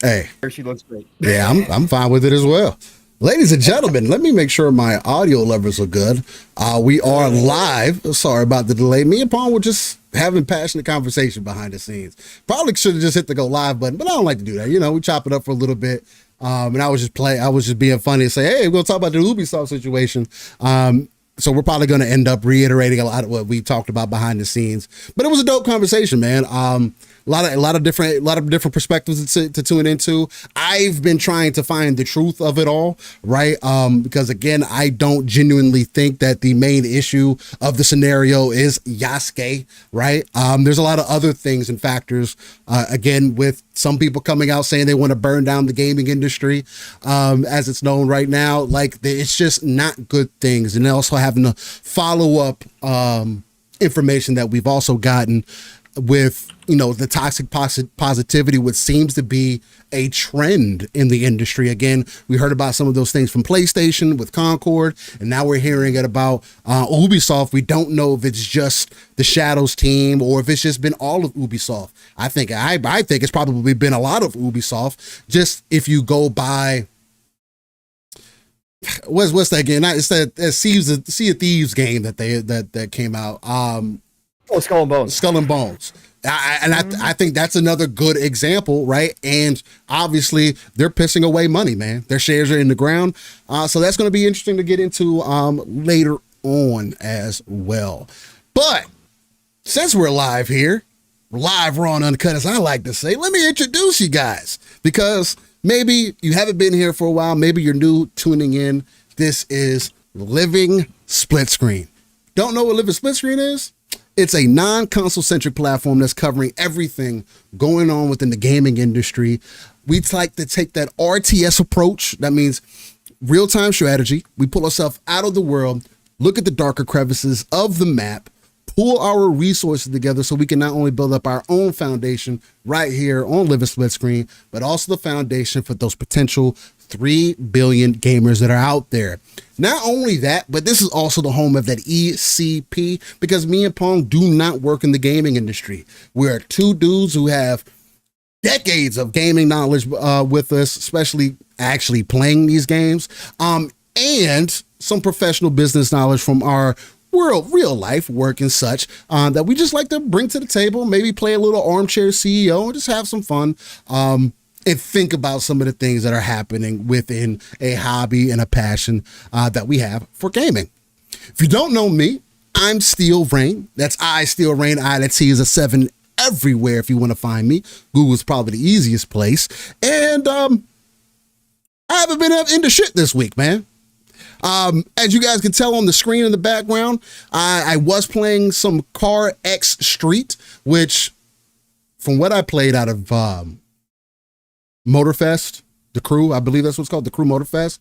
Hey, She looks great. yeah, I'm fine with it as well. Ladies and gentlemen, let me make sure my audio levels are good. We are live. Sorry about the delay. Me and Paul were just having passionate conversation behind the scenes. Probably should have just hit the go live button, but I don't like to do that. You know, we chop it up for a little bit. And I was just being funny and say, hey, we're going to talk about the Ubisoft situation. So we're probably going to end up reiterating a lot of what we talked about behind the scenes, but it was a dope conversation, man. A lot of different perspectives to tune into. I've been trying to find the truth of it all, right? Because again, I don't genuinely think that the main issue of the scenario is Yasuke, right? There's a lot of other things and factors, again, with some people coming out saying they want to burn down the gaming industry, as it's known right now. Like, it's just not good things. And also having to follow up information that we've also gotten with, you know, the toxic positivity, which seems to be a trend in the industry. Again, we heard about some of those things from PlayStation with Concord, and now we're hearing it about Ubisoft. We don't know if it's just the Shadows team or if it's just been all of Ubisoft. I think it's probably been a lot of Ubisoft. Just if you go by, what's that game? It's that Sea of Thieves game that came out. Skull and Bones. Skull and Bones. I think that's another good example, right? And obviously, they're pissing away money, man. Their shares are in the ground. So that's going to be interesting to get into later on as well. But since we're live here, live, raw, and uncut, as I like to say, let me introduce you guys. Because maybe you haven't been here for a while. Maybe you're new tuning in. This is Living Split Screen. Don't know what Living Split Screen is? It's a non-console centric platform that's covering everything going on within the gaming industry. We'd like to take that RTS approach. That means real-time strategy. We pull ourselves out of the world, look at the darker crevices of the map, pull our resources together so we can not only build up our own foundation right here on Living Split Screen, but also the foundation for those potential 3 billion gamers that are out there. Not only that, but this is also the home of that ECP, because me and Pong do not work in the gaming industry. We're two dudes who have decades of gaming knowledge with us, especially actually playing these games, and some professional business knowledge from our real life work and such, that we just like to bring to the table, maybe play a little armchair CEO and just have some fun. And think about some of the things that are happening within a hobby and a passion that we have for gaming. If you don't know me, I'm Steel Rain. That's I, Steel Rain. That T is a 7 everywhere if you want to find me. Google's probably the easiest place. And I haven't been into shit this week, man. As you guys can tell on the screen in the background, I was playing some Car X Street, which, from what I played out of Motorfest, the Crew, I believe that's what's called, the Crew Motorfest.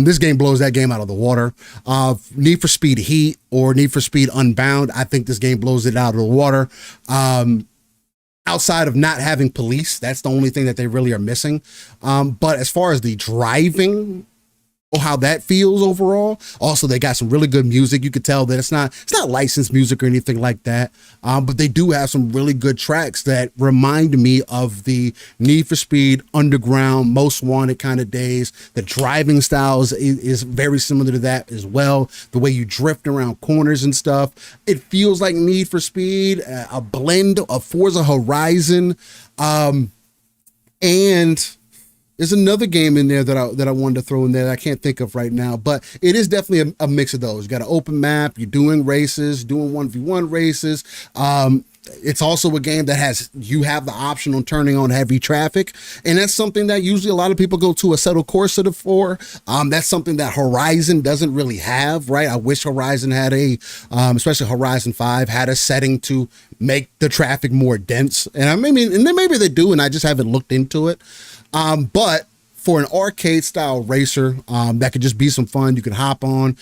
This game blows that game out of the water. Need for Speed Heat or Need for Speed Unbound, I think this game blows it out of the water. Outside of not having police, that's the only thing that they really are missing. But as far as the driving, how that feels overall. Also, they got some really good music. You could tell that it's not licensed music or anything like that. But they do have some really good tracks that remind me of the Need for Speed Underground, Most Wanted kind of days. The driving styles is very similar to that as well. The way you drift around corners and stuff. It feels like Need for Speed, a blend of Forza Horizon, and there's another game in there that I wanted to throw in there that I can't think of right now, but it is definitely a mix of those. You got an open map, you're doing races, doing 1v1 races. It's also a game that you have the option on turning on heavy traffic, and that's something that usually a lot of people go to Assetto Corsa for. That's something that Horizon doesn't really have, right? I wish Horizon had especially Horizon 5 had a setting to make the traffic more dense, and maybe they do, and I just haven't looked into it. But for an arcade style racer, that could just be some fun. You can hop on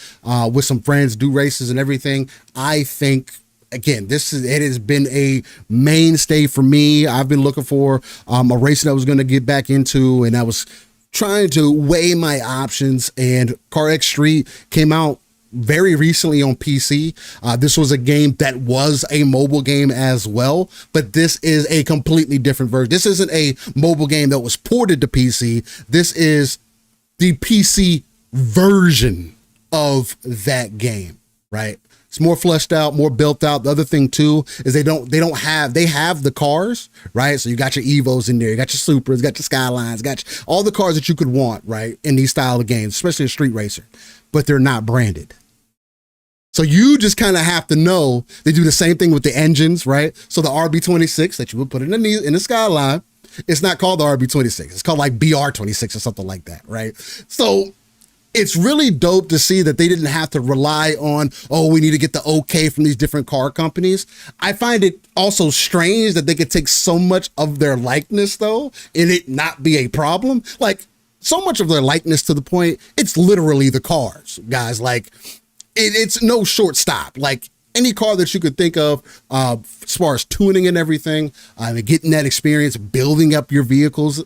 with some friends, do races and everything. I think, again, it has been a mainstay for me. I've been looking for a race that I was going to get back into, and I was trying to weigh my options, and Car X Street came out very recently on PC. This was a game that was a mobile game as well, but this is a completely different version. This isn't a mobile game that was ported to PC. This is the PC version of that game, right? It's more fleshed out, more built out. The other thing too is they have the cars, right? So you got your Evos in there, you got your Supras, you got your Skylines, all the cars that you could want, right? In these style of games, especially a Street Racer, but they're not branded. So you just kind of have to know they do the same thing with the engines, right? So the RB26 that you would put in the Skyline, it's not called the RB26. It's called like BR26 or something like that, right? So it's really dope to see that they didn't have to rely on, we need to get the okay from these different car companies. I find it also strange that they could take so much of their likeness though, and it not be a problem. Like so much of their likeness to the point, it's literally the cars, guys. Like it's no short stop. Like any car that you could think of, as far as tuning and everything, getting that experience, building up your vehicles,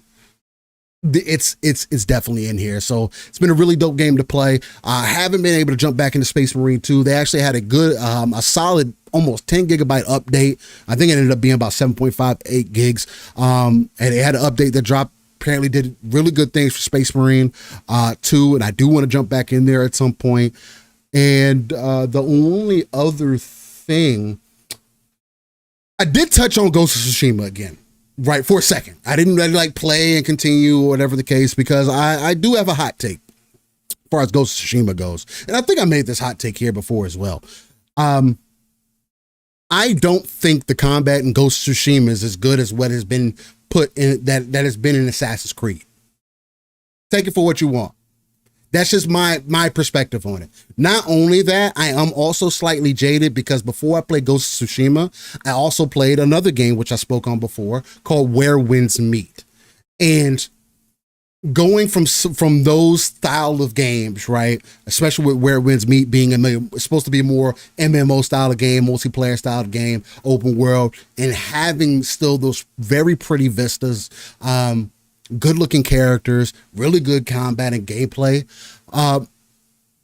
it's definitely in here. So it's been a really dope game to play. I haven't been able to jump back into Space Marine 2. They actually had a solid almost 10 gigabyte update. I think it ended up being about 7.58 gigs. And they had an update that dropped, apparently did really good things for Space Marine 2. And I do want to jump back in there at some point. And the only other thing, I did touch on Ghost of Tsushima again. Right, for a second. I didn't really like play and continue or whatever the case, because I do have a hot take as far as Ghost of Tsushima goes. And I think I made this hot take here before as well. I don't think the combat in Ghost of Tsushima is as good as what has been put in that has been in Assassin's Creed. Take it for what you want. That's just my perspective on it. Not only that, I am also slightly jaded because before I played Ghost of Tsushima, I also played another game, which I spoke on before, called Where Winds Meet. And going from those style of games, right, especially with Where Winds Meet being it's supposed to be a more MMO style of game, multiplayer style of game, open world, and having still those very pretty vistas, good looking characters, really good combat and gameplay.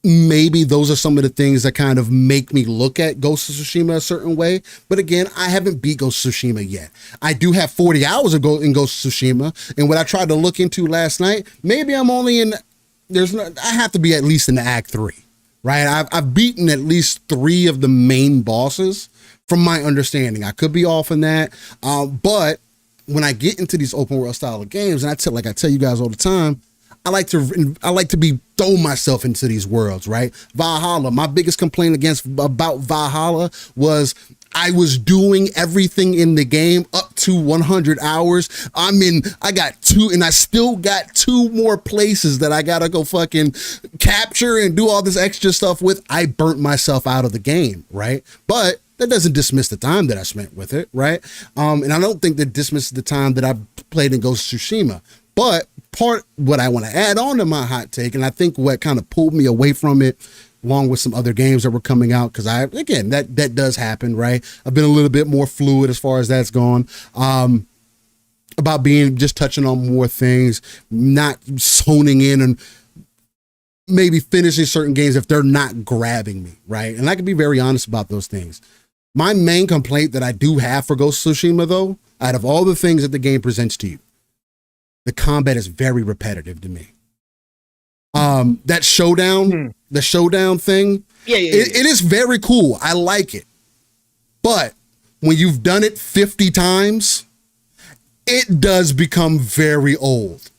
Maybe those are some of the things that kind of make me look at Ghost of Tsushima a certain way. But again, I haven't beat Ghost of Tsushima yet. I do have 40 hours in Ghost of Tsushima. And what I tried to look into last night, maybe I'm only I have to be at least in the Act 3, right? I've beaten at least 3 of the main bosses from my understanding. I could be off in that. But when I get into these open world style of games, and I tell you guys all the time, I like to throw myself into these worlds, right? Valhalla, my biggest complaint about Valhalla was I was doing everything in the game up to 100 hours. I got 2, and I still got 2 more places that I gotta go fucking capture and do all this extra stuff with. I burnt myself out of the game, right? But that doesn't dismiss the time that I spent with it, right? And I don't think that dismisses the time that I played in Ghost of Tsushima. But what I want to add on to my hot take, and I think what kind of pulled me away from it, along with some other games that were coming out, because that does happen, right? I've been a little bit more fluid as far as that's gone. About just touching on more things, not zoning in and maybe finishing certain games if they're not grabbing me, right? And I can be very honest about those things. My main complaint that I do have for Ghost of Tsushima, though, out of all the things that the game presents to you, the combat is very repetitive to me. That showdown, the showdown thing, it is very cool. I like it. But when you've done it 50 times, it does become very old.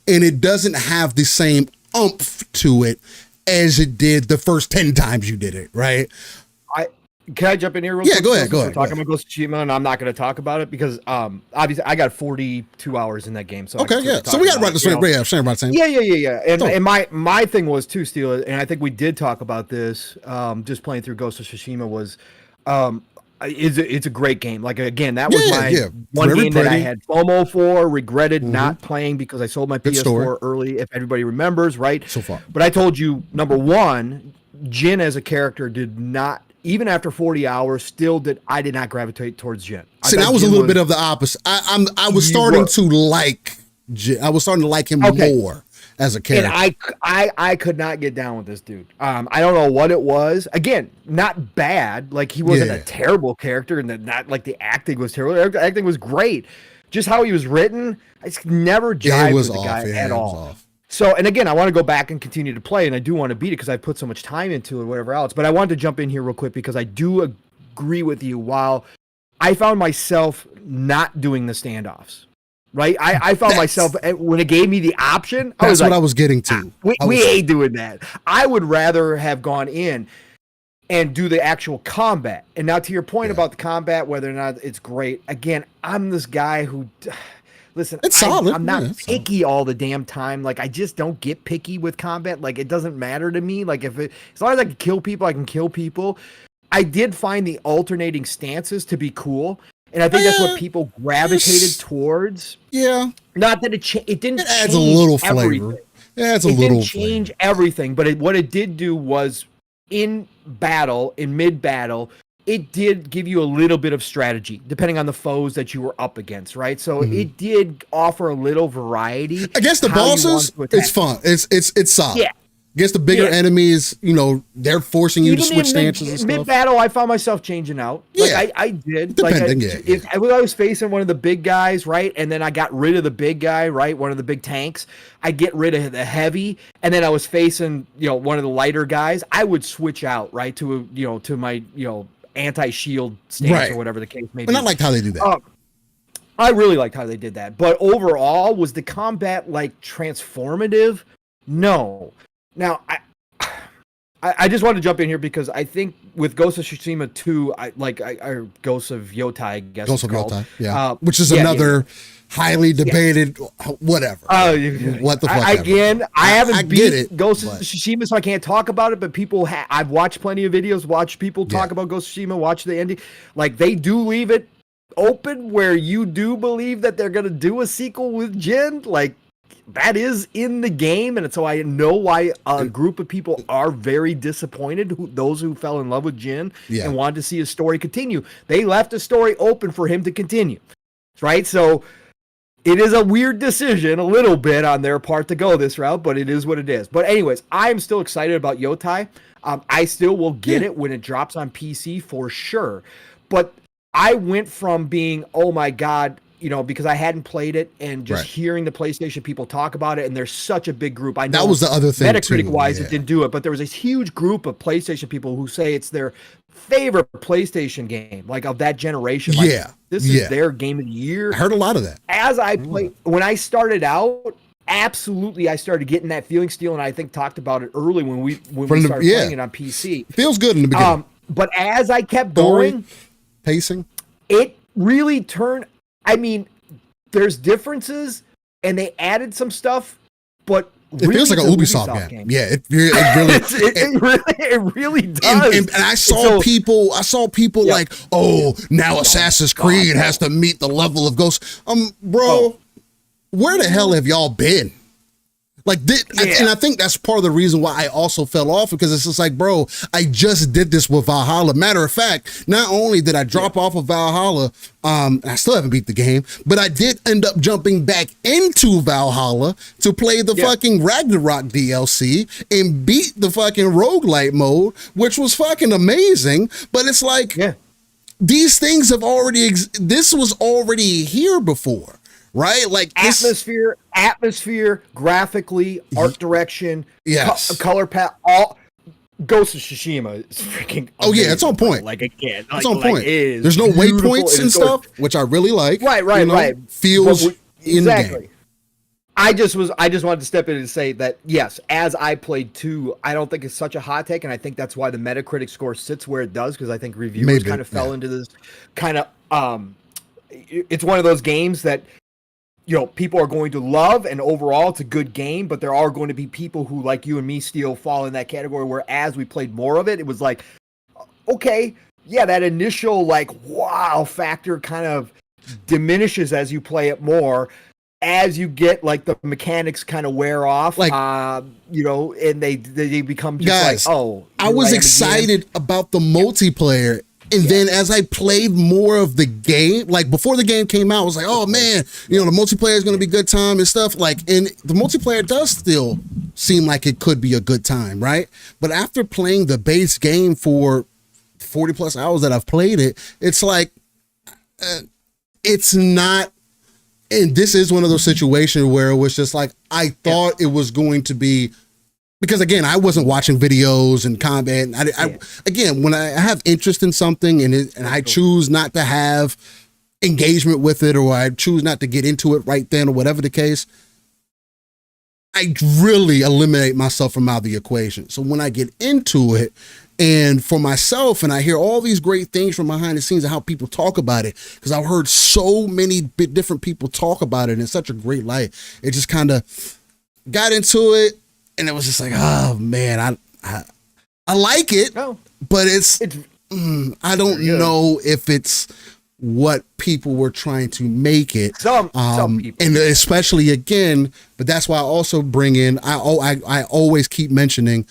And it doesn't have the same oomph to it as it did the first 10 times you did it, right? Can I jump in here real quick? Yeah, go ahead. We're talking about Ghost of Tsushima, and I'm not going to talk about it because obviously I got 42 hours in that game. So okay, yeah. So we got right the same. Yeah, same about same. Yeah. And my thing was too, Steel, and I think we did talk about this. Just playing through Ghost of Tsushima was, it's a great game. Like again, that was one game that I had FOMO for, regretted not playing because I sold my PS4 early. If everybody remembers, right? So far, but I told you, number one, Jin as a character did not. Even after 40 hours, I did not gravitate towards Jin. See, that was a little bit of the opposite. I was starting to like him more as a character. And I could not get down with this dude. I don't know what it was. Again, not bad. Like, he wasn't a terrible character, and not like the acting was terrible. The acting was great. Just how he was written, I just never jived with the guy at all. So, and again, I want to go back and continue to play, and I do want to beat it because I put so much time into it, whatever else. But I wanted to jump in here real quick because I do agree with you. While I found myself not doing the standoffs, right? I found myself, when it gave me the option, that's what I was getting to. We ain't doing that. I would rather have gone in and do the actual combat. And now, to your point about the combat, whether or not it's great, again, I'm this guy who... Listen, it's solid. I'm not picky all the damn time. Like, I just don't get picky with combat. Like, it doesn't matter to me. Like, as long as I can kill people, I can kill people. I did find the alternating stances to be cool, and I think that's what people gravitated towards. Yeah. Not that it didn't. It adds a little flavor. It adds a little. It didn't change everything, but what it did do was in mid-battle. It did give you a little bit of strategy, depending on the foes that you were up against, right? So it did offer a little variety. Against the bosses, it's fun. It's solid. Yeah. Against the bigger enemies, they're forcing you to switch stances and stuff. Mid-battle, I found myself changing out. Like, I did. Depending, if I was facing one of the big guys, right, and then I got rid of the big guy, right, one of the big tanks, I get rid of the heavy, and then I was facing, one of the lighter guys, I would switch out, right, to my, anti-shield stance or whatever the case may be. And I liked how they do that. I really liked how they did that. But overall, was the combat like transformative? No. Now, I just want to jump in here because I think with Ghost of Tsushima 2, or Ghost of Yotei, I guess. Ghost of Yotei, yeah. Which is another highly debated whatever. What the fuck? Again, I haven't beat Ghost of Tsushima, so I can't talk about it, but people I've watched plenty of videos, watched people talk about Ghost of Tsushima, watch the ending. Like, they do leave it open where you do believe that they're going to do a sequel with Jin. Like, that is in the game, and so I know why a group of people are very disappointed, those who fell in love with Jin and wanted to see his story continue. They left the story open for him to continue, right? So it is a weird decision a little bit on their part to go this route, but it is what it is. But anyways, I'm still excited about Yotei. I still will get it when it drops on PC for sure. But I went from being, oh my God, because I hadn't played it and just hearing the PlayStation people talk about it, and there's such a big group. I know that was the other thing Metacritic-wise, it didn't do it, but there was a huge group of PlayStation people who say it's their favorite PlayStation game, like of that generation. Like, this is their game of the year. I heard a lot of that. As I played, when I started out, absolutely, I started getting that feeling. Steel and I think talked about it early when we started playing it on PC. Feels good in the beginning. But as I kept going, pacing, it really turned. I mean, there's differences, and they added some stuff, but it feels like an Ubisoft game. Yeah, it really does. And I saw people like, oh, now Assassin's Creed has to meet the level of Ghost. Bro, where the hell have y'all been? Like, and I think that's part of the reason why I also fell off, because it's just like, bro, I just did this with Valhalla. Matter of fact, not only did I drop off of Valhalla, I still haven't beat the game, but I did end up jumping back into Valhalla to play the fucking Ragnarok DLC and beat the fucking roguelite mode, which was fucking amazing. But it's like, these things have already, this was already here before. Right, like atmosphere, graphically, art direction, color palette. All Ghost of Tsushima is freaking. Amazing, it's on point. Like, again, it's on point. There's no waypoints and stuff, which I really like. Right. Feels in the game. I just wanted to step in and say that yes, as I played 2, I don't think it's such a hot take, and I think that's why the Metacritic score sits where it does, because I think reviewers kind of fell into this kind of. It's one of those games that, people are going to love, and overall it's a good game, but there are going to be people who, like you and me, Steel, fall in that category where as we played more of it, it was like, okay, that initial, like, wow factor kind of diminishes as you play it more, as you get, like, the mechanics kind of wear off, like, and they become just like, oh. I was excited about the multiplayer And then as I played more of the game, like before the game came out, I was like, oh man, the multiplayer is going to be good time and stuff. Like, and the multiplayer does still seem like it could be a good time, right? But after playing the base game for 40 plus hours that I've played it, it's like, it's not, and this is one of those situations where it was just like, I thought it was going to be, because again, I wasn't watching videos and combat. And again, when I have interest in something and I choose not to have engagement with it, or I choose not to get into it right then, or whatever the case, I really eliminate myself from out of the equation. So when I get into it, and for myself, and I hear all these great things from behind the scenes of how people talk about it, because I've heard so many different people talk about it in such a great light, it just kind of got into it. And it was just like, oh man, I like it, but it's I don't know if it's what people were trying to make it. Some people, and especially again, but that's why I also bring in. I always keep mentioning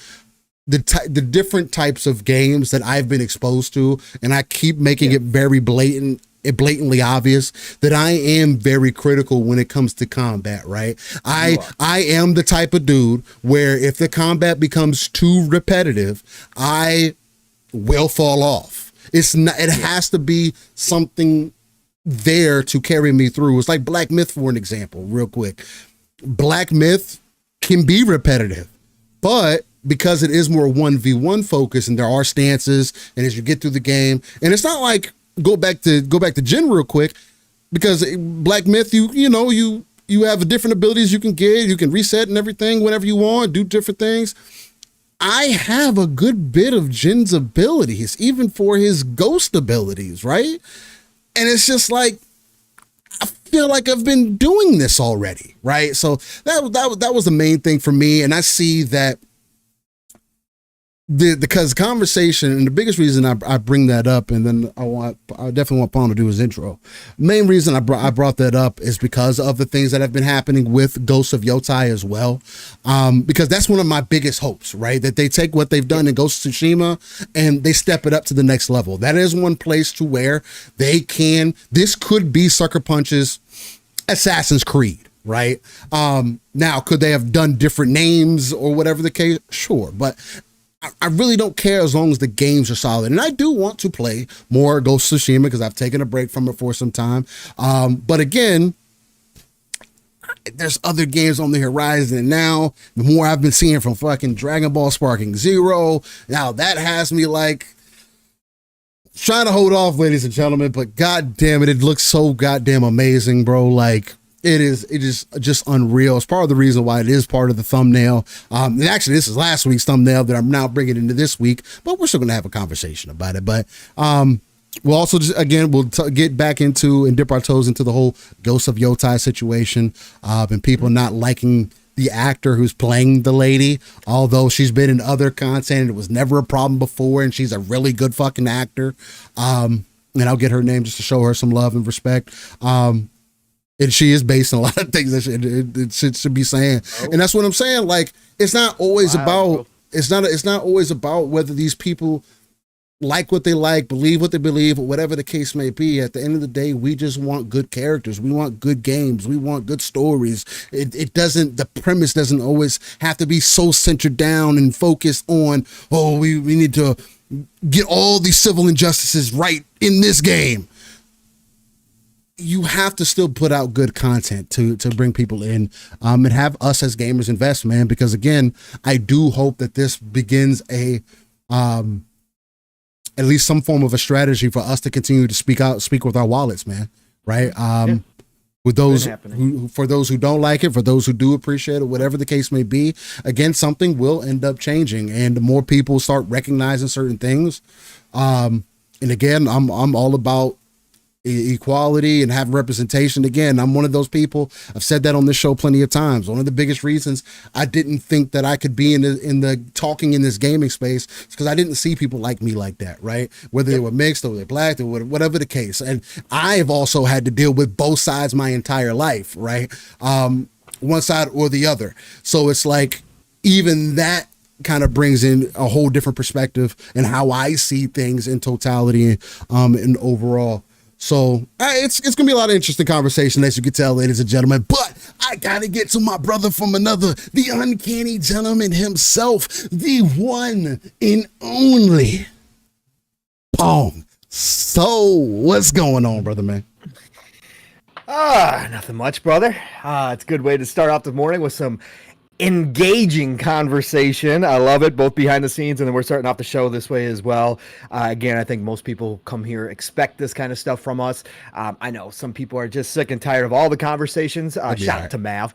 the different types of games that I've been exposed to, and I keep making it very blatantly obvious that I am very critical when it comes to combat, right? I am the type of dude where if the combat becomes too repetitive, I will fall off. It's not, it has to be something there to carry me through. It's like Black Myth, for an example, real quick. Black Myth can be repetitive, but because it is more 1v1 focus and there are stances, and as you get through the game, and it's not like, go back to Jin real quick, because Black Myth, you have different abilities you can get, you can reset and everything whenever you want, do different things. I have a good bit of Jin's abilities, even for his ghost abilities, right? And it's just like, I feel like I've been doing this already, right? So that was the main thing for me, and I see that because conversation, and the biggest reason I bring that up, and then I definitely want Paul to do his intro. Main reason I brought that up is because of the things that have been happening with Ghosts of Yotei as well. Because that's one of my biggest hopes, right? That they take what they've done in Ghost of Tsushima and they step it up to the next level. That is one place to where this could be Sucker Punch's Assassin's Creed, right? Now, could they have done different names or whatever the case? Sure, but I really don't care as long as the games are solid. And I do want to play more Ghost of Tsushima because I've taken a break from it for some time. But again, there's other games on the horizon. And now, the more I've been seeing from fucking Dragon Ball Sparking Zero, now that has me like trying to hold off, ladies and gentlemen. But god damn it, it looks so goddamn amazing, bro. Like, it is just unreal. It's part of the reason why it is part of the thumbnail. And actually, this is last week's thumbnail that I'm now bringing into this week, but we're still going to have a conversation about it. But we'll also just, again, get back into and dip our toes into the whole Ghost of Yotei situation, and people not liking the actor who's playing the lady, although she's been in other content and it was never a problem before, and she's a really good fucking actor. And I'll get her name just to show her some love and respect. And she is based on a lot of things that it should be saying. And that's what I'm saying. Like, it's not always about, it's not always about whether these people like what they like, believe what they believe, or whatever the case may be. At the end of the day, we just want good characters. We want good games. We want good stories. The premise doesn't always have to be so centered down and focused on, we need to get all these civil injustices right in this game. You have to still put out good content to bring people in, and have us as gamers invest, man, because again, I do hope that this begins at least some form of a strategy for us to continue to speak with our wallets, man. Right. With those for those who don't like it, for those who do appreciate it, whatever the case may be, again, something will end up changing, and the more people start recognizing certain things. And again, I'm all about equality and have representation. Again, I'm one of those people, I've said that on this show plenty of times. One of the biggest reasons I didn't think that I could be in the talking in this gaming space is because I didn't see people like me like that, right? Whether they were mixed or they're black or whatever the case. And I've also had to deal with both sides my entire life, right? One side or the other. So it's like, even that kind of brings in a whole different perspective and how I see things in totality and overall. So it's going to be a lot of interesting conversation, as you can tell, ladies and gentlemen. But I got to get to my brother from another, the uncanny gentleman himself, the one and only Pong. So what's going on, brother, man? Nothing much, brother. It's a good way to start off the morning with some engaging conversation. I love it, both behind the scenes, and then we're starting off the show this way as well. Again, I think most people come here expect this kind of stuff from us. I know some people are just sick and tired of all the conversations. Shout out to Mav.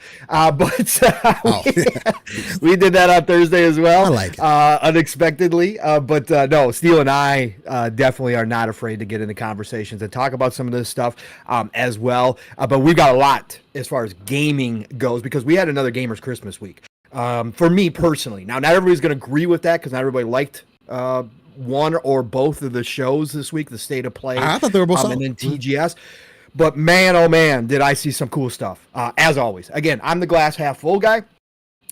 We did that on Thursday as well. I like it. Unexpectedly. No, Steele and I definitely are not afraid to get into conversations and talk about some of this stuff as well. But we've got a lot as far as gaming goes, because we had another Gamers Christmas week. For me personally, now not everybody's going to agree with that, because not everybody liked one or both of the shows this week, the State of Play, I thought they were both and then TGS. But man, oh man, did I see some cool stuff. As always, again, I'm the glass half full guy.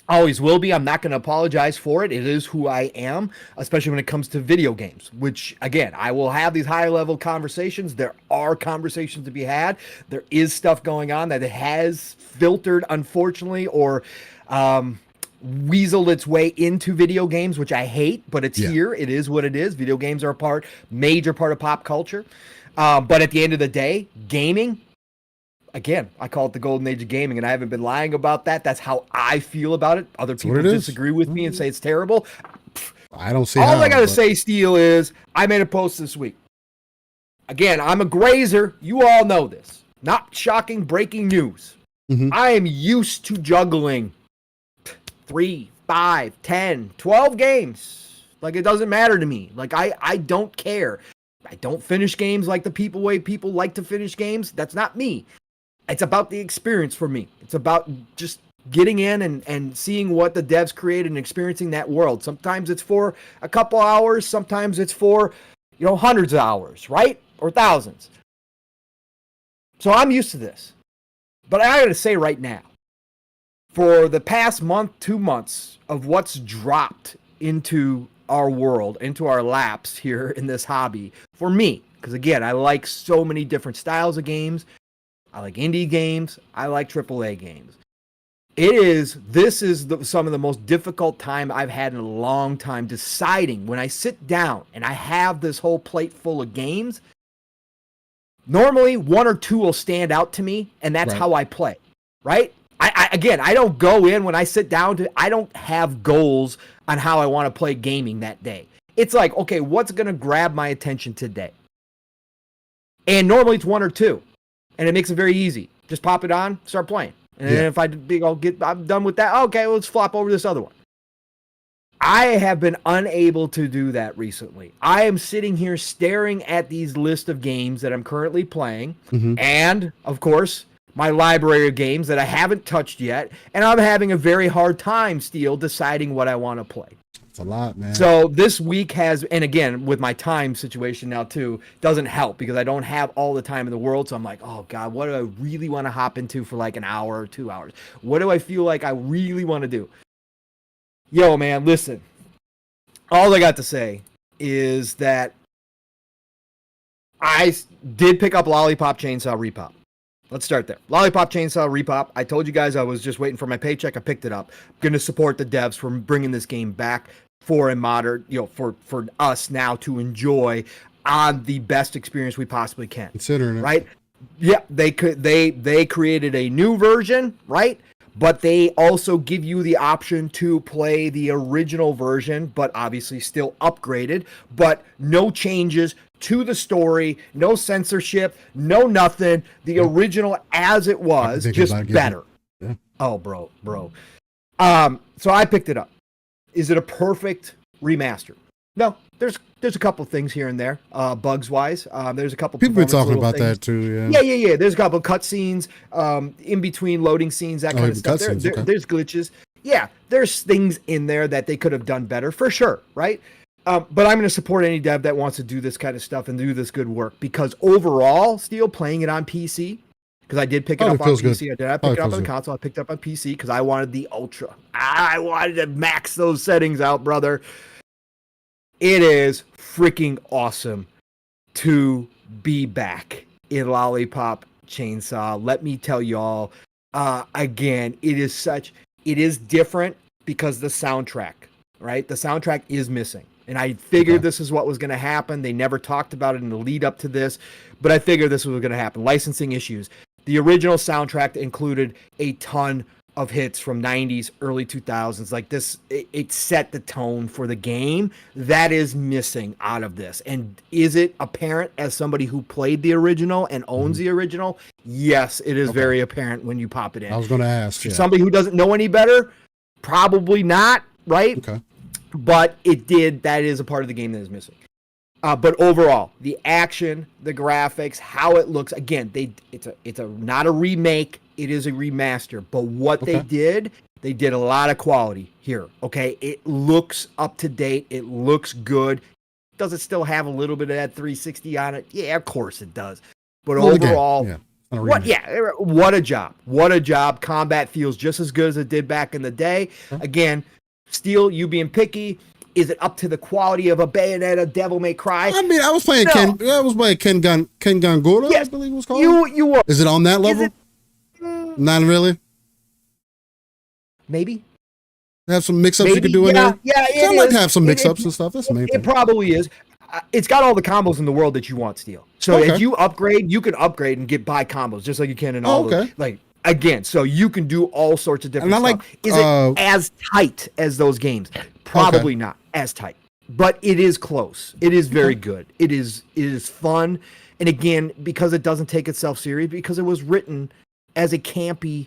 Always will be. I'm not going to apologize for it. It is who I am, especially when it comes to video games, which, again, I will have these high-level conversations. There are conversations to be had. There is stuff going on that has filtered, unfortunately, or weaseled its way into video games, which I hate, but it's here. It is what it is. Video games are a major part of pop culture. But at the end of the day, gaming, again, I call it the golden age of gaming, and I haven't been lying about that. That's how I feel about it. Other people disagree with me and say it's terrible. I don't see all I got to say, Steele, is I made a post this week. Again, I'm a grazer. You all know this. Not shocking breaking news. Mm-hmm. I am used to juggling 3, 5, 10, 12 games. Like, it doesn't matter to me. Like, I don't care. I don't finish games like the way people like to finish games. That's not me. It's about the experience for me. It's about just getting in and seeing what the devs created and experiencing that world. Sometimes it's for a couple hours. Sometimes it's for, hundreds of hours, right? Or thousands. So I'm used to this. But I got to say right now, for the past month, 2 months of what's dropped into our world, into our laps here in this hobby, for me, because again, I like so many different styles of games. I like indie games. I like AAA games. This is some of the most difficult time I've had in a long time deciding when I sit down and I have this whole plate full of games. Normally, 1 or 2 will stand out to me, and that's how I play, right? I don't go in when I sit down I don't have goals on how I want to play gaming that day. It's like, okay, what's going to grab my attention today? And normally it's 1 or 2. And it makes it very easy. Just pop it on, start playing. And then if I'm done with that, okay, let's flop over this other one. I have been unable to do that recently. I am sitting here staring at these list of games that I'm currently playing. Mm-hmm. And, of course, my library of games that I haven't touched yet. And I'm having a very hard time, Steele, deciding what I want to play. It's a lot, man. So this week and again, with my time situation now too, doesn't help because I don't have all the time in the world. So I'm like, oh God, what do I really want to hop into for like an hour or 2 hours? What do I feel like I really want to do? Yo, man, listen. All I got to say is that I did pick up Lollipop Chainsaw Repop. Let's start there. Lollipop Chainsaw Repop. I told you guys I was just waiting for my paycheck. I picked it up. I'm going to support the devs for bringing this game back for a modern, for us now to enjoy on the best experience we possibly can. Considering it. Right? Yeah, they created a new version, right? But they also give you the option to play the original version, but obviously still upgraded, but no changes to the story, no censorship, no nothing. The original as it was, just better. Yeah. Oh, bro. So I picked it up. Is it a perfect remaster? No, there's a couple things here and there, bugs wise. There's a couple people been talking about things. That too. Yeah. There's a couple cutscenes, in between loading scenes, that kind of stuff. There's glitches. Yeah, there's things in there that they could have done better for sure, right? But I'm going to support any dev that wants to do this kind of stuff and do this good work because overall, Steele, playing it on PC, because I did pick it up on PC. I picked it up on the console. I picked it up on PC because I wanted the Ultra. I wanted to max those settings out, brother. It is freaking awesome to be back in Lollipop Chainsaw. Let me tell y'all, again, it is different because the soundtrack, right? The soundtrack is missing. And I figured this is what was going to happen. They never talked about it in the lead up to this, but I figured this was going to happen. Licensing issues. The original soundtrack included a ton of hits from 90s, early 2000s. Like this, it set the tone for the game. That is missing out of this. And is it apparent as somebody who played the original and owns the original? Yes, it is very apparent when you pop it in. I was going to ask. Somebody who doesn't know any better? Probably not, right? Okay. But it did. That is a part of the game that is missing. But overall, the action, the graphics, how it looks. Again, it's not a remake. It is a remaster. But what they did a lot of quality here. Okay, it looks up to date. It looks good. Does it still have a little bit of that 360 on it? Yeah, of course it does. But overall, what a job. What a job. Combat feels just as good as it did back in the day. Again, Steel, you being picky, is it up to the quality of a Bayonetta, Devil May Cry? I mean, I was playing Ken Gangura, I believe it was called. You were. Is it on that level? Not really. Maybe. Have some mix-ups you could do in there? Yeah, I like to have some mix-ups and stuff. That's the main thing. It probably is. It's got all the combos in the world that you want, Steel. So if you upgrade, you can upgrade and buy combos, just like you can in all those. Like, again, so you can do all sorts of different stuff. Is it as tight as those games? Probably not as tight, but it is close. It is very good. It is fun. And again, because it doesn't take itself serious, because it was written as a campy,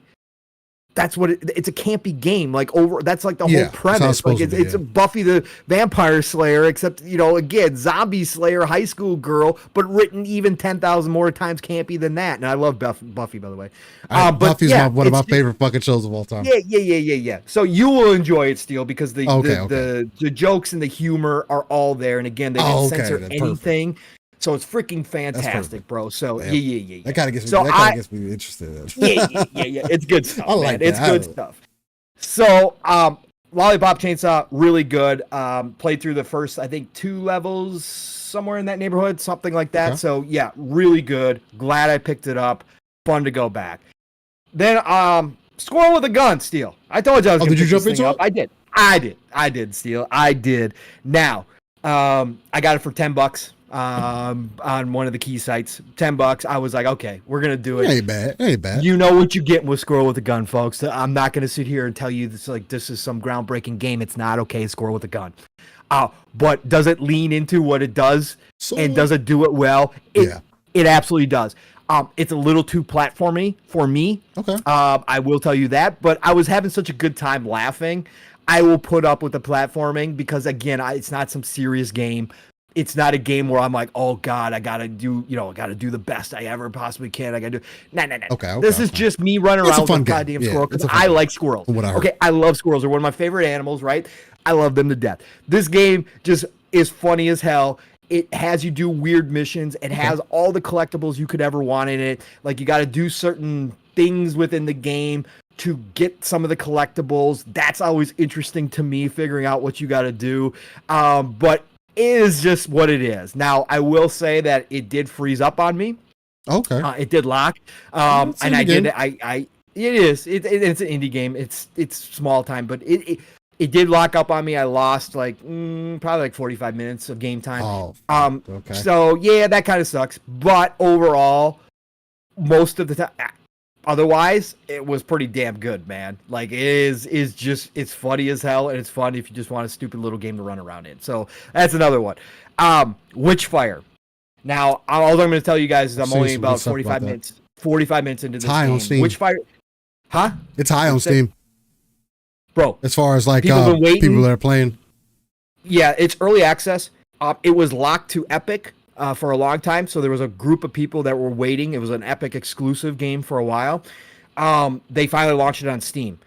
that's what it's a campy game. That's like the whole premise. Like it's a Buffy the Vampire Slayer, except, again, zombie slayer, high school girl, but written even 10,000 more times campy than that. And I love Buffy, by the way. Buffy's one of my favorite fucking shows of all time. Yeah. So you will enjoy it, Steel, because the jokes and the humor are all there. And again, they didn't censor anything. Perfect. So it's freaking fantastic, bro. So yeah. That kind of gets me interested. Yeah. It's good stuff. It's good stuff. So Lollipop Chainsaw, really good. Played through the first, I think, 2 levels, somewhere in that neighborhood, something like that. Okay. So yeah, really good. Glad I picked it up. Fun to go back. Then Squirrel with a Gun, Steel. I told you I was going to pick this thing up. I did, Steel. I did. Now, I got it for $10. On one of the key sites, $10. I was like, okay, we're gonna do it. Ain't bad. You know what you get with Squirrel with a Gun, folks. I'm not gonna sit here and tell you this is some groundbreaking game. It's not. Okay, Squirrel with a Gun. But does it lean into what it does, and does it do it well? It absolutely does. It's a little too platformy for me. Okay. I will tell you that, but I was having such a good time laughing. I will put up with the platforming because, again, it's not some serious game. It's not a game where I'm like, oh God, I gotta do the best I ever possibly can. I gotta do no. Okay. This is just me running around with a goddamn squirrel because I like squirrels. Okay, I love squirrels. They're one of my favorite animals, right? I love them to death. This game just is funny as hell. It has you do weird missions. It has all the collectibles you could ever want in it. Like, you got to do certain things within the game to get some of the collectibles. That's always interesting to me, figuring out what you got to do. But is just what it is. Now, I will say that it did freeze up on me. Okay. It did lock. And I did. It is. It's an indie game. It's small time, but it did lock up on me. I lost probably 45 minutes of game time. Okay. So yeah, that kind of sucks. But overall, most of the time, otherwise, it was pretty damn good, man. Like, it's funny as hell, and it's fun if you just want a stupid little game to run around in. So that's another one. Witchfire. Now, all I'm going to tell you guys is I'm only about 45 minutes into this game. On Steam. Witchfire, huh? It's high on Steam, bro. As far as people that are playing. Yeah, it's early access. It was locked to Epic for a long time, so there was a group of people that were waiting. It was an Epic exclusive game for a while. They finally launched it on Steam.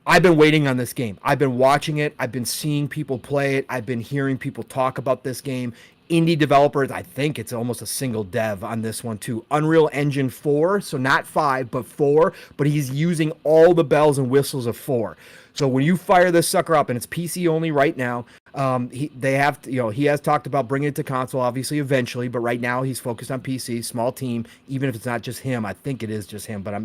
I've been waiting on this game. I've been watching it. I've been seeing people play it. I've been hearing people talk about this game. Indie developers, I think it's almost a single dev on this one too. Unreal Engine 4, so not 5, but 4, but he's using all the bells and whistles of 4. So when you fire this sucker up, and it's PC only right now, he has talked about bringing it to console, obviously, eventually, but right now he's focused on PC, small team, even if it's not just him. I think it is just him, but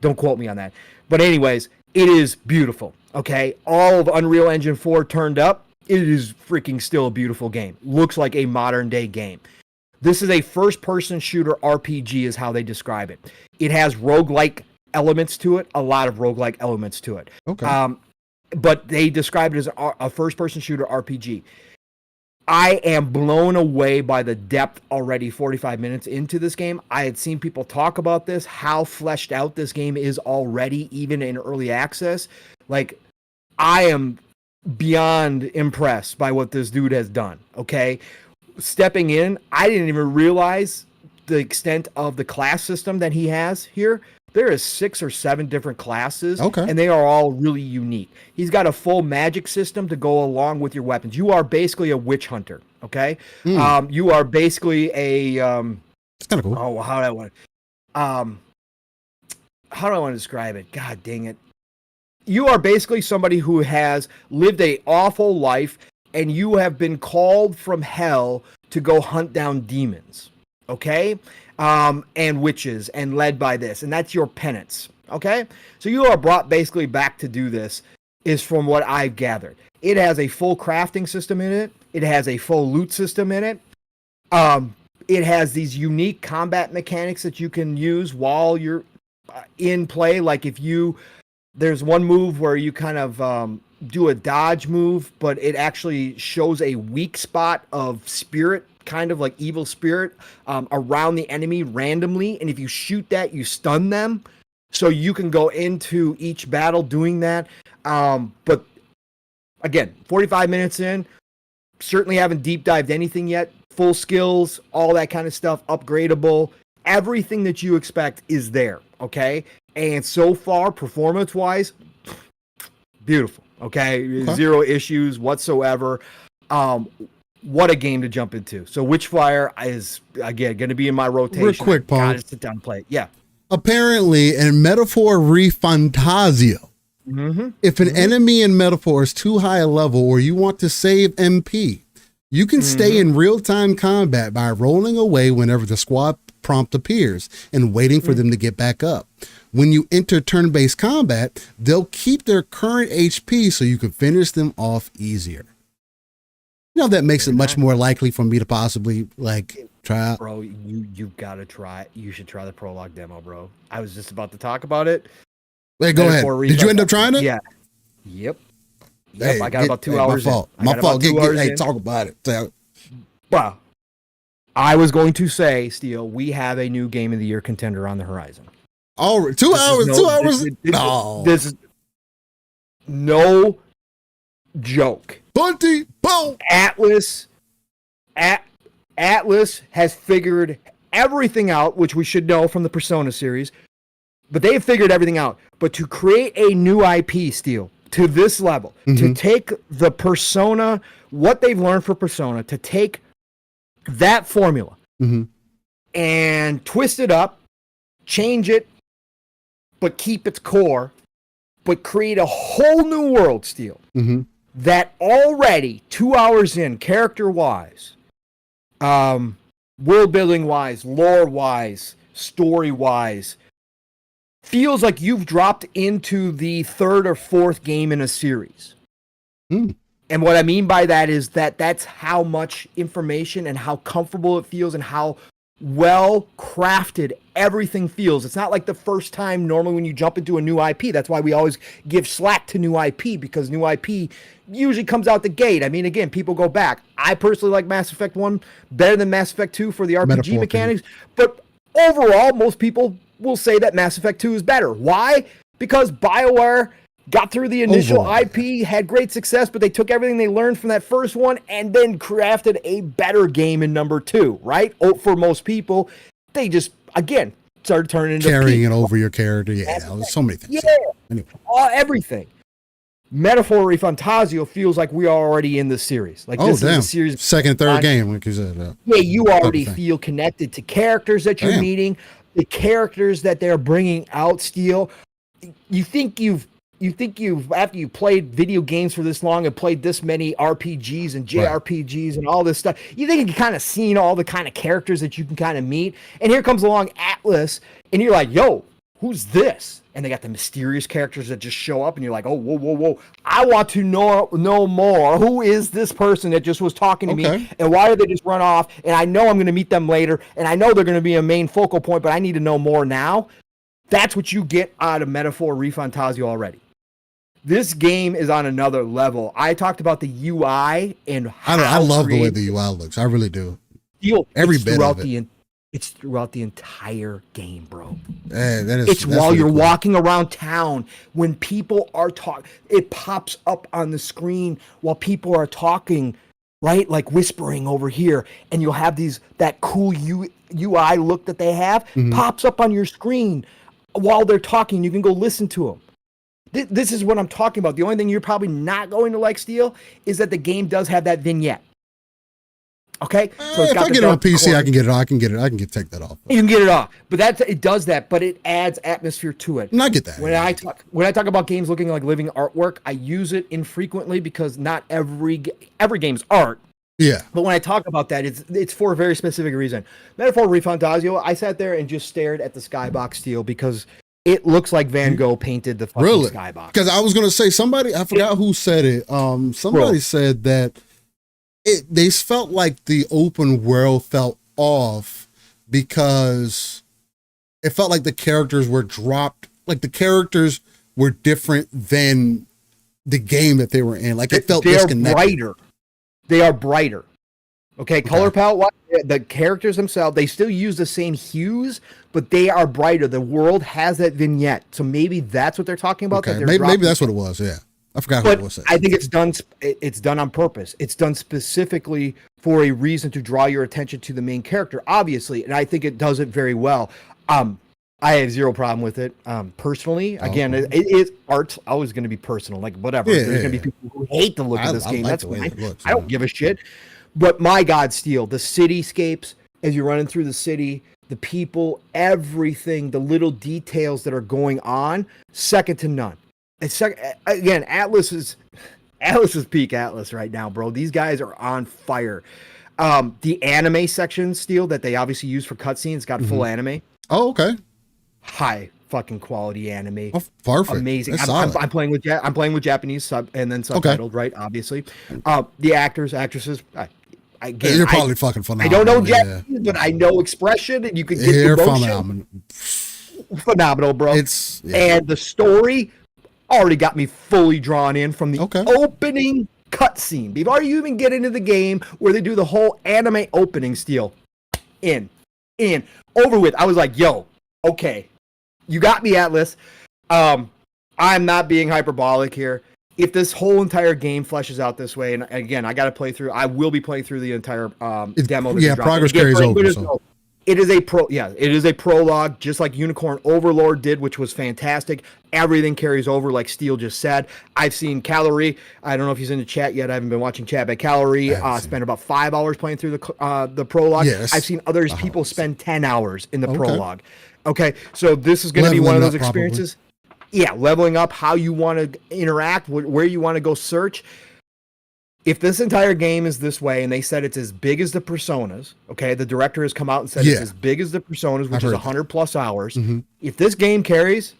don't quote me on that. But anyways, it is beautiful, okay? All of Unreal Engine 4 turned up. It is freaking still a beautiful game. Looks like a modern day game. This is a first-person shooter RPG is how they describe it. It has roguelike elements to it, a lot of roguelike elements to it. Okay. But they describe it as a first-person shooter RPG. I am blown away by the depth already 45 minutes into this game. I had seen people talk about this, how fleshed out this game is already, even in early access. Like, I am beyond impressed by what this dude has done, okay? Stepping in, I didn't even realize the extent of the class system that he has here. There is 6 or 7 different classes, and they are all really unique. He's got a full magic system to go along with your weapons. You are basically a witch hunter, okay? You are basically a... it's kind of cool. Oh, how do I want to describe it? God dang it. You are basically somebody who has lived a awful life, and you have been called from hell to go hunt down demons, okay? And witches, and led by this, and that's your penance, okay? So you are brought basically back to do this, is from what I've gathered. It has a full crafting system in it. It has a full loot system in it. It has these unique combat mechanics that you can use while you're in play. Like there's one move where you kind of do a dodge move, but it actually shows a weak spot of spirit, kind of like evil spirit, around the enemy randomly. And if you shoot that, you stun them. So you can go into each battle doing that. But again, 45 minutes in, certainly haven't deep dived anything yet. Full skills, all that kind of stuff, upgradable. Everything that you expect is there, okay? And so far, performance-wise, beautiful, okay? Zero issues whatsoever. What a game to jump into. So Witchfire is, again, going to be in my rotation. Real quick, Paul. Gotta sit down and play it. Yeah. Apparently, in Metaphor Refantasio, if an enemy in Metaphor is too high a level or you want to save MP, you can stay in real-time combat by rolling away whenever the squad prompt appears and waiting for them to get back up. When you enter turn-based combat, they'll keep their current HP so you can finish them off easier. You know, that makes it much more likely for me to possibly try out. Bro, you've got to try it. You should try the prologue demo, bro. I was just about to talk about it. Hey, go ahead. Did you end up trying it? Yeah. Yep. Hey, I got about 2 hours. My fault. Hey, talk about it. Well, I was going to say, Steele, we have a new Game of the Year contender on the horizon. Oh, 2 hours. 2 hours. No. This is no joke. Bunty, boom. Atlas has figured everything out, which we should know from the Persona series, but they have figured everything out. But to create a new IP, Steele, to this level, to take the Persona, what they've learned for Persona, to take that formula and twist it up, change it, but keep its core, but create a whole new world, Steele, that already 2 hours in, character-wise, world-building-wise, lore-wise, story-wise, feels like you've dropped into the 3rd or 4th game in a series. And what I mean by that is that's how much information and how comfortable it feels and how well crafted everything feels. It's not like the first time normally when you jump into a new IP. That's why we always give slack to new IP, because new IP usually comes out the gate. I mean, again, people go back. I personally like Mass Effect 1 better than Mass Effect 2 for the RPG mechanics. But overall, most people will say that Mass Effect 2 is better. Why? Because BioWare got through the initial IP, had great success, but they took everything they learned from that first one and then crafted a better game in number 2, right? For most people, they just, again, started turning into carrying it over your character. Yeah, so many things. Yeah, anyway. Everything. Metaphor Fantasio feels like we are already in the series. Like this is a series. Second, third game, like you said. Yeah, you already feel connected to characters that you're meeting, the characters that they're bringing out. Steel, you think you've after you played video games for this long and played this many RPGs and JRPGs and all this stuff, you think you've kind of seen all the kind of characters that you can kind of meet. And here comes along Atlas, and you're like, yo, who's this? And they got the mysterious characters that just show up, and you're like, oh, whoa. I want to know more. Who is this person that just was talking to me? And why did they just run off? And I know I'm going to meet them later, and I know they're going to be a main focal point, but I need to know more now. That's what you get out of Metaphor Fantasio already. This game is on another level. I talked about the UI and how I love the way the UI looks. I really do. Every bit of it. It's throughout the entire game, bro. It's while you're walking around town, when people are talking, it pops up on the screen while people are talking, right? Like whispering over here, and you'll have that cool UI look that they have pops up on your screen while they're talking. You can go listen to them. This is what I'm talking about. The only thing you're probably not going to like, Steel, is that the game does have that vignette. Okay, so if I get it on PC, I can get it. I can take that off. You can get it off, but it does that. But it adds atmosphere to it. And I get that. When I talk about games looking like living artwork, I use it infrequently because not every game's art. Yeah. But when I talk about that, it's for a very specific reason. Metaphor Fantasio, I sat there and just stared at the skybox, Steel, because it looks like Van Gogh painted the fucking skybox. Because I was gonna say I forgot who said it. Somebody said that. They felt like the open world felt off because it felt like the characters were dropped, like the characters were different than the game that they were in. Like it felt disconnected. They are brighter. Okay, color palette, the characters themselves, they still use the same hues, but they are brighter. The world has that vignette. So maybe that's what they're talking about. Okay, maybe that's what it was, yeah. I forgot who it was. I think it's done on purpose. It's done specifically for a reason to draw your attention to the main character, obviously, and I think it does it very well. I have zero problem with it. Personally, again, it's art's always going to be personal. Like whatever. There's going to be people who hate the look of this game. That's fine. I don't give a shit. But my God, Steel, the cityscapes as you're running through the city, the people, everything, the little details that are going on, second to none. Again, Atlas is peak Atlas right now, bro. These guys are on fire. The anime section, Steel, that they obviously use for cutscenes, got full anime. Oh, okay. High fucking quality anime. Oh, perfect. Amazing. I'm playing with Japanese sub and then subtitled, right? Obviously, the actors, actresses. Again, you're probably fucking phenomenal. I don't know Japanese, but I know expression, and you can get emotion. Phenomenal, bro. And the story already got me fully drawn in from the opening cutscene. Before you even get into the game where they do the whole anime opening, Steel. Over with. I was like, yo, okay. You got me, Atlas. I'm not being hyperbolic here. If this whole entire game fleshes out this way, and again, I will be playing through the entire demo. Yeah, progress carries over. So. It is a prologue, just like Unicorn Overlord did, which was fantastic. Everything carries over, like Steel just said. I've seen Calorie. I don't know if he's in the chat yet. I haven't been watching chat, but Calorie spent about 5 hours playing through the prologue. Yes. I've seen people spend 10 hours in the prologue. Okay, so this is going to be one of those experiences. Probably. Yeah, leveling up, how you want to interact, where you want to go search. If this entire game is this way, and they said it's as big as the Personas, okay, the director has come out and said it's as big as the Personas, which is 100 plus hours. If this game carries,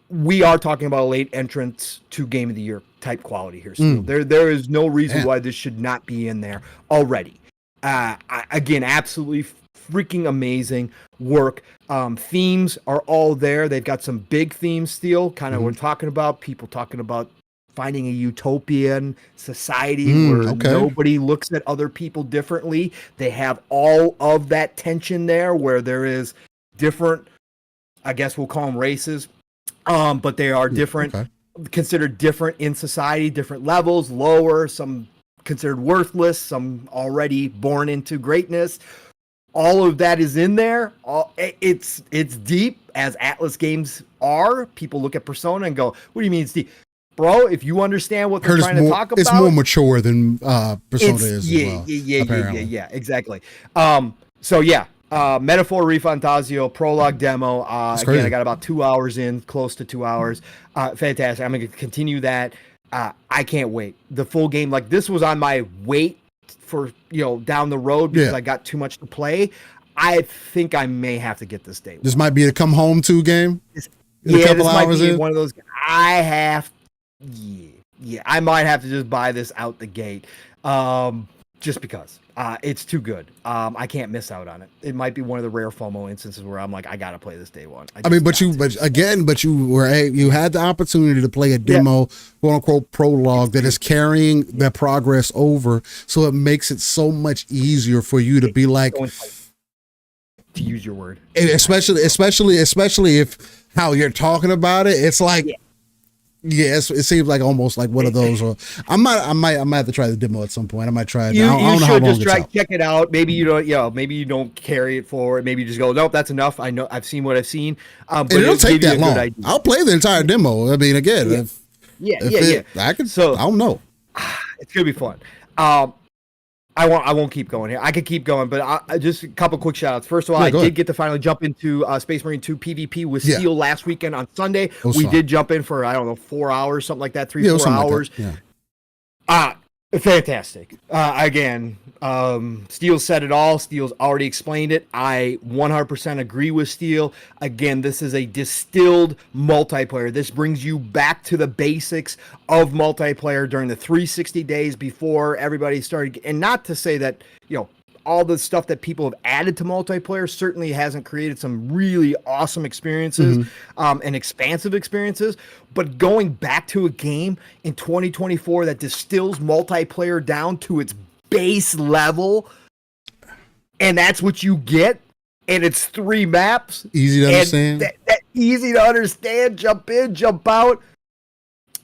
we are talking about a late entrance to Game of the Year type quality here. So there is no reason why this should not be in there already. Again, absolutely freaking amazing work. Themes are all there. They've got some big themes still, kind of we're talking about, people talking about finding a utopian society where nobody looks at other people differently. They have all of that tension there where there is different, I guess we'll call them races, but they are different, considered different in society, different levels, lower, some considered worthless, some already born into greatness. All of that is in there. It's deep, as Atlas games are. People look at Persona and go, what do you mean it's deep? bro, if you understand what they're trying to talk about, it's more mature than Persona is. Yeah, exactly. So yeah, Metaphor Refantasio prologue demo. Again, I got about 2 hours in, close to 2 hours. Fantastic. I'm gonna continue that. I can't wait. The full game, like this was on my wait for down the road because I got too much to play. I think I may have to get this day. This might be a come home to game. This might be one of those. I might have to just buy this out the gate, just because it's too good. I can't miss out on it. It might be one of the rare FOMO instances where I'm like, I gotta play this day one. But you had the opportunity to play a demo, quote unquote prologue that is carrying that progress over, so it makes it so much easier for you to be like. To use your word, and especially if how you're talking about it, it's like, it seems like almost like one of those. Or I might have to try the demo at some point. I might try it. You should just check it out. Maybe you don't, maybe you don't carry it forward. Maybe you just go, nope, that's enough. I know, I've seen what I've seen. But it'll take that long. I'll play the entire demo. I mean, again, I don't know. It's gonna be fun. I won't keep going here. I could keep going, but just a couple quick shout outs. First of all, I did get to finally jump into Space Marine 2 PvP with Steel last weekend on Sunday. We did jump in for, 4 hours, something like that, 3-4 hours. Like fantastic. Again, Steel said it all. Steel's already explained it. I 100% agree with Steel. Again, this is a distilled multiplayer. This brings you back to the basics of multiplayer during the 360 days before everybody started. And not to say that, all the stuff that people have added to multiplayer certainly hasn't created some really awesome experiences and expansive experiences. But going back to a game in 2024 that distills multiplayer down to its base level, and that's what you get, and it's 3 maps. Easy to understand. That easy to understand, jump in, jump out.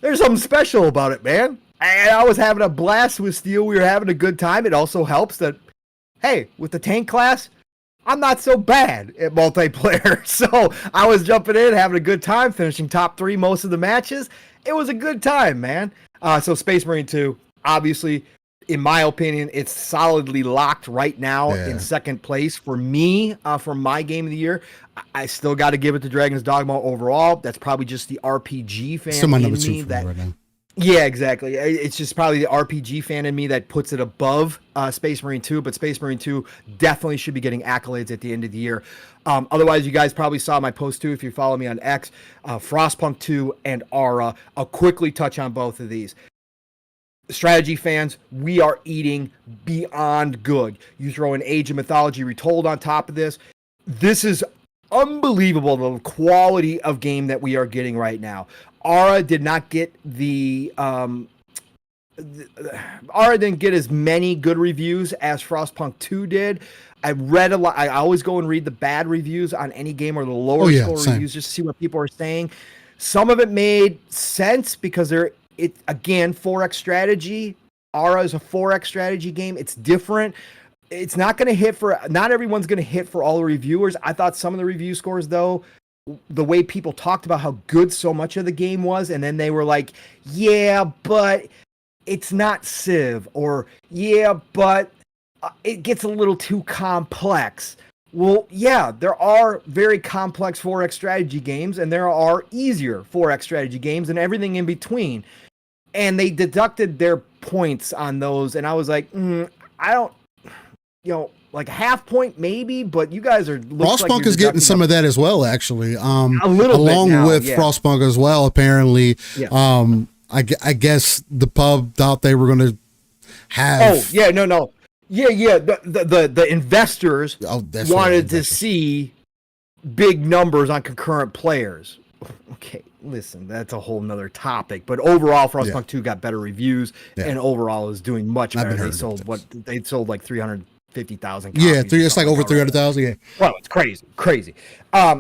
There's something special about it, man. And I was having a blast with Steel. We were having a good time. It also helps that, hey, with the tank class, I'm not so bad at multiplayer. So I was jumping in, having a good time, finishing top 3 most of the matches. It was a good time, man. So Space Marine 2, obviously, in my opinion, it's solidly locked right now in second place for me for my game of the year. I still got to give it to Dragon's Dogma overall. That's probably just the RPG fan Still my number in 2 me for right now. Yeah, exactly. It's just probably the RPG fan in me that puts it above Space Marine 2, but Space Marine 2 definitely should be getting accolades at the end of the year. Otherwise, you guys probably saw my post too if you follow me on X. Frostpunk 2 and Aura. I'll quickly touch on both of these. Strategy fans, we are eating beyond good. You throw an Age of Mythology Retold on top of this. This is unbelievable, the quality of game that we are getting right now. Aura did not get Aura didn't get as many good reviews as Frostpunk 2 did. I read a lot. I always go and read the bad reviews on any game or the lower score reviews just to see what people are saying. Some of it made sense because again, 4X strategy. Aura is a 4X strategy game. It's different. It's not going to hit not everyone's going to hit for all the reviewers. I thought some of the review scores, though, the way people talked about how good so much of the game was, and then they were like, yeah, but it's not Civ, or yeah, but it gets a little too complex. Well, yeah, there are very complex 4X strategy games, and there are easier 4X strategy games, and everything in between. And they deducted their points on those, and I was like, I don't, like a half point maybe, but you guys are. Frostpunk is getting some of that as well, actually. A little along bit now, with Frostpunk as well, apparently. Yeah. I guess the pub thought they were going to have. Oh yeah, no. Yeah. The investors wanted to see big numbers on concurrent players. Okay, listen, that's a whole nother topic. But overall, Frostpunk 2 got better reviews, and overall is doing much better. They sold like 350,000 copies. Yeah, it's like over 300,000. Yeah. Well, it's crazy.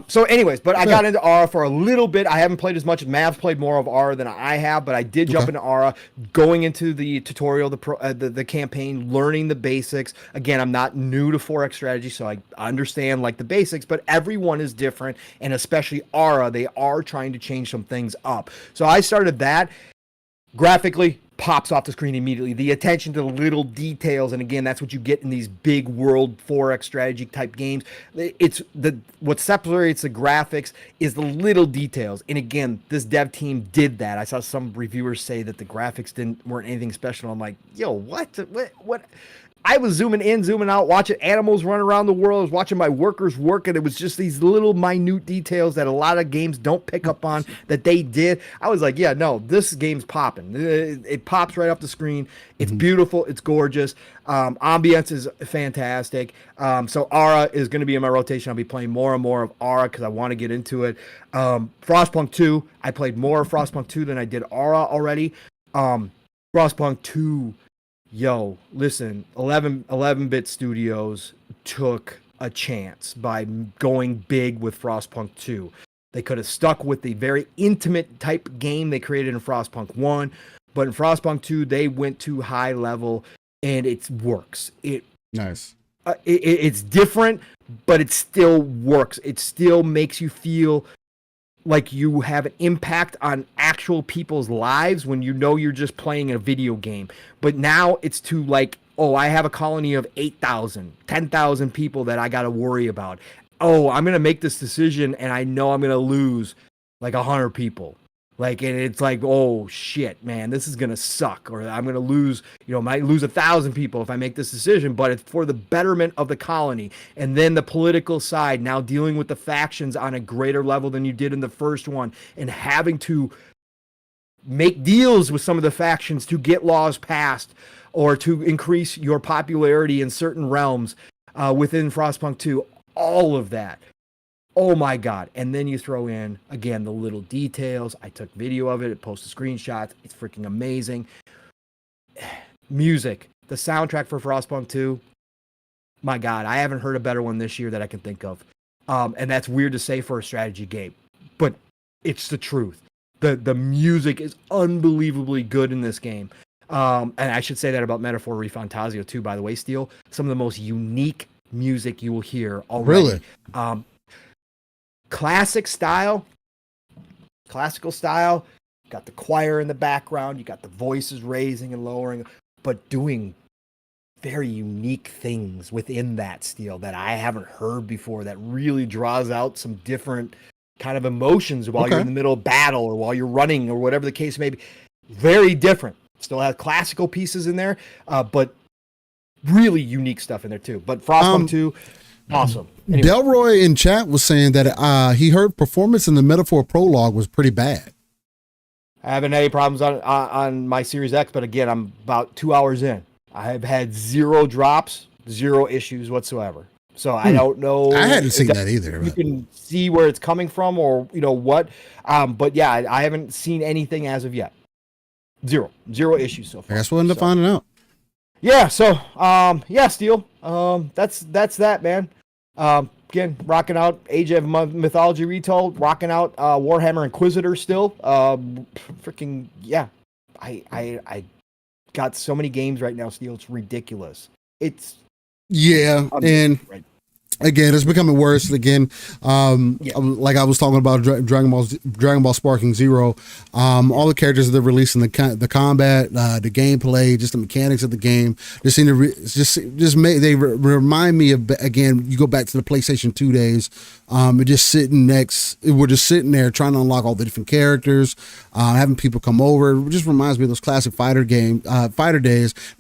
So anyways, but I got into Aura for a little bit. I haven't played as much. Mav's played more of Aura than I have, but I did jump into Aura, going into the tutorial, the campaign, learning the basics. Again, I'm not new to 4X strategy, so I understand like the basics, but everyone is different, and especially Aura, they are trying to change some things up. So I started that. graphically pops off the screen immediately. The attention to the little details, and again, that's what you get in these big world 4X strategy type games. It's what separates the graphics is the little details. And again, this dev team did that. I saw some reviewers say that the graphics weren't anything special. I'm like, yo, what? I was zooming in, zooming out, watching animals run around the world. I was watching my workers work, and it was just these little minute details that a lot of games don't pick up on that they did. I was like, yeah, no, this game's popping. It pops right off the screen. It's beautiful. It's gorgeous. Ambience is fantastic. So Aura is going to be in my rotation. I'll be playing more and more of Aura because I want to get into it. Frostpunk 2, I played more of Frostpunk 2 than I did Aura already. Frostpunk 2, yo, listen, 11-bit studios took a chance by going big with Frostpunk 2. They could have stuck with the very intimate type game they created in Frostpunk 1, but in Frostpunk 2, they went to high level, and it works. Nice. It's different, but it still works. It still makes you feel like you have an impact on actual people's lives when you know you're just playing a video game. But now it's to like, oh, I have a colony of 8,000, 10,000 people that I got to worry about. Oh, I'm going to make this decision and I know I'm going to lose like 100 people. Like, and it's like, oh shit, man, this is going to suck. Or I'm going to lose, might lose 1,000 people if I make this decision, but it's for the betterment of the colony. And then the political side, now dealing with the factions on a greater level than you did in the first one, and having to make deals with some of the factions to get laws passed or to increase your popularity in certain realms within Frostpunk 2, all of that. Oh my God. And then you throw in, again, the little details. I took video of it. It posted screenshots. It's freaking amazing. Music. The soundtrack for Frostpunk 2. My God, I haven't heard a better one this year that I can think of. And that's weird to say for a strategy game, but it's the truth. The music is unbelievably good in this game. And I should say that about Metaphor Refantasio too, by the way, Steel. Some of the most unique music you will hear already. Really? Classical style, got the choir in the background, you got the voices raising and lowering, but doing very unique things within that steel that I haven't heard before that really draws out some different kind of emotions while you're in the middle of battle or while you're running or whatever the case may be. Very different. Still have classical pieces in there, but really unique stuff in there too. But Frostpunk 2, awesome. Anyway. Delroy in chat was saying that he heard performance in the Metaphor prologue was pretty bad. I haven't had any problems on my Series X, but again, I'm about 2 hours in. I have had 0 drops, 0 issues whatsoever. So I don't know. I hadn't seen that either. You can see where it's coming from or what. But yeah, I haven't seen anything as of yet. 0 issues so far. I guess we'll end up finding out. Yeah, so Steel. That's that, man. Again, rocking out Age of Mythology Retold, rocking out Warhammer Inquisitor still. Freaking yeah. I got so many games right now, Steel. It's ridiculous. It's and right. Again, it's becoming worse. Again, like I was talking about Dragon Ball Sparking Zero, all the characters that they're releasing, the combat, the gameplay, just the mechanics of the game, just seem to they remind me of, again, you go back to the PlayStation 2 days, we're just sitting there trying to unlock all the different characters, having people come over. It just reminds me of those classic fighter days.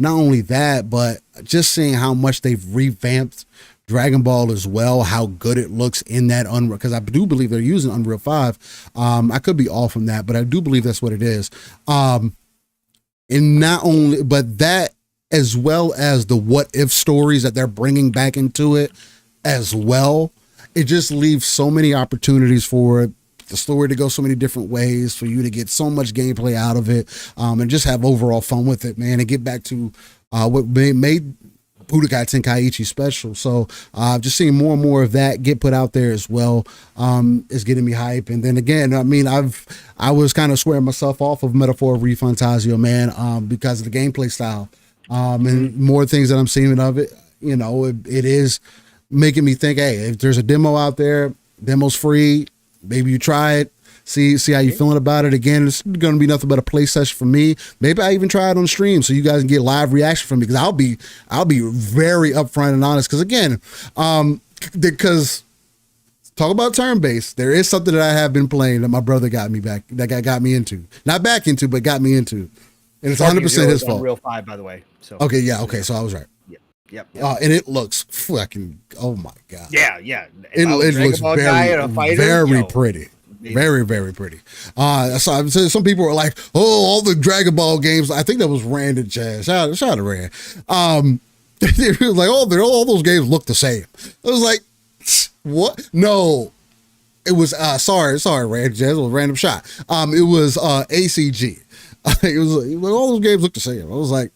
Not only that, but just seeing how much they've revamped Dragon Ball as well, how good it looks in that Unreal, because I do believe they're using Unreal 5. I could be off from that, but I do believe that's what it is. And not only, but that as well as the what if stories that they're bringing back into it as well, it just leaves so many opportunities for the story to go so many different ways, for you to get so much gameplay out of it, and just have overall fun with it, man, and get back to what made Budokai Tenkaichi special. So just seeing more and more of that get put out there as well is getting me hype. And then again, I mean, I was kind of swearing myself off of Metaphor Refantasio, man, because of the gameplay style and more things that I'm seeing of it. It is making me think, hey, if there's a demo out there, demo's free, maybe you try it, See how you feeling about it. Again, it's going to be nothing but a play session for me. Maybe I even try it on stream so you guys can get live reaction from me, because I'll be very upfront and honest. Because again, because talk about turn-based, there is something that I have been playing that my brother got me into. Not back into, but got me into. And it's 100% his fault. Real 5, by the way. So okay, yeah, okay, so I was right. Yep. And it looks fucking, oh my God. Yeah. It looks very pretty. Very, very pretty. So some people were like, oh, all the Dragon Ball games. I think that was Rand and Chaz. Shout out to Rand. They were like, oh, all those games look the same. I was like, what? No. It was, sorry, Rand and Chaz. It was a random shot. It was ACG. It was like, all those games look the same. I was like,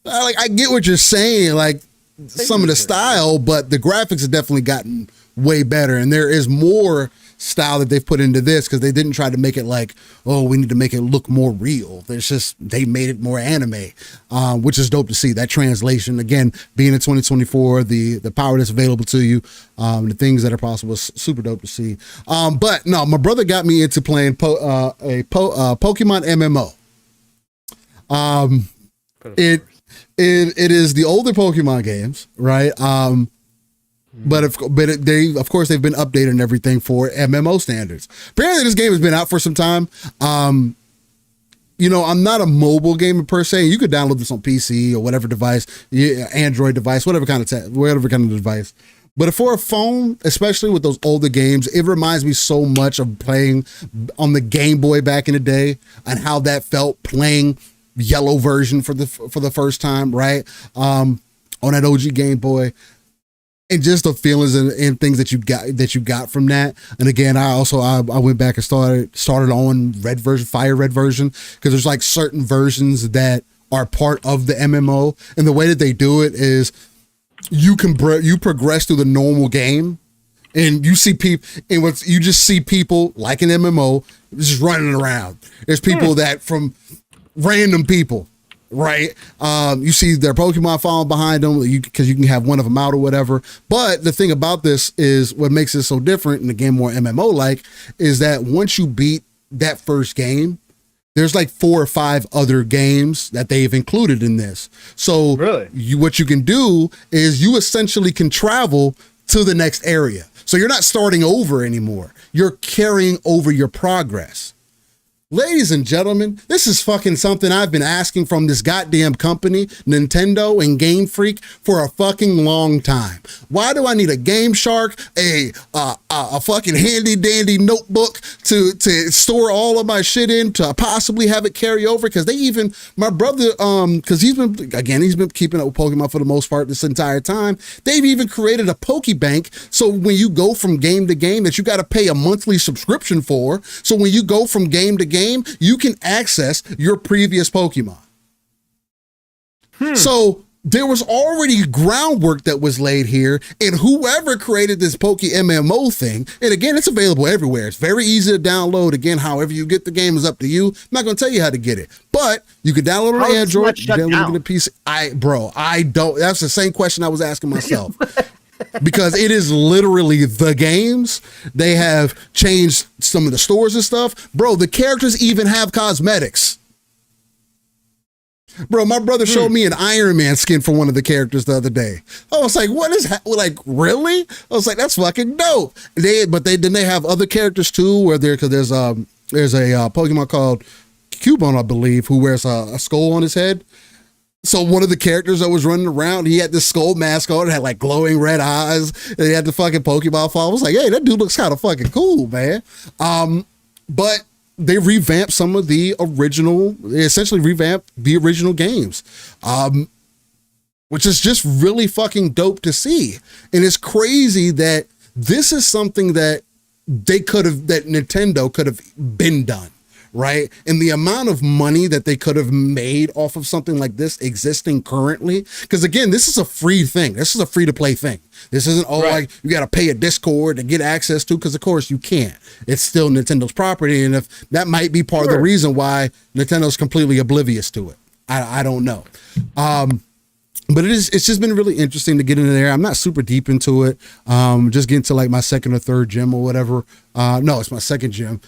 like, I get what you're saying, like some of the style, but the graphics have definitely gotten way better, and there is more style that they've put into this, because they didn't try to make it like, oh, we need to make it look more real. There's just, they made it more anime, which is dope to see. That translation, again, being in 2024, the power that's available to you, the things that are possible, is super dope to see. But no, my brother got me into playing Pokemon MMO. It is the older Pokemon games, right? But of course they've been updated and everything for MMO standards. Apparently this game has been out for some time. I'm not a mobile gamer per se. You could download this on PC or whatever device, Android device, whatever kind of device. But for a phone, especially with those older games, it reminds me so much of playing on the Game Boy back in the day, and how that felt playing yellow version for the first time, right? On that OG Game Boy. And just the feelings and things that you got from that. And again, I went back and started on Fire Red version, because there's like certain versions that are part of the MMO, and the way that they do it is you progress through the normal game, and you see people, and you just see people like an MMO just running around. There's people that from random people. Right. You see their Pokemon following behind them, because you can have one of them out or whatever. But the thing about this is what makes it so different, and again, more MMO like, is that once you beat that first game, there's like 4 or 5 other games that they've included in this. So really? What you can do is you essentially can travel to the next area. So you're not starting over anymore. You're carrying over your progress. Ladies and gentlemen, this is fucking something I've been asking from this goddamn company, Nintendo and Game Freak, for a fucking long time. Why do I need a Game Shark, a fucking handy dandy notebook to store all of my shit in, to possibly have it carry over? Because my brother, because he's been keeping up with Pokemon for the most part this entire time. They've even created a Pokebank, so when you go from game to game, that you got to pay a monthly subscription for. So when you go from game to game, you can access your previous Pokemon. So there was already groundwork that was laid here, and whoever created this Poke MMO thing, and again, it's available everywhere. It's very easy to download. Again, however you get the game is up to you. I'm not going to tell you how to get it, but you can download it on Android. You can download it on PC. I don't. That's the same question I was asking myself. Because it is literally the games. They have changed some of the stores and stuff. Bro, the characters even have cosmetics. Bro, my brother showed me an Iron Man skin for one of the characters the other day. I was like, what is like, really? I was like, that's fucking dope. Then they have other characters too, because there's a Pokemon called Cubone, I believe, who wears a skull on his head. So one of the characters that was running around, he had this skull mask on, had like glowing red eyes, and he had the fucking Pokemon fall. I was like, hey, that dude looks kind of fucking cool, man. But they revamped some of they essentially revamped the original games, which is just really fucking dope to see. And it's crazy that this is something that Nintendo could have been done. Right? And the amount of money that they could have made off of something like this existing currently. Because again, this is a free thing. This is a free to play thing. This isn't, like you got to pay a Discord to get access to, because of course you can't. It's still Nintendo's property. And if that might be part of the reason why Nintendo's completely oblivious to it. I don't know. But it's just been really interesting to get into there. I'm not super deep into it. Just getting to like my second or third gym or whatever. No, it's my second gym.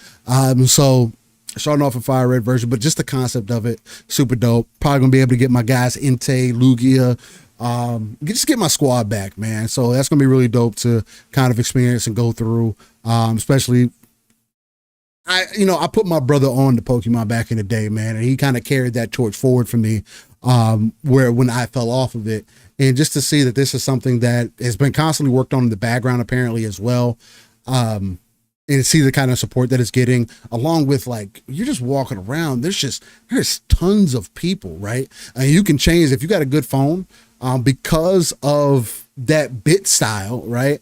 So starting off a Fire Red version, but just the concept of it, super dope. Probably gonna be able to get my guys Yotei, Lugia, just get my squad back, man. So that's gonna be really dope to kind of experience and go through. Especially I put my brother on the Pokemon back in the day, man, and he kind of carried that torch forward for me. Where when I fell off of it, and just to see that this is something that has been constantly worked on in the background apparently as well, and see the kind of support that it's getting, along with like you're just walking around, there's tons of people, right? And you can change if you got a good phone, because of that bit style, right?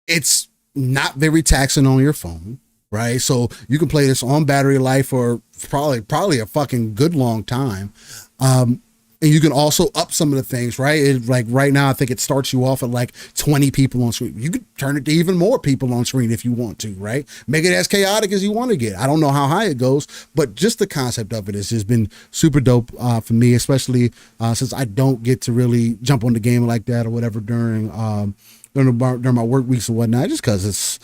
It's not very taxing on your phone. Right. So you can play this on battery life for probably a fucking good long time. And you can also up some of the things, right? Like right now, I think it starts you off at like 20 people on screen. You could turn it to even more people on screen if you want to, right? Make it as chaotic as you want to get. I don't know how high it goes, but just the concept of it has just been super dope for me, especially since I don't get to really jump on the game like that or whatever during my work weeks and whatnot, just because it's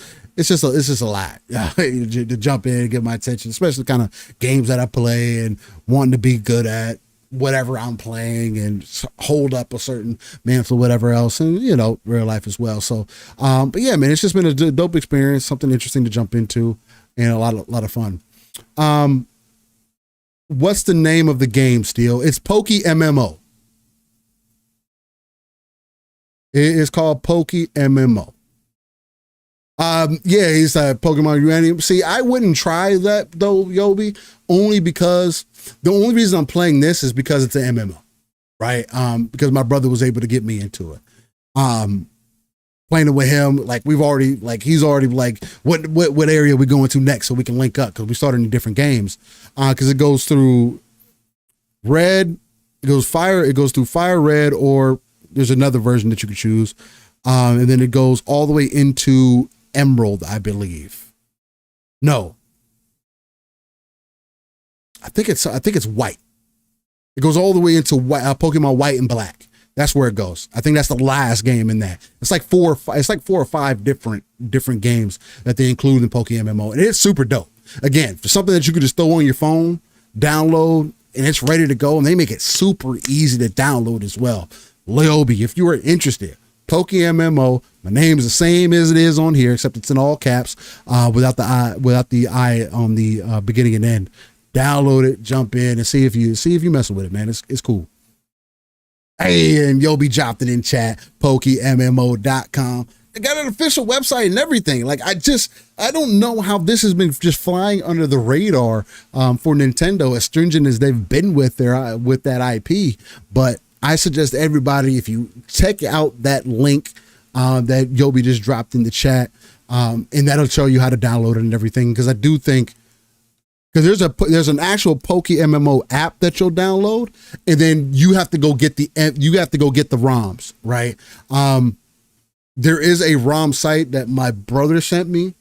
just a lot to jump in and get my attention, especially the kind of games that I play and wanting to be good at whatever I'm playing and hold up a certain mantle or whatever else, and real life as well. So, but yeah, man, it's just been a dope experience, something interesting to jump into, and a lot of fun. What's the name of the game, Steel? It's Poke MMO. It is called Poke MMO. Yeah, he's Pokemon Uranium. See, I wouldn't try that though, Yobi, only because the only reason I'm playing this is because it's an MMO, right? Because my brother was able to get me into it. Playing it with him, like he's already like, what area are we going to next so we can link up, because we started in different games. Because it goes through red, it goes through fire red, or there's another version that you could choose. And then it goes all the way into Emerald, I believe. No, I think it's white. It goes all the way into Pokemon White and Black. That's where it goes. I think that's the last game in that. It's like four or five different games that they include in Poke MMO, and it's super dope. Again, for something that you could just throw on your phone, download, and it's ready to go. And they make it super easy to download as well. Leobi, if you are interested, Poke MMO. My name is the same as it is on here, except it's in all caps, without the I on the beginning and end. Download it, jump in, and see if you messing with it, man. It's cool. Hey, and Yobi dropped it in chat. PokeMMO.com. They got an official website and everything. Like I don't know how this has been just flying under the radar for Nintendo, as stringent as they've been with that IP, but I suggest everybody, if you check out that link that Yobi just dropped in the chat, and that'll show you how to download it and everything. Because I do think, because there's an actual Poke MMO app that you'll download, and then you have to go get the ROMs, right? There is a ROM site that my brother sent me,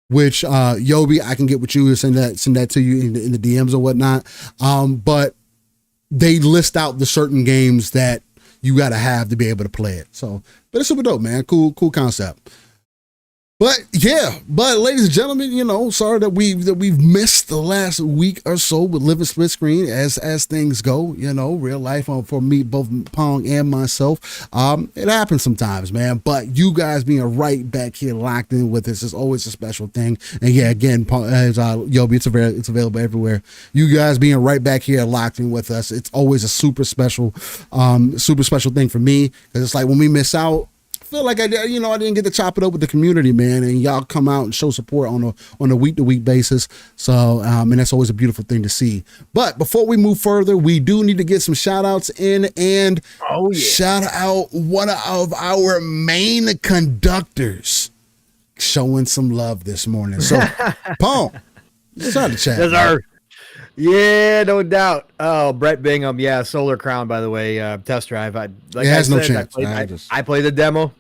which Yobi, I can get with you and send that to you in the DMs or whatnot. But they list out the certain games that you got to have to be able to play it. So, but it's super dope, man. Cool concept. But yeah, ladies and gentlemen, sorry that we've missed the last week or so with living split screen as things go, real life for me, both Pong and myself. It happens sometimes, man, but you guys being right back here locked in with us is always a special thing. And yeah, again, as Yobi, it's available everywhere. You guys being right back here locked in with us, it's always a super special thing for me, because it's like when we miss out, feel like I didn't get to chop it up with the community, man, and y'all come out and show support on a week-to-week basis. So, and that's always a beautiful thing to see. But before we move further, we do need to get some shout outs in, and shout out one of our main conductors showing some love this morning. So, Paul, shout out to chat. Yes, sir. Yeah, no doubt. Oh, Brett Bingham. Yeah, Solar Crown, by the way, test drive. I played the demo,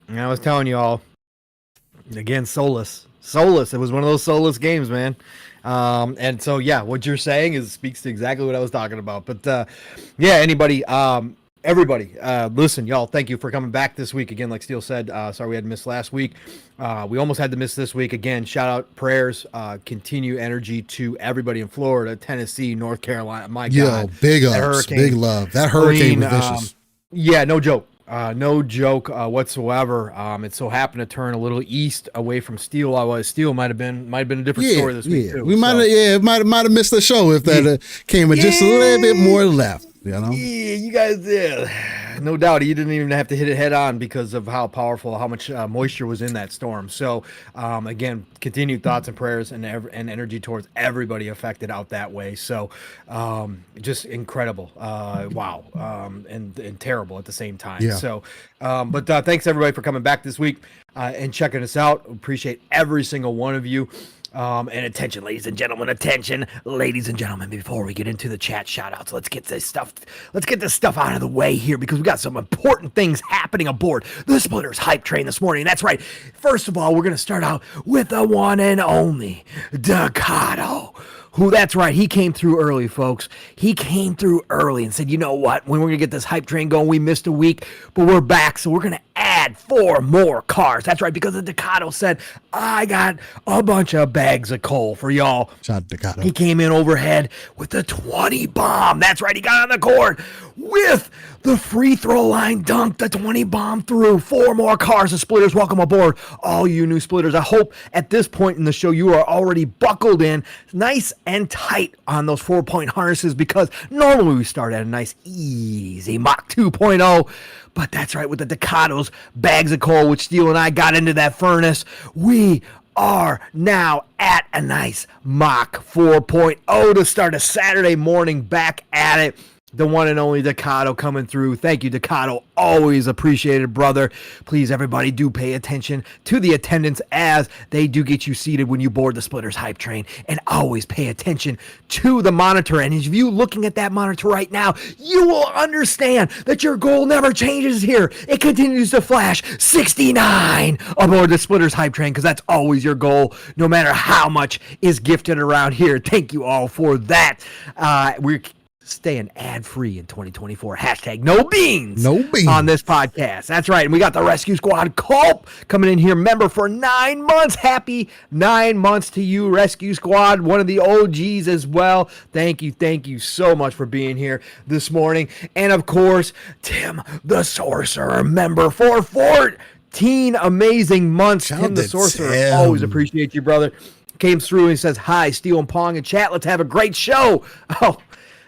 and I was telling you all, again, Solus. It was one of those Solus games, man. And so, yeah, what you're saying speaks to exactly what I was talking about. But yeah, everybody, listen, y'all, thank you for coming back this week. Again, like Steele said, sorry we had to miss last week. We almost had to miss this week. Again, shout out, prayers, continue energy to everybody in Florida, Tennessee, North Carolina. My God. Big ups, big love. That hurricane was vicious. Yeah, no joke. No joke whatsoever. It so happened to turn a little east away from Steele. Steele might have been a different story this week too. We might have missed the show if that came just a little bit more left. You know? Yeah, you guys did. No doubt. You didn't even have to hit it head on because of how powerful, how much moisture was in that storm. So, again, continued thoughts and prayers and energy towards everybody affected out that way. So, just incredible. Wow. And terrible at the same time. Yeah. So, but thanks everybody for coming back this week and checking us out. Appreciate every single one of you. And attention, ladies and gentlemen, before we get into the chat shout outs, let's get this stuff out of the way here because we got some important things happening aboard the Splitters Hype Train this morning. That's right. First of all, we're going to start out with the one and only Decado. That's right. He came through early, folks. He came through early and said, you know what? When we're going to get this hype train going, we missed a week, but we're back. So we're going to add 4 more cars. That's right. Because the Decado said, I got a bunch of bags of coal for y'all. Shout out Decado. He came in overhead with the 20 bomb. That's right. He got on the court with the free throw line dunk, the 20 bomb through. 4 more cars. The Splitters, welcome aboard. All you new Splitters. I hope at this point in the show you are already buckled in nice and tight on those 4-point harnesses because normally we start at a nice easy Mach 2.0. But that's right, with the Decado's bags of coal, which Steele and I got into that furnace, we are now at a nice Mach 4.0 to start a Saturday morning back at it. The one and only Decado coming through. Thank you, Decado. Always appreciated, brother. Please, everybody, do pay attention to the attendants as they do get you seated when you board the Splitters Hype Train. And always pay attention to the monitor. And if you looking at that monitor right now, you will understand that your goal never changes here. It continues to flash 69 aboard the Splitters Hype Train because that's always your goal, no matter how much is gifted around here. Thank you all for that. We're staying ad-free in 2024. Hashtag no beans on this podcast. That's right. And we got the Rescue Squad Culp coming in here, member for 9 months. Happy 9 months to you, Rescue Squad. One of the OGs as well. Thank you so much for being here this morning. And of course, Tim the Sorcerer, member for 14 amazing months. Tim the Sorcerer, always appreciate you, brother. Came through and says, hi, Steele and Pong and chat. Let's have a great show. Oh,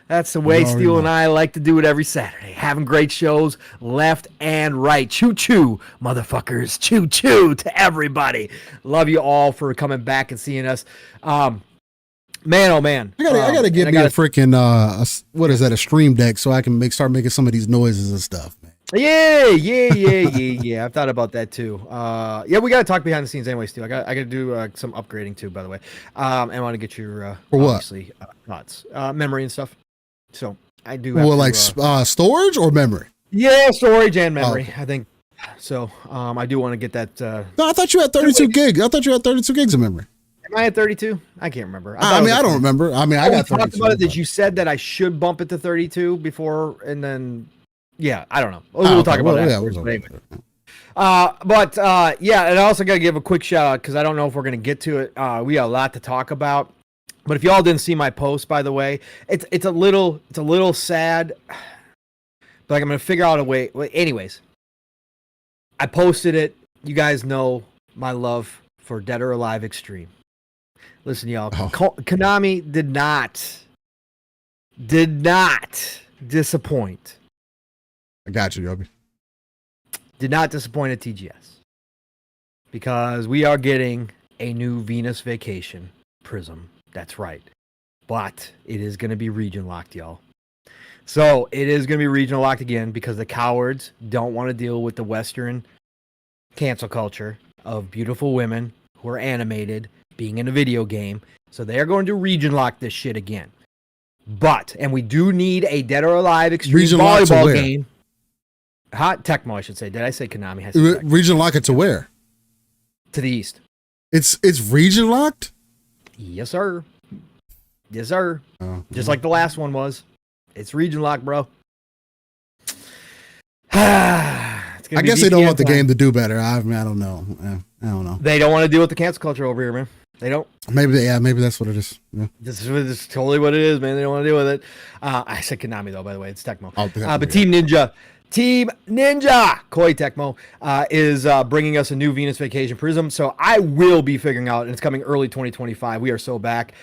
that's the way Steele and I like to do it every Saturday. Having great shows left and right. Choo-choo, motherfuckers. Choo-choo to everybody. Love you all for coming back and seeing us. Man, oh, man. I gotta give me a freaking, what is that, a stream deck so I can start making some of these noises and stuff, man. Yeah. I've thought about that too. Yeah, we gotta talk behind the scenes anyway, Steele. I gotta do some upgrading too, by the way. And I want to get your obviously thoughts, memory and stuff. So I do. Well, like storage or memory? Yeah, storage and memory. I think so. I do want to get that. No, I thought you had 32 gigs. I thought you had 32 gigs of memory. Am I at 32? I can't remember. I don't remember. I got 32. Talked about it that you said that I should bump it to 32 before, and then I don't know. We'll talk about that. Yeah, and I also got to give a quick shout out because I don't know if we're going to get to it. We got a lot to talk about. But if y'all didn't see my post, by the way, it's a little sad. But like I'm gonna figure out a way. Anyways, I posted it. You guys know my love for Dead or Alive Extreme. Listen, y'all. Konami did not disappoint. I got you, Yogi. Did not disappoint at TGS because we are getting a new Venus Vacation Prism. That's right. But it is going to be region locked, y'all. So it is going to be regional locked again because the cowards don't want to deal with the Western cancel culture of beautiful women who are animated being in a video game. So they are going to region lock this shit again. And we do need a Dead or Alive Extreme region volleyball game. Hot Tecmo, I should say. Did I say Konami? Region lock it to where? To the east. It's region locked? Yes, sir. Yes, sir. Just like the last one was. It's region lock, bro. I guess they don't want the game to do better. I don't know. I don't know. They don't want to deal with the cancel culture over here, man. They don't. Maybe that's what it is. Yeah. This is totally what it is, man. They don't want to deal with it. I said Konami, though, by the way. It's Tecmo. But Team Ninja, Koei Tecmo, is bringing us a new Venus Vacation Prism. So I will be figuring out, and it's coming early 2025. We are so back.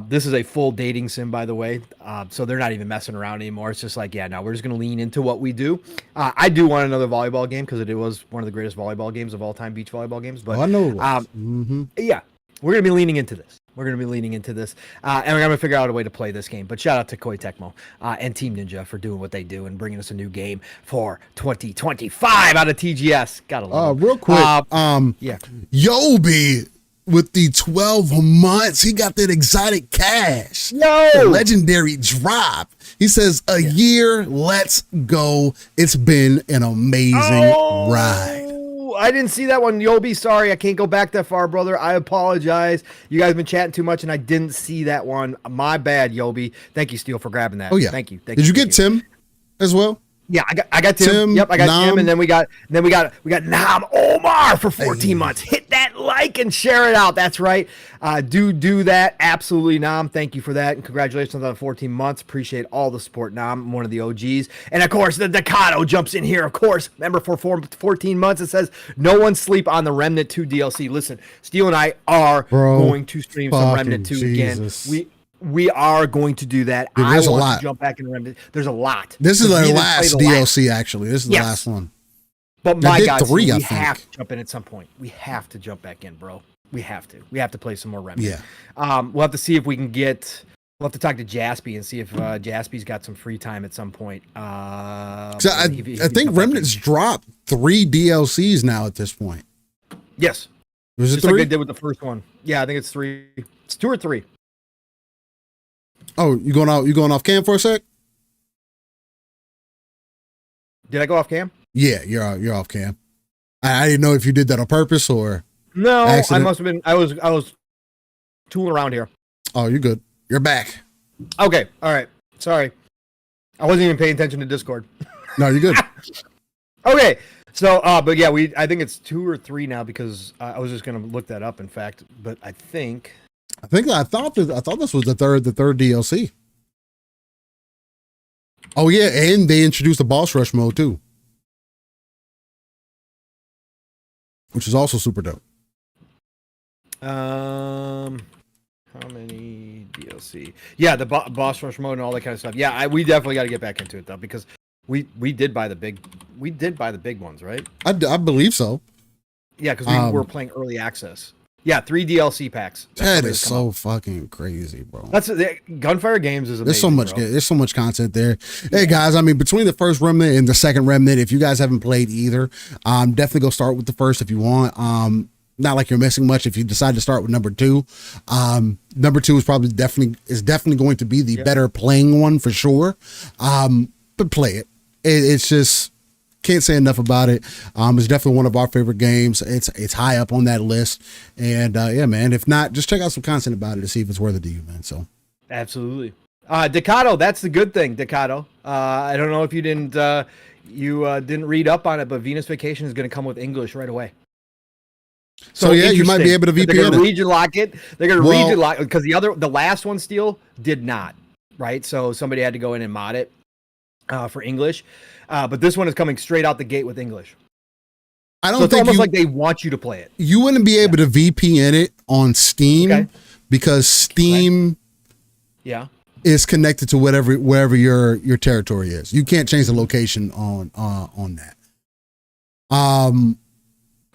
This is a full dating sim, by the way. So they're not even messing around anymore. It's just like, yeah, no, we're just going to lean into what we do. I do want another volleyball game because it was one of the greatest volleyball games of all time, beach volleyball games. But I know. Yeah, we're going to be leaning into this. And we're going to figure out a way to play this game. But shout out to Koei Tecmo and Team Ninja for doing what they do and bringing us a new game for 2025 out of TGS. Gotta love real quick. Yobi with the 12 months, he got that exotic cash. The legendary drop. He says, a year, let's go. It's been an amazing ride. I didn't see that one, Yobi. Sorry, I can't go back that far, brother. I apologize. You guys have been chatting too much, and I didn't see that one. My bad, Yobi. Thank you, Steel, for grabbing that. Oh yeah, thank you. Did you get Tim as well? Yeah, I got Tim. Yep, I got Nam. Tim, and then we got Nam Omar for 14 months. Hit that like and share it out. That's right. Do that. Absolutely, Nam. Thank you for that, and congratulations on 14 months. Appreciate all the support, Nam. I'm one of the OGs, and of course the Decado jumps in here. Of course, remember for 14 months it says no one sleep on the Remnant 2 DLC. Listen, Steel and I are going to stream some Remnant 2 Jesus. again. We are going to do that. Dude, there's a lot. To jump back in Remnant. There's a lot. This is our last DLC, actually. This is the last one. But my God, we have to jump in at some point. We have to jump back in, bro. We have to. We have to play some more Remnant. Yeah. We'll have to see if we can get. We'll have to talk to Jaspy and see if Jaspy's got some free time at some point. So I think Remnant's dropped 3 DLCs now at this point. Yes. Was it just 3? Like they did with the first one. Yeah, I think it's 3. It's 2 or 3. Oh, you going off cam for a sec? Did I go off cam? Yeah, you're off cam. I didn't know if you did that on purpose or no. accident. I must have been. I was tooling around here. Oh, you're good. You're back. Okay. All right. Sorry, I wasn't even paying attention to Discord. No, you're good. Okay. So, but yeah, I think it's 2 or 3 now because I was just gonna look that up. In fact, but I thought this was the third DLC. Oh yeah, and they introduced the boss rush mode too, which is also super dope. How many DLC? Yeah, the boss rush mode and all that kind of stuff. Yeah, we definitely got to get back into it though because we did buy the big ones, right? I believe so. Yeah, because we were playing early access. Yeah, 3 DLC packs. That is so fucking crazy, bro. That's Gunfire Games is amazing. There's so much content there. Hey guys, I mean, between the first Remnant and the second Remnant, if you guys haven't played either, definitely go start with the first if you want. Not like you're missing much if you decide to start with number 2. Number 2 is definitely going to be the better playing one for sure. But play it. It's just can't say enough about it. It's definitely one of our favorite games. It's high up on that list. And yeah, man, if not, just check out some content about it to see if it's worth it to you, man. So absolutely. Decado, that's the good thing, Decado. I don't know if you didn't read up on it, but Venus Vacation is going to come with English right away. So yeah, you might be able to VPN They're going to region lock it. They're going to region lock it because the last one Steel did not, right? So somebody had to go in and mod it for English. But this one is coming straight out the gate with English. I don't so it's think almost like they want you to play it. You wouldn't be able to VPN it on Steam because Steam is connected to wherever your territory is. You can't change the location on that.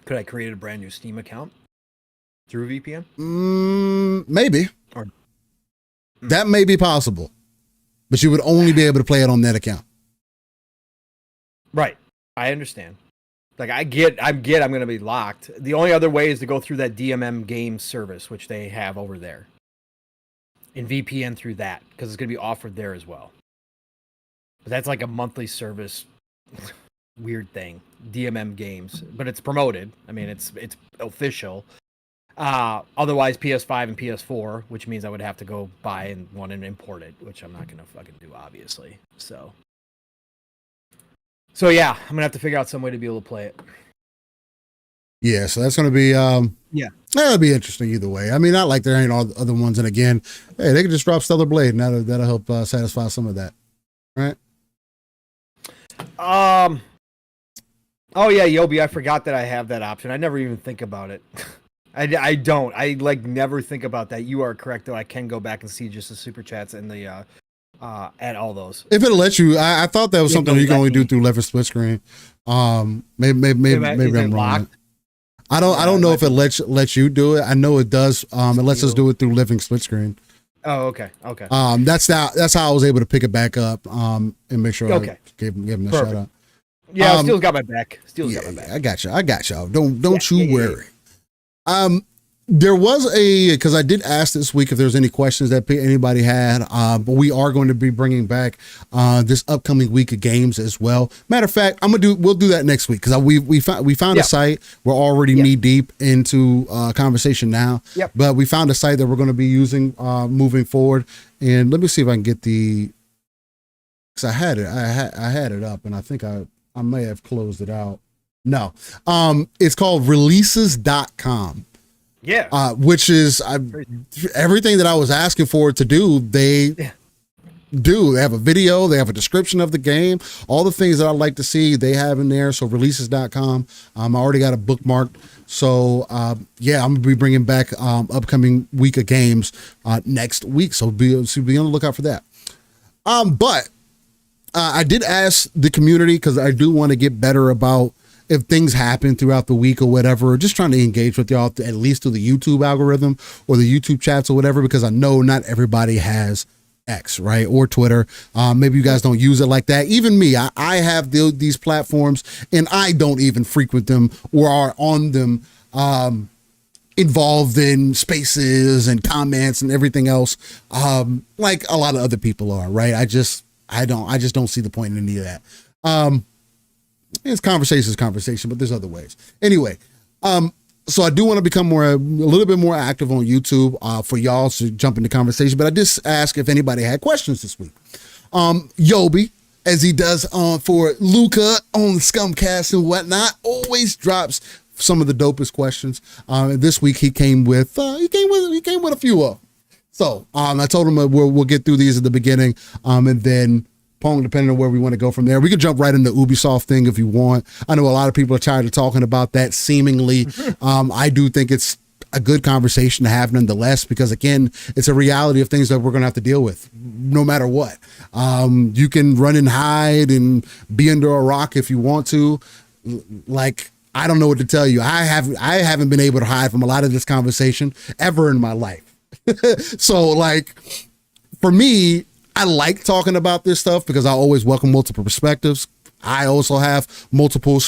Could I create a brand new Steam account through VPN? Maybe. That may be possible, but you would only be able to play it on that account. Right. I understand. Like I'm going to be locked. The only other way is to go through that DMM Games service, which they have over there, and VPN through that because it's going to be offered there as well. But that's like a monthly service, weird thing. DMM Games, but it's promoted. I mean, it's official. Otherwise, PS5 and PS4, which means I would have to go buy one and import it, which I'm not gonna fucking do, obviously. So yeah, I'm gonna have to figure out some way to be able to play it. Yeah, so that's gonna be that'll be interesting either way. I mean, not like there ain't all the other ones, and again, hey, they can just drop Stellar Blade, and that'll help satisfy some of that, right? Oh yeah, Yobi, I forgot that I have that option. I never even think about it. I don't. I never think about that. You are correct though. I can go back and see just the super chats and the at all those. If it'll let you, I thought that was something you can only do through leverage split screen. Maybe I'm wrong. I don't know if it lets you do it. I know it does. It lets us do it through living split screen. Oh, okay. That's how I was able to pick it back up. And make sure I gave him a shout out. Yeah, Steel's got my back. Got my back. I got y'all. Don't you worry. There was because I did ask this week if there's any questions that anybody had, but we are going to be bringing back this upcoming week of games as well. Matter of fact, we'll do that next week because we found a site. We're already knee deep into conversation now, but we found a site that we're going to be using moving forward. And let me see if I can get because I had it up, and I think I may have closed it out. No, it's called releases.com. Yeah. Which is everything that I was asking for it to do, they do. They have a video, they have a description of the game, all the things that I'd like to see, they have in there. So releases.com. I already got a bookmarked. So I'm gonna be bringing back upcoming week of games next week. So be on the lookout for that. But I did ask the community because I do want to get better about if things happen throughout the week or whatever, just trying to engage with y'all at least through the YouTube algorithm or the YouTube chats or whatever, because I know not everybody has X, right? Or Twitter. Maybe you guys don't use it like that. Even me, I have these platforms and I don't even frequent them or are on them, involved in spaces and comments and everything else. Like a lot of other people are, right? I just don't see the point in any of that. It's conversation, but there's other ways. Anyway, so I do want to become a little bit more active on YouTube for y'all to jump into conversation. But I just asked if anybody had questions this week. Yobi, as he does for Luca on the Scumcast and whatnot, always drops some of the dopest questions. This week he came with a few of them. So I told him we'll get through these at the beginning, and then Pong, depending on where we want to go from there. We could jump right into the Ubisoft thing if you want. I know a lot of people are tired of talking about that seemingly. I do think it's a good conversation to have nonetheless, because again, it's a reality of things that we're going to have to deal with no matter what. You can run and hide and be under a rock if you want to. Like, I don't know what to tell you. I haven't been able to hide from a lot of this conversation ever in my life. So like, for me, I like talking about this stuff because I always welcome multiple perspectives. I also have multiple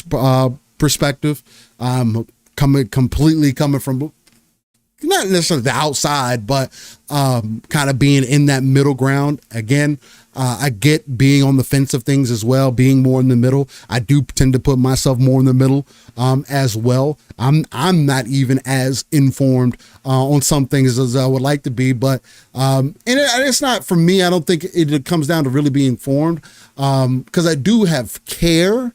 perspective, coming from not necessarily the outside, but kind of being in that middle ground. Again, I get being on the fence of things as well, being more in the middle. I do tend to put myself more in the middle as well. I'm not even as informed on some things as I would like to be, but and it's not for me. I don't think it comes down to really being informed because I do have care.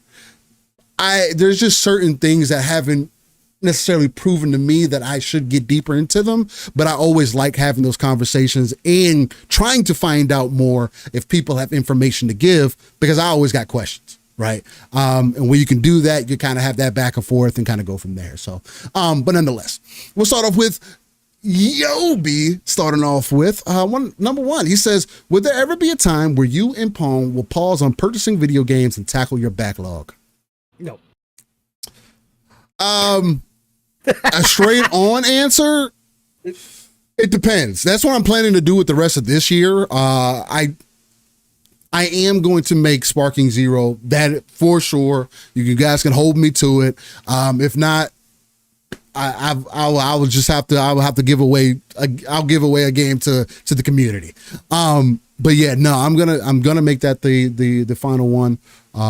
There's just certain things that haven't necessarily proven to me that I should get deeper into them, but I always like having those conversations and trying to find out more if people have information to give, because I always got questions, right? And when you can do that, you kind of have that back and forth and kind of go from there. So, but nonetheless, we'll start off with Yobi, starting off with number one. He says, would there ever be a time where you and Pong will pause on purchasing video games and tackle your backlog? No. A straight on answer, it depends. That's what I'm planning to do with the rest of this year. I am going to make Sparking Zero, that for sure. You guys can hold me to it. If not, I will just have to. I will have to give away. I'll give away a game to the community. But yeah, no, I'm gonna make that the final one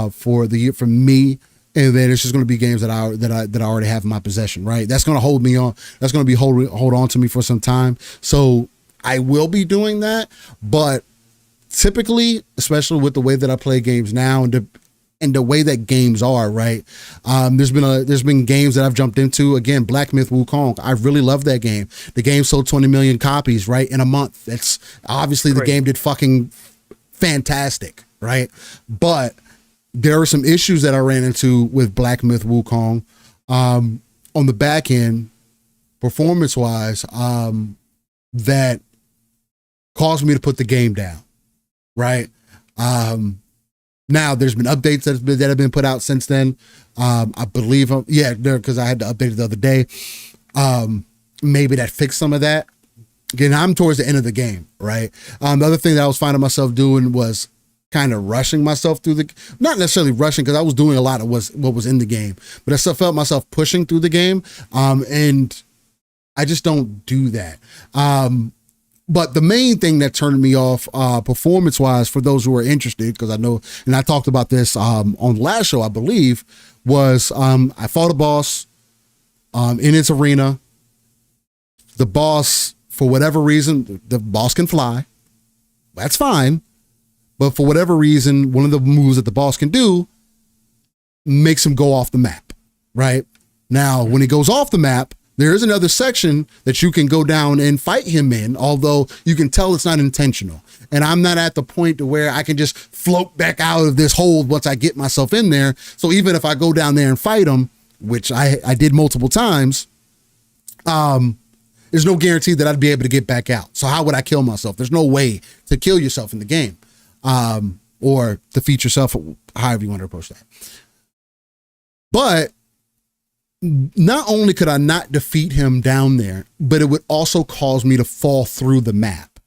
for the year for me. and then it's just going to be games that I already have in my possession, right? That's going to hold me on. That's going to be hold on to me for some time. So I will be doing that, but typically, especially with the way that I play games now and the way that games are, right? There's been games that I've jumped into. Again, Black Myth Wukong. I really love that game. The game sold 20 million copies, right, in a month. That's obviously the game did fucking fantastic, right? But there are some issues that I ran into with Black Myth Wukong on the back end, performance-wise, that caused me to put the game down, right? Now there's been updates that have been put out since then. I believe, because I had to update it the other day. Maybe that fixed some of that. Again, I'm towards the end of the game, right? The other thing that I was finding myself doing was kind of rushing myself through not necessarily rushing, because I was doing a lot of what was in the game, but I still felt myself pushing through the game. And I just don't do that. But the main thing that turned me off performance-wise, for those who are interested, because I know, and I talked about this on the last show, I believe, was I fought a boss in its arena. The boss, for whatever reason, the boss can fly. That's fine. But for whatever reason, one of the moves that the boss can do makes him go off the map, right? Now, when he goes off the map, there is another section that you can go down and fight him in, although you can tell it's not intentional. And I'm not at the point to where I can just float back out of this hole once I get myself in there. So even if I go down there and fight him, which I did multiple times, there's no guarantee that I'd be able to get back out. So how would I kill myself? There's no way to kill yourself in the game, or defeat yourself, however you want to approach that. But not only could I not defeat him down there, but it would also cause me to fall through the map.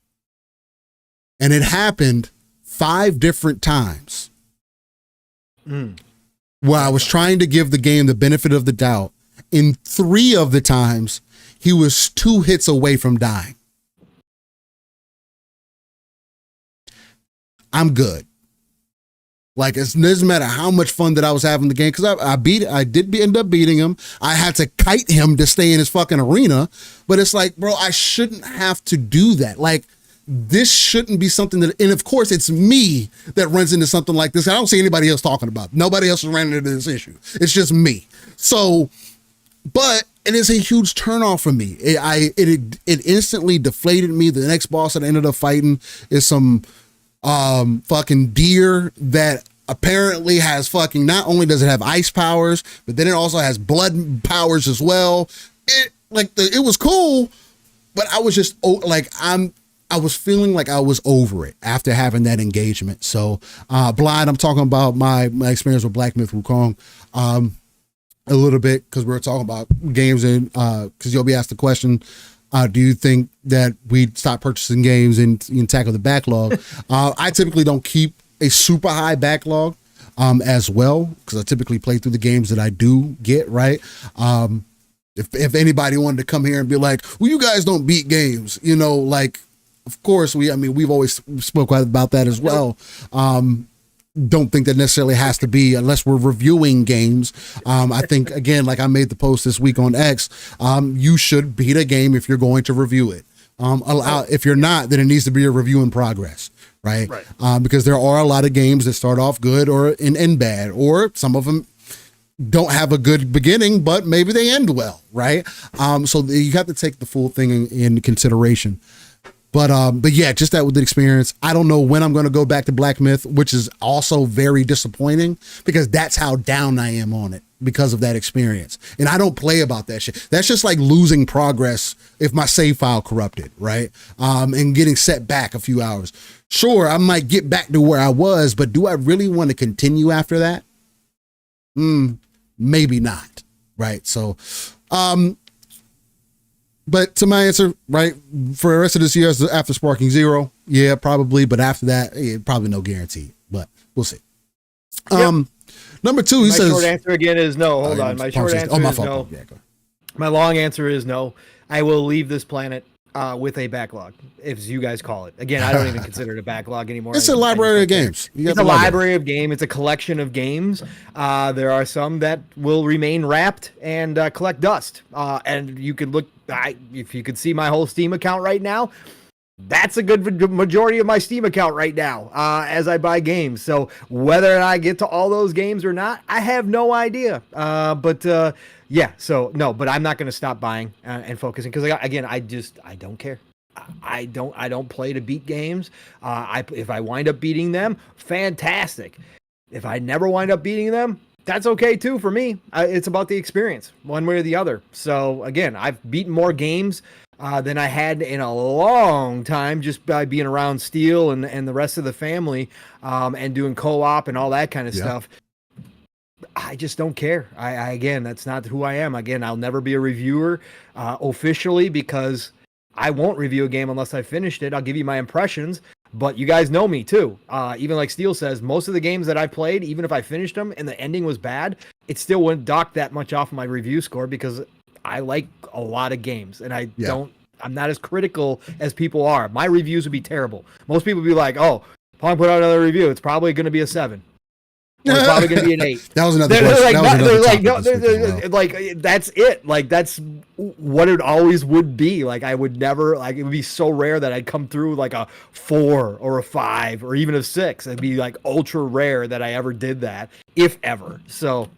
And it happened 5 different times where I was trying to give the game the benefit of the doubt. In 3 of the times, he was 2 hits away from dying. I'm good. Like, it doesn't matter how much fun that I was having the game, because I did end up beating him. I had to kite him to stay in his fucking arena, but it's like, bro, I shouldn't have to do that. Like, this shouldn't be something that, and of course it's me that runs into something like this. I don't see anybody else talking about it. Nobody else has ran into this issue. It's just me. So, but it is a huge turnoff for me. It instantly deflated me. The next boss that I ended up fighting is some fucking deer that apparently has fucking, not only does it have ice powers, but then it also has blood powers as well. It was cool, but I was just I was feeling like I was over it after having that engagement. So Blind, I'm talking about my experience with Black Myth Wukong a little bit, because we were talking about games, and because you'll be asked the question, do you think that we'd stop purchasing games and tackle the backlog? I typically don't keep a super high backlog as well, because I typically play through the games that I do get, right? If anybody wanted to come here and be like, well, you guys don't beat games, of course we've always spoke about that as well. Don't think that necessarily has to be, unless we're reviewing games. I think, again, like I made the post this week on X, you should beat a game if you're going to review it. If you're not, then it needs to be a review in progress, right? Because there are a lot of games that start off good or end bad, or some of them don't have a good beginning, but maybe they end well, right? So you have to take the full thing in consideration. But yeah, just that with the experience, I don't know when I'm going to go back to Black Myth, which is also very disappointing, because that's how down I am on it because of that experience. And I don't play about that shit. That's just like losing progress if my save file corrupted, right? And getting set back a few hours. Sure, I might get back to where I was, but do I really want to continue after that? Maybe not, right? So, but to my answer, right, for the rest of this year, after Sparking Zero, yeah, probably. But after that, probably no guarantee. But we'll see. Yep. Number 2, he says. My short answer again is no. Hold on. My short answer is no. My long answer is no. I will leave this planet. with a backlog, as you guys call it. Again, I don't even consider it a backlog anymore. It's a library of games. It's a library of games. It's a collection of games. There are some that will remain wrapped and collect dust. And you could look, if you could see my whole Steam account right now, that's a good majority of my Steam account right now as I buy games. So whether I get to all those games or not, I have no idea. Yeah, so no, but I'm not going to stop buying and focusing because again, I don't care. I don't play to beat games. If I wind up beating them, fantastic. If I never wind up beating them, that's okay too for me. It's about the experience, one way or the other. So again, I've beaten more games than I had in a long time just by being around Steel and the rest of the family and doing co-op and all that kind of stuff. I just don't care. I again, that's not who I am. Again, I'll never be a reviewer officially because I won't review a game unless I finished it. I'll give you my impressions, but you guys know me too. Even like Steel says, most of the games that I played, even if I finished them and the ending was bad, it still wouldn't dock that much off my review score because I like a lot of games and I'm not as critical as people are. My reviews would be terrible. Most people would be like, oh, Pong put out another review. It's probably going to be a 7. It's probably going to be an 8. That was another question. Like, that's it. Like, that's what it always would be. Like, I would never, like, it would be so rare that I'd come through like a 4 or a 5 or even a 6. It'd be like ultra rare that I ever did that, if ever. So,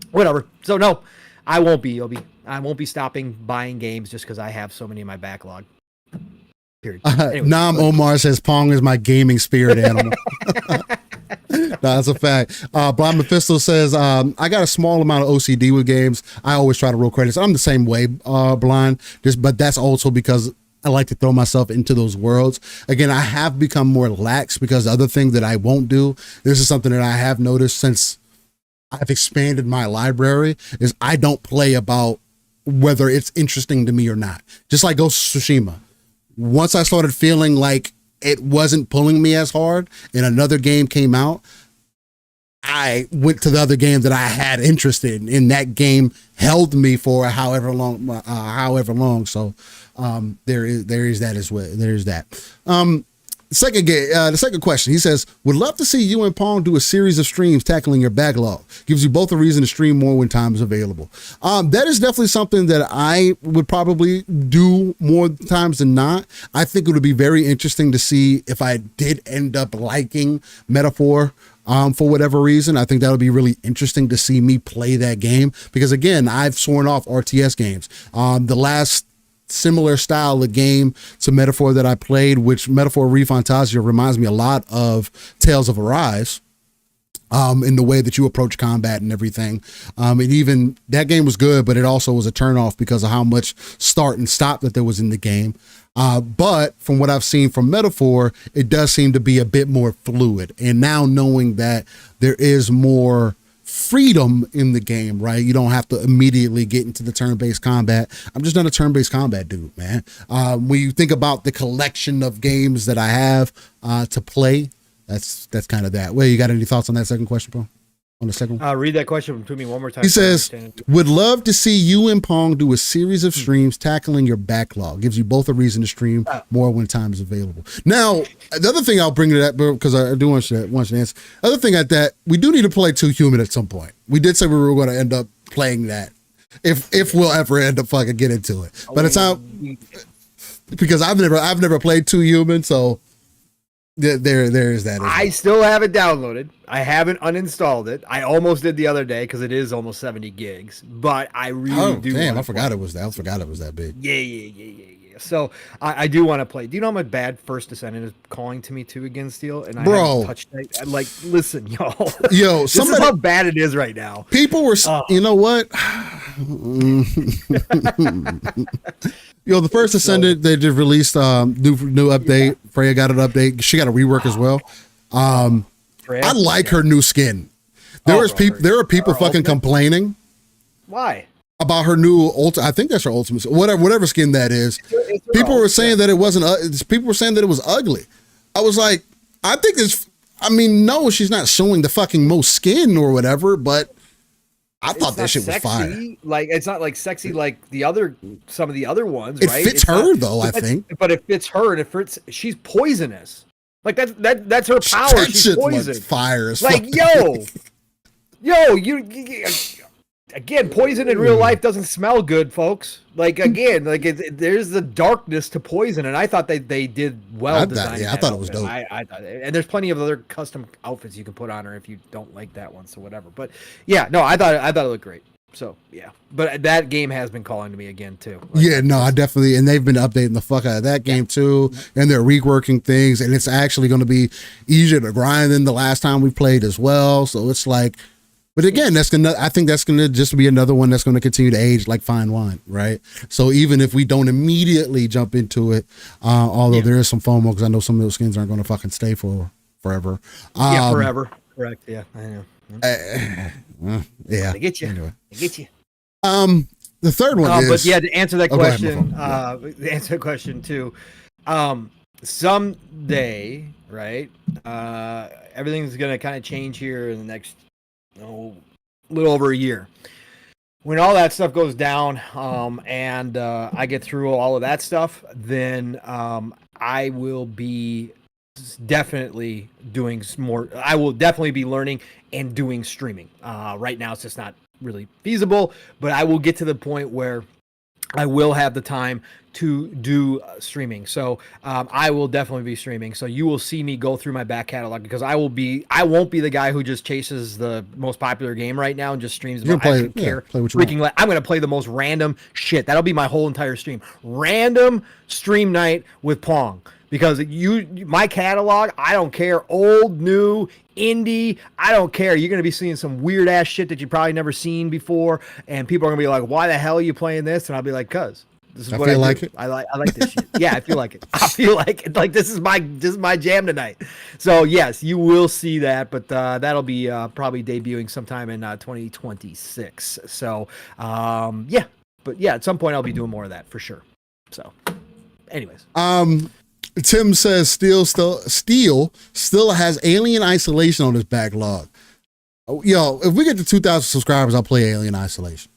whatever. So, no, I won't be, I won't be stopping buying games just because I have so many in my backlog. Period. Anyway, Nam Omar says Pong is my gaming spirit animal. No, that's a fact. Blind Mephisto says, I got a small amount of OCD with games. I always try to roll credits. I'm the same way, Blind, but that's also because I like to throw myself into those worlds. Again, I have become more lax because the other thing that I won't do, this is something that I have noticed since I've expanded my library, is I don't play about whether it's interesting to me or not. Just like Ghost of Tsushima. Once I started feeling like it wasn't pulling me as hard and another game came out, I went to the other game that I had interest in, and that game held me for however long. So there is that as well. There's that. The second question, he says, would love to see you and Pong do a series of streams tackling your backlog. Gives you both a reason to stream more when time is available. That is definitely something that I would probably do more times than not. I think it would be very interesting to see if I did end up liking Metaphor for whatever reason. I think that would be really interesting to see me play that game because, again, I've sworn off RTS games. The last similar style of game to Metaphor that I played, which Metaphor ReFantasia reminds me a lot of Tales of Arise in the way that you approach combat and everything. And even that game was good, but it also was a turnoff because of how much start and stop that there was in the game. But from what I've seen from Metaphor, it does seem to be a bit more fluid. And now knowing that there is more freedom in the game, right? You don't have to immediately get into the turn-based combat. I'm just not a turn-based combat dude, man. When you think about the collection of games that I have to play, that's kind of that. Well, you got any thoughts on that second question, bro? On the second one? Read that question to me one more time. He says, would love to see you and Pong do a series of streams tackling your backlog. Gives you both a reason to stream more when time is available. Now, the other thing I'll bring to that, because I do want you to answer. The other thing at that, we do need to play 2 Human at some point. We did say we were going to end up playing that. If we'll ever end up fucking get into it. But it's out because I've never played 2 Human, so there is that. I still have it downloaded. I haven't uninstalled it. I almost did the other day because it is almost 70 gigs. But I really do. Damn, I forgot it was that big. Yeah. So I do want to play. Do you know how much bad First Descendant is calling to me too again, Steel? And I haven't touched it. Like, listen, y'all. Yo, this is how bad it is right now. People were, you know what? Yo, the First Descendant, they just released new update. Freya got an update. She got a rework as well. I like her new skin. There are people fucking complaining. Why? About her new I think that's her ultimate, whatever skin that is. People were saying that it wasn't. People were saying that it was ugly. I was like, I think it's. I mean, no, she's not showing the fucking most skin or whatever, but I thought that shit was fire. Like it's not like sexy like some of the other ones, it right? It fits her though, I think. But it fits her, and she's poisonous. Like that's her power. That she's poison. Fire as like yo, you again, poison in real life doesn't smell good, folks. Like again, like there's the darkness to poison, and I thought they did well. I thought it was dope. I thought, and there's plenty of other custom outfits you can put on her if you don't like that one, so whatever. But yeah, no, I thought it looked great. So yeah, but that game has been calling to me again too. Like, yeah, no, I definitely, and they've been updating the fuck out of that game too, and they're reworking things, and it's actually going to be easier to grind than the last time we played as well. So it's like. But again, I think that's gonna just be another one that's gonna continue to age like fine wine, right? So even if we don't immediately jump into it, although there is some FOMO because I know some of those skins aren't gonna fucking stay for forever. Forever. Correct. Yeah, I know. Yeah. I get you. Anyway. I get you. The third one is. But yeah, to answer that question, to answer the question too, someday, right? Everything's gonna kind of change here in the next. Little over a year. When all that stuff goes down, and I get through all of that stuff, then I will be definitely doing more. I will definitely be learning and doing streaming. Right now, it's just not really feasible, but I will get to the point where I will have the time to do streaming. So I will definitely be streaming. So you will see me go through my back catalog because I won't be the guy who just chases the most popular game right now and just streams. You're play what you want. I'm going to play the most random shit. That'll be my whole entire stream. Random stream night with Pong. Because my catalog, I don't care, old, new, indie, I don't care. You're going to be seeing some weird ass shit that you probably never seen before, and people are going to be like, "Why the hell are you playing this?" And I'll be like, "Cuz this is what I like. I like this shit. Yeah, I feel like it. I feel like it. Like this is my jam tonight." So yes, you will see that, but that'll be probably debuting sometime in 2026. So yeah, but yeah, at some point I'll be doing more of that for sure. So, anyways. Tim says Steel still has Alien Isolation on his backlog. Yo, if we get to 2,000 subscribers, I'll play Alien Isolation.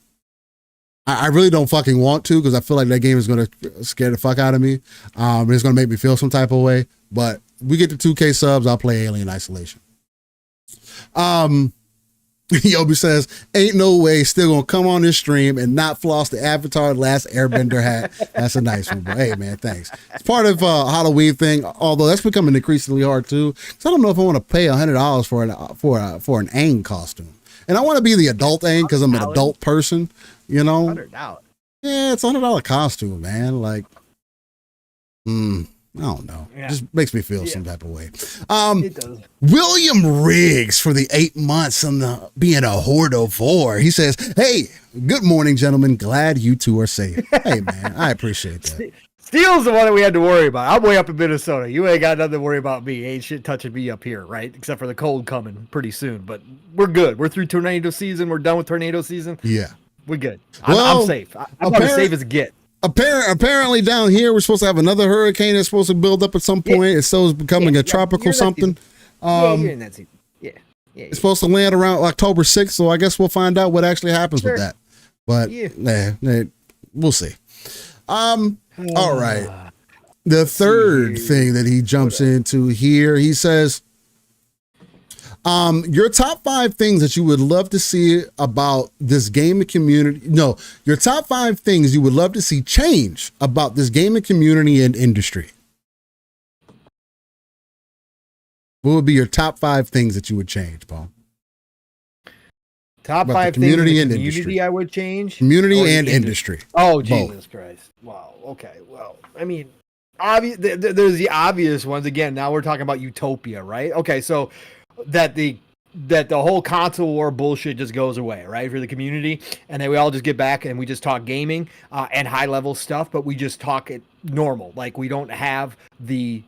I really don't fucking want to because I feel like that game is going to scare the fuck out of me. It's going to make me feel some type of way. But if we get to 2K subs, I'll play Alien Isolation. Yobi says, ain't no way still gonna come on this stream and not floss the Avatar Last Airbender hat. That's a nice one, bro. Hey man, thanks. It's part of Halloween thing, although that's becoming increasingly hard too. Cause I don't know if I want to pay $100 for an Aang costume. And I want to be the adult Aang because I'm an adult person, you know. $100. Yeah, it's $100 costume, man. Like, I don't know. Yeah. Just makes me feel some type of way. It does. William Riggs for the 8 months on being a hordovore. He says, "Hey, good morning, gentlemen. Glad you two are safe." Hey, man, I appreciate that. Steel's the one that we had to worry about. I'm way up in Minnesota. You ain't got nothing to worry about me. Ain't shit touching me up here, right? Except for the cold coming pretty soon. But we're good. We're through tornado season. We're done with tornado season. Yeah. We're good. I'm safe. I'm about as safe as it gets. Apparently down here we're supposed to have another hurricane that's supposed to build up at some point. It's still becoming a tropical something. You're in that season. Yeah. It's supposed to land around October 6th, so I guess we'll find out what actually happens with that. But we'll see. All right. The third thing that he jumps into here, he says, your top 5 things that you would love to see about this gaming community. No, your top 5 things you would love to see change about this gaming community and industry. What would be your top 5 things that you would change, Paul? Top 5 community things and industry I would change? Community and industry. Oh, Jesus Christ. Wow. Okay. Well, I mean, there's the obvious ones. Again, now we're talking about utopia, right? Okay, so that the whole console war bullshit just goes away, right, for the community, and then we all just get back and we just talk gaming and high level stuff, but we just talk it normal, like we don't have the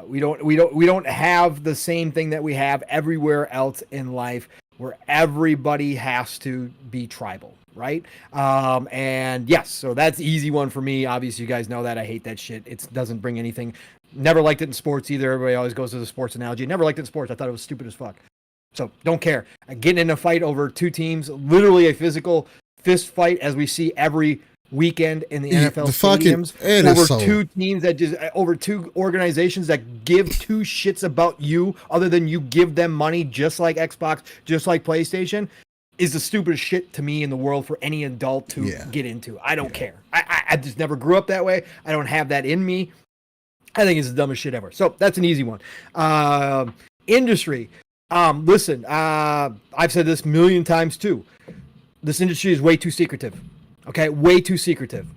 we don't have the same thing that we have everywhere else in life, where everybody has to be tribal, right? And yes, so that's the easy one for me. Obviously, you guys know that I hate that shit. It doesn't bring anything. Never liked it in sports either. Everybody always goes to the sports analogy. Never liked it in sports. I thought it was stupid as fuck. So don't care. Getting in a fight over two teams, literally a physical fist fight, as we see every weekend in the NFL stadiums, over two teams that just over two organizations that give two shits about you other than you give them money, just like Xbox, just like PlayStation, is the stupidest shit to me in the world for any adult to get into. I don't care. I just never grew up that way. I don't have that in me. I think it's the dumbest shit ever. So that's an easy one. Industry. Listen, I've said this a million times too. This industry is way too secretive. Okay, way too secretive.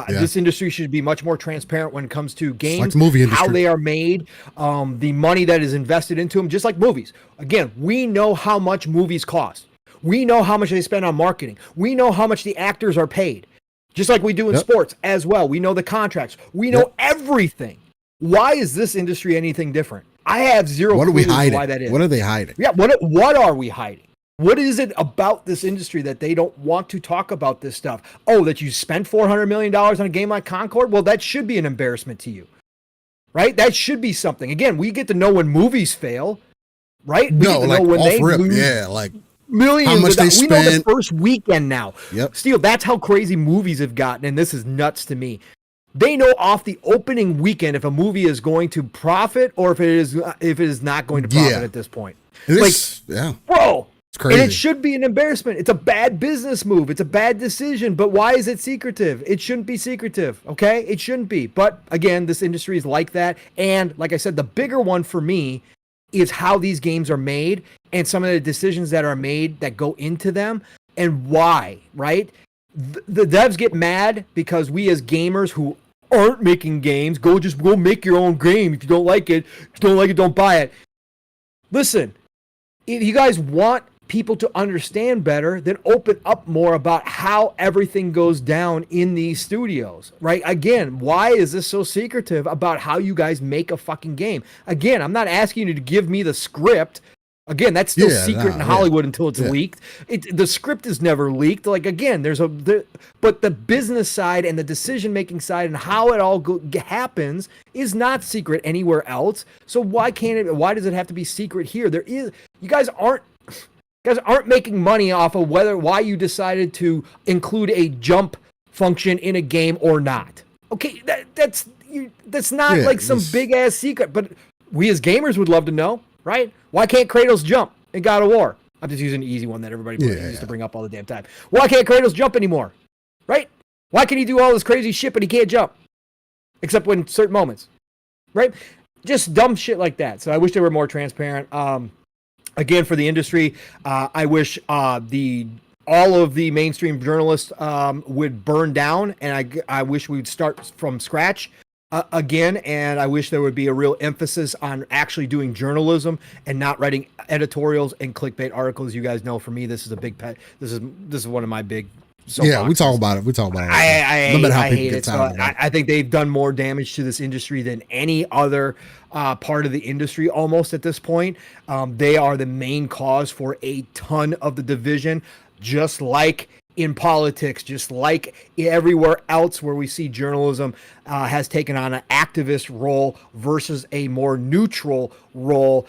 This industry should be much more transparent when it comes to games, like how they are made, the money that is invested into them, just like movies. Again, we know how much movies cost. We know how much they spend on marketing. We know how much the actors are paid, just like we do in sports as well. We know the contracts. We know everything. Why is this industry anything different? I have zero clue why that is. What are they hiding? Yeah, what are we hiding? What is it about this industry that they don't want to talk about this stuff? Oh, that you spent $400 million on a game like Concord? Well, that should be an embarrassment to you, right? That should be something. Again, we get to know when movies fail, right? We get to know when they lose like millions. How much they spend. We know the first weekend now. Yep. Steel, that's how crazy movies have gotten, and this is nuts to me. They know off the opening weekend if a movie is going to profit or if it is not going to profit at this point. Bro. It's crazy. And it should be an embarrassment. It's a bad business move. It's a bad decision. But why is it secretive? It shouldn't be secretive. Okay? It shouldn't be. But again, this industry is like that. And like I said, the bigger one for me is how these games are made and some of the decisions that are made that go into them and why, right? The devs get mad because we as gamers who aren't making games go make your own game. If you don't like it, don't buy it. Listen, if you guys want people to understand better, then open up more about how everything goes down in these studios, right? Again, why is this so secretive about how you guys make a fucking game? Again, I'm not asking you to give me the script. Again, that's still secret in Hollywood until it's leaked. The script is never leaked. Like, again, but the business side and the decision-making side and how it all happens is not secret anywhere else. So why does it have to be secret here? You guys aren't making money off of why you decided to include a jump function in a game or not. Okay, that's not like some big-ass secret, but we as gamers would love to know. Right? Why can't Kratos jump in God of War? I'm just using an easy one that everybody used to bring up all the damn time. Why can't Kratos jump anymore? Right? Why can he do all this crazy shit, but he can't jump? Except when certain moments. Right? Just dumb shit like that. So I wish they were more transparent. Again, for the industry, I wish all of the mainstream journalists would burn down, and I wish we would start from scratch. Again, and I wish there would be a real emphasis on actually doing journalism and not writing editorials and clickbait articles. You guys know, for me, this is a big pet. This is one of my big. We talk about it. I hate it. So I think they've done more damage to this industry than any other part of the industry almost at this point. They are the main cause for a ton of the division, just like in politics, just like everywhere else where we see journalism has taken on an activist role versus a more neutral role.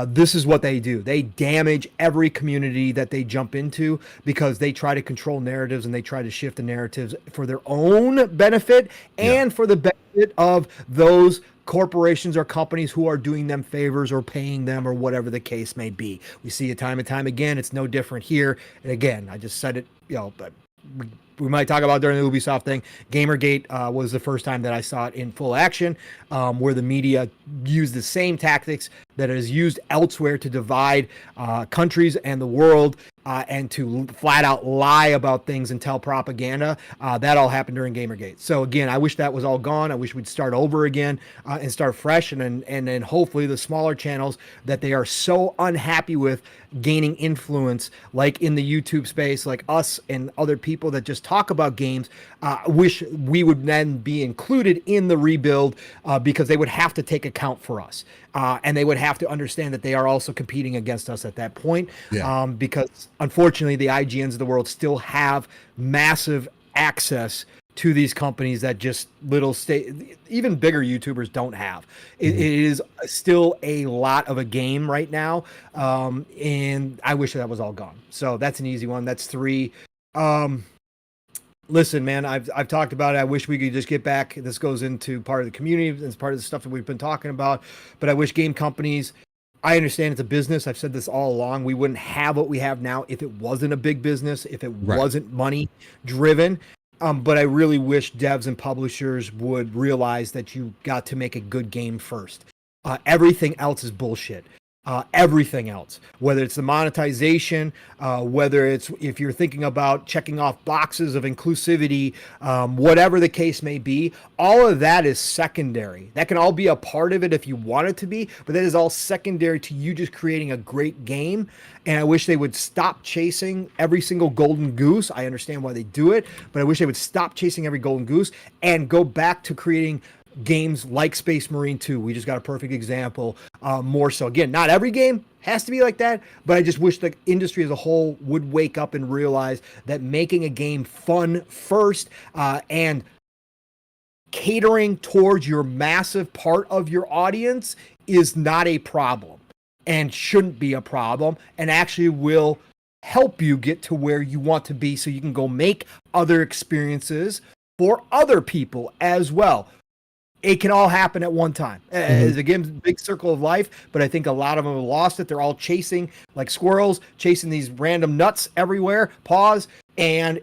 This is what they do. They damage every community that they jump into because they try to control narratives and they try to shift the narratives for their own benefit and for the benefit of those corporations or companies who are doing them favors or paying them or whatever the case may be. We see it time and time again. It's no different here. And again, I just said it, but we might talk about during the Ubisoft thing. Gamergate was the first time that I saw it in full action, where the media used the same tactics that is used elsewhere to divide countries and the world and to flat out lie about things and tell propaganda. That all happened during Gamergate. So again, I wish that was all gone. I wish we'd start over again and start fresh, and then hopefully the smaller channels that they are so unhappy with gaining influence, like in the YouTube space, like us and other people that just talk about games, wish we would then be included in the rebuild because they would have to take account for us. And they would have to understand that they are also competing against us at that point. Because unfortunately the IGNs of the world still have massive access to these companies that just even bigger YouTubers don't have. It is still a lot of a game right now. And I wish that was all gone. So that's an easy one. That's 3. Listen, man, I've talked about it. I wish we could just get back. This goes into part of the community. It's part of the stuff that we've been talking about. But I wish game companies, I understand it's a business. I've said this all along. We wouldn't have what we have now if it wasn't a big business, if it wasn't money driven. But I really wish devs and publishers would realize that you got to make a good game first. Everything else is bullshit. Everything else, whether it's the monetization, whether it's if you're thinking about checking off boxes of inclusivity, whatever the case may be, all of that is secondary. That can all be a part of it if you want it to be, but that is all secondary to you just creating a great game. And I wish they would stop chasing every single golden goose. I understand why they do it, but I wish they would stop chasing every golden goose and go back to creating games like Space Marine 2. We just got a perfect example. More so, again, not every game has to be like that, but I just wish the industry as a whole would wake up and realize that making a game fun first and catering towards your massive part of your audience is not a problem and shouldn't be a problem, and actually will help you get to where you want to be so you can go make other experiences for other people as well. It can all happen at one time. As a game's big circle of life, but I think a lot of them have lost it. They're all chasing like squirrels, chasing these random nuts everywhere, and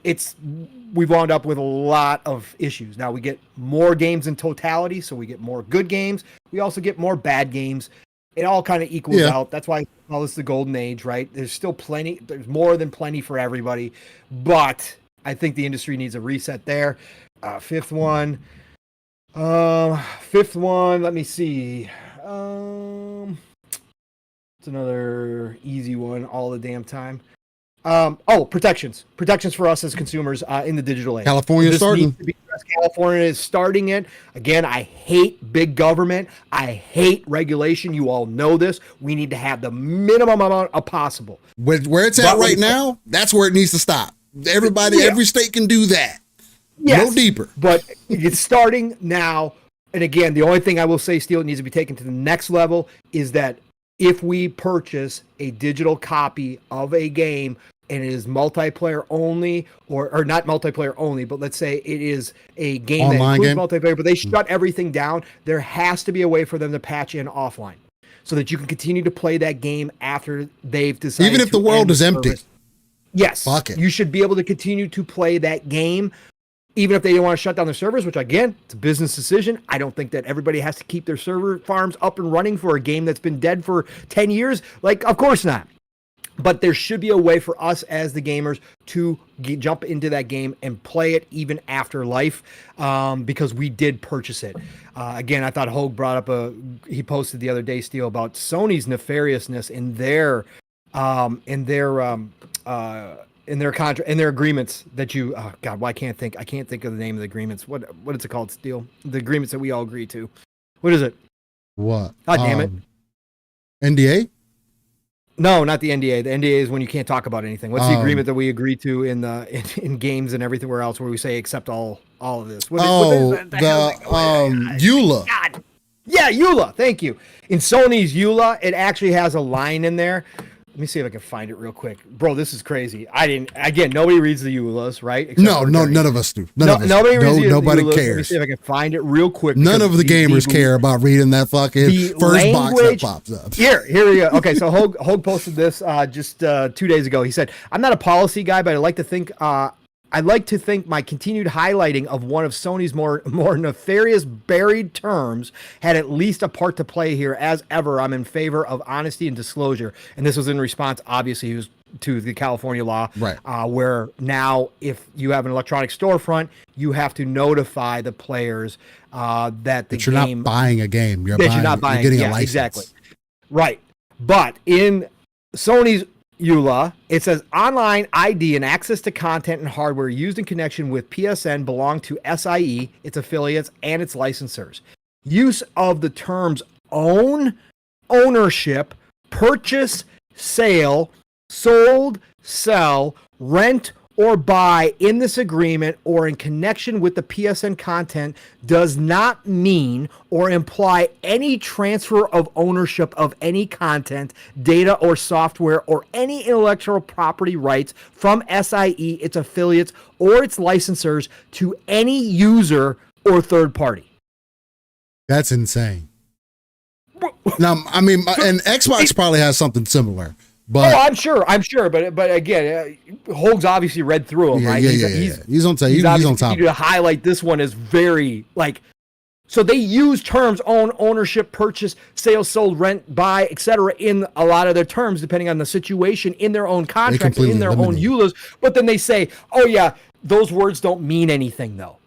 we've wound up with a lot of issues. Now we get more games in totality, so we get more good games. We also get more bad games. It all kind of equals out. That's why I call this the golden age, right? There's still plenty. There's more than plenty for everybody, but I think the industry needs a reset there. Fifth one, let me see. It's another easy one all the damn time. Protections for us as consumers in the digital age. California starting. California is starting it. Again, I hate big government. I hate regulation. You all know this. We need to have the minimum amount of possible. Where it's at right now, that's where it needs to stop. Every state can do that. Yes, no deeper. But it's starting now. And again, the only thing I will say, Steel, it needs to be taken to the next level is that if we purchase a digital copy of a game and it is multiplayer only, or not multiplayer only, but let's say it is a game online that includes multiplayer, but they shut everything down, there has to be a way for them to patch in offline so that you can continue to play that game after they've decided. Even if the world is empty. Yes. Fuck it. You should be able to continue to play that game even if they don't want to shut down their servers, which again, it's a business decision. I don't think that everybody has to keep their server farms up and running for a game that's been dead for 10 years. Like, of course not. But there should be a way for us as the gamers to jump into that game and play it even after life, because we did purchase it. Again, I thought Hogue brought up he posted the other day, Steel, about Sony's nefariousness in their contract, in their agreements that you, oh God, why can't think? I can't think of the name of the agreements. What is it called, Steel? The agreements that we all agree to. What is it? What? God damn it. NDA? No, not the NDA. The NDA is when you can't talk about anything. What's the agreement that we agree to in games and everywhere else where we say accept all of this? EULA. God. Yeah, EULA. Thank you. In Sony's EULA, it actually has a line in there. Let me see if I can find it real quick. Bro, this is crazy. Nobody reads the EULAs, right? No, none of us do. Nobody reads the nobody EULAs. cares. Let me see if I can find it real quick. None of the gamers care about reading that fucking first box that pops up. Here we go. Okay, so Hogue posted this just 2 days ago. He said, "I'm not a policy guy, but I'd like to think my continued highlighting of one of Sony's more nefarious buried terms had at least a part to play here. As ever, I'm in favor of honesty and disclosure." And this was in response, obviously, to the California law, right? Where now, if you have an electronic storefront, you have to notify the players that you're not buying a game. You're getting a license. Exactly. Right. But in Sony's EULA, it says online ID and access to content and hardware used in connection with PSN belong to SIE, its affiliates, and its licensors. Use of the terms own, ownership, purchase, sale, sold, sell, rent, or buy in this agreement or in connection with the PSN content does not mean or imply any transfer of ownership of any content, data, or software, or any intellectual property rights from SIE, its affiliates, or its licensors to any user or third party. That's insane. Now, I mean, and Xbox probably has something similar. But, I'm sure. But again, Hoag's obviously read through them, right? He's on top. He's on top. To highlight this one is very so they use terms own, ownership, purchase, sales, sold, rent, buy, etc. in a lot of their terms, depending on the situation in their own contracts, in their own EULAs. But then they say, oh yeah, those words don't mean anything though.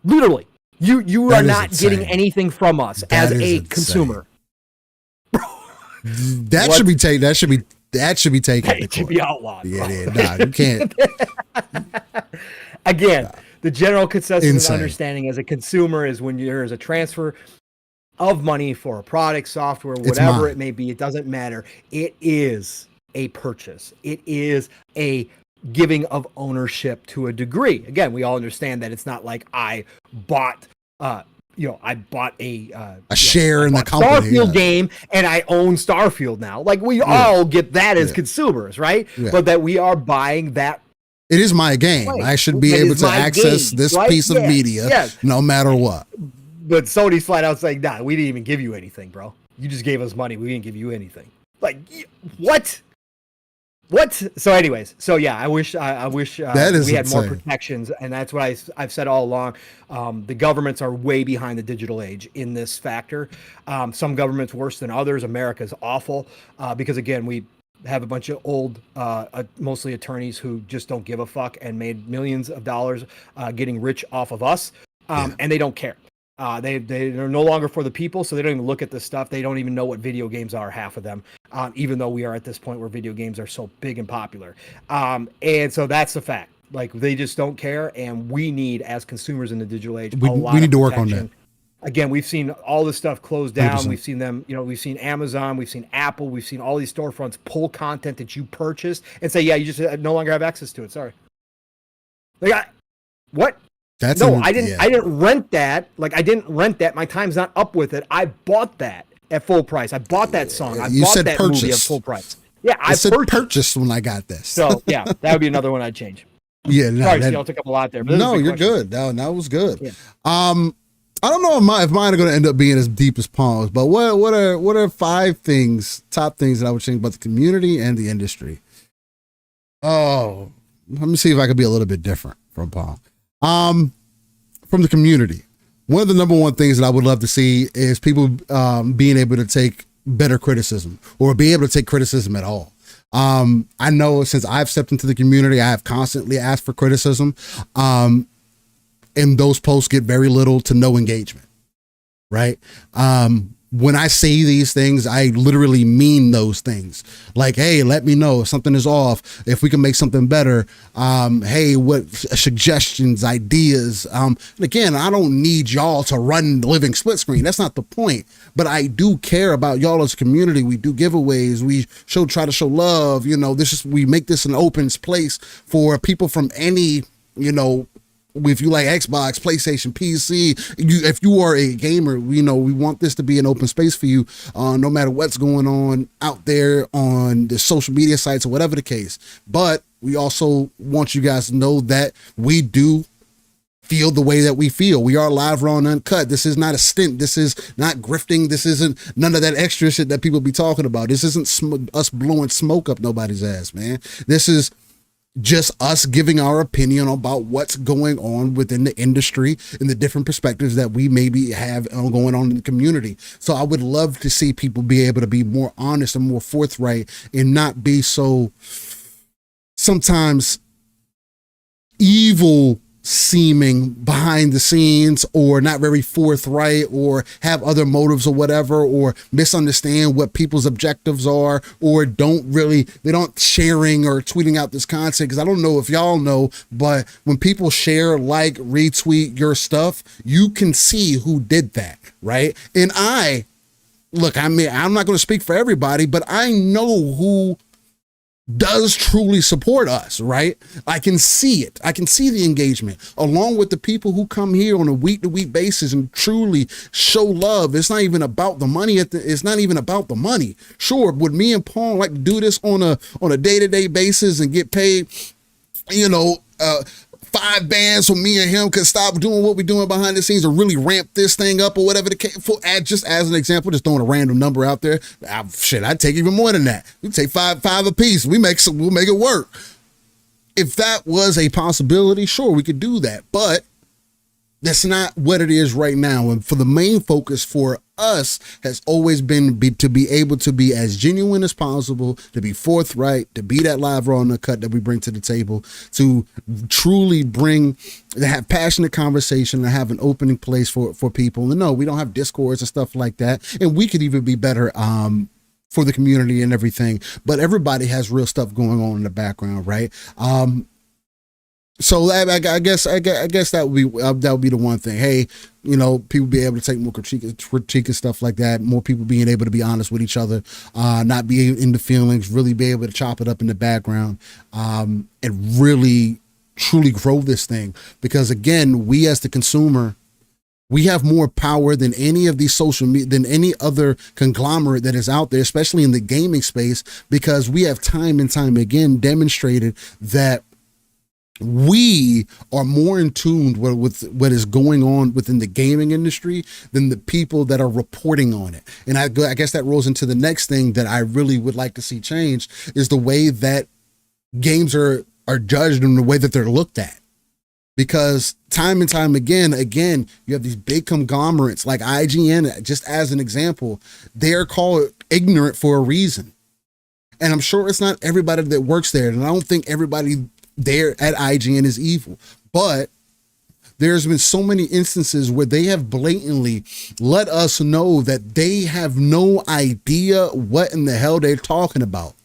Literally, you are not getting anything from us as a consumer. That should be taken. That should be taken. It should be outlawed. Yeah, nah, you can't. Again, the general consensus and understanding as a consumer is when there is a transfer of money for a product, software, whatever it may be, it doesn't matter. It is a purchase. It is a giving of ownership to a degree. Again, we all understand that it's not like I bought I bought a share in the company, Starfield game, and I own Starfield now. Like we all get that as consumers, right? Yeah. But that we are buying that. It is my game. Right. I should be able to access this piece of media, no matter what. But Sony's flat out saying, "Nah, we didn't even give you anything, bro. You just gave us money. We didn't give you anything." Like what? What? So anyways, I wish we had more protections, and that's what I've said all along. The governments are way behind the digital age in this factor. Some governments worse than others. America's awful because, again, we have a bunch of old, mostly attorneys who just don't give a fuck and made millions of dollars getting rich off of us, and they don't care. They're no longer for the people, so they don't even look at this stuff. They don't even know what video games are, half of them, even though we are at this point where video games are so big and popular. And so that's the fact. Like, they just don't care, and we need, as consumers in the digital age, we need to work on that. Again, we've seen all this stuff close down. 100%. We've seen them, we've seen Amazon, we've seen Apple, we've seen all these storefronts pull content that you purchased and say, yeah, you just no longer have access to it. Sorry. Like, what? I didn't rent that. Like, I didn't rent that. My time's not up with it. I bought that at full price. I bought that song. I bought that movie at full price. Yeah, I said purchase when I got this. So yeah, that would be another one I'd change. Yeah, no, sorry, I'll take up a lot there. But no, you're good. That was good. Yeah. I don't know if mine are going to end up being as deep as Paul's, but what are top things that I would change about the community and the industry? Oh, let me see if I could be a little bit different from Paul. From the community, one of the number one things that I would love to see is people being able to take better criticism or be able to take criticism at all. I know since I've stepped into the community, I have constantly asked for criticism, and those posts get very little to no engagement, right? When I say these things, I literally mean those things. Like, hey, let me know if something is off, if we can make something better. Hey, what suggestions, ideas. And again, I don't need y'all to run the living split screen. That's not the point. But I do care about y'all as a community. We do giveaways. We try to show love. We make this an open place for people from any, if you like Xbox, PlayStation, PC, if you are a gamer, we want this to be an open space for you, no matter what's going on out there on the social media sites or whatever the case. But we also want you guys to know that we do feel the way that we feel. We are live, raw, and uncut. This is not a stint. This is not grifting. This isn't none of that extra shit that people be talking about. This isn't us blowing smoke up nobody's ass, man. This is just us giving our opinion about what's going on within the industry and the different perspectives that we maybe have going on in the community. So I would love to see people be able to be more honest and more forthright and not be so sometimes evil seeming behind the scenes, or not very forthright, or have other motives or whatever, or misunderstand what people's objectives are, or they don't sharing or tweeting out this content. Because I don't know if y'all know, but when people share, like, retweet your stuff, you can see who did that, right? And I'm not going to speak for everybody, but I know who does truly support us, right? I can see it. I can see the engagement along with the people who come here on a week-to-week basis and truly show love. It's not even about the money. It's not even about the money. Sure, would me and Paul like to do this on a day-to-day basis and get paid, 5 bands so me and him could stop doing what we're doing behind the scenes and really ramp this thing up or whatever the case. Just as an example, just throwing a random number out there. I'd take even more than that. We take five a piece. We'll make it work. If that was a possibility, sure, we could do that. But that's not what it is right now. And for the main focus for us has always been to be able to be as genuine as possible, to be forthright, to be that live raw uncut that we bring to the table, to truly to have passionate conversation and have an opening place for people. And no, we don't have discords and stuff like that. And we could even be better for the community and everything. But everybody has real stuff going on in the background, right? So I guess that would be the one thing. Hey, people be able to take more critique and stuff like that. More people being able to be honest with each other, not be into feelings, really be able to chop it up in the background, and really truly grow this thing. Because again, we as the consumer, we have more power than any of these social media, than any other conglomerate that is out there, especially in the gaming space, because we have time and time again demonstrated that we are more in tune with what is going on within the gaming industry than the people that are reporting on it. And I guess that rolls into the next thing that I really would like to see change is the way that games are judged and the way that they're looked at. Because time and time again, you have these big conglomerates like IGN, just as an example, they're called ignorant for a reason. And I'm sure it's not everybody that works there. And I don't think everybody there at IGN is evil, but there's been so many instances where they have blatantly let us know that they have no idea what in the hell they're talking about.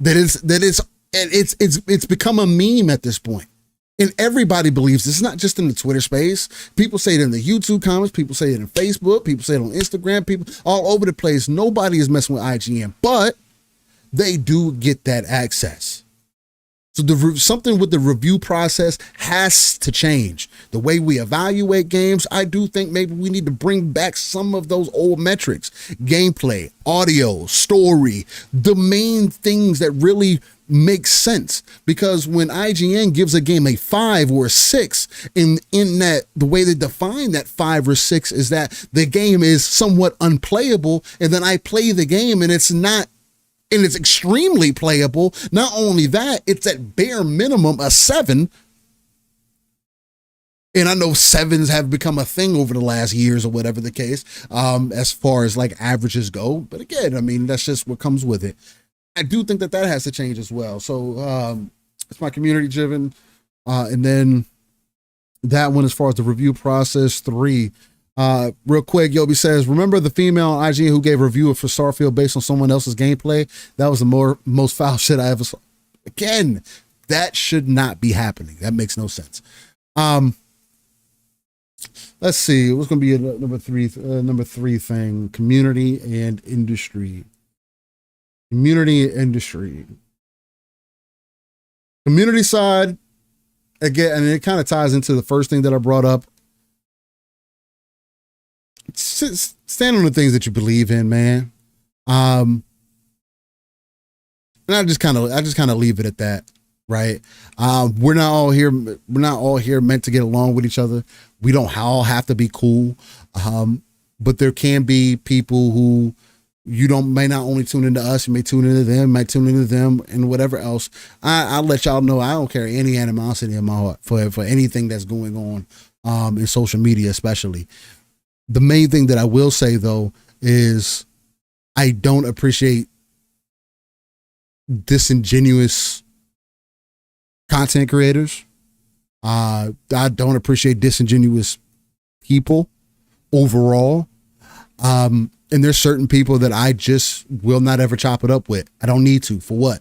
It's become a meme at this point. And everybody believes this. It's not just in the Twitter space. People say it in the YouTube comments. People say it in Facebook. People say it on Instagram. People all over the place. Nobody is messing with IGN, but they do get that access. So something with the review process has to change. The way we evaluate games, I do think maybe we need to bring back some of those old metrics. Gameplay, audio, story, the main things that really make sense. Because when IGN gives a game a 5 or a 6, in that the way they define that 5 or 6 is that the game is somewhat unplayable, and then I play the game and it's extremely playable. Not only that, it's at bare minimum a 7. And I know 7s have become a thing over the last years or whatever the case, as far as like averages go. But again, I mean, that's just what comes with it. I do think that has to change as well. So it's my community driven. And then that one, as far as the review process, 3. Real quick, Yobi says, remember the female on IGN who gave a review for Starfield based on someone else's gameplay? That was the most foul shit I ever saw. Again, that should not be happening. That makes no sense. Let's see. What's going to be a number three thing? Community and industry. Community and industry. Community side, again, and it kind of ties into the first thing that I brought up. Stand on the things that you believe in, man. And I just kind of leave it at that, right? We're not all here meant to get along with each other. We don't all have to be cool. But there can be people who may not only tune into us, you may tune into them, might tune into them, and whatever else. I'll let y'all know I don't carry any animosity in my heart for anything that's going on in social media, especially. The main thing that I will say, though, is I don't appreciate disingenuous content creators. I don't appreciate disingenuous people overall. And there's certain people that I just will not ever chop it up with. I don't need to. For what?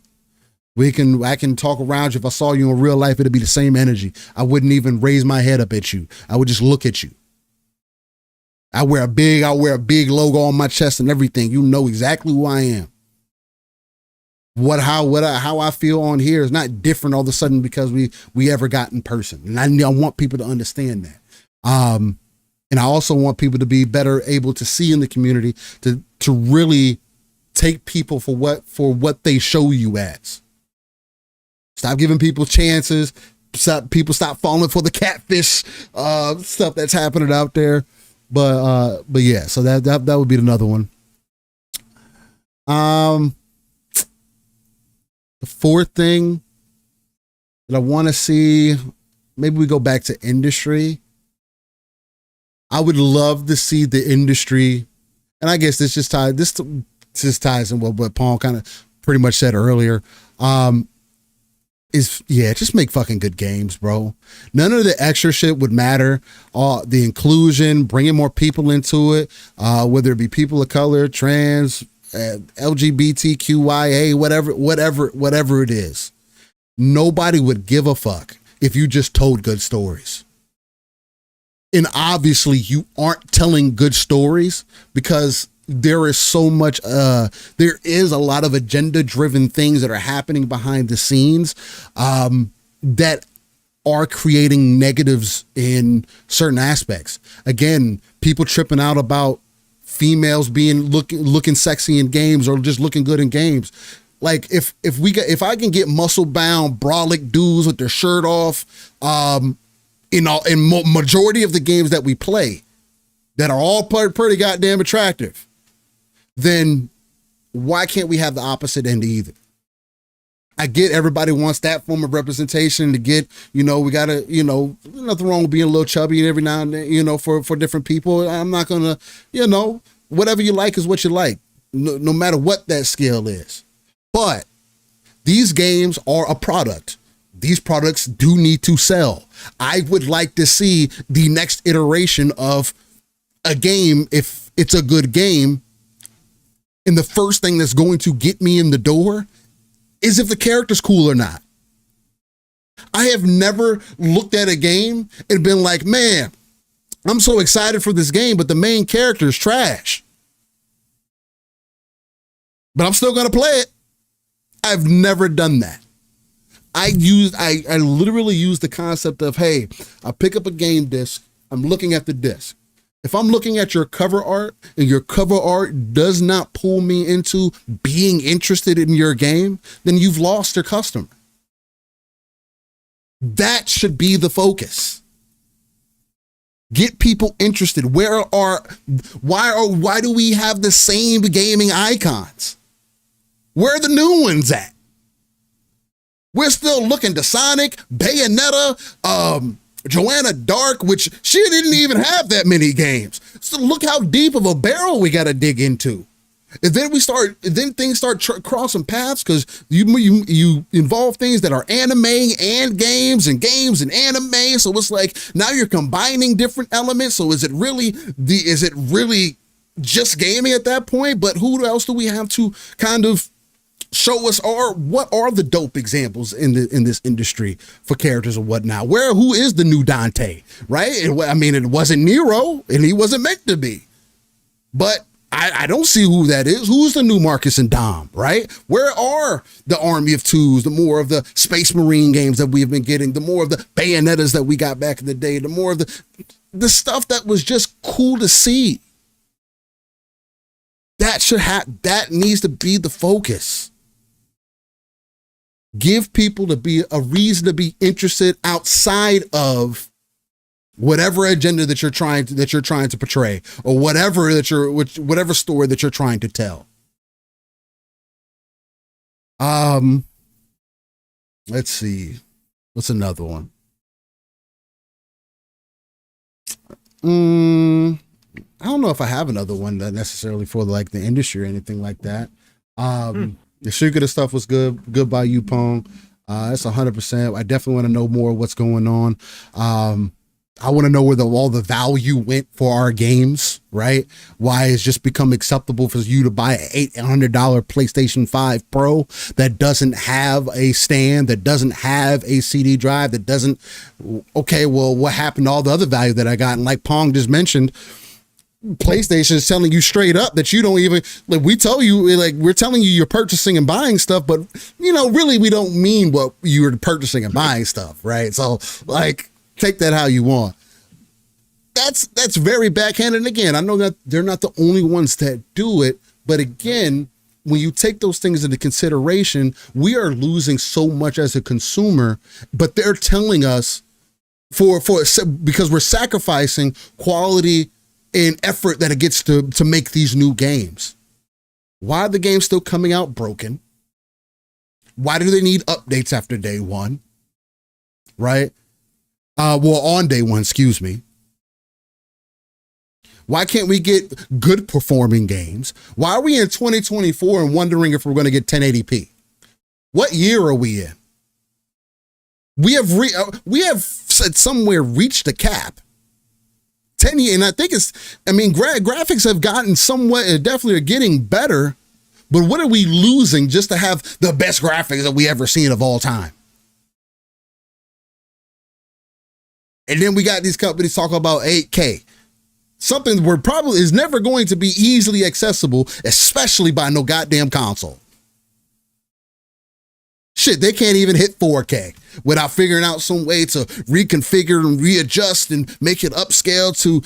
I can talk around you. If I saw you in real life, it'd be the same energy. I wouldn't even raise my head up at you. I would just look at you. I wear a big logo on my chest and everything. You know exactly who I am. how I feel on here is not different all of a sudden because we ever got in person. And I want people to understand that. And I also want people to be better able to see in the community to really take people for what they show you as. Stop giving people chances. People stop falling for the catfish stuff that's happening out there. But yeah, so that would be another one. The fourth thing that I want to see, maybe we go back to industry. I would love to see the industry, and I guess this just ties in what Paul kind of pretty much said earlier. Just make fucking good games, bro. None of the extra shit would matter. The inclusion, bringing more people into it, whether it be people of color, trans, LGBTQIA, whatever it is. Nobody would give a fuck if you just told good stories. And obviously you aren't telling good stories because there is so much, there is a lot of agenda driven things that are happening behind the scenes, that are creating negatives in certain aspects. Again, people tripping out about females being looking sexy in games or just looking good in games. Like if I can get muscle bound brolic dudes with their shirt off, in majority of the games that we play that are all pretty goddamn attractive, then why can't we have the opposite end either? I get everybody wants that form of representation to get, we gotta, nothing wrong with being a little chubby every now and then, for different people. I'm not gonna, whatever you like is what you like, no matter what that scale is. But these games are a product. These products do need to sell. I would like to see the next iteration of a game, if it's a good game, and the first thing that's going to get me in the door is if the character's cool or not. I have never looked at a game and been like, man, I'm so excited for this game, but the main character is trash. But I'm still going to play it. I've never done that. I literally use the concept of, hey, I pick up a game disc, I'm looking at the disc. If I'm looking at your cover art and your cover art does not pull me into being interested in your game, then you've lost your customer. That should be the focus. Get people interested. Why do we have the same gaming icons? Where are the new ones at? We're still looking to Sonic, Bayonetta, Joanna Dark, which she didn't even have that many games. So look how deep of a barrel we got to dig into. And then things start crossing paths because you involve things that are anime and games and anime. So it's like now you're combining different elements. So is it really just gaming at that point? But who else do we have to kind of show us what are the dope examples in this industry for characters and whatnot? Who is the new Dante, right? It wasn't Nero and he wasn't meant to be, but I don't see who that is. Who's the new Marcus and Dom, right? Where are the Army of Twos, the more of the Space Marine games that we've been getting, the more of the Bayonettas that we got back in the day, the more of the stuff that was just cool to see. That needs to be the focus. Give people to be a reason to be interested outside of whatever agenda that you're trying to portray, or whatever story that you're trying to tell. Let's see. What's another one? I don't know if I have another one that necessarily for like the industry or anything like that. The Sugar stuff was good by you, Pong. That's 100%. I definitely want to know more of what's going on. I want to know where all the value went for our games, right? Why it's just become acceptable for you to buy an $800 PlayStation 5 Pro that doesn't have a stand, that doesn't have a CD drive, that doesn't, okay, well, what happened to all the other value that I got? And like Pong just mentioned, PlayStation is telling you straight up that you don't even, like, we tell you, like, we're telling you you're purchasing and buying stuff, but really we don't mean what you're purchasing and buying stuff, right? So like, take that how you want. That's very backhanded. And again, I know that they're not the only ones that do it, but again, when you take those things into consideration, we are losing so much as a consumer, but they're telling us because we're sacrificing quality and effort that it gets to make these new games. Why are the games still coming out broken? Why do they need updates after day one? Right? On day one, excuse me. Why can't we get good performing games? Why are we in 2024 and wondering if we're going to get 1080p? What year are we in? We have somewhere reached the cap. 10 years, and I think graphics have gotten somewhat, definitely are getting better, but what are we losing just to have the best graphics that we ever seen of all time? And then we got these companies talking about 8K. Something where probably is never going to be easily accessible, especially by no goddamn console. Shit, they can't even hit 4K without figuring out some way to reconfigure and readjust and make it upscale to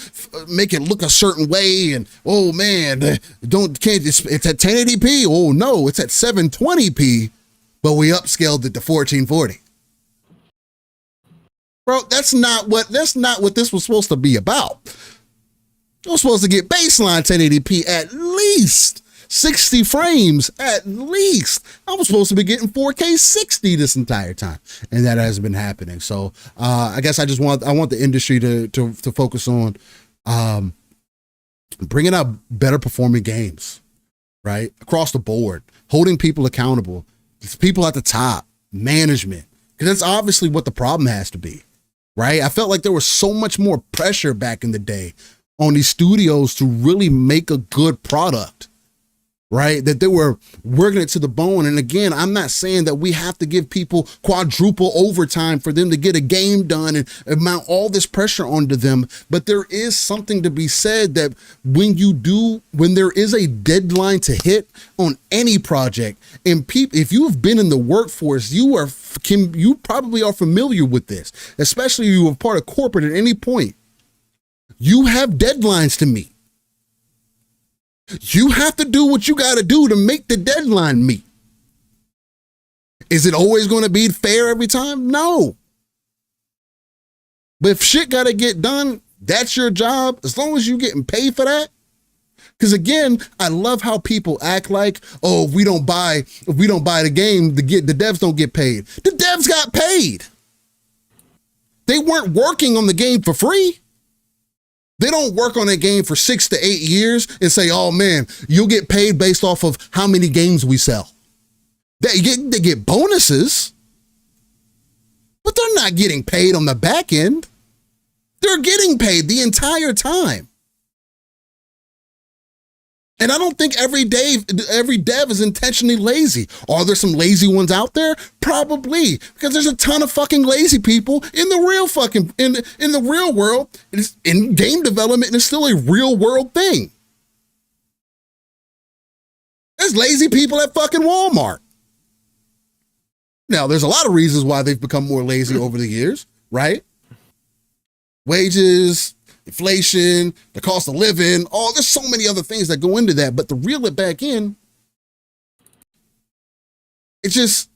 make it look a certain way. And oh man, it's at 1080p. Oh no, it's at 720p, but we upscaled it to 1440. Bro, that's not what this was supposed to be about. It was supposed to get baseline 1080p at least 60 frames at least. I was supposed to be getting 4K 60 this entire time, and that hasn't been happening. So I guess I want the industry to focus on bringing out better performing games, right, across the board, holding people accountable. It's people at the top, management, because that's obviously what the problem has to be, right? I felt like there was so much more pressure back in the day on these studios to really make a good product, right? That they were working it to the bone. And again, I'm not saying that we have to give people quadruple overtime for them to get a game done and mount all this pressure onto them. But there is something to be said that when there is a deadline to hit on any project, and people, if you have been in the workforce, you probably are familiar with this, especially if you were part of corporate at any point. You have deadlines to meet. You have to do what you got to do to make the deadline meet. Is it always going to be fair every time? No. But if shit got to get done, that's your job, as long as you're getting paid for that. Because again, I love how people act like, oh, if we don't buy the game, the devs don't get paid. The devs got paid. They weren't working on the game for free. They don't work on a game for 6 to 8 years and say, oh man, you'll get paid based off of how many games we sell. They get bonuses, but they're not getting paid on the back end. They're getting paid the entire time. And I don't think every dev is intentionally lazy. Are there some lazy ones out there? Probably, because there's a ton of fucking lazy people in the real world. It's in game development, and it's still a real world thing. There's lazy people at fucking Walmart. Now, there's a lot of reasons why they've become more lazy over the years, right? Wages, inflation, the cost of living, there's so many other things that go into that. But to reel it back in, it's just,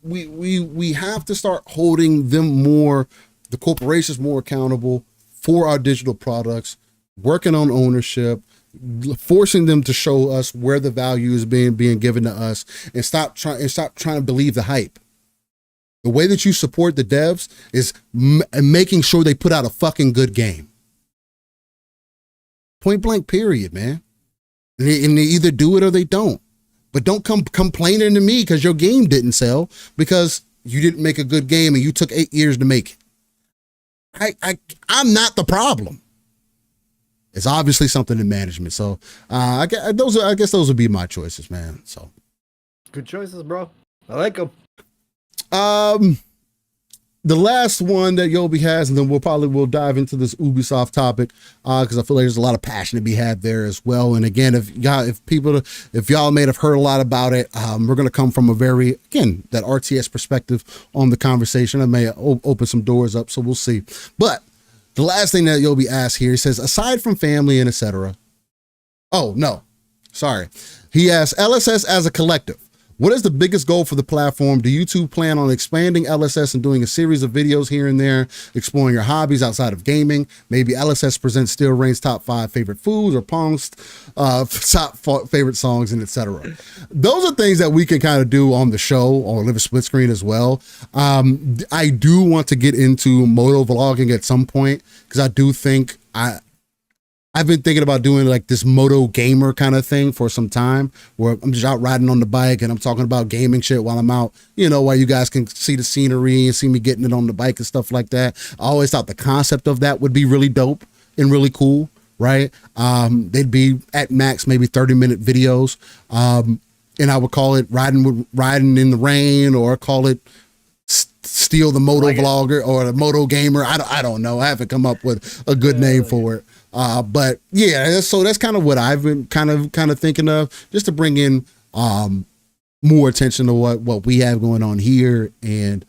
we have to start holding them more, the corporations more accountable for our digital products, working on ownership, forcing them to show us where the value is being given to us, and stop trying to believe the hype. The way that you support the devs is making sure they put out a fucking good game. Point blank, period, man. And they either do it or they don't. But don't come complaining to me because your game didn't sell because you didn't make a good game and you took 8 years to make it. I'm not the problem. It's obviously something in management. So I guess those would be my choices, man. So good choices, bro. I like them. the last one that Yobi has, and then we'll dive into this Ubisoft topic, because I feel like there's a lot of passion to be had there as well. And again, if y'all may have heard a lot about it, we're going to come from that RTS perspective on the conversation. I may open some doors up, so we'll see. But the last thing that Yobi asked here, he says, aside from family and etc. Oh, no, sorry. He asks, LSS as a collective, what is the biggest goal for the platform? Do you two plan on expanding LSS and doing a series of videos here and there, exploring your hobbies outside of gaming? Maybe LSS presents Steel Rain's top 5 favorite foods, or Pong's top favorite songs, and etc. Those are things that we can kind of do on the show or live a split screen as well. I do want to get into moto vlogging at some point, because I do think I've been thinking about doing like this moto gamer kind of thing for some time, where I'm just out riding on the bike and I'm talking about gaming shit while I'm out, while you guys can see the scenery and see me getting it on the bike and stuff like that. I always thought the concept of that would be really dope and really cool, right? They'd be at max maybe 30-minute videos. And I would call it riding in the rain, or call it Steal the Moto Vlogger or the Moto Gamer. I don't know. I haven't come up with a good name for it. But yeah, so that's kind of what I've been kind of thinking of, just to bring in more attention to what we have going on here, and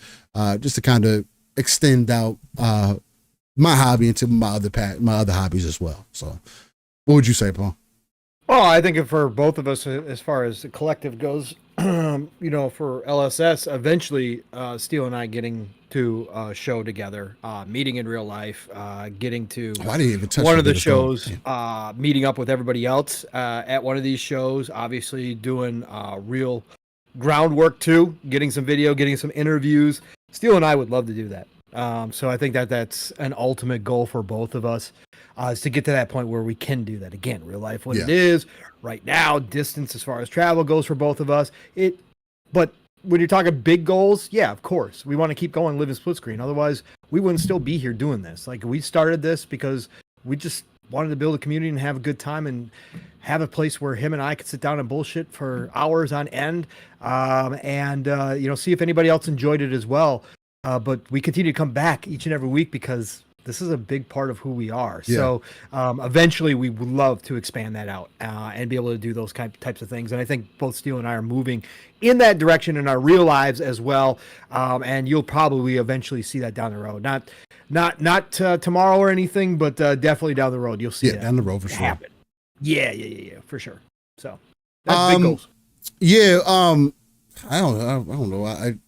just to kind of extend out my hobby into my other hobbies as well. So what would you say, Paul? Well, I think for both of us, as far as the collective goes, for LSS, eventually Steele and I getting to show together, meeting in real life, getting to I didn't even touch one of the shows, meeting up with everybody else at one of these shows, obviously doing real groundwork too, getting some video, getting some interviews. Steele and I would love to do that. So I think that's an ultimate goal for both of us, is to get to that point where we can do that again. Real life, what it is right now, distance as far as travel goes for both of us. But when you're talking big goals, yeah, of course, we want to keep going, live in split screen. Otherwise, we wouldn't still be here doing this. Like, we started this because we just wanted to build a community and have a good time and have a place where him and I could sit down and bullshit for hours on end, and see if anybody else enjoyed it as well. But we continue to come back each and every week because this is a big part of who we are. Yeah. So eventually we would love to expand that out and be able to do those types of things. And I think both Steele and I are moving in that direction in our real lives as well. And you'll probably eventually see that down the road. Not tomorrow or anything, but definitely down the road. You'll see that down the road for sure. Happen. Yeah, for sure. So that's big goals. Yeah. I don't know.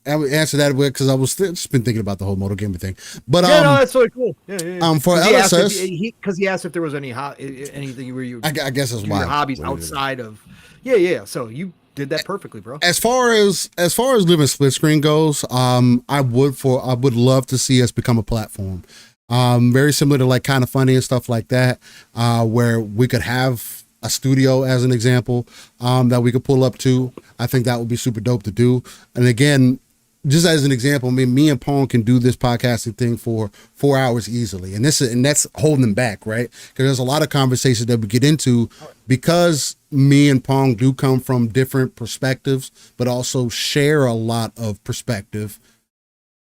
I would answer that way because I was just been thinking about the whole motor gaming thing. But that's really cool. Yeah. For LSS, because he asked if there was anything where you. I guess that's why your hobbies outside of. Yeah. So you did that perfectly, bro. As far as living split screen goes, I would love to see us become a platform, very similar to like Kind of Funny and stuff like that, where we could have a studio as an example, that we could pull up to. I think that would be super dope to do. And again, just as an example, me and Pong can do this podcasting thing for 4 hours easily. And that's holding them back, right? Because there's a lot of conversations that we get into because me and Pong do come from different perspectives, but also share a lot of perspective.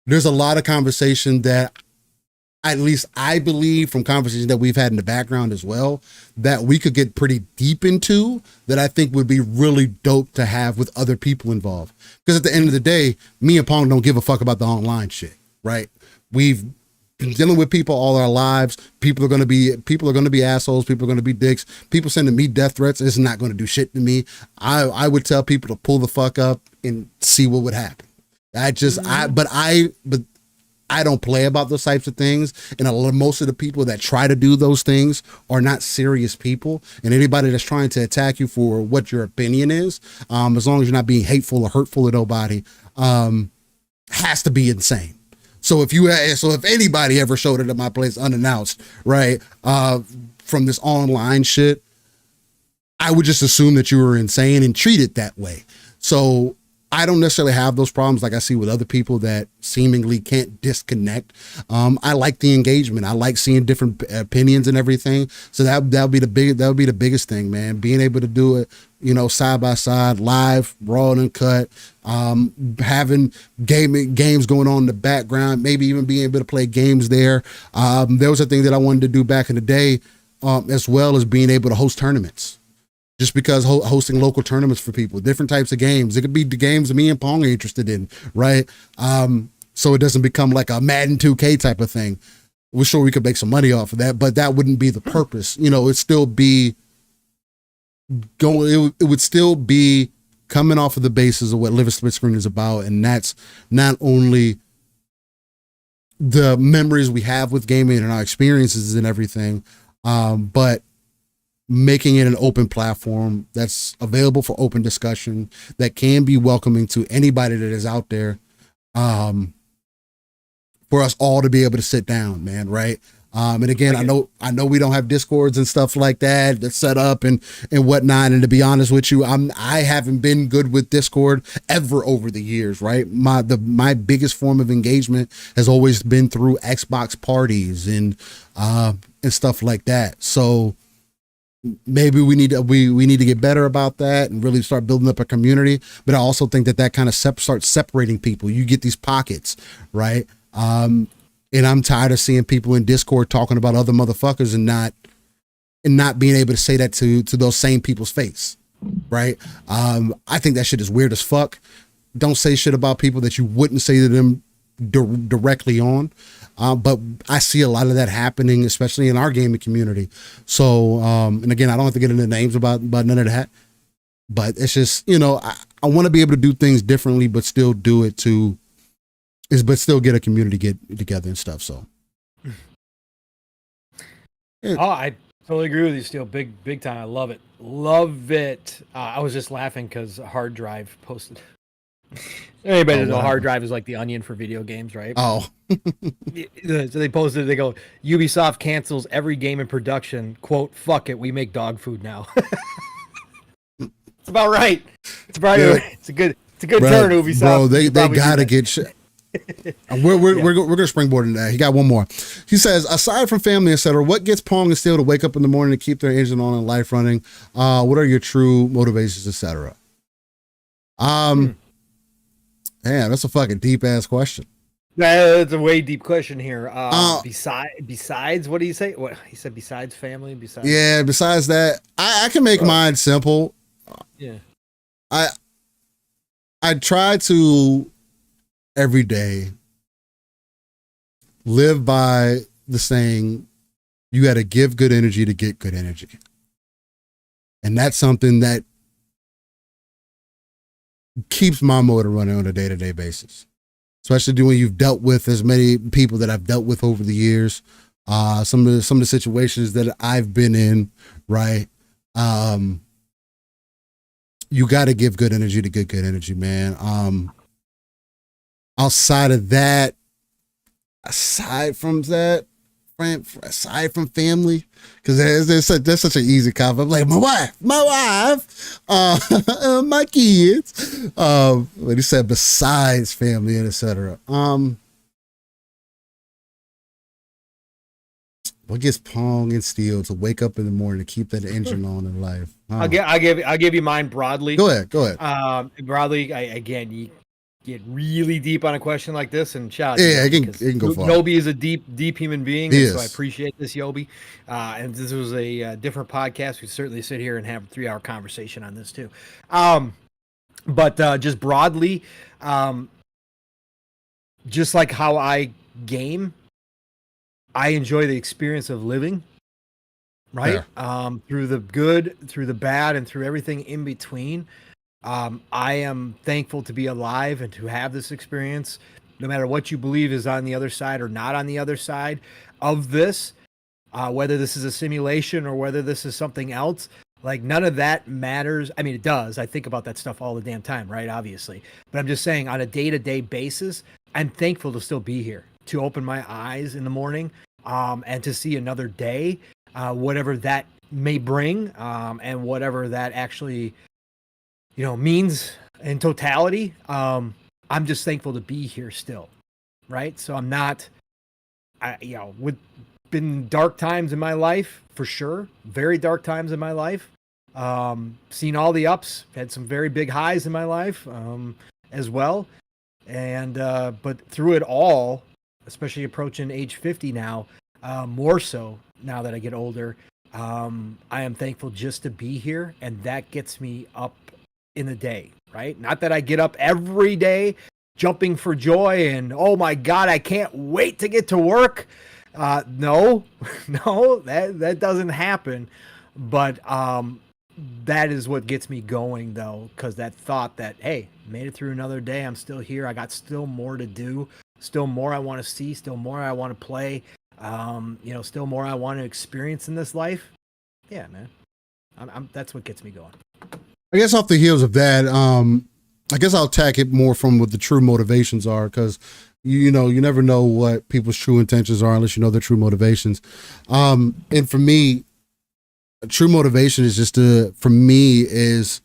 There's a lot of conversation that at least I believe from conversations that we've had in the background as well, that we could get pretty deep into, that I think would be really dope to have with other people involved. Because at the end of the day, me and Pong don't give a fuck about the online shit, right? We've been dealing with people all our lives. People are going to be assholes. People are going to be dicks. People sending me death threats. It's not going to do shit to me. I would tell people to pull the fuck up and see what would happen. I don't play about those types of things. And most of the people that try to do those things are not serious people. And anybody that's trying to attack you for what your opinion is, as long as you're not being hateful or hurtful to nobody, has to be insane. So if anybody ever showed it at my place unannounced, right, from this online shit, I would just assume that you were insane and treat it that way. So I don't necessarily have those problems like I see with other people that seemingly can't disconnect. I like the engagement. I like seeing different opinions and everything. So that would be the biggest thing, man. Being able to do it, side by side, live, raw and uncut, having games going on in the background, maybe even being able to play games there. There was a thing that I wanted to do back in the day, as well as being able to host tournaments. Just because hosting local tournaments for people, different types of games. It could be the games that me and Pong are interested in, right? So it doesn't become like a Madden 2K type of thing. We're sure we could make some money off of that, but that wouldn't be the purpose. It'd still be going. It would still be coming off of the basis of what Live a Split Screen is about, and that's not only the memories we have with gaming and our experiences and everything, but making it an open platform that's available for open discussion, that can be welcoming to anybody that is out there, for us all to be able to sit down, man. Right. And again, I know we don't have Discords and stuff like that that's set up and whatnot. And to be honest with you, I haven't been good with Discord ever over the years. Right. My biggest form of engagement has always been through Xbox parties and stuff like that. So maybe we need to get better about that and really start building up a community. But I also think that kind of starts separating people. You get these pockets, right? And I'm tired of seeing people in Discord talking about other motherfuckers and not being able to say that to those same people's face, right? I think that shit is weird as fuck. Don't say shit about people that you wouldn't say to them directly on. But I see a lot of that happening, especially in our gaming community. So, and again, I don't have to get into names about none of that, but it's just, I want to be able to do things differently, but still do it but still get a community get together and stuff. So. Yeah. Oh, I totally agree with you, Steel. Big time. I love it. Love it. I was just laughing because Hard Drive posted. Anybody knows Hard Drive is like the Onion for video games, right? Oh. So they posted, they go, Ubisoft cancels every game in production. Quote, fuck it, we make dog food now. It's about right. It's about right. It's a good turn, Ubisoft. Bro, they gotta get shit. We're gonna springboard into that. He got one more. He says, aside from family, etc., what gets Pong and Steel to wake up in the morning to keep their engine on and life running? What are your true motivations, etc.? Man, that's a fucking deep ass question. That's a way deep question here. Besides, what do you say? What he said? Besides family, besides that, I can make mine simple. Yeah, I try to every day live by the saying, you got to give good energy to get good energy, and that's something that keeps my motor running on a day-to-day basis, especially when you've dealt with as many people that I've dealt with over the years. Some of the situations that I've been in, right? You got to give good energy to get good energy, man. Aside from family, because that's such an easy comment. I'm like, my wife, my kids. But he said besides family and etc. What gets Pong and Steel to wake up in the morning to keep that engine on in life? I'll give you mine broadly. Go ahead. Broadly, you get really deep on a question like this, and shout out it can go far. Yobi is a deep human being, so I appreciate this, Yobi. And this was a different podcast. We certainly sit here and have a 3-hour conversation on this too. But just broadly, just like how I game, I enjoy the experience of living, right? Yeah. Through the good, through the bad, and through everything in between. I am thankful to be alive and to have this experience, no matter what you believe is on the other side or not on the other side of this, whether this is a simulation or whether this is something else. Like, none of that matters. I mean, it does. I think about that stuff all the damn time, right? Obviously. But I'm just saying, on a day-to-day basis, I'm thankful to still be here, to open my eyes in the morning, and to see another day, whatever that may bring, and whatever that actually, means in totality, I'm just thankful to be here still. Right. So I'm not, with been dark times in my life for sure. Very dark times in my life. Seen all the ups, had some very big highs in my life, as well. And, but through it all, especially approaching age 50 now, more so now that I get older, I am thankful just to be here. And that gets me up in the day, right? Not that I get up every day jumping for joy and, oh my God, I can't wait to get to work. No, that doesn't happen. But, that is what gets me going though. 'Cause that thought that, hey, made it through another day. I'm still here. I got still more to do, still more I want to see, still more I want to play. Still more I want to experience in this life. Yeah, man. That's what gets me going. I guess off the heels of that, I guess I'll attack it more from what the true motivations are, because you never know what people's true intentions are unless you know their true motivations. And for me, true motivation is is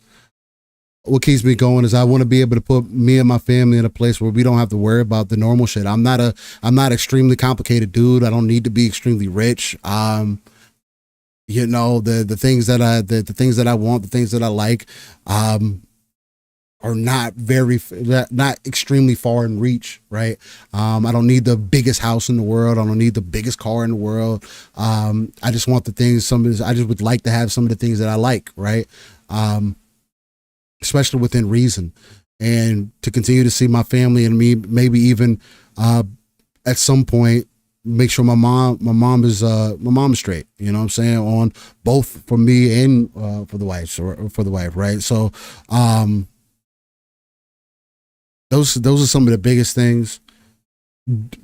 what keeps me going is I want to be able to put me and my family in a place where we don't have to worry about the normal shit. I'm not extremely complicated dude. I don't need to be extremely rich. The things that I want, the things that I like, are not extremely far in reach, right? I don't need the biggest house in the world. I don't need the biggest car in the world. I just want the things, I just would like to have some of the things that I like, right? Especially within reason, and to continue to see my family and me, maybe even, at some point, make sure my mom is straight. You know what I'm saying? On both for me and, for the wife, right? So, those are some of the biggest things.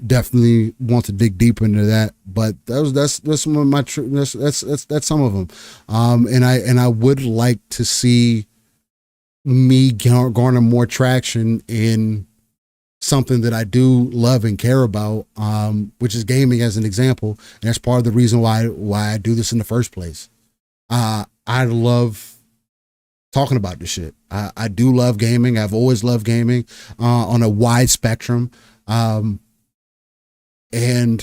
Definitely want to dig deeper into that, but that's some of my that's some of them. And I would like to see me garner more traction in something that I do love and care about, which is gaming as an example. And that's part of the reason why I do this in the first place. I love talking about this shit. I do love gaming. I've always loved gaming, on a wide spectrum. And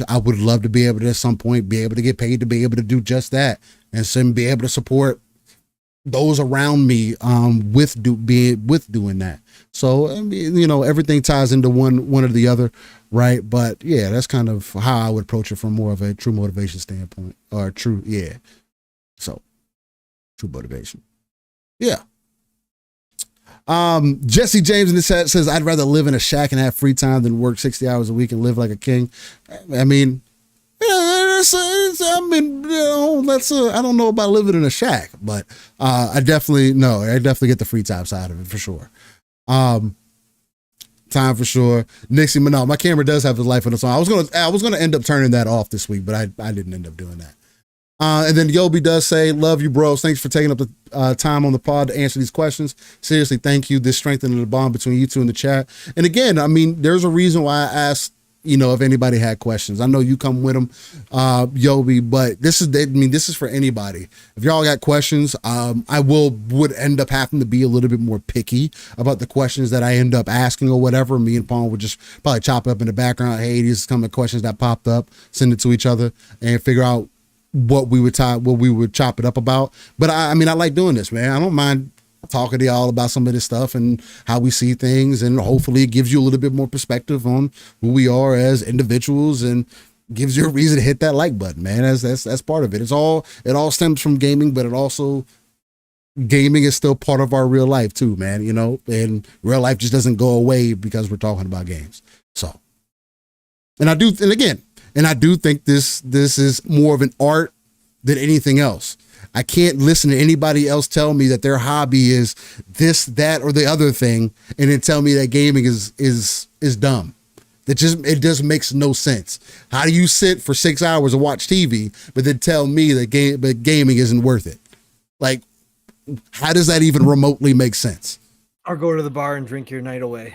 I would love to be able to at some point be able to get paid to be able to do just that, and be able to support those around me, with doing that. So, I mean, everything ties into one or the other, right? But yeah, that's kind of how I would approach it from more of a true motivation standpoint, or true motivation. Yeah. Jesse James in the chat says, I'd rather live in a shack and have free time than work 60 hours a week and live like a king. I mean, I don't know about living in a shack, but I definitely get the free time side of it for sure. Time for sure. Nixie Manal, my camera does have his life on its own. I was gonna end up turning that off this week, but I didn't end up doing that. And then Yobi does say, love you, bros. Thanks for taking up the time on the pod to answer these questions. Seriously, thank you. This strengthening the bond between you two in the chat. And again, I mean, there's a reason why I asked, if anybody had questions. I know you come with them, Yobi, but this is for anybody. If y'all got questions, I would end up having to be a little bit more picky about the questions that I end up asking or whatever. Me and Paul would just probably chop up in the background. Hey, these are some of the questions that popped up, send it to each other and figure out what we would chop it up about. But I like doing this, man. I don't mind talking to y'all about some of this stuff and how we see things, and hopefully it gives you a little bit more perspective on who we are as individuals and gives you a reason to hit that like button, man. That's part of it. It all stems from gaming, but gaming is still part of our real life too, man, and real life just doesn't go away because we're talking about games. So, and I do think this is more of an art than anything else. I can't listen to anybody else tell me that their hobby is this, that, or the other thing, and then tell me that gaming is dumb. It just makes no sense. How do you sit for 6 hours and watch TV, but then tell me that gaming isn't worth it? Like, how does that even remotely make sense? Or go to the bar and drink your night away.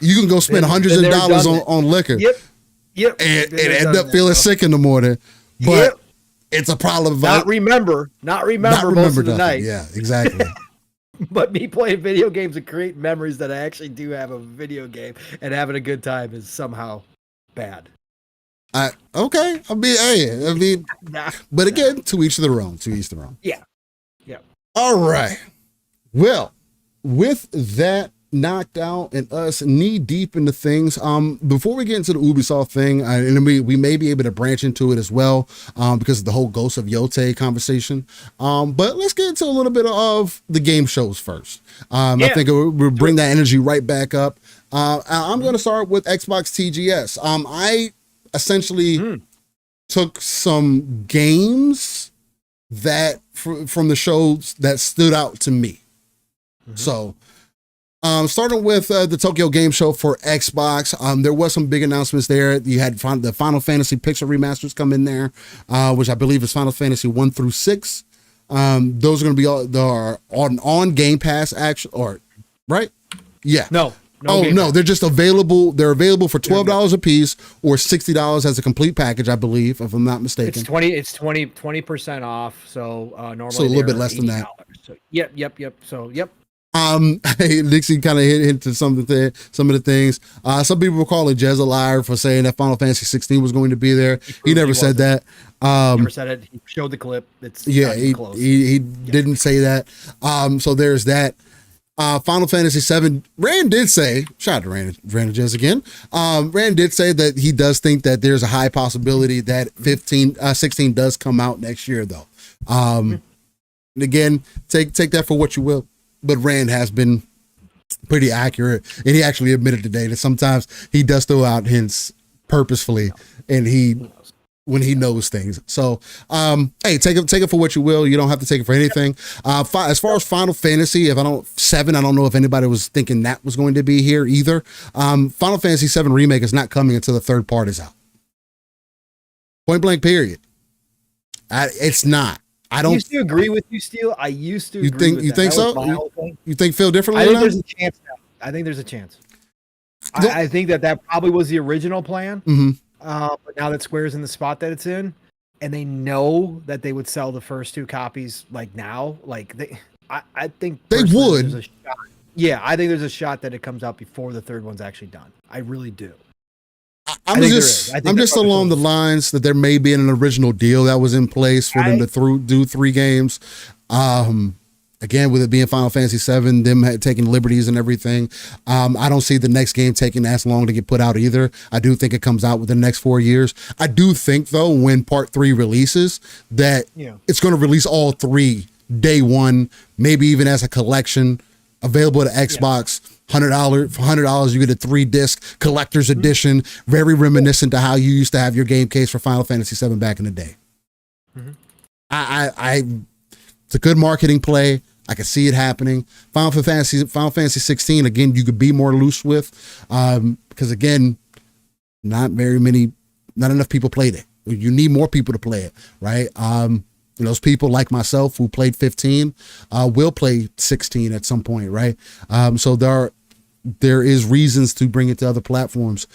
You can go spend hundreds of dollars on liquor. Yep. And end up feeling sick in the morning. But it's a problem. Not remember most of the night. Yeah, exactly. But me playing video games and creating memories that I actually do have a video game and having a good time is somehow bad. Okay. But again, to each their own. To each their own. Yeah. All right. Well, with that knocked out and us knee deep into things, before we get into the Ubisoft thing, and we may be able to branch into it as well, because of the whole Ghost of Yotei conversation. But let's get into a little bit of the game shows first. I think we'll bring that energy right back up. I'm going to start with Xbox TGS. I essentially took some games that from the shows that stood out to me. So, starting with the Tokyo Game Show for Xbox, there was some big announcements there. You had the Final Fantasy Pixel remasters come in there, which I believe is Final Fantasy 1 through 6. Those are going to be on Game Pass, actually, or right? Yeah. No, they're just available. They're available for $12 a piece or $60 as a complete package, I believe, if I'm not mistaken. It's 20% off. So normally so a little bit less than that. So, yep. So yep. Nixie kind of hit into some of the things. Some people were calling Jez a liar for saying that Final Fantasy 16 was going to be there. He never said that. Never said it. He showed the clip. He didn't say that. So there's that. Final Fantasy 7. Rand did say, shout out to Rand and Jez again. Rand did say that he does think that there's a high possibility that 16 does come out next year, though. Again, take that for what you will. But Rand has been pretty accurate, and he actually admitted today that sometimes he does throw out hints purposefully, and when he knows things. So, hey, take it for what you will. You don't have to take it for anything. As far as Final Fantasy, I don't know if anybody was thinking that was going to be here either. Final Fantasy 7 Remake is not coming until the third part is out. Point blank, period. It's not. I used to agree with you, Steele. I used to agree with you that. Think that so? You think feel differently? I think there's a chance now. I think there's a chance. I think that probably was the original plan. But now that Square's in the spot that it's in, and they know that they would sell the first two copies like now, I think they would. I think there's a shot that it comes out before the third one's actually done. I really do. I'm just along the lines that there may be an original deal that was in place for them to do 3 games. Again, with it being Final Fantasy 7, them taking liberties and everything. I don't see the next game taking as long to get put out either. I do think it comes out within the next 4 years. I do think, though, when Part 3 releases, that it's going to release all 3 day one, maybe even as a collection, available to Xbox. $100 you get a 3-disc collector's edition, very reminiscent to how you used to have your game case for Final Fantasy 7 back in the day. It's a good marketing play. I can see it happening. Final Fantasy 16, again, you could be more loose with, because again, not enough people played it. You need more people to play it, right? Those people like myself who played 15 will play 16 at some point, right? So there is reasons to bring it to other platforms,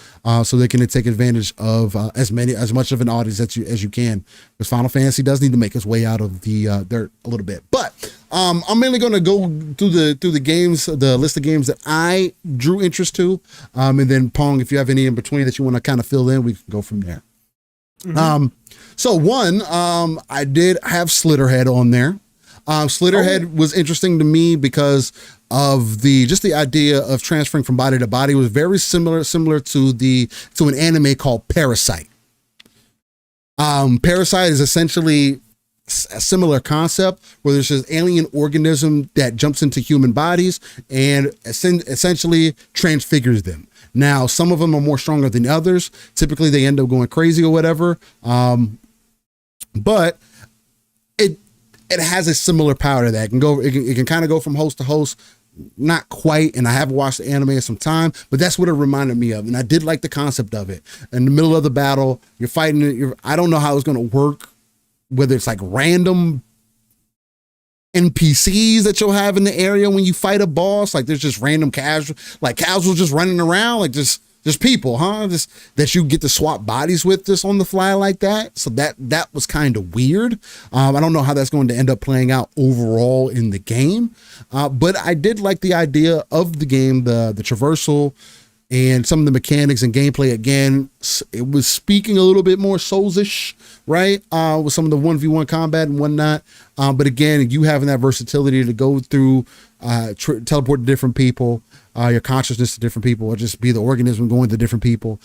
so they can take advantage of as much of an audience as you can. Because Final Fantasy does need to make its way out of the dirt a little bit. But I'm mainly going to go through the games, the list of games that I drew interest to, and then Pong, if you have any in between that you want to kind of fill in, we can go from there. So one, I did have Slitterhead on there. Slitterhead was interesting to me because of the idea of transferring from body to body. Was very similar to an anime called Parasite. Parasite is essentially a similar concept where there's this alien organism that jumps into human bodies and essentially transfigures them. Now, some of them are more stronger than others. Typically, they end up going crazy or whatever. But it has a similar power to that. It can kind of go from host to host. Not quite, and I haven't watched the anime in some time, but that's what it reminded me of. And I did like the concept of it. In the middle of the battle, you're fighting. I don't know how it's going to work, whether it's like random NPCs that you'll have in the area when you fight a boss. Like there's just random casuals just running around, like just Just people, huh? Just that you get to swap bodies with just on the fly like that. So that was kind of weird. I don't know how that's going to end up playing out overall in the game. But I did like the idea of the game, the traversal and some of the mechanics and gameplay. Again, it was speaking a little bit more Souls-ish, right? With some of the 1v1 combat and whatnot. But again, you having that versatility to go through, teleport to different people, your consciousness to different people, or just be the organism going to different people,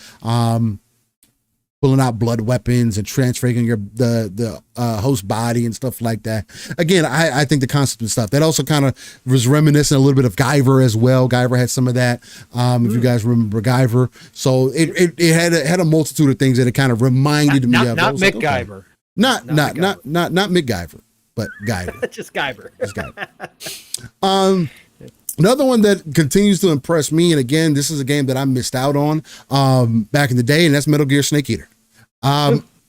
pulling out blood weapons and transferring the host body and stuff like that. Again, I think the concept and stuff that also kind of was reminiscent a little bit of Guyver as well. Guyver had some of that. If you guys remember Guyver, so it had a multitude of things that it kind of reminded me of. Not Mick Guyver. Not Mick Guyver, but Guyver. Just Guyver. Just Guyver. Another one that continues to impress me, and again, this is a game that I missed out on back in the day, and that's Metal Gear Snake Eater.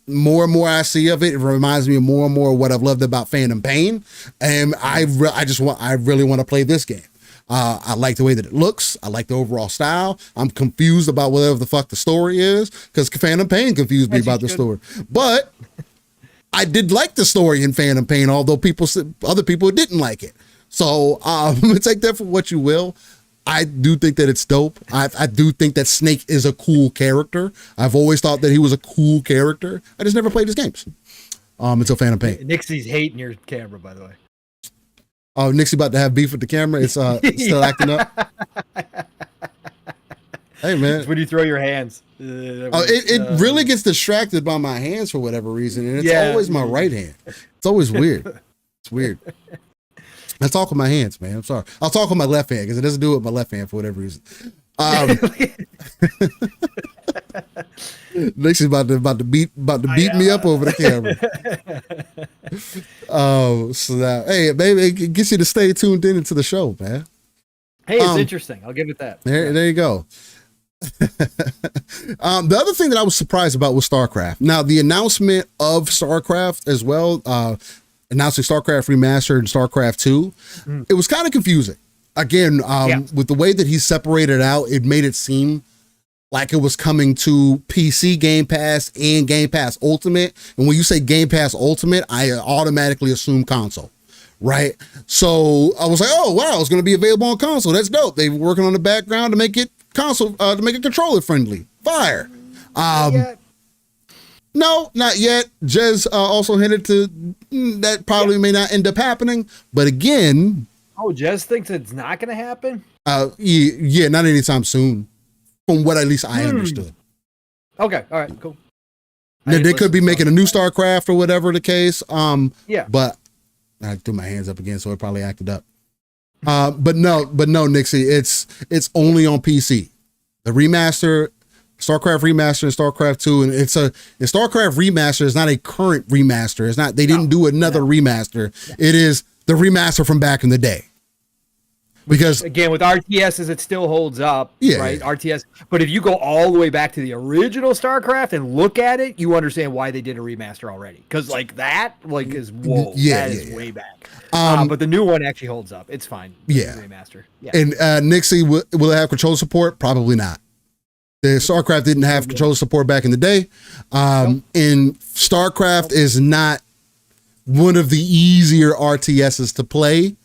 More and more I see of it, it reminds me of more and more of what I've loved about Phantom Pain, and I really want to play this game. I like the way that it looks. I like the overall style. I'm confused about whatever the fuck the story is, because Phantom Pain confused me about the story. But I did like the story in Phantom Pain, although other people didn't like it. So take that for what you will. I do think that it's dope. I do think that Snake is a cool character. I've always thought that he was a cool character. I just never played his games until Phantom Pain. Nixie's hating your camera, by the way. Oh, Nixie about to have beef with the camera. It's still acting up. Hey, man. It's when you throw your hands. It really gets distracted by my hands for whatever reason, and it's always my right hand. It's always weird. It's weird. I talk with my hands, man. I'm sorry. I'll talk with my left hand because it doesn't do it with my left hand for whatever reason. Nixie's about to beat me up over the camera. So now, hey, baby, it gets you to stay tuned into the show, man. Hey, it's interesting. I'll give it that. There you go. The other thing that I was surprised about was StarCraft. Now, the announcement of StarCraft as well, announcing StarCraft Remastered and StarCraft 2, it was kind of confusing. Again, with the way that he separated out, it made it seem like it was coming to PC Game Pass and Game Pass Ultimate. And when you say Game Pass Ultimate, I automatically assume console, right? So I was like, oh, wow, it's going to be available on console. That's dope. They were working on the background to make it console, to make it controller friendly. Fire. No, not yet. Jez also hinted to that probably may not end up happening. But again... Oh, Jez thinks it's not going to happen? Yeah, not anytime soon. From what at least I understood. Okay, all right, cool. Now, they could be making a new StarCraft or whatever the case. But I threw my hands up again, so it probably acted up. But no, Nixie, it's only on PC. The remaster... StarCraft Remaster and StarCraft 2, and the StarCraft Remaster is not a current remaster. It's not. They didn't do another remaster. Yeah. It is the remaster from back in the day. Because again, with RTSs, it still holds up, right? RTS. But if you go all the way back to the original StarCraft and look at it, you understand why they did a remaster already. Because that is way back. But the new one actually holds up. It's fine. Remaster. Yeah. And Nixie, will it have control support? Probably not. The StarCraft didn't have controller support back in the day. And StarCraft is not one of the easier RTSs to play,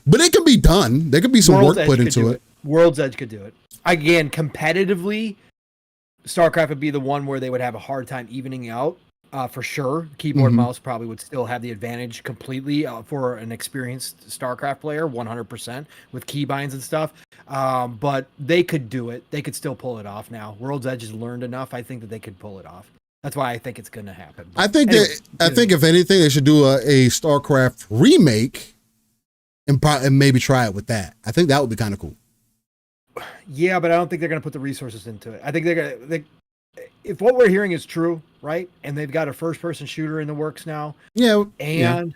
but it can be done. There could be some work put into it. World's Edge could do it. Again, competitively, StarCraft would be the one where they would have a hard time evening out. For sure, keyboard and mouse probably would still have the advantage completely for an experienced StarCraft player, 100% with keybinds and stuff. But they could do it. They could still pull it off now. World's Edge has learned enough. I think that they could pull it off. That's why I think it's going to happen. But I think if anything, they should do a StarCraft remake and maybe try it with that. I think that would be kind of cool. Yeah, but I don't think they're going to put the resources into it. I think they're going to. If what we're hearing is true, right, and they've got a first-person shooter in the works now, and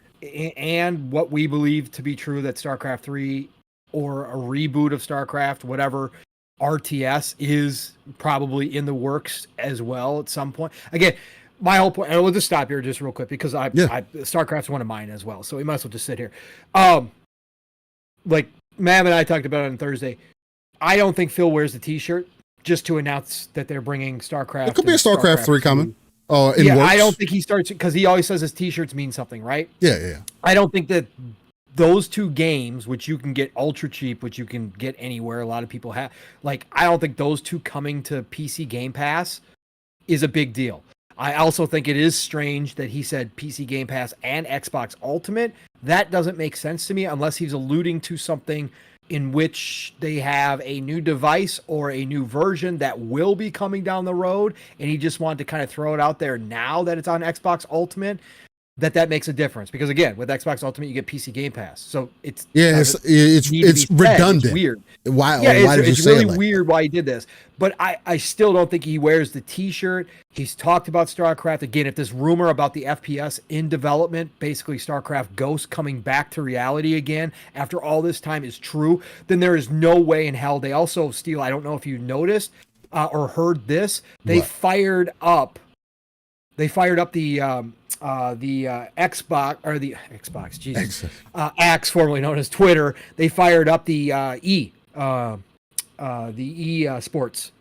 what we believe to be true, that StarCraft 3 or a reboot of StarCraft, whatever, RTS is probably in the works as well at some point. Again, my whole point, and we'll just stop here just real quick because StarCraft's one of mine as well, so we might as well just sit here. Like Mav and I talked about it on Thursday, I don't think Phil wears the T-shirt. just to announce that they're bringing StarCraft. It could be a StarCraft 3 coming. Oh, yeah, works. I don't think he starts because he always says his T-shirts mean something, right? Yeah. I don't think that those two games, which you can get ultra cheap, which you can get anywhere, a lot of people have, like, I don't think those two coming to PC Game Pass is a big deal. I also think it is strange that he said PC Game Pass and Xbox Ultimate. That doesn't make sense to me unless he's alluding to something in which they have a new device or a new version that will be coming down the road, and he just wanted to kind of throw it out there now that it's on Xbox Ultimate, that makes a difference. Because again, with Xbox Ultimate, you get PC Game Pass, so it's redundant. It's weird. Why did you it's say really it like weird why he did this. But I still don't think he wears the T-shirt. He's talked about StarCraft again. If this rumor about the FPS in development, basically StarCraft Ghost coming back to reality again after all this time, is true, then there is no way in hell. They also, Steel, I don't know if you noticed or heard this. They fired up the Xbox, or the Xbox, Jesus, X, formerly known as Twitter. They fired up the Sports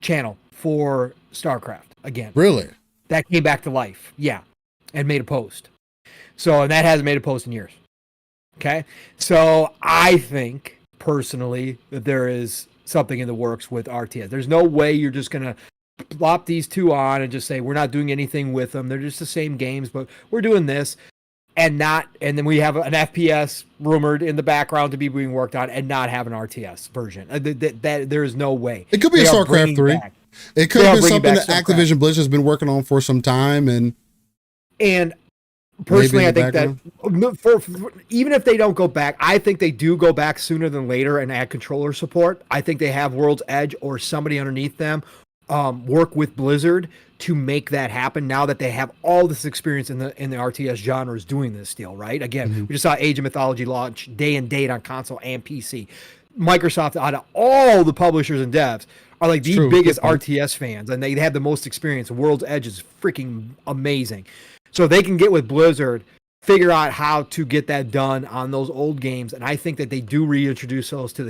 channel for StarCraft again. Really? That came back to life. Yeah, and made a post. So, and that hasn't made a post in years. Okay, so I think personally that there is something in the works with RTS. There's no way you're just gonna plop these two on and just say we're not doing anything with them. They're just the same games, but we're doing this and then we have an FPS rumored in the background to be being worked on and not have an RTS version. That there is no way. It could be a StarCraft 3. It could have been something that Activision Blizzard has been working on for some time, and personally, I think that for even if they don't go back, I think they do go back sooner than later and add controller support. I think they have World's Edge or somebody underneath them work with Blizzard to make that happen now that they have all this experience in the RTS genres doing this deal, right? Again, we just saw Age of Mythology launch day and date on console and PC. Microsoft, out of all the publishers and devs, are like the biggest RTS fans, and they have the most experience. World's Edge is freaking amazing. So they can get with Blizzard, figure out how to get that done on those old games, and I think that they do reintroduce those to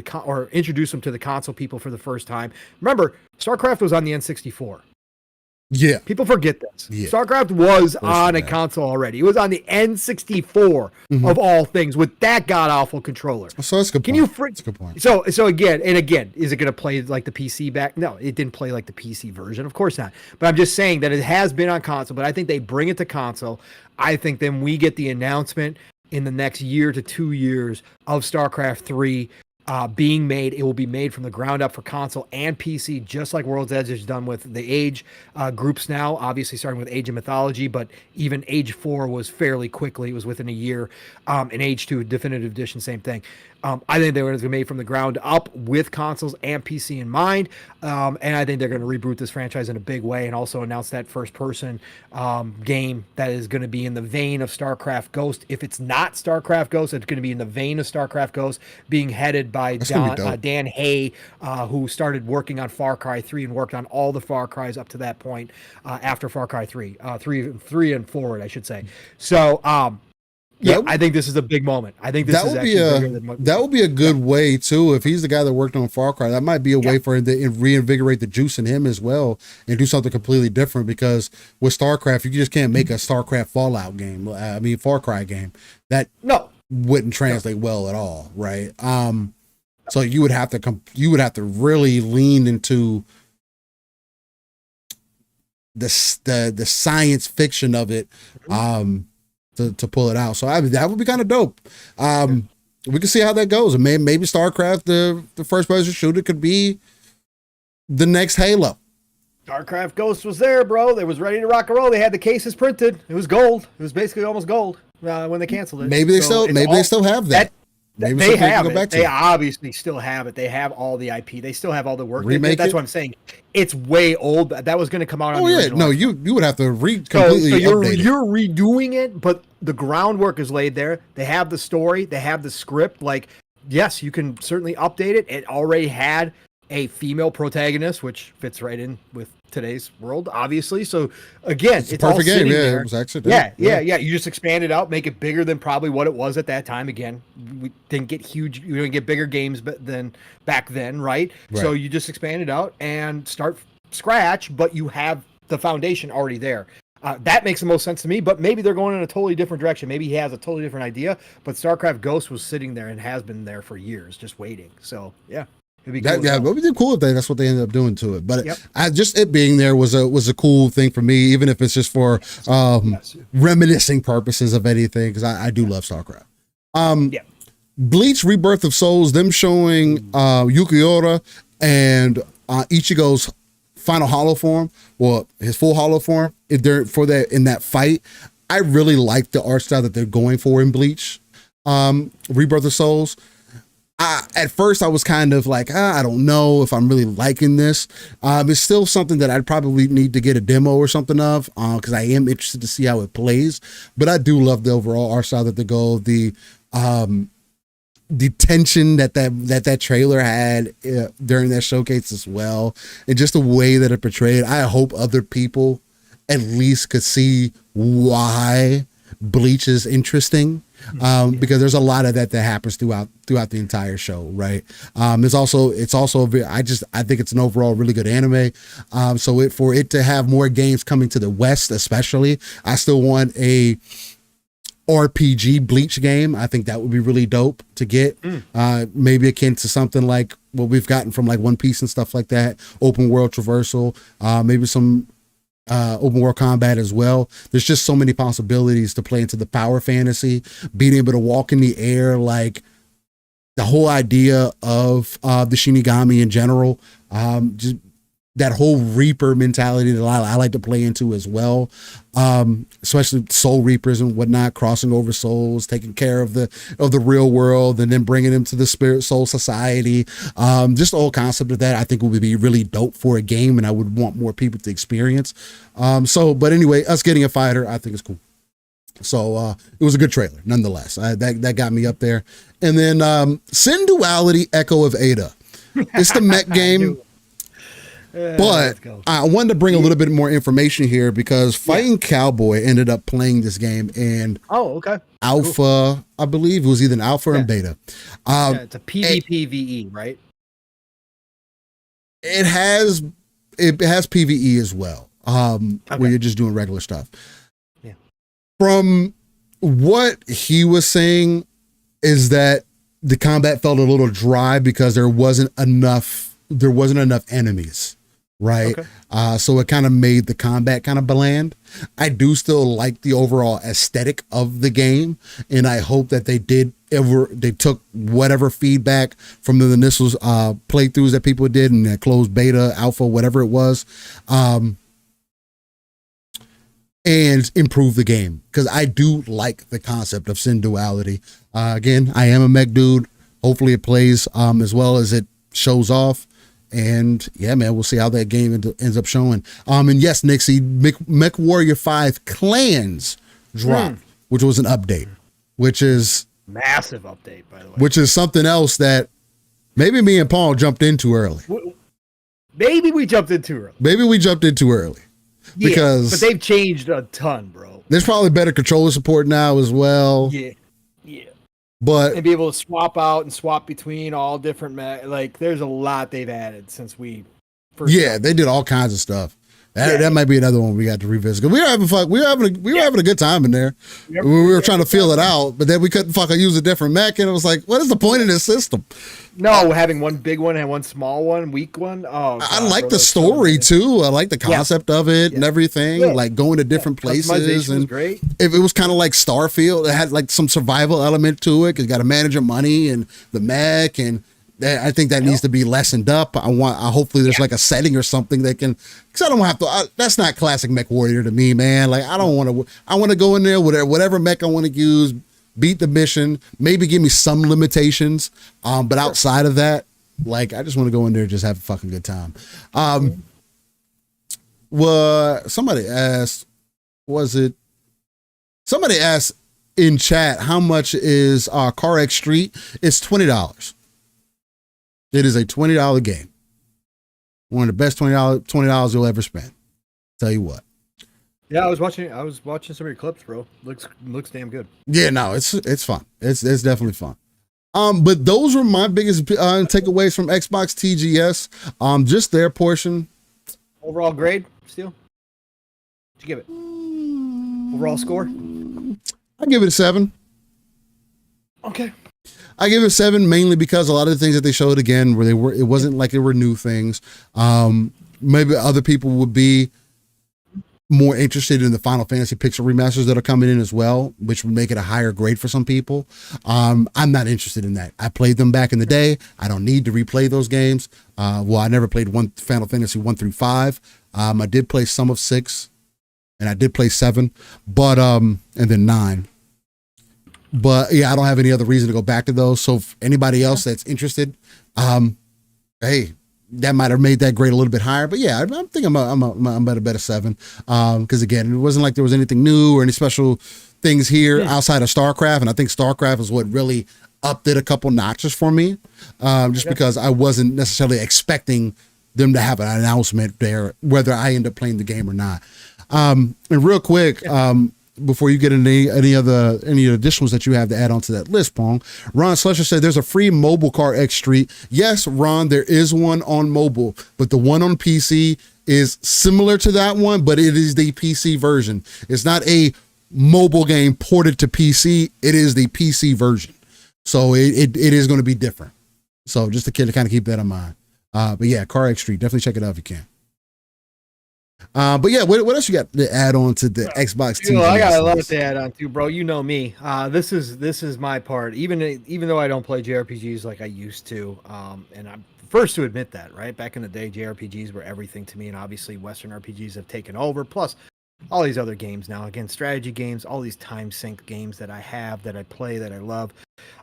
introduce them to the console people for the first time. Remember, StarCraft was on the N64. Yeah. People forget this. Yeah. StarCraft was on a console already. It was on the N64 of all things with that god-awful controller. So that's a good point. That's a good point. So again, is it going to play like the PC back? No, it didn't play like the PC version. Of course not. But I'm just saying that it has been on console, but I think they bring it to console. I think then we get the announcement in the next year to 2 years of StarCraft 3 being made. It will be made from the ground up for console and PC, just like World's Edge has done with the Age groups now, obviously starting with Age of Mythology, but even Age 4 was fairly quickly. It was within a year. And Age 2, Definitive Edition, same thing. I think they were made from the ground up with consoles and PC in mind. And I think they're going to reboot this franchise in a big way and also announce that first-person game that is going to be in the vein of StarCraft Ghost. If it's not StarCraft Ghost, it's going to be in the vein of StarCraft Ghost, being headed by Dan Hay, who started working on Far Cry 3 and worked on all the Far Cries up to that point after Far Cry 3, 3 and forward, I should say. So, I think this is a big moment. I think this is actually bigger than that would be a good way too. If he's the guy that worked on Far Cry, that might be a way for him to reinvigorate the juice in him as well and do something completely different. Because with StarCraft, you just can't make a StarCraft Fallout game. Far Cry game that wouldn't translate well at all, right? So you would have to really lean into the science fiction of it. To pull it out. So that would be kind of dope. We can see how that goes. And maybe StarCraft, the first person shooter, could be the next Halo. StarCraft Ghost was there, bro. They was ready to rock and roll. They had the cases printed. It was gold. It was basically almost gold when they canceled it. Maybe they still have that. They have it. They obviously still have it. They have all the IP. They still have all the work. That's what I'm saying. It's way old. That was going to come out on the original. No, you would have to completely update it. You're redoing it, but the groundwork is laid there. They have the story. They have the script. Like, yes, you can certainly update it. It already had a female protagonist, which fits right in with today's world, obviously. So again, it's all sitting there. It was actually yeah. You just expand it out, make it bigger than probably what it was at that time. Again, we didn't get huge, we didn't get bigger games than back then, right? So you just expand it out and start scratch, but you have the foundation already there. That makes the most sense to me, but maybe they're going in a totally different direction. Maybe he has a totally different idea, but StarCraft Ghost was sitting there and has been there for years, just waiting. So yeah. It'd be cool. It would be cool if that's what they ended up doing to it. But just it being there was a cool thing for me, even if it's just for reminiscing purposes of anything, because I do love StarCraft. Bleach Rebirth of Souls, them showing Yukiura and Ichigo's final hollow form, well, his full hollow form, if they're in that fight. I really like the art style that they're going for in Bleach Rebirth of Souls. At first I was kind of like, I don't know if I'm really liking this. It's still something that I'd probably need to get a demo or something of, because I am interested to see how it plays. But I do love the overall art style that they go, the tension that trailer had during that showcase as well, and just the way that it portrayed. I hope other people at least could see why Bleach is interesting. Because there's a lot of that happens throughout the entire show, right? It's also I think it's an overall really good anime. So for it to have more games coming to the West, especially, I still want a RPG Bleach game. I think that would be really dope to get. Maybe akin to something like what we've gotten from like One Piece and stuff like that. Open world traversal, maybe some open world combat as well. There's just so many possibilities to play into the power fantasy, being able to walk in the air, like the whole idea of the Shinigami in general, just that whole Reaper mentality that I like to play into as well, especially Soul Reapers and whatnot, crossing over souls, taking care of the real world, and then bringing them to the Spirit Soul Society. Just the whole concept of that, I think, would be really dope for a game, and I would want more people to experience. But anyway, us getting a fighter, I think is cool. So it was a good trailer, nonetheless. That got me up there. And then Sin Duality: Echo of Ada. It's the mech game. But I wanted to bring a little bit more information here because Fighting Cowboy ended up playing this game in alpha, cool. I believe it was either an alpha and beta. It's a PvPvE, right? It has PvE as well, where you're just doing regular stuff. Yeah. From what he was saying is that the combat felt a little dry because there wasn't enough enemies. Right. Okay. So it kind of made the combat kind of bland. I do still like the overall aesthetic of the game. And I hope that they took whatever feedback from the initial playthroughs that people did in that closed beta, alpha, whatever it was, and improve the game. Because I do like the concept of Sin Duality. Again, I am a mech dude. Hopefully it plays as well as it shows off. And yeah, man, we'll see how that game ends up showing. And yes, Nixie, Mech Warrior 5 Clans dropped, which was an update, which is massive update, by the way. Which is something else that maybe me and Paul jumped in too early. Maybe we jumped in too early. Because but they've changed a ton, bro. There's probably better controller support now as well. Yeah. But and be able to swap out and swap between all different there's a lot they've added since we first they did all kinds of stuff. That might be another one we got to revisit. We were having fun. We were having a good time in there. Yep. We were trying to feel it out, but then we couldn't fucking use a different mech, and it was like, what is the point of this system? No, having one big one and one small one, weak one. Oh, God, I like the story too. I like the concept of it and everything. Like going to different places, and great. If it was kind of like Starfield, it had like some survival element to it because you got to manage your money and the mech and. I think that needs to be lessened up. Hopefully there's like a setting or something that can, because I don't have to. That's not classic Mech Warrior to me, man. Like I don't want to. I want to go in there with whatever mech I want to use, beat the mission, maybe give me some limitations. But outside of that, like I just want to go in there and just have a fucking good time. Somebody asked, somebody asked in chat, how much is CarX Street? It's $20. It is a $20 game. One of the best $20 you'll ever spend. Tell you what. Yeah, I was watching some of your clips, bro. Looks damn good. Yeah, no, it's fun. It's definitely fun. But those were my biggest takeaways from Xbox TGS. Just their portion. Overall grade, Steel? What'd you give it? Overall score? I give it a 7. Okay. I give it a 7 mainly because a lot of the things that they showed again, it wasn't like they were new things. Maybe other people would be more interested in the Final Fantasy Pixel remasters that are coming in as well, which would make it a higher grade for some people. I'm not interested in that. I played them back in the day. I don't need to replay those games. I never played Final Fantasy 1 through 5. I did play some of 6, and I did play 7, but and then 9. But yeah, I don't have any other reason to go back to those. So if anybody else that's interested, hey, that might have made that grade a little bit higher. But yeah, I think I'm at a better 7. Because again, it wasn't like there was anything new or any special things here outside of StarCraft. And I think StarCraft is what really upped it a couple notches for me. Because I wasn't necessarily expecting them to have an announcement there, whether I end up playing the game or not. And real quick, before you get into any additionals that you have to add onto that list, Pong, Ron Slusher said there's a free mobile car X Street. Yes, Ron, there is one on mobile, but the one on PC is similar to that one, but it is the PC version. It's not a mobile game ported to PC. It is the PC version. So it is going to be different. So just to kind of keep that in mind. But yeah, Car X Street, definitely check it out if you can. But yeah, what else you got to add on to the Xbox TV? I got a lot to add on too, bro. You know me. This is my part. Even though I don't play JRPGs like I used to, and I'm first to admit that, right? Back in the day, JRPGs were everything to me, and obviously Western RPGs have taken over. Plus, all these other games now, again, strategy games, all these time sync games that I have, that I play, that I love.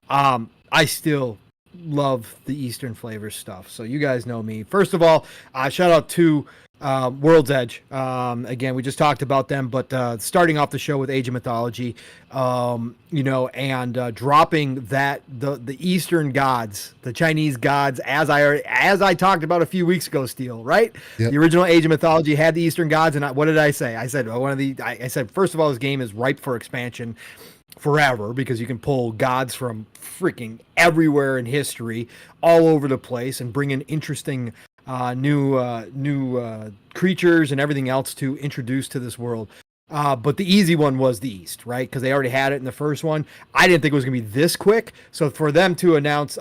I still love the Eastern flavor stuff. So you guys know me. First of all, shout out to World's Edge. Again, we just talked about them, but starting off the show with Age of Mythology, and dropping that the Eastern gods, the Chinese gods, as I talked about a few weeks ago, Steel, right? Yep. The original Age of Mythology had the Eastern gods, and what did I say? I said I said first of all, this game is ripe for expansion forever, because you can pull gods from freaking everywhere in history, all over the place, and bring in interesting new creatures and everything else to introduce to this world. But the easy one was the East, right? Because they already had it in the first one. I didn't think it was going to be this quick. So for them to announce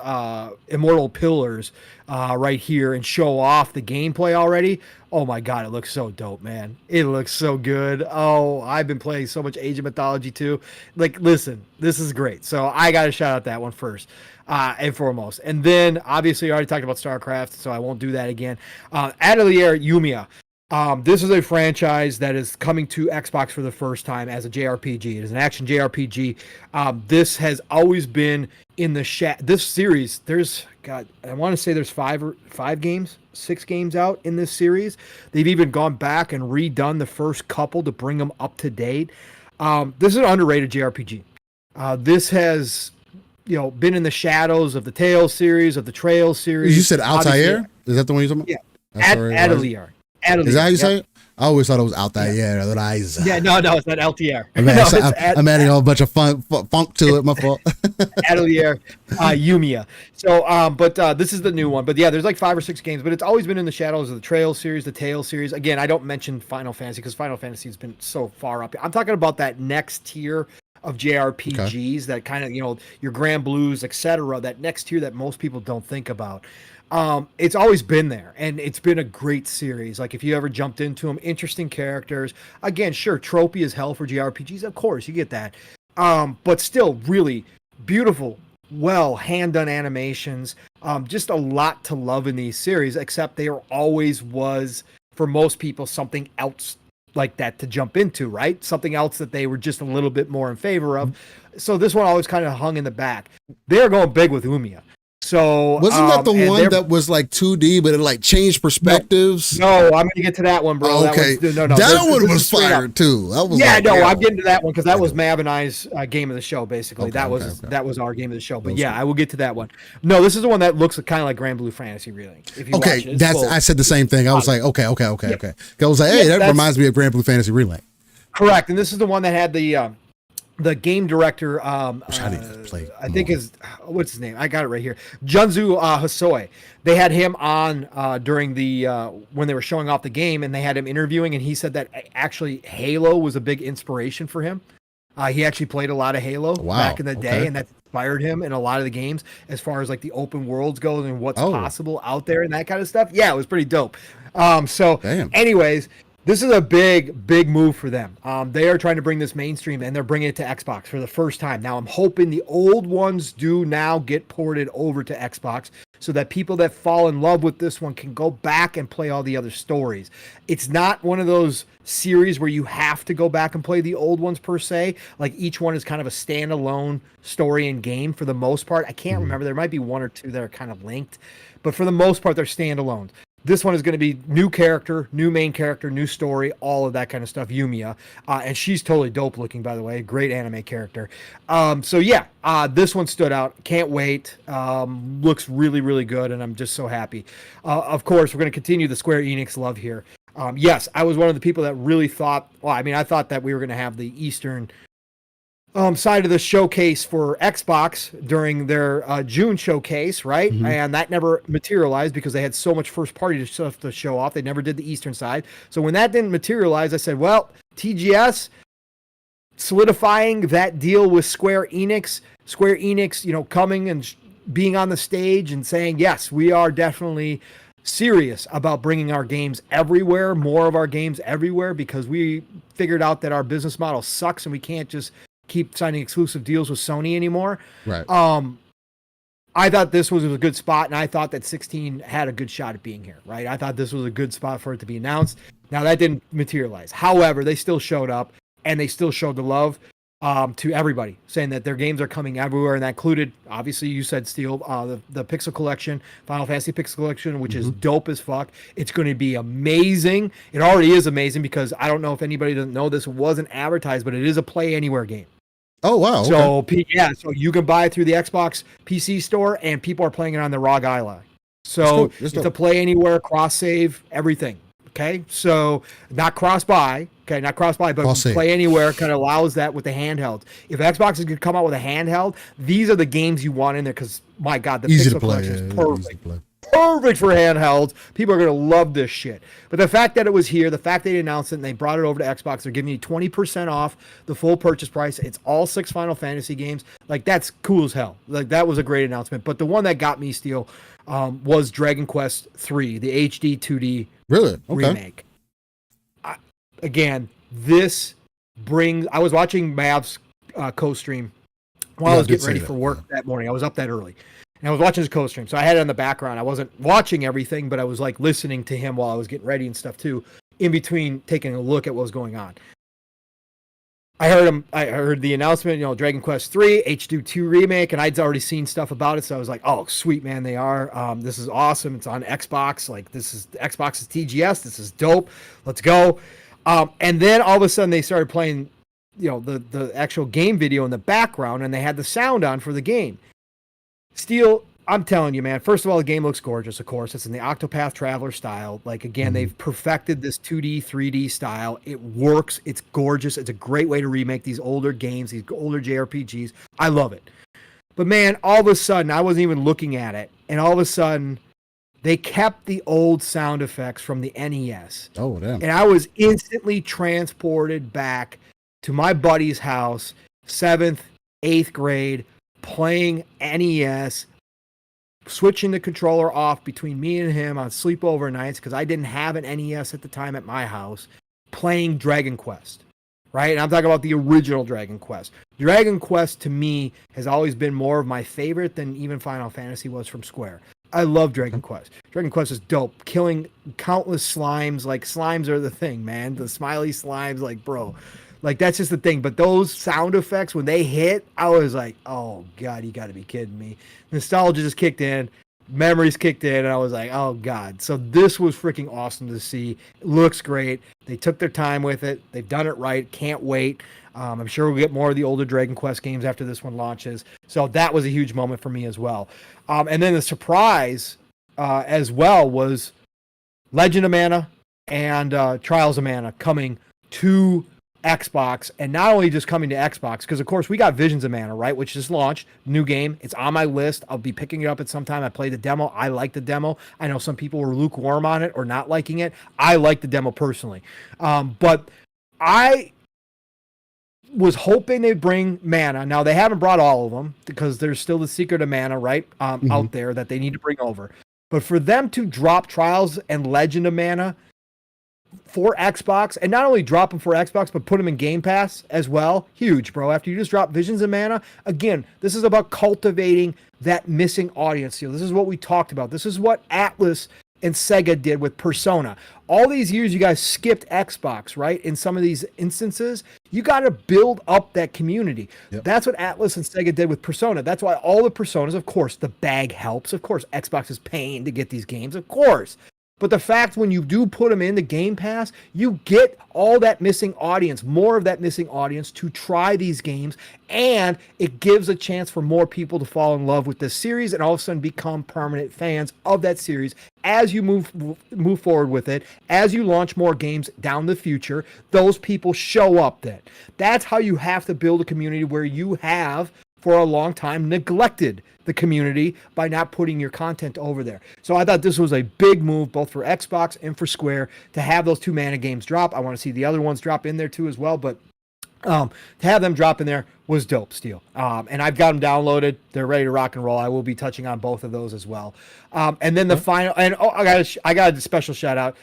Immortal Pillars right here and show off the gameplay already, oh my God, it looks so dope, man. It looks so good. Oh, I've been playing so much Age of Mythology too. Like, listen, this is great. So I got to shout out that one first. And foremost. And then, obviously, I already talked about StarCraft, so I won't do that again. Atelier Yumiya. This is a franchise that is coming to Xbox for the first time as a JRPG. It is an action JRPG. This has always been in the this series. I want to say there's 6 games out in this series. They've even gone back and redone the first couple to bring them up to date. This is an underrated JRPG. This has been in the shadows of the Tales series, of the Trails series. You said Altair? Is that the one you're talking about? Yeah. Atelier. Is that how you say it? I always thought it was Altair. Yeah, no, it's not LTR. I'm adding a whole bunch of funk to it. My fault. Atelier Yumiya. So, but this is the new one. But yeah, there's like 5 or 6 games, but it's always been in the shadows of the Trails series, the Tales series. Again, I don't mention Final Fantasy because Final Fantasy has been so far up. I'm talking about that next tier of JRPGs, that kind of, your Grand Blues, etc., that next tier that most people don't think about. It's always been there, and it's been a great series. Like, if you ever jumped into them, interesting characters. Again, sure, tropey as hell for JRPGs, of course, you get that. But still really beautiful, well, hand-done animations. Just a lot to love in these series, except there always was, for most people, something else like that to jump into, right? Something else that they were just a little bit more in favor of. So this one always kind of hung in the back. They're going big with Umiya. So wasn't that the one that was like 2D, but it like changed perspectives? No, I'm going to get to that one, bro. Oh, okay, that one was fire too. That was I'm getting to that one because that was Mav and I's game of the show. Basically, that was our game of the show. But yeah, I will get to that one. No, this is the one that looks kind of like Grand Blue Fantasy Relink. If you watch it, I said the same thing. I was like, okay. I was like, hey, that reminds me of Grand Blue Fantasy Relink. Correct, and this is the one that had the the game director, I think what's his name? I got it right here. Junzu Hosoi. They had him on during the when they were showing off the game, and they had him interviewing, and he said that actually Halo was a big inspiration for him. He actually played a lot of Halo back in the day, and that inspired him in a lot of the games as far as like the open worlds goes and what's possible out there and that kind of stuff. Yeah, it was pretty dope. Anyways, this is a big move for them. They are trying to bring this mainstream, and they're bringing it to Xbox for the first time. Now, I'm hoping the old ones do now get ported over to Xbox so that people that fall in love with this one can go back and play all the other stories. It's not one of those series where you have to go back and play the old ones per se. Like each one is kind of a standalone story and game for the most part. I can't remember. There might be one or two that are kind of linked, but for the most part, they're standalones. This one is going to be new character, new main character, new story, all of that kind of stuff. Yumiya, and she's totally dope looking, by the way. Great anime character. This one stood out. Can't wait. Looks really, really good, and I'm just so happy. Of course, we're going to continue the Square Enix love here. Yes, I was one of the people that really thought. Well, I mean, I thought that we were going to have the Eastern side of the showcase for Xbox during their June showcase, right? And that never materialized because they had so much first-party stuff to show off. They never did the Eastern side. So when that didn't materialize, I said, well, TGS solidifying that deal with Square Enix, coming and being on the stage and saying, yes, we are definitely serious about bringing our games everywhere, more of our games everywhere, because we figured out that our business model sucks and we can't just keep signing exclusive deals with Sony anymore. Right. I thought this was a good spot, and I thought that 16 had a good shot at being here, right? I thought this was a good spot for it to be announced. Now, that didn't materialize. However, they still showed up, and they still showed the love to everybody, saying that their games are coming everywhere, and that included, obviously, you said, Steel, the Pixel Collection, Final Fantasy Pixel Collection, which is dope as fuck. It's going to be amazing. It already is amazing because I don't know if anybody doesn't know this. It wasn't advertised, but it is a Play Anywhere game. Oh, wow. Okay. So you can buy it through the Xbox PC store, and people are playing it on the ROG Ally. So it's a Play Anywhere, cross-save, everything. Okay, so not cross-buy, but Play Anywhere kind of allows that with the handheld. If Xbox is going to come out with a handheld, these are the games you want in there because, my God, the Pixel Collection is perfect. Perfect for handhelds. People are going to love this shit. But the fact that it was here, the fact they announced it and they brought it over to Xbox, they're giving you 20% off the full purchase price. It's all 6 Final Fantasy games. Like, that's cool as hell. Like, that was a great announcement. But the one that got me, Steel, was Dragon Quest 3, the HD 2D remake. This brings... I was watching Mav's co-stream while I was getting ready for work that morning. I was up that early. And I was watching his co-stream, so I had it in the background. I wasn't watching everything, but I was like listening to him while I was getting ready and stuff too, in between taking a look at what was going on. I heard the announcement, Dragon Quest 3, H2 remake, and I'd already seen stuff about it, so I was like, oh, sweet, man, they are. This is awesome. It's on Xbox. Like, this is Xbox's TGS. This is dope. Let's go. And then all of a sudden they started playing, the actual game video in the background, and they had the sound on for the game. Steel, I'm telling you, man, first of all, the game looks gorgeous, of course. It's in the Octopath Traveler style. Like, again, they've perfected this 2D, 3D style. It works. It's gorgeous. It's a great way to remake these older games, these older JRPGs. I love it. But, man, all of a sudden, I wasn't even looking at it, and all of a sudden, they kept the old sound effects from the NES. Oh, damn. And I was instantly transported back to my buddy's house, 7th, 8th grade, playing NES, switching the controller off between me and him on sleepover nights because I didn't have an NES at the time at my house, playing Dragon Quest, right? And I'm talking about the original Dragon Quest. Dragon Quest, to me, has always been more of my favorite than even Final Fantasy was from Square. I love Dragon Quest. Dragon Quest is dope. Killing countless slimes. Like, slimes are the thing, man. The smiley slimes, like, bro. Like, that's just the thing. But those sound effects, when they hit, I was like, oh, God, you got to be kidding me. Nostalgia just kicked in. Memories kicked in. And I was like, oh, God. So this was freaking awesome to see. It looks great. They took their time with it. They've done it right. Can't wait. I'm sure we'll get more of the older Dragon Quest games after this one launches. So that was a huge moment for me as well. And then the surprise as well was Legend of Mana and Trials of Mana coming to Xbox, and not only just coming to Xbox, because of course we got Visions of Mana, right, which just launched, new game. It's on my list. I'll be picking it up at some time. I played the demo. I like the demo. I know some people were lukewarm on it or not liking it. I like the demo personally, but I was hoping they'd bring Mana. Now they haven't brought all of them because there's still the Secret of Mana, right, out there that they need to bring over. But for them to drop Trials and Legend of Mana for Xbox, and not only drop them for Xbox, but put them in Game Pass as well, huge, bro. After you just drop Visions of Mana, again, this is about cultivating that missing audience. This is what we talked about. This is what Atlas and Sega did with Persona. All these years you guys skipped Xbox, right? In some of these instances, you got to build up that community. Yep. That's what Atlas and Sega did with Persona. That's why all the Personas, of course, the bag helps. Of course, Xbox is paying to get these games, of course. But the fact when you do put them in the Game Pass, you get all that missing audience, more of that missing audience to try these games, and it gives a chance for more people to fall in love with this series and all of a sudden become permanent fans of that series as you move forward with it. As you launch more games down the future, those people show up then. That's how you have to build a community where you have, for a long time, neglected the community by not putting your content over there. So I thought this was a big move both for Xbox and for Square to have those 2 Mana games drop. I want to see the other ones drop in there too as well, but to have them drop in there was dope, Steel. And I've got them downloaded. They're ready to rock and roll. I will be touching on both of those as well. And then the final, and I got a special shout out.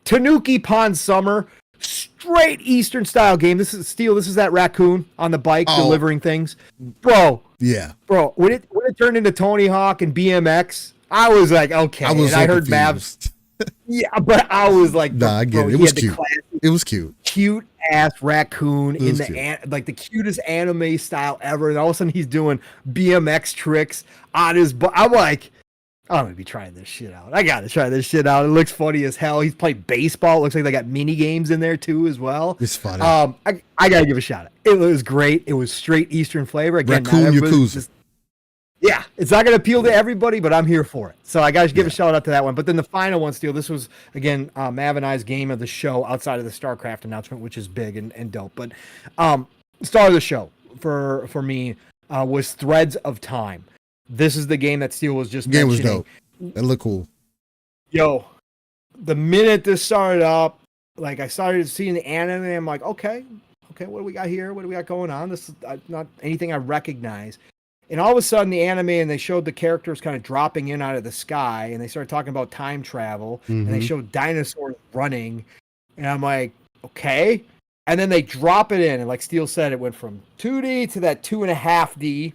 Tanuki Pond Summer, straight Eastern style game. This is Steel. This is that raccoon on the bike delivering things, bro. Yeah, bro. When it turned into Tony Hawk and BMX, I was like, okay. I heard Mavs. Yeah, but I was like, nah, I get it. It was cute. It was cute. Cute ass raccoon in the like the cutest anime style ever, and all of a sudden he's doing BMX tricks on his. I'm like, I'm gonna be trying this shit out. I gotta try this shit out. It looks funny as hell. He's playing baseball. It looks like they got mini games in there too as well. It's funny. I gotta give a shout out. It was great. It was straight Eastern flavor. Again, Raccoon Yakuza. Yeah, it's not gonna appeal to everybody, but I'm here for it. So I gotta give a shout out to that one. But then the final one, Steel. This was again Mav and I's game of the show outside of the StarCraft announcement, which is big and dope. But star of the show for me was Threads of Time. This is the game that Steel was just mentioning. Game was dope. It looked cool. Yo, the minute this started up, like I started seeing the anime, I'm like, okay, what do we got here? What do we got going on? This is not anything I recognize. And all of a sudden, the anime, and they showed the characters kind of dropping in out of the sky, and they started talking about time travel, and they showed dinosaurs running, and I'm like, okay. And then they drop it in, and like Steel said, it went from 2D to that 2.5D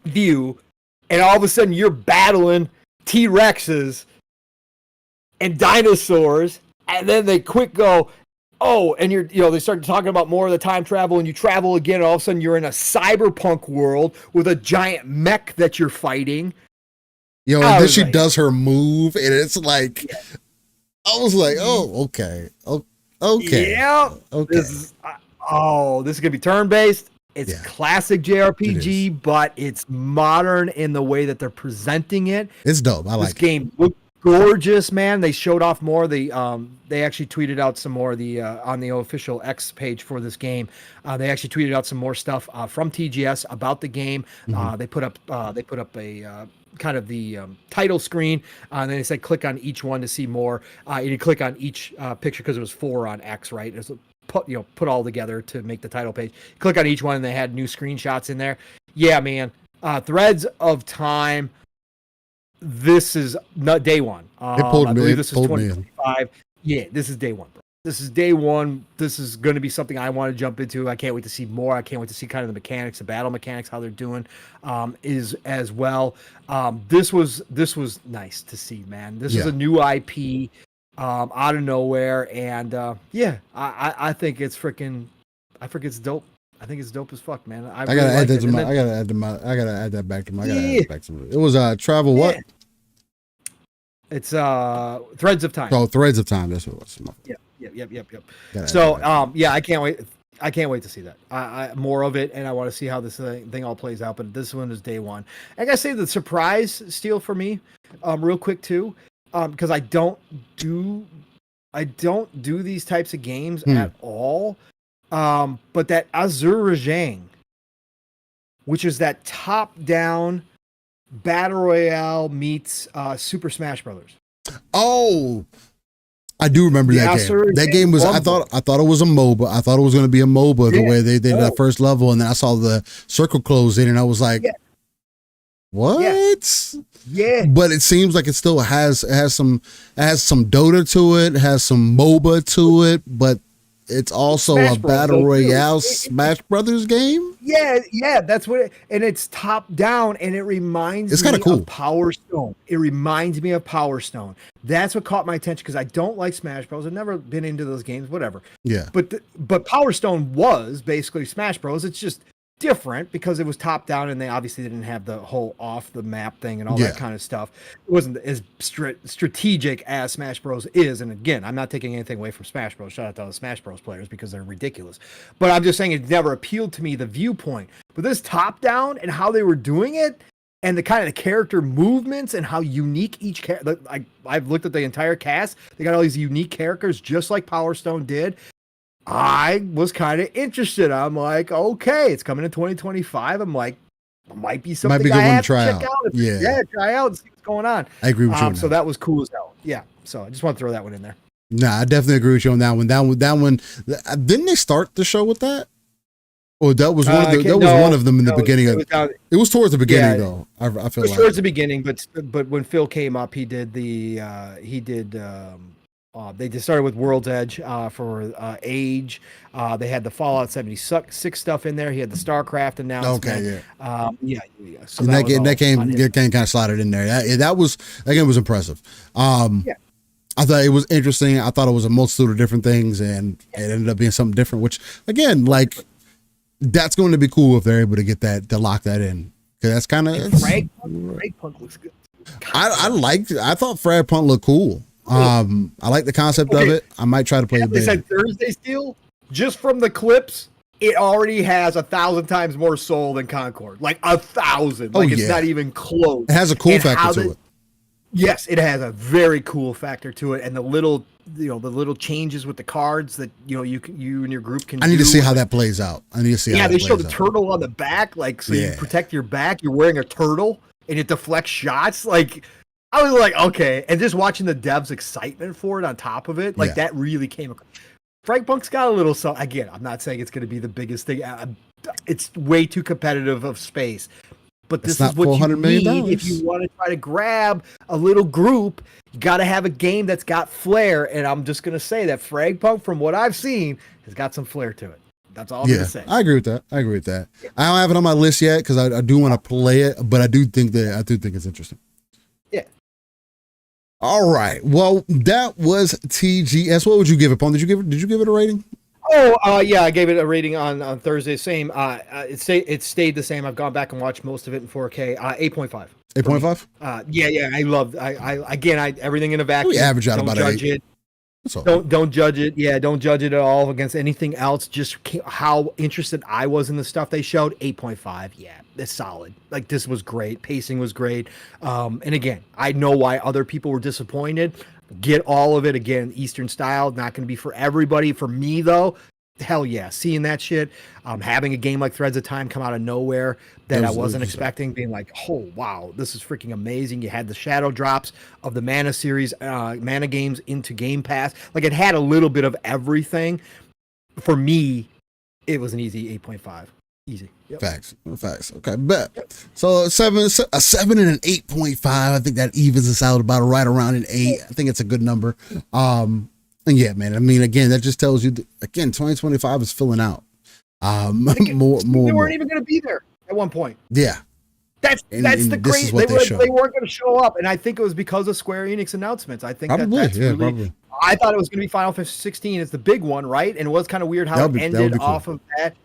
view. And all of a sudden, you're battling T-Rexes and dinosaurs, and then they quick go, oh, and they start talking about more of the time travel, and you travel again, and all of a sudden, you're in a cyberpunk world with a giant mech that you're fighting. Yo, and then she does her move, and it's like, I was like, oh, okay. Oh, okay. Yeah. Okay. This is gonna be turn-based. It's classic JRPG, but it's modern in the way that they're presenting it. It's dope. I like this game. Looked gorgeous, man. They showed off more of the. They actually tweeted out some more of the on the official X page for this game. They actually tweeted out some more stuff from TGS about the game. They put up a kind of the title screen, and then they said click on each one to see more. You click on each picture because it was 4 on X, right? It's put all together to make the title page. Click on each one, and they had new screenshots in there. Yeah, man. Threads of Time. This is not day one. I believe this is 2025. Yeah, this is day one, bro. This is day one. This is going to be something I want to jump into. I can't wait to see more. I can't wait to see kind of the mechanics, the battle mechanics, how they're doing is as well. This was nice to see, man. This is a new IP out of nowhere, and I think it's freaking. I think it's dope. I think it's dope as fuck, man. I gotta add that to my. I gotta add that back to my. It was travel what? It's Threads of Time. Oh, Threads of Time. That's what it was. Yep. So I can't wait. I can't wait to see that. I more of it, and I want to see how this thing all plays out. But this one is day one. I gotta say the surprise Steel for me, real quick too, because I don't do these types of games at all. But that Azurajang, which is that top-down Battle Royale meets Super Smash Brothers. Oh, I do remember that game. That game was, I thought it was a MOBA. I thought it was going to be a MOBA the way they did that first level. And then I saw the circle close in and I was like, what? Yeah. But it seems like it still has some Dota to it, has some MOBA to it, but it's also a Battle Royale Smash Brothers game. Yeah, that's what and it's top down and it reminds me of Power Stone. It reminds me of Power Stone. That's what caught my attention because I don't like Smash Bros. I've never been into those games, whatever. Yeah. But Power Stone was basically Smash Bros. It's just different because it was top down and they obviously didn't have the whole off the map thing and all that kind of stuff. It wasn't as strategic as Smash Bros is. And again, I'm not taking anything away from Smash Bros. Shout out to all the Smash Bros players because they're ridiculous. But I'm just saying it never appealed to me, the viewpoint. But this top down and how they were doing it and the kind of the character movements and how unique each character, I've looked at the entire cast. They got all these unique characters just like Power Stone did. I was kind of interested. I'm like, okay, it's coming in 2025. I'm like, it might be something I have to check out. Yeah, try out and see what's going on. I agree with you. So that was cool as hell. Yeah. So I just want to throw that one in there. Nah, I definitely agree with you on that one. That one. Didn't they start the show with that? Or that was one of one of them in the beginning. It was towards the beginning though. I feel like towards the beginning, but when Phil came up, he did they just started with World's Edge for Age. They had the Fallout 76 stuff in there. He had the StarCraft announcement. Okay, yeah. So that game kind of slotted in there. That game was impressive. I thought it was interesting. I thought it was a multitude of different things, and it ended up being something different. Which again, like that's going to be cool if they're able to get that to lock that in. Because that's kind of Fragpunk looks good. I thought Fragpunk looked cool. I like the concept of it. I might try to play the beta. They said Thursday Steel. Just from the clips, it already has 1,000 times more soul than Concord. Like 1,000. Like it's not even close. It has a cool factor to it. Yes, it has a very cool factor to it, and the little changes with the cards that you and your group can. I need to see how that plays out. Yeah, they show the turtle on the back, like so you protect your back. You're wearing a turtle, and it deflects shots. Like I was like, okay, and just watching the devs' excitement for it on top of it, like that really came across. Fragpunk's got a little. So again, I'm not saying it's going to be the biggest thing. It's way too competitive of space. But this is what you need if you want to try to grab a little group. You got to have a game that's got flair. And I'm just going to say that Fragpunk, from what I've seen, has got some flair to it. That's all I'm going to say. I agree with that. Yeah. I don't have it on my list yet because I do want to play it, but I do think it's interesting. Yeah. All right. Well, that was TGS. What would you give it, Paul? Did you give it a rating? Oh, yeah, I gave it a rating on Thursday. Same. It stayed the same. I've gone back and watched most of it in 4K. 8.5. 8.5? Yeah. I loved. Everything in a vacuum. We average out about 8. Don't judge it. Yeah, don't judge it at all against anything else. Just how interested I was in the stuff they showed. 8.5. Yeah, it's solid. Like this was great. Pacing was great. And again, I know why other people were disappointed. Get all of it again, Eastern style. Not going to be for everybody. For me though, hell yeah, seeing that shit. Having a game like Threads of Time come out of nowhere that I wasn't expecting, being like, oh wow, this is freaking amazing. You had the shadow drops of the Mana series, Mana games into Game Pass. Like it had a little bit of everything. For me, it was an easy 8.5. Easy. Yep. Facts. Okay, bet. So a 7 and an 8.5. I think that evens us out about right around an 8. I think it's a good number. And yeah, man. I mean, again, that just tells you again, 2025 is filling out. More. They weren't even going to be there at one point. Yeah. That's the crazy. They weren't going to show up, and I think it was because of Square Enix announcements. I think probably. I thought it was going to be Final Fantasy 16. It's the big one, right? And it was kind of weird how it ended off of that.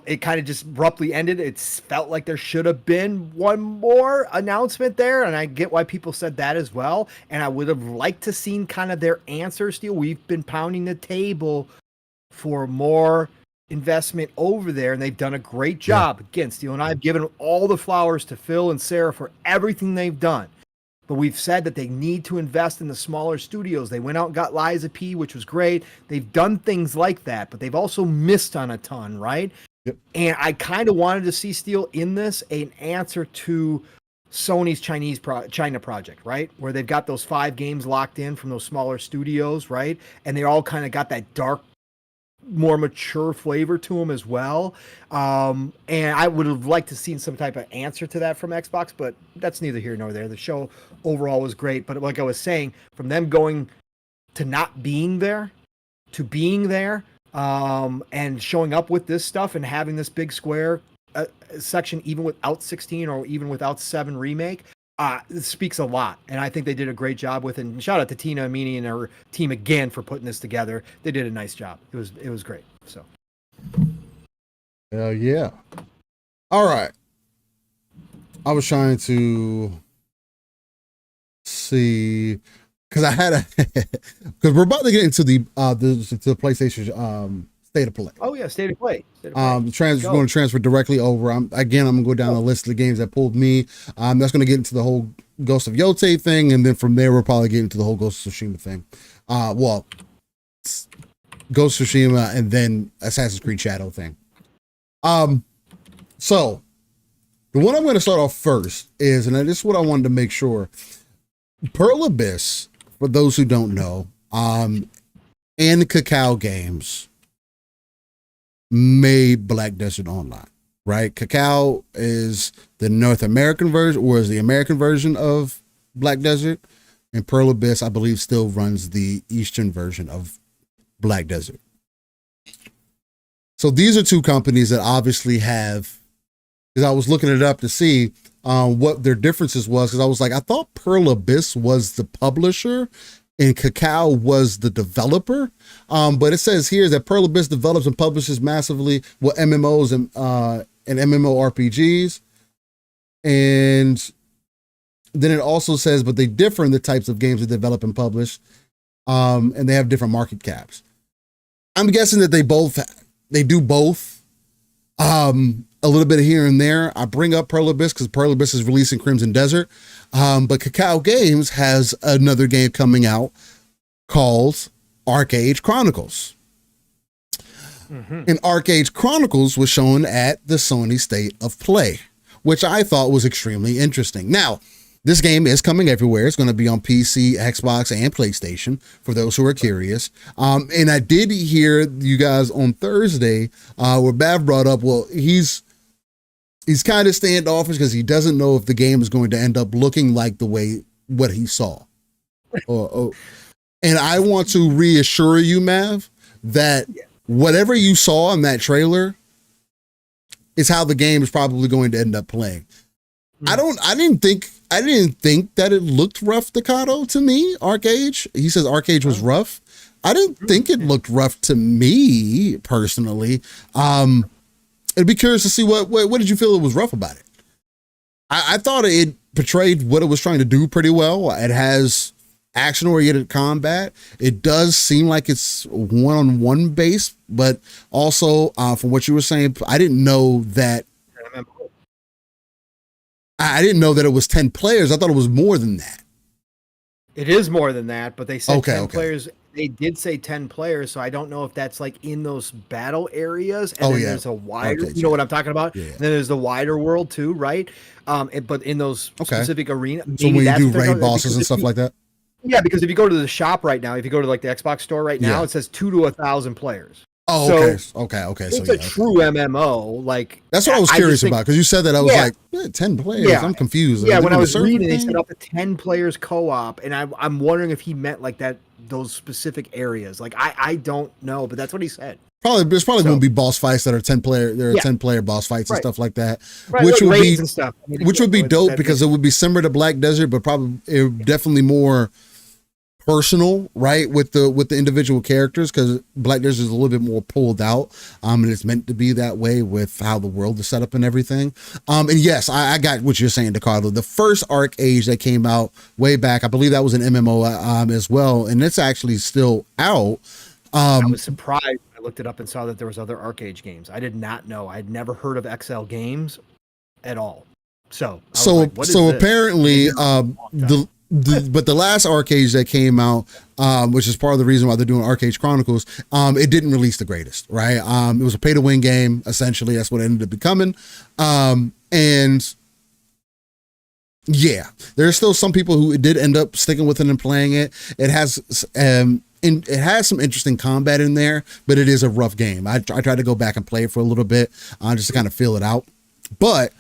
It kind of just abruptly ended. It felt like there should have been one more announcement there, and I get why people said that as well. And I would have liked to seen kind of their answer. Still, we've been pounding the table for more investment over there, and they've done a great job. Again, Steele and I have given all the flowers to Phil and Sarah for everything they've done. But we've said that they need to invest in the smaller studios. They went out and got Liza P, which was great. They've done things like that, but they've also missed on a ton, right? Yep. And I kind of wanted to see Steel in this an answer to Sony's China project, right? Where they've got those 5 games locked in from those smaller studios, right? And they all kind of got that dark, more mature flavor to them as well. And I would have liked to seen some type of answer to that from Xbox, but that's neither here nor there. The show overall was great, but like I was saying, from them going to not being there to being there, and showing up with this stuff and having this big square section, even without 16 or even without 7 remake, it speaks a lot. And I think they did a great job with it. And shout out to Tina Amini and her team again for putting this together. They did a nice job. It was great. So. Hell yeah. All right. I was trying to see, because I had because we're about to get into the PlayStation State of Play. Oh yeah, State of Play. Going to transfer directly over. I'm going to go down the list of the games that pulled me. That's going to get into the whole Ghost of Yotei thing, and then from there we'll probably get into the whole Ghost of Tsushima thing. Ghost of Tsushima and then Assassin's Creed Shadow thing. So the one I'm going to start off first is, and this is what I wanted to make sure, Pearl Abyss, for those who don't know, and Cacao Games made Black Desert Online, right? Cacao is the North American version, or is the American version of Black Desert, and Pearl Abyss, I believe, still runs the Eastern version of Black Desert. So these are 2 companies that obviously have, because I was looking it up to see what their differences was, because I was like, I thought Pearl Abyss was the publisher and Cacao was the developer. But it says here that Pearl Abyss develops and publishes massively MMOs and MMORPGs. And then it also says, but they differ in the types of games they develop and publish. And they have different market caps. I'm guessing that they do both. A little bit of here and there. I bring up Pearl Abyss because Pearl Abyss is releasing Crimson Desert. But Cacao Games has another game coming out called Arcade Chronicles. Mm-hmm. And Arcade Chronicles was shown at the Sony State of Play, which I thought was extremely interesting. Now, this game is coming everywhere. It's going to be on PC, Xbox, and PlayStation for those who are curious. And I did hear you guys on Thursday where Bav brought up, well, he's kind of standoffish because he doesn't know if the game is going to end up looking like what he saw. And I want to reassure you, Mav, that whatever you saw in that trailer is how the game is probably going to end up playing. I didn't think that it looked rough, Decado, to me. Arcade. He says Arcade was rough. I didn't think it looked rough to me personally. I'd be curious to see what did you feel it was rough about it? I thought it portrayed what it was trying to do pretty well. It has action-oriented combat. It does seem like it's one-on-one based, but also from what you were saying, I didn't know that it was 10 players. I thought it was more than that. It is more than that, but they said 10 players. They did say 10 players, so I don't know if that's like in those battle areas. And then there's a wider, you know what I'm talking about? Yeah. And then there's the wider world too, right? But in those specific arenas. So when you do raid bosses and stuff like that? Yeah, because if you go to the shop right now, if you go to like the Xbox store right now, it says 2 to 1,000 players. Oh, okay. It's a true MMO. Like that's what I was curious about, because you said that. I was like, 10 players. Yeah. I'm confused. Yeah, when I was reading, they set up a 10 players co-op, and I'm wondering if he meant like that, those specific areas. Like I don't know, but that's what he said. There's probably going to be boss fights that are 10 player. There are 10 player boss fights and stuff like that, which like would be and stuff. Which would be dope because it would be similar to Black Desert, but probably definitely more personal, right, with the individual characters, because Black Desert is a little bit more pulled out, and it's meant to be that way with how the world is set up and everything. And yes, I got what you're saying, DeCarlo. The first Arcade that came out way back, I believe that was an MMO as well, and it's actually still out. I was surprised when I looked it up and saw that there was other Arcade games. I did not know. I had never heard of XL Games at all. So apparently, but the last Arcade that came out, which is part of the reason why they're doing Arcade Chronicles, it didn't release the greatest, right? It was a pay to win game, essentially. That's what it ended up becoming. And yeah, there's still some people who did end up sticking with it and playing it. It has some interesting combat in there, but it is a rough game. I tried to go back and play it for a little bit, just to kind of feel it out. But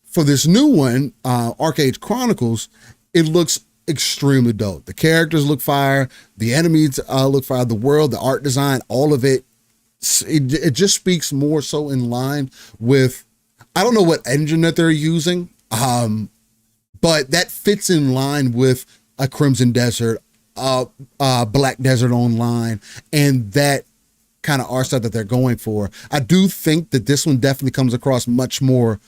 for this new one, Arcade Chronicles, it looks extremely dope. The characters look fire. The enemies look fire. The world, the art design, all of it. It just speaks more so in line with, I don't know what engine that they're using, but that fits in line with a Crimson Desert, Black Desert Online, and that kind of art style that they're going for. I do think that this one definitely comes across much more,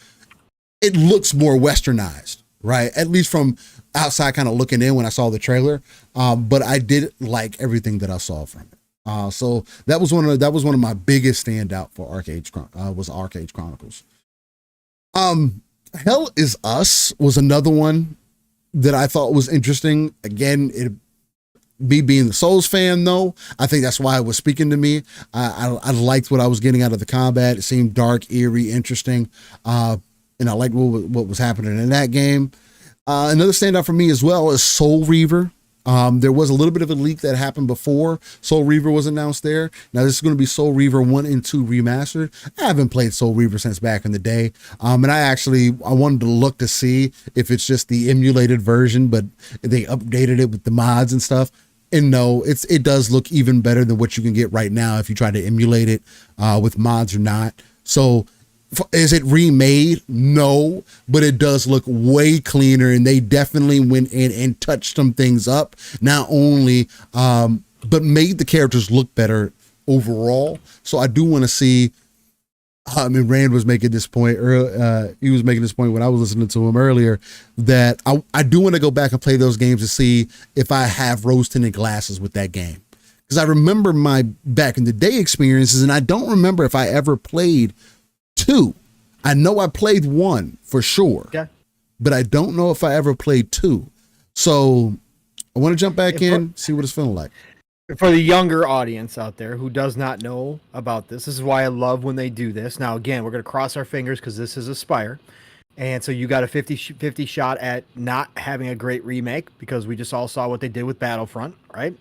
it looks more westernized, right? At least from outside kind of looking in when I saw the trailer. But I did like everything that I saw from it. So that was one of my biggest standout for Arcade Chronicles. Hell Is Us was another one that I thought was interesting. Again, me being the Souls fan, though, I think that's why it was speaking to me. I liked what I was getting out of the combat. It seemed dark, eerie, interesting. And I liked what was happening in that game. Another standout for me as well is Soul Reaver. There was a little bit of a leak that happened before Soul Reaver was announced there. Now this is going to be Soul Reaver 1 and 2 remastered. I haven't played Soul Reaver since back in the day. And I wanted to look to see if it's just the emulated version, but they updated it with the mods and stuff. And no, it does look even better than what you can get right now if you try to emulate it with mods or not. So is it remade? No, but it does look way cleaner, and they definitely went in and touched some things up, not only, but made the characters look better overall. So I do want to see, Rand was making this point, he was making this point when I was listening to him earlier, that I do want to go back and play those games to see if I have rose-tinted glasses with that game. Because I remember my back in the day experiences, and I don't remember if I ever played 2. I know I played 1 for sure, but I don't know if I ever played 2. So I want to jump back in, see what it's feeling like. For the younger audience out there who does not know about this is why I love when they do this. Now, again, we're going to cross our fingers because this is Aspire. And so you got a 50-50 shot at not having a great remake because we just all saw what they did with Battlefront, right?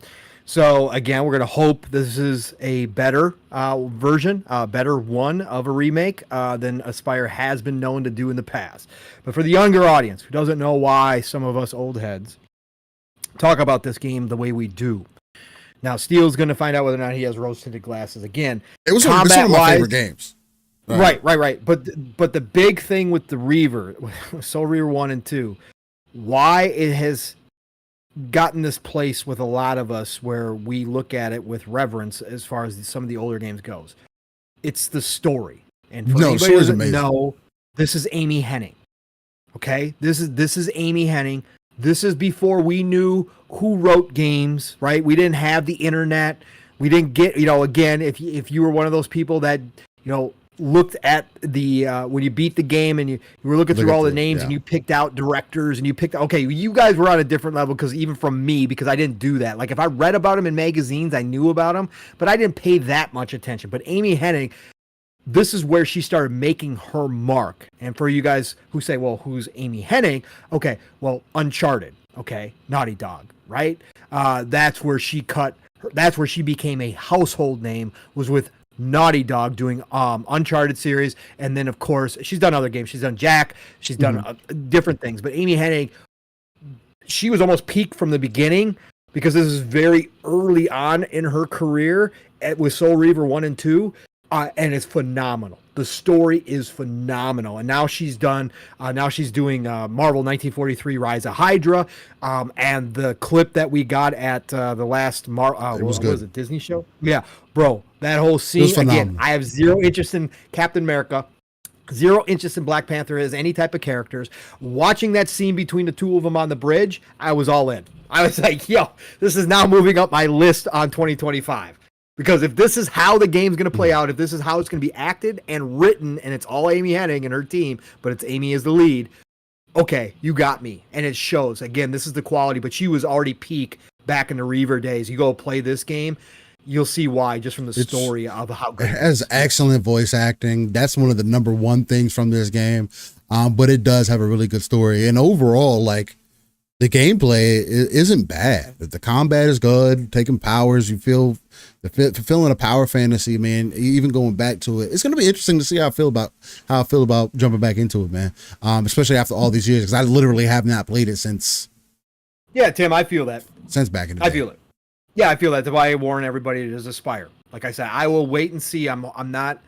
So again, we're going to hope this is a better version, better one of a remake than Aspire has been known to do in the past. But for the younger audience who doesn't know why some of us old heads talk about this game the way we do. Now, Steele's going to find out whether or not he has rose-tinted glasses. Again, it was one of my favorite games. Right. But the big thing with the Reaver, Soul Reaver 1 and 2, why it has gotten this place with a lot of us where we look at it with reverence as far as some of the older games goes. It's the story. And for anybody who doesn't know, this is Amy Hennig. Okay? This is Amy Hennig. This is before we knew who wrote games, right? We didn't have the internet. We didn't get, again, if you were one of those people that, looked at the when you beat the game and you were looking through all the names and you picked out directors and you picked, okay, you guys were on a different level because even from me, because I didn't do that. Like if I read about them in magazines, I knew about them, but I didn't pay that much attention. But Amy Hennig, this is where she started making her mark. And for you guys who say, well, who's Amy Hennig? Okay, well, Uncharted, okay, Naughty Dog, right? That's where she became a household name, was with Naughty Dog doing Uncharted series, and then of course she's done other games. She's done Jack, she's done different things. But Amy Hennig, she was almost peaked from the beginning because this is very early on in her career with Soul Reaver 1 and 2, and it's phenomenal. The story is phenomenal, and now she's done. Now she's doing Marvel 1943: Rise of Hydra, and the clip that we got at the last was it Disney show? Yeah, bro, that whole scene. Again, I have zero interest in Captain America, zero interest in Black Panther as any type of characters. Watching that scene between the two of them on the bridge, I was all in. I was like, yo, this is now moving up my list on 2025. Because if this is how the game's going to play out, if this is how it's going to be acted and written, and it's all Amy Hennig and her team, but it's Amy as the lead, okay, you got me. And it shows. Again, this is the quality, but she was already peak back in the Reaver days. You go play this game, you'll see why, just from the story of how great it has excellent voice acting. That's one of the number one things from this game. But it does have a really good story. And overall, like, the gameplay isn't bad. The combat is good. Taking powers, you feel fulfilling a power fantasy, man. Even going back to it, it's going to be interesting to see how I feel about jumping back into it, man. Especially after all these years, because I literally have not played it since. Yeah, Tim, I feel that. Since back in the day. I feel it. Yeah, I feel that. That's why I warn everybody to aspire. Like I said, I will wait and see. I'm not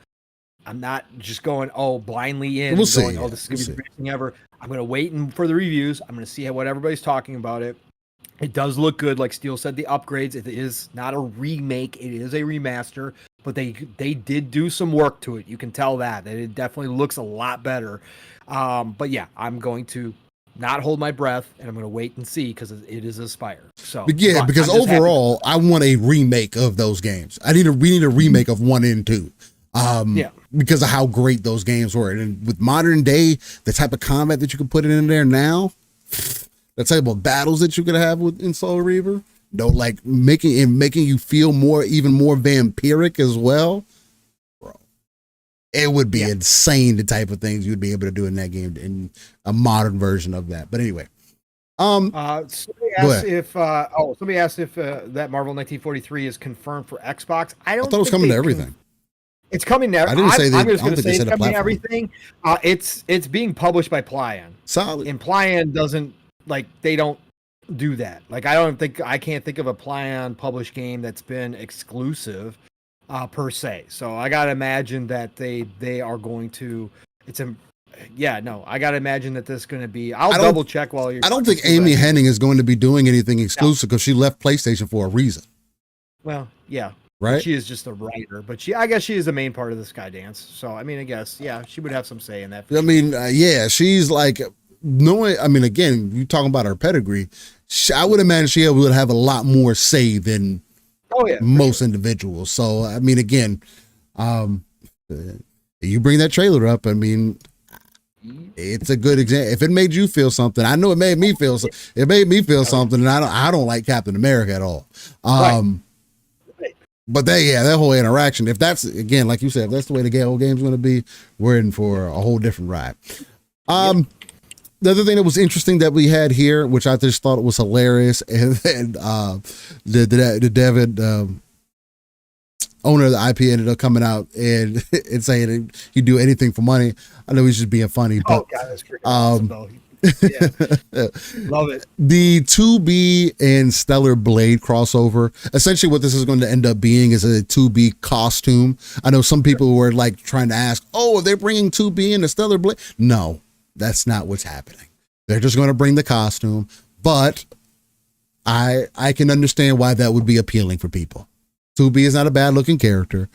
just going blindly in. We'll see. This is gonna be the best thing ever. I'm gonna wait for the reviews. I'm gonna see what everybody's talking about it. It does look good, like Steele said. The upgrades. It is not a remake. It is a remaster. But they did do some work to it. You can tell that it definitely looks a lot better. But yeah, I'm going to not hold my breath, and I'm going to wait and see because it is Aspire. So yeah, because overall, I want a remake of those games. We need a remake of 1 and 2. Because of how great those games were, and with modern day, the type of combat that you can put in there now, the type of battles that you could have in Soul Reaver, like making you feel even more vampiric as well, bro. It would be insane the type of things you'd be able to do in that game in a modern version of that. But anyway, somebody asked if that Marvel 1943 is confirmed for Xbox. I thought it was coming to everything. It's coming there. I didn't say I'm just going to say it's coming to everything. It's being published by Plaion. Solid. And Plaion doesn't they don't do that. Like I can't think of a Plaion published game that's been exclusive per se. So I got to imagine that they are going to. I got to imagine that this is going to be. I'll double check while you're. I don't think Amy Hennig is going to be doing anything exclusive because she left PlayStation for a reason. Well, yeah. Right? She is just a writer, but I guess she is the main part of the Skydance. So, I mean, I guess, she would have some say in that. I mean, she's like, again, you talking about her pedigree. I would imagine she would have a lot more say than most individuals. So, I mean, again, you bring that trailer up, I mean, it's a good example. If it made you feel something, I know it made me feel. It made me feel something, and I don't like Captain America at all. But that whole interaction, if that's, again, like you said, if that's the way the whole game's going to be, we're in for a whole different ride. The other thing that was interesting that we had here, which I just thought was hilarious, and the David owner of the IP ended up coming out and saying he'd do anything for money. I know he's just being funny, but that's great. Love it. The 2B and Stellar Blade crossover. Essentially, what this is going to end up being is a 2B costume. I know some people were like trying to ask, "Oh, are they bringing 2B into Stellar Blade?" No, that's not what's happening. They're just going to bring the costume, but I can understand why that would be appealing for people. 2B is not a bad looking character.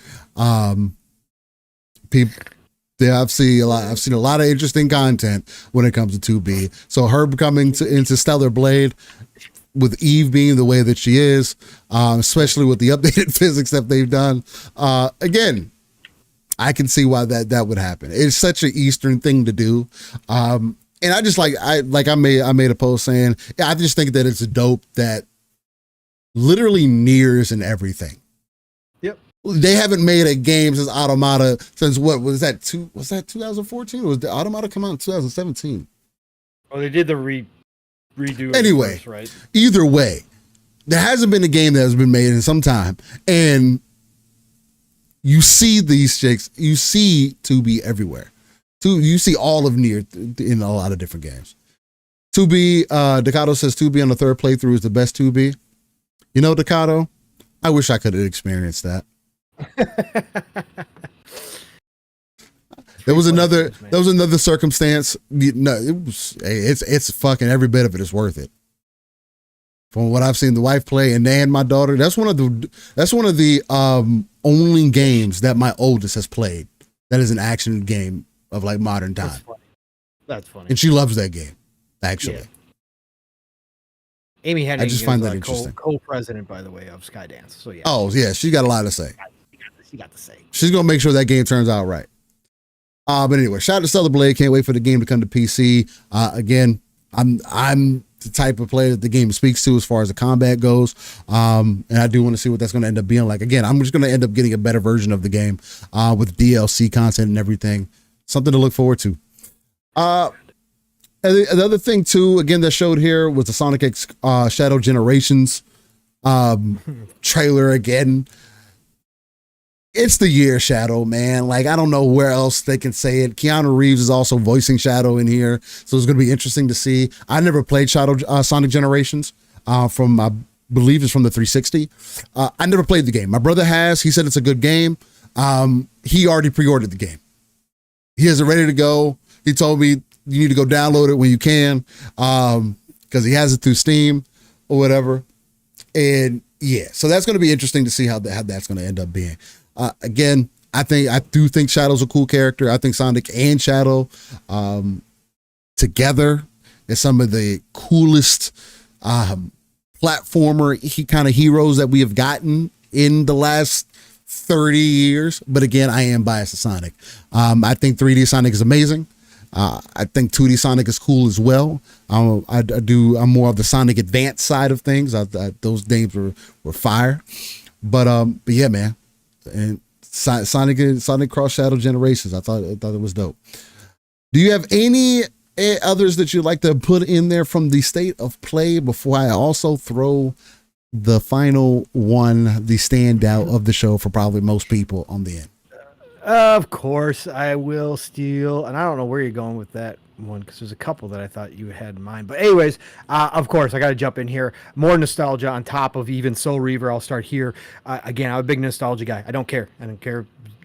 I've seen a lot of interesting content when it comes to 2B. So her coming into Stellar Blade, with Eve being the way that she is, especially with the updated physics that they've done, again, I can see why that would happen. It's such an Eastern thing to do, and I just I made a post saying, I just think that it's dope that literally Niers and everything. They haven't made a game since Automata, since what was that? Was that 2014? Or was the Automata come out in 2017? Oh, they did the redo. Anyway, first, right? Either way, there hasn't been a game that has been made in some time, and you see these chicks, you see 2B everywhere. You see all of Nier in a lot of different games. 2B, Decado says 2B on the third playthrough is the best 2B. You know, Decado, I wish I could have experienced that. There was another circumstance. No, it's fucking every bit of it is worth it. From what I've seen the wife play and my daughter, that's one of the only games that my oldest has played that is an action game of like modern time. That's funny. And she loves that game, actually. Yeah. Amy Hennig, I just find that interesting. Co-president, by the way, of Skydance. So yeah. Oh yeah, she got a lot to say. She got to say. She's gonna make sure that game turns out right. But anyway, shout out to Stellar Blade. Can't wait for the game to come to PC. Again, I'm the type of player that the game speaks to as far as the combat goes. And I do want to see what that's going to end up being like. Again, I'm just going to end up getting a better version of the game with DLC content and everything. Something to look forward to. And the other thing too, again, that showed here was the Sonic X Shadow Generations trailer again. It's the year Shadow, man. Like, I don't know where else they can say it. Keanu Reeves is also voicing Shadow in here, so it's going to be interesting to see. I never played Shadow Sonic Generations from, I believe it's from the 360. I never played the game. My brother has. He said it's a good game. He already pre-ordered the game. He has it ready to go. He told me you need to go download it when you can because he has it through Steam or whatever. And yeah, so that's going to be interesting to see how that's going to end up being. Again, I do think Shadow's a cool character. I think Sonic and Shadow together is some of the coolest platformer kind of heroes that we have gotten in the last 30 years. But again, I am biased to Sonic. I think 3D Sonic is amazing. I think 2D Sonic is cool as well. I'm more of the Sonic Advance side of things. Those games were fire. But yeah, man. And Sonic Cross Shadow Generations, I thought it was dope. Do you have any others that you'd like to put in there from the state of play before I also throw the final one, the standout of the show for probably most people on the end? Of course, I will steal, and I don't know where you're going with that one because there's a couple that I thought you had in mind. But anyways, of course, I got to jump in here. More nostalgia on top of even Soul Reaver. I'll start here. Again, I'm a big nostalgia guy. I don't care.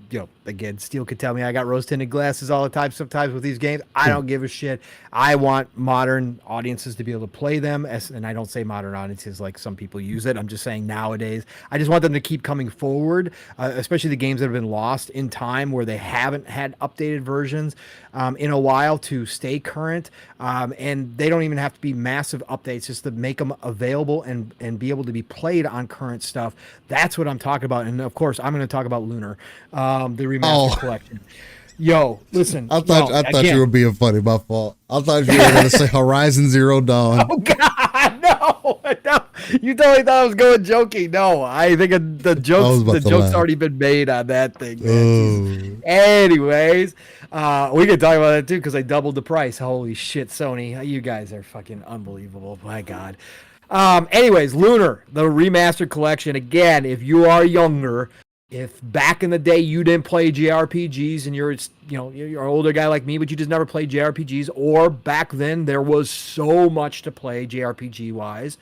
You know, again, Steel could tell me I got rose-tinted glasses all the time sometimes with these games. I don't give a shit. I want modern audiences to be able to play them. And I don't say modern audiences like some people use it. I'm just saying nowadays. I just want them to keep coming forward, especially the games that have been lost in time where they haven't had updated versions in a while to stay current. And they don't even have to be massive updates, just to make them available and be able to be played on current stuff. That's what I'm talking about. And of course, I'm going to talk about Lunar. The remastered collection. Yo, listen. I thought you were being funny. My fault. I thought you were going to say Horizon Zero Dawn. Oh God, no! You totally thought I was going joking. No, I think the joke's already been made on that thing. Man. Anyways, we can talk about that too because I doubled the price. Holy shit, Sony! You guys are fucking unbelievable. My God. Anyways, Lunar, the remastered collection. Again, if you are younger. If back in the day you didn't play JRPGs and you're an older guy like me, but you just never played JRPGs, or back then there was so much to play JRPG wise,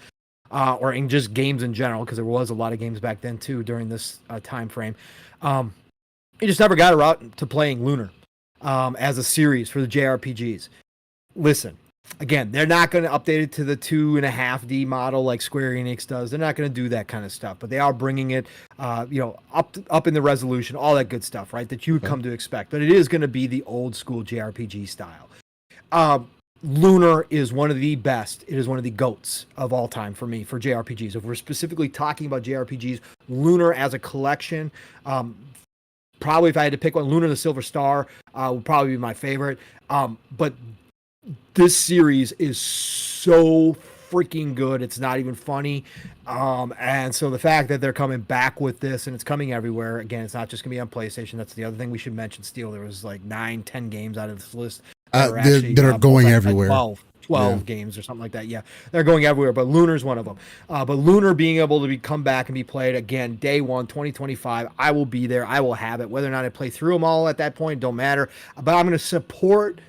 or in just games in general, because there was a lot of games back then too during this time frame. You just never got around to playing Lunar as a series for the JRPGs. Listen. Again, they're not going to update it to the 2.5D model like Square Enix does. They're not going to do that kind of stuff, but they are bringing it, up in the resolution, all that good stuff, right? That you would come to expect. But it is going to be the old school JRPG style. Lunar is one of the best. It is one of the GOATs of all time for me for JRPGs. If we're specifically talking about JRPGs, Lunar as a collection, probably if I had to pick one, Lunar the Silver Star would probably be my favorite. But this series is so freaking good. It's not even funny. And so the fact that they're coming back with this and it's coming everywhere, again, it's not just going to be on PlayStation. That's the other thing we should mention, Steel. There was like 9-10 games out of this list that are going everywhere. 12 games or something like that. Yeah, they're going everywhere, but Lunar's one of them. But Lunar being able to come back and be played again, day one, 2025, I will be there. I will have it. Whether or not I play through them all at that point, don't matter. But I'm going to support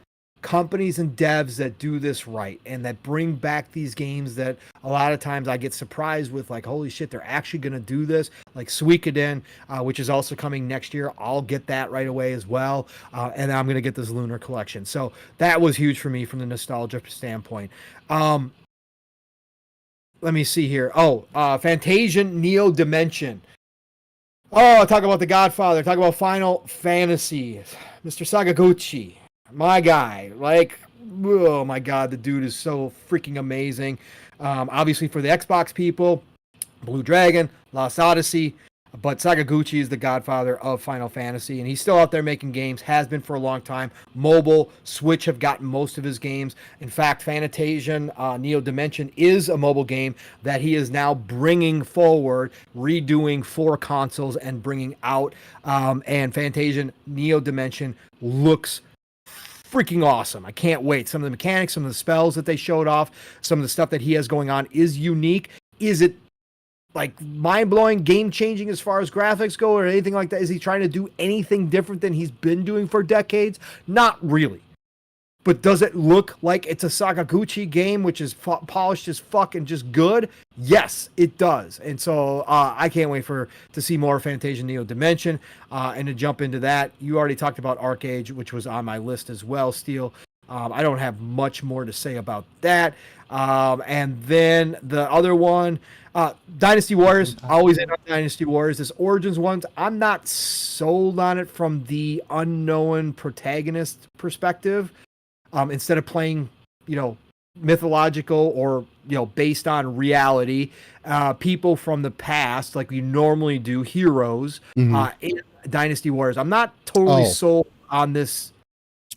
companies and devs that do this right and that bring back these games that a lot of times I get surprised with, like, holy shit, they're actually going to do this, like Suikoden, which is also coming next year. I'll get that right away as well, and I'm going to get this Lunar collection. So that was huge for me from the nostalgia standpoint. Let me see here. Fantasian Neo Dimension. Talk about The Godfather. Talk about Final Fantasy. Mr. Sakaguchi. My guy, like, oh my God, the dude is so freaking amazing. Obviously for the Xbox people, Blue Dragon, Lost Odyssey, But Sakaguchi is the godfather of Final Fantasy, and he's still out there making games, has been for a long time. Mobile, Switch have gotten most of his games. In fact, Fantasia Neo Dimension is a mobile game that he is now bringing forward, redoing for consoles and bringing out. And Fantasia Neo Dimension looks freaking awesome. I can't wait. Some of the mechanics, some of the spells that they showed off, some of the stuff that he has going on is unique. Is it like mind-blowing, game-changing as far as graphics go or anything like that? Is he trying to do anything different than he's been doing for decades? Not really. But does it look like it's a Sakaguchi game, which is polished as fuck and just good? Yes, it does. And so I can't wait to see more Fantasia Neo Dimension. And to jump into that, you already talked about Arcade, which was on my list as well, Steel. I don't have much more to say about that. And then the other one, Dynasty Warriors, always in on Dynasty Warriors. This Origins one, I'm not sold on it from the unknown protagonist perspective. Instead of playing, mythological or, based on reality, people from the past, like we normally do, heroes, in Dynasty Warriors. I'm not totally sold on this.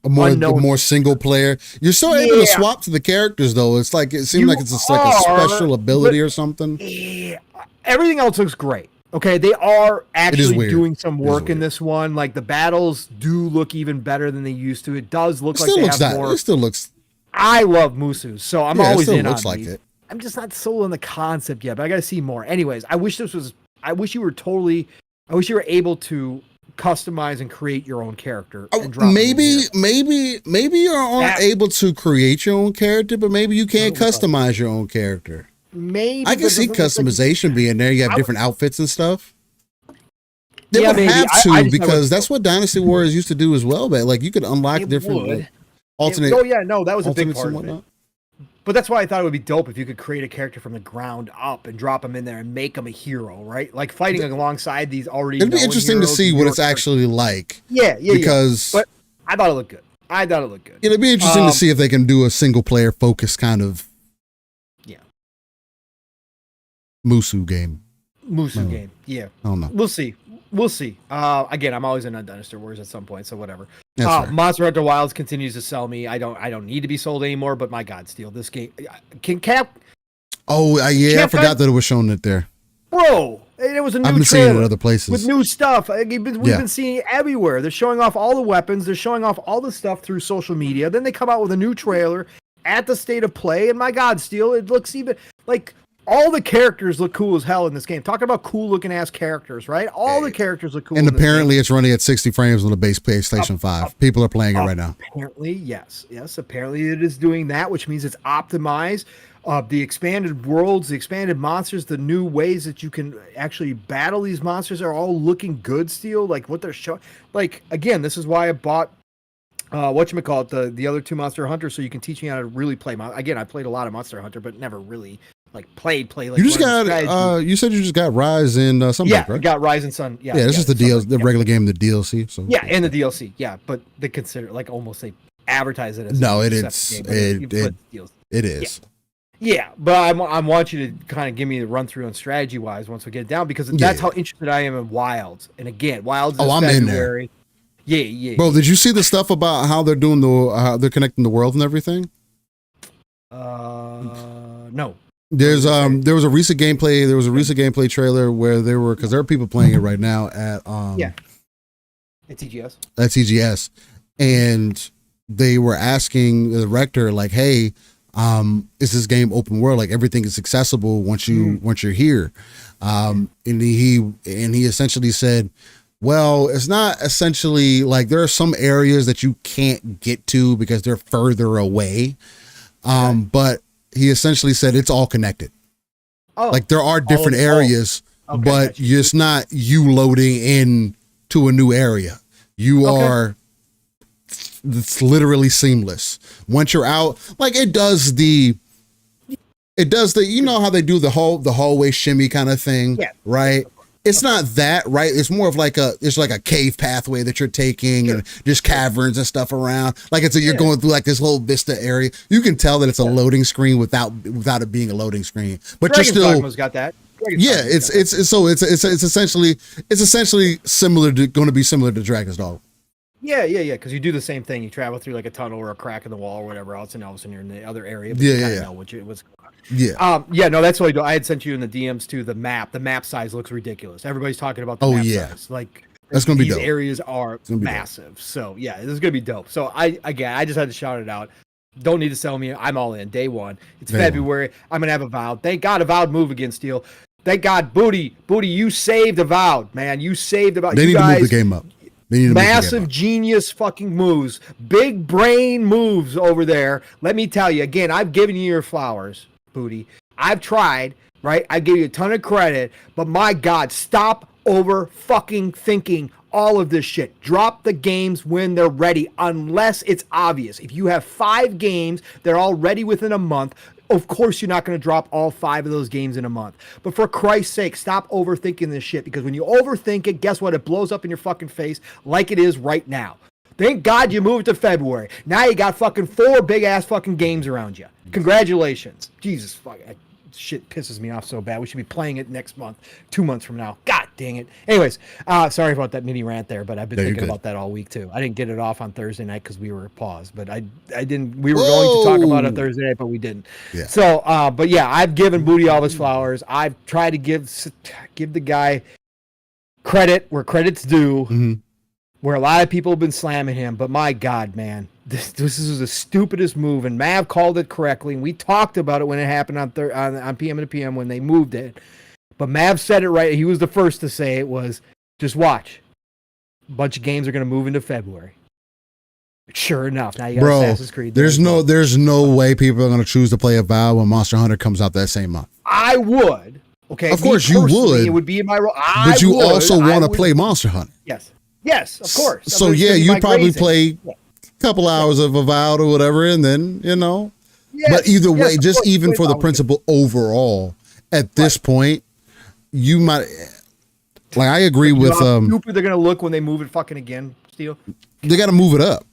More single player. You're still able to swap to the characters though. It's like it seems like it's just like a special ability or something. Yeah, everything else looks great. Okay, they are actually doing some work in this one. Like the battles do look even better than they used to. It does look like they have more. It still looks. I love Musu, so I'm always in on like these. It. I'm just not sold on the concept yet, but I got to see more. Anyways, I wish you were able to customize and create your own character. Maybe you aren't able to create your own character, but maybe you can't customize your own character. Maybe I can see customization being there. You have different outfits and stuff. They would have to because that's what Dynasty Warriors used to do as well. But like you could unlock different alternate. That was a big part of it. But that's why I thought it would be dope if you could create a character from the ground up and drop him in there and make him a hero, right? Like fighting alongside these already. It'd be interesting to see what it's actually like. Yeah. Because but I thought it looked good. It'd be interesting to see if they can do a single player focused kind of Musu game. Yeah. I don't know. We'll see. Again, I'm always in on Dynasty Warriors at some point, so whatever. Monster Hunter Wilds continues to sell me. I don't need to be sold anymore, but my God, Steel, this game can Cap. I forgot that it was shown it there. Bro, it was a new I've been seeing it in other places with new stuff. We've been seeing it everywhere. They're showing off all the weapons. They're showing off all the stuff through social media. Then they come out with a new trailer at the State of Play, and my God, Steel, it looks even like. All the characters look cool as hell in this game. Talking about cool looking ass characters, right? All the characters look cool. And apparently it's running at 60 frames on the base PlayStation 5. People are playing it right now. Apparently, yes. Apparently it is doing that, which means it's optimized. The expanded worlds, the expanded monsters, the new ways that you can actually battle these monsters are all looking good still. Like what they're showing. Like, again, this is why I bought the other two Monster Hunter, so you can teach me how to really play. Again, I played a lot of Monster Hunter, but never really play like you just got you said you just got Rise in right? I got Rise and Sun. This is the DLC, the regular game, the DLC. So and the DLC. But they consider almost they advertise it as it is. But I want you to kind of give me the run through on strategy wise once we get it down, because that's how interested I am in Wilds. And again, Wilds is February. Yeah. Bro, did you see the stuff about how they're doing they're connecting the world and everything? No. There was a recent gameplay trailer where there are people playing it right now at TGS. At TGS, and they were asking the director like, "Hey, is this game open world? Like everything is accessible once you're here?" And he essentially said, "Well, it's not essentially like there are some areas that you can't get to because they're further away, but." He essentially said it's all connected. Like there are different areas, but it's not you loading in to a new area. It's literally seamless. Once you're out, like it does the you know how they do the hallway shimmy kind of thing, right? It's not that, right? It's more of like a cave pathway that you're taking and just caverns and stuff around. Like you're going through like this whole vista area. You can tell that it's a loading screen without it being a loading screen. But Dragon's you're still Dogma's got that. Yeah, it's essentially similar to going to be similar to Dragon's Dogma. Yeah. Because you do the same thing. You travel through like a tunnel or a crack in the wall or whatever else, and all of a sudden you're in the other area. But you know what's going on. Yeah. No, that's what I do. I had sent you in the DMs too. The map size looks ridiculous. Everybody's talking about the map size. Like that's gonna be dope. These areas are massive. So yeah, this is gonna be dope. So I just had to shout it out. Don't need to sell me. I'm all in. Day one. It's February. I'm gonna have Avowed. Thank God Avowed move again, Steel. Thank God, Booty, you saved Avowed, man. You saved Avowed. They need to move the game up. Massive genius fucking moves. Big brain moves over there. Let me tell you, again, I've given you your flowers, Booty. I've tried, right? I give you a ton of credit, but my God, stop over fucking thinking all of this shit. Drop the games when they're ready, unless it's obvious. If you have 5 games, they're all ready within a month. Of course, you're not going to drop all 5 of those games in a month. But for Christ's sake, stop overthinking this shit. Because when you overthink it, guess what? It blows up in your fucking face like it is right now. Thank God you moved to February. Now you got fucking 4 big-ass fucking games around you. Congratulations. Jesus, fuck. Shit pisses me off so bad. We should be playing it next month, 2 months from now. God dang it. Anyways, sorry about that mini rant there, but I've been thinking about that all week too. I didn't get it off on Thursday night because we were paused, but I didn't. We were going to talk about it Thursday night, but we didn't. Yeah. So, but yeah, I've given Booty all his flowers. I've tried to give the guy credit where credit's due. Where a lot of people have been slamming him, but my God, man, this is the stupidest move. And Mav called it correctly, and we talked about it when it happened on PM and PM when they moved it. But Mav said it right. He was the first to say it was, just watch. A bunch of games are going to move into February. Sure enough, now you got Assassin's Creed. There's no way people are going to choose to play Avowed when Monster Hunter comes out that same month. I would. Okay, of course you would. It would be in my role. But you also want to play Monster Hunter. Yes, of course. So yeah, you probably play a couple hours of Avowed or whatever, and then but either way, just even for the principle overall, at this point, you might. Like I agree with. How stupid they're gonna look when they move it fucking again, Steel. They got to move it up.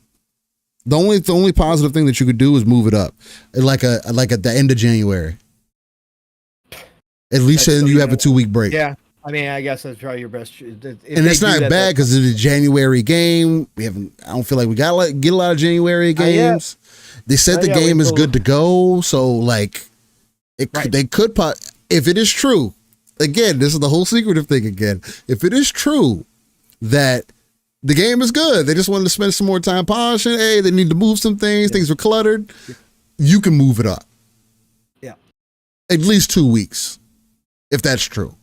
The only positive thing that you could do is move it up, like at the end of January. At least then you have a 2-week break. Yeah. I mean, I guess that's probably your best. And it's not bad because it's a January game. I don't feel like we get a lot of January games. They said the game is good to go, so like, they could if it is true. Again, this is the whole secretive thing again. If it is true that the game is good, they just wanted to spend some more time polishing. Hey, they need to move some things. Things were cluttered. You can move it up. Yeah, at least 2 weeks, if that's true.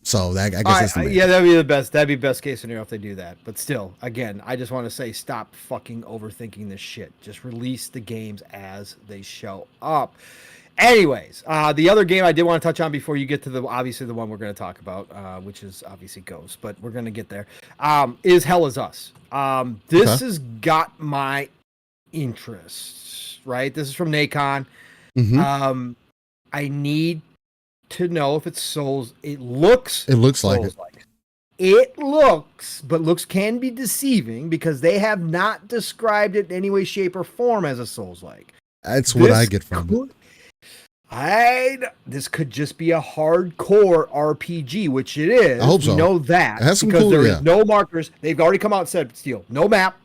So that, I guess that's the main. Yeah, that'd be the best. That'd be best case scenario if they do that. But still, again, I just want to say, stop fucking overthinking this shit. Just release the games as they show up. Anyways, the other game I did want to touch on before you get to the one we're going to talk about, which is obviously Ghost, but we're going to get there. Is Hell Is Us. This has got my interest. Right, this is from Nacon. I need to know if it's Souls. It looks like it. It looks, but looks can be deceiving because they have not described it in any way, shape, or form as a Souls-like. That's what I get from it. This could just be a hardcore RPG, which it is. I hope so. We know that it has some because there is no markers. They've already come out and said, Steel, no map,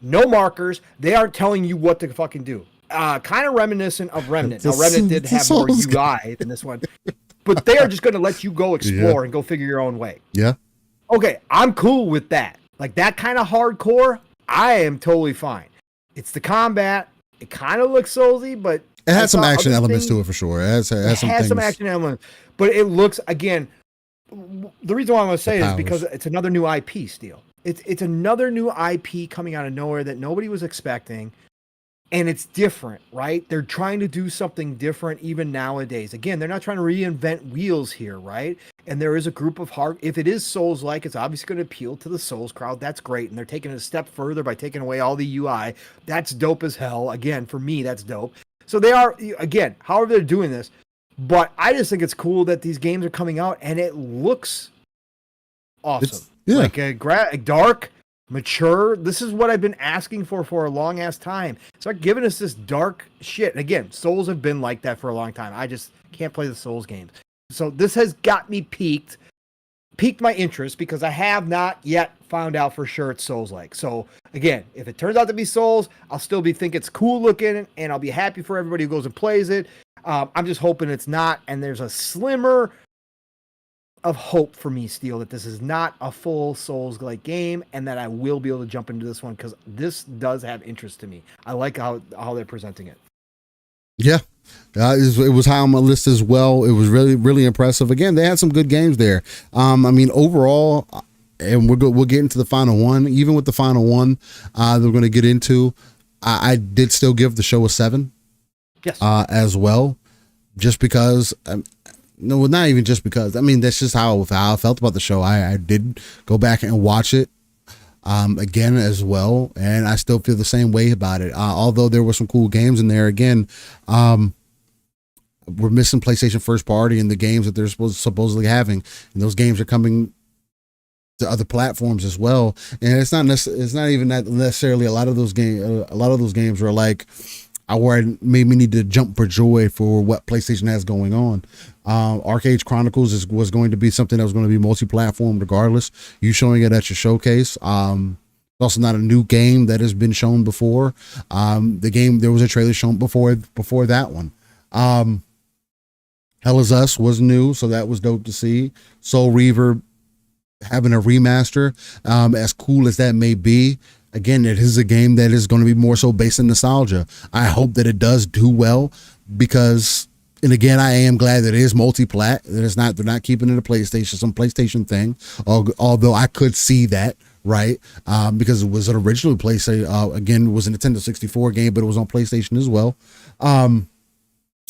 no markers. They aren't telling you what to fucking do. Kind of reminiscent of Remnant. Now, Remnant did have more UI than this one, but they are just going to let you go explore and go figure your own way. Yeah. Okay, I'm cool with that. Like that kind of hardcore, I am totally fine. It's the combat. It kind of looks Soulsy, but it has some action elements to it for sure. It has some action elements, but it looks, again, the reason why I'm going to say it is because it's another new IP, Steel. It's another new IP coming out of nowhere that nobody was expecting. And it's different, right? They're trying to do something different even nowadays. Again, they're not trying to reinvent wheels here, right? And there is a group of if it is Souls-like, it's obviously going to appeal to the Souls crowd. That's great. And they're taking it a step further by taking away all the UI. That's dope as hell. Again, for me, that's dope. So they are, again, however they're doing this. But I just think it's cool that these games are coming out and it looks awesome. Like a dark, mature. This is what I've been asking for a long ass time. Start giving us this dark shit. And again, Souls have been like that for a long time. I just can't play the Souls games. So this has got me piqued my interest because I have not yet found out for sure it's Souls-like. So again, if it turns out to be Souls, I'll still think it's cool looking, and I'll be happy for everybody who goes and plays it. I'm just hoping it's not, and there's a slimmer of hope for me, Steel, that this is not a full Souls-like game, and that I will be able to jump into this one because this does have interest to me. I like how they're presenting it. Yeah. It was high on my list as well. It was really, really impressive. Again, they had some good games there. I mean, overall, and we'll get into the final one. Even with the final one that we're going to get into, I did still give the show a 7. Yes. As well, just because. No, not even just because. I mean, that's just how I felt about the show. I did go back and watch it again as well, and I still feel the same way about it. Although there were some cool games in there. Again, we're missing PlayStation first party and the games that they're supposedly having, and those games are coming to other platforms as well. And it's not even that necessarily a lot of those games are like where it made me need to jump for joy for what PlayStation has going on. Arcade Chronicles was going to be something that was going to be multi-platform regardless. You showing it at your showcase. Also not a new game that has been shown before. The game, there was a trailer shown before that one. Hell Is Us was new, so that was dope to see. Soul Reaver having a remaster, as cool as that may be. Again, it is a game that is going to be more so based in nostalgia. I hope that it does do well because, and again, I am glad that it is multi-plat. That they're not keeping it some PlayStation thing. Although I could see that, right? Because it was an original PlayStation. Again, it was a Nintendo 64 game, but it was on PlayStation as well. I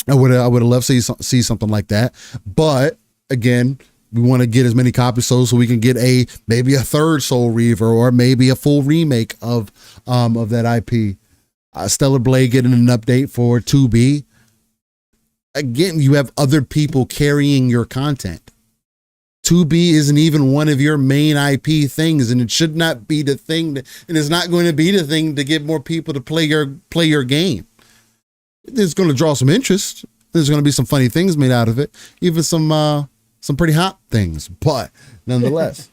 would have loved to see something like that. But again, we want to get as many copies so we can get maybe a third Soul Reaver or maybe a full remake of that IP. Stellar Blade getting an update for 2B. Again, you have other people carrying your content. 2B isn't even one of your main IP things, and it should not be the thing and it's not going to be the thing to get more people to play your game. It's going to draw some interest. There's going to be some funny things made out of it, even some pretty hot things, but nonetheless.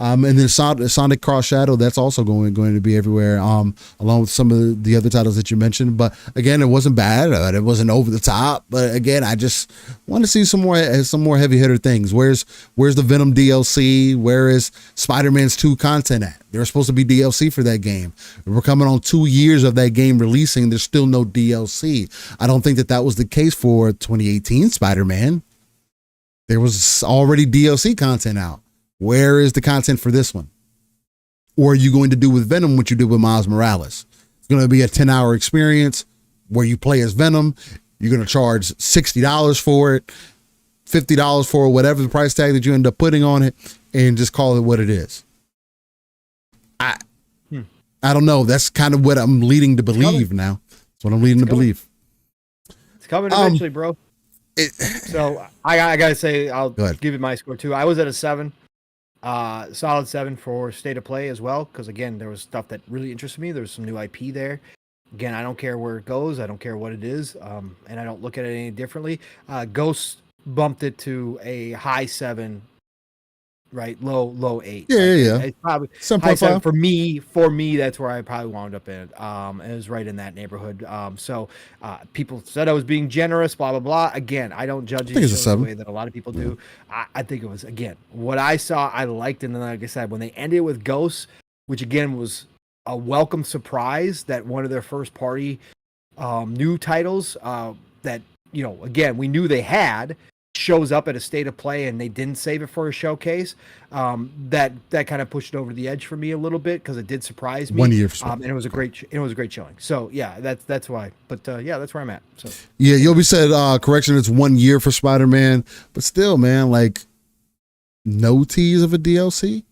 And then Sonic Cross Shadow, that's also going to be everywhere, along with some of the other titles that you mentioned. But again, it wasn't bad. It wasn't over the top. But again, I just want to see some more heavy hitter things. Where's the Venom DLC? Where is Spider-Man's 2 content at? There's supposed to be DLC for that game. We're coming on 2 years of that game releasing. There's still no DLC. I don't think that was the case for 2018 Spider-Man. There was already DLC content out. Where is the content for this one? Or are you going to do with Venom what you did with Miles Morales? It's going to be a 10-hour experience where you play as Venom. You're going to charge $60 for it, $50 for it, whatever the price tag that you end up putting on it, and just call it what it is. I don't know. That's kind of what I'm leading to believe now. That's what I'm leading to believe. It's coming eventually, bro. So I gotta say, I'll give you my score too. I was at a 7, solid 7 for State of Play as well. Because again, there was stuff that really interested me. There's some new IP there. Again, I don't care where it goes. I don't care what it is, and I don't look at it any differently. Ghost bumped it to a high 7. Right, low 8. Yeah. It's probably 7.5 for me. That's where I probably wound up in. It was right in that neighborhood. So people said I was being generous. Blah blah blah. Again, I don't judge these shows the way that a lot of people do. I think it was what I saw. I liked, and then like I said, when they ended with Ghosts, which again was a welcome surprise that one of their first party new titles that again we knew they had. Shows up at a State of Play and they didn't save it for a showcase. That kind of pushed it over the edge for me a little bit because it did surprise me. 1 year for and it was a great showing. So yeah, that's why. But that's where I'm at. So yeah, Yobi said correction. It's 1 year for Spider-Man, but still, man, like no tease of a DLC.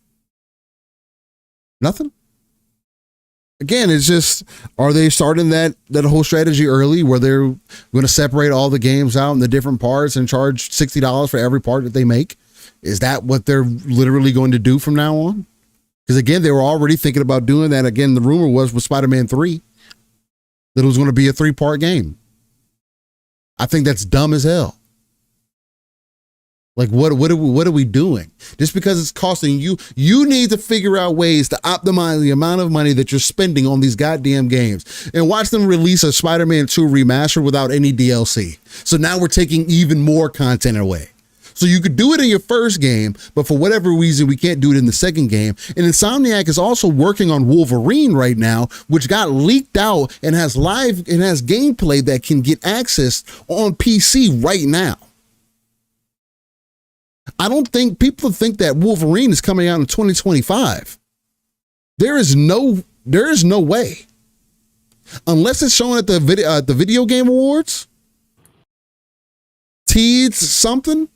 Nothing. Again, it's just, are they starting that whole strategy early where they're going to separate all the games out in the different parts and charge $60 for every part that they make? Is that what they're literally going to do from now on? Because again, they were already thinking about doing that. Again, the rumor was with Spider-Man 3 that it was going to be a 3-part game. I think that's dumb as hell. Like, what are we doing? Just because it's costing you, you need to figure out ways to optimize the amount of money that you're spending on these goddamn games, and watch them release a Spider-Man 2 remaster without any DLC. So now we're taking even more content away. So you could do it in your first game, but for whatever reason, we can't do it in the second game. And Insomniac is also working on Wolverine right now, which got leaked out and has gameplay that can get accessed on PC right now. I don't think people think that Wolverine is coming out in 2025. There is no way. Unless it's shown at the video game awards, teased something,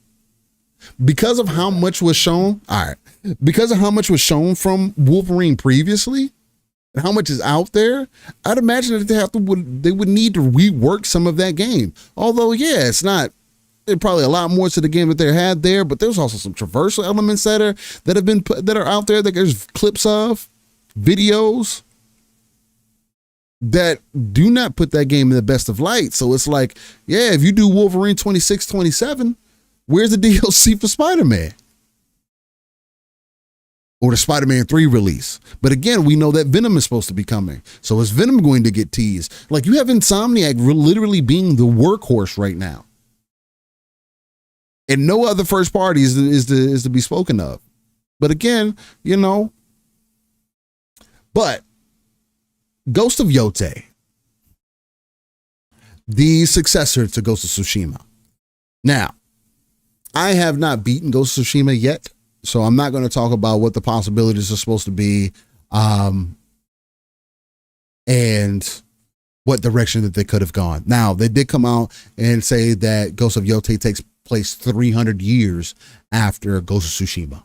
because of how much was shown. All right. Because of how much was shown from Wolverine previously and how much is out there, I'd imagine that they would need to rework some of that game. Although, yeah, it's not. There's probably a lot more to the game that they had there, but there's also some traversal elements that are out there that there's clips of, videos that do not put that game in the best of light. So it's like, yeah, if you do Wolverine 26, 27, where's the DLC for Spider-Man? Or the Spider-Man 3 release. But again, we know that Venom is supposed to be coming. So is Venom going to get teased? Like, you have Insomniac literally being the workhorse right now. And no other first party is to be spoken of. But again, but Ghost of Yotei, the successor to Ghost of Tsushima. Now, I have not beaten Ghost of Tsushima yet, so I'm not going to talk about what the possibilities are supposed to be, and what direction that they could have gone. Now, they did come out and say that Ghost of Yotei takes place 300 years after Ghost of Tsushima.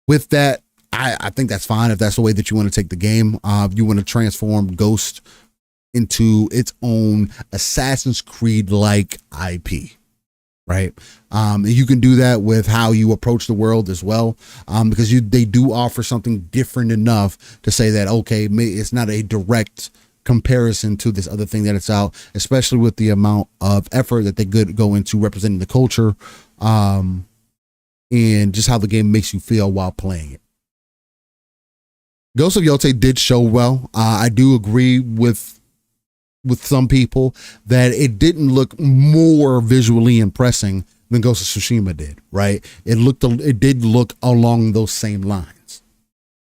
With that, I think that's fine if that's the way that you want to take the game. You want to transform Ghost into its own Assassin's Creed-like IP, right? You can do that with how you approach the world as well, because they do offer something different enough to say that, okay, it's not a direct comparison to this other thing that it's out, especially with the amount of effort that they could go into representing the culture, and just how the game makes you feel while playing it. Ghost of Yotei did show well. I do agree with some people that it didn't look more visually impressing than Ghost of Tsushima did, right? It did look along those same lines,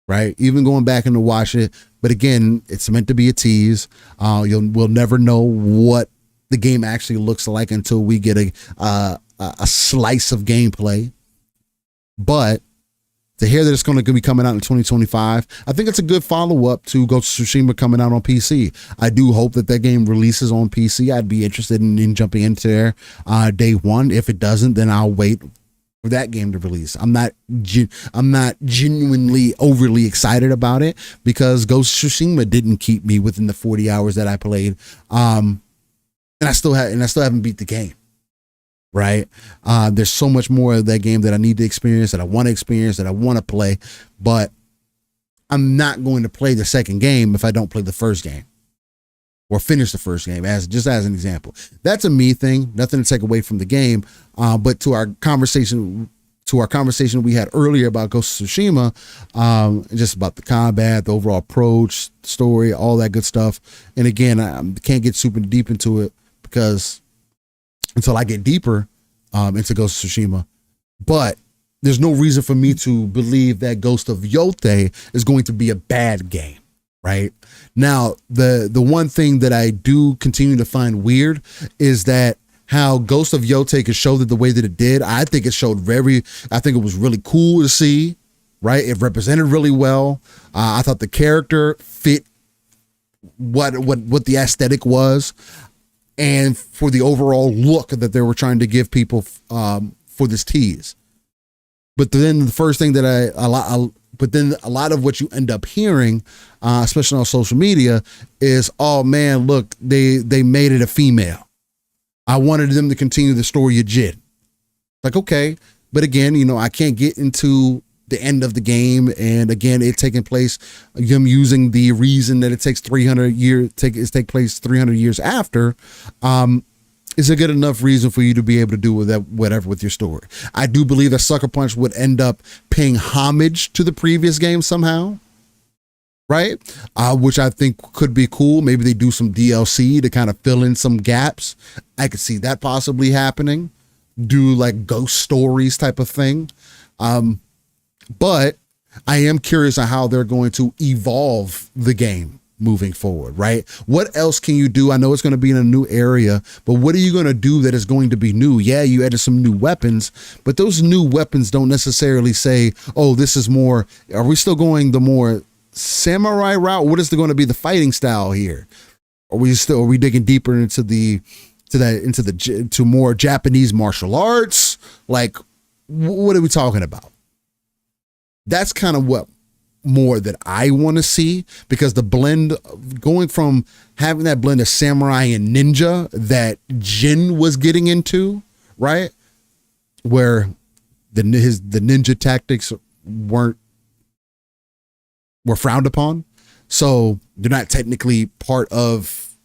right? Even going back and to watch it. But again, it's meant to be a tease. We'll never know what the game actually looks like until we get a slice of gameplay. But to hear that it's going to be coming out in 2025, I think it's a good follow-up to Ghost of Tsushima coming out on PC. I do hope that game releases on PC. I'd be interested in jumping into there day one. If it doesn't, then I'll wait for that game to release. I'm not genuinely overly excited about it because Ghost of Tsushima didn't keep me within the 40 hours that I played, and I still haven't beat the game. Right. There's so much more of that game that I need to experience, that I want to experience, that I want to play, but I'm not going to play the second game if I don't play the first game or finish the first game, as an example. That's a me thing, nothing to take away from the game. But to our conversation we had earlier about Ghost of Tsushima, just about the combat, the overall approach, story, all that good stuff. And again, I can't get super deep into it because until I get deeper into Ghost of Tsushima. But there's no reason for me to believe that Ghost of Yotei is going to be a bad game, right? Now, the one thing that I do continue to find weird is that how Ghost of Yotei could show that the way that it did. I think it was really cool to see, right? It represented really well. I thought the character fit what the aesthetic was, and for the overall look that they were trying to give people for this tease. But then the first thing that a lot of what you end up hearing, especially on social media, is, oh man, look, they made it a female. I wanted them to continue the story you did. Like, okay. But again, I can't get into the end of the game, and again, it taking place, them using the reason that it takes 300 years, take place 300 years after. is a good enough reason for you to be able to do with that, whatever with your story. I do believe that Sucker Punch would end up paying homage to the previous game somehow, right? Which I think could be cool. Maybe they do some DLC to kind of fill in some gaps. I could see that possibly happening. Do like ghost stories type of thing. But I am curious on how they're going to evolve the game moving forward, right? What else can you do? I know it's going to be in a new area, but what are you going to do that is going to be new? Yeah, you added some new weapons, but those new weapons don't necessarily say, oh, this is more, are we still going the more samurai route? What is going to be the fighting style here? Are we digging deeper into more Japanese martial arts? Like, what are we talking about? That's kind of what more that I want to see, because the blend, going from having that blend of samurai and ninja that Jin was getting into, right, where the ninja tactics were frowned upon, so they're not technically part of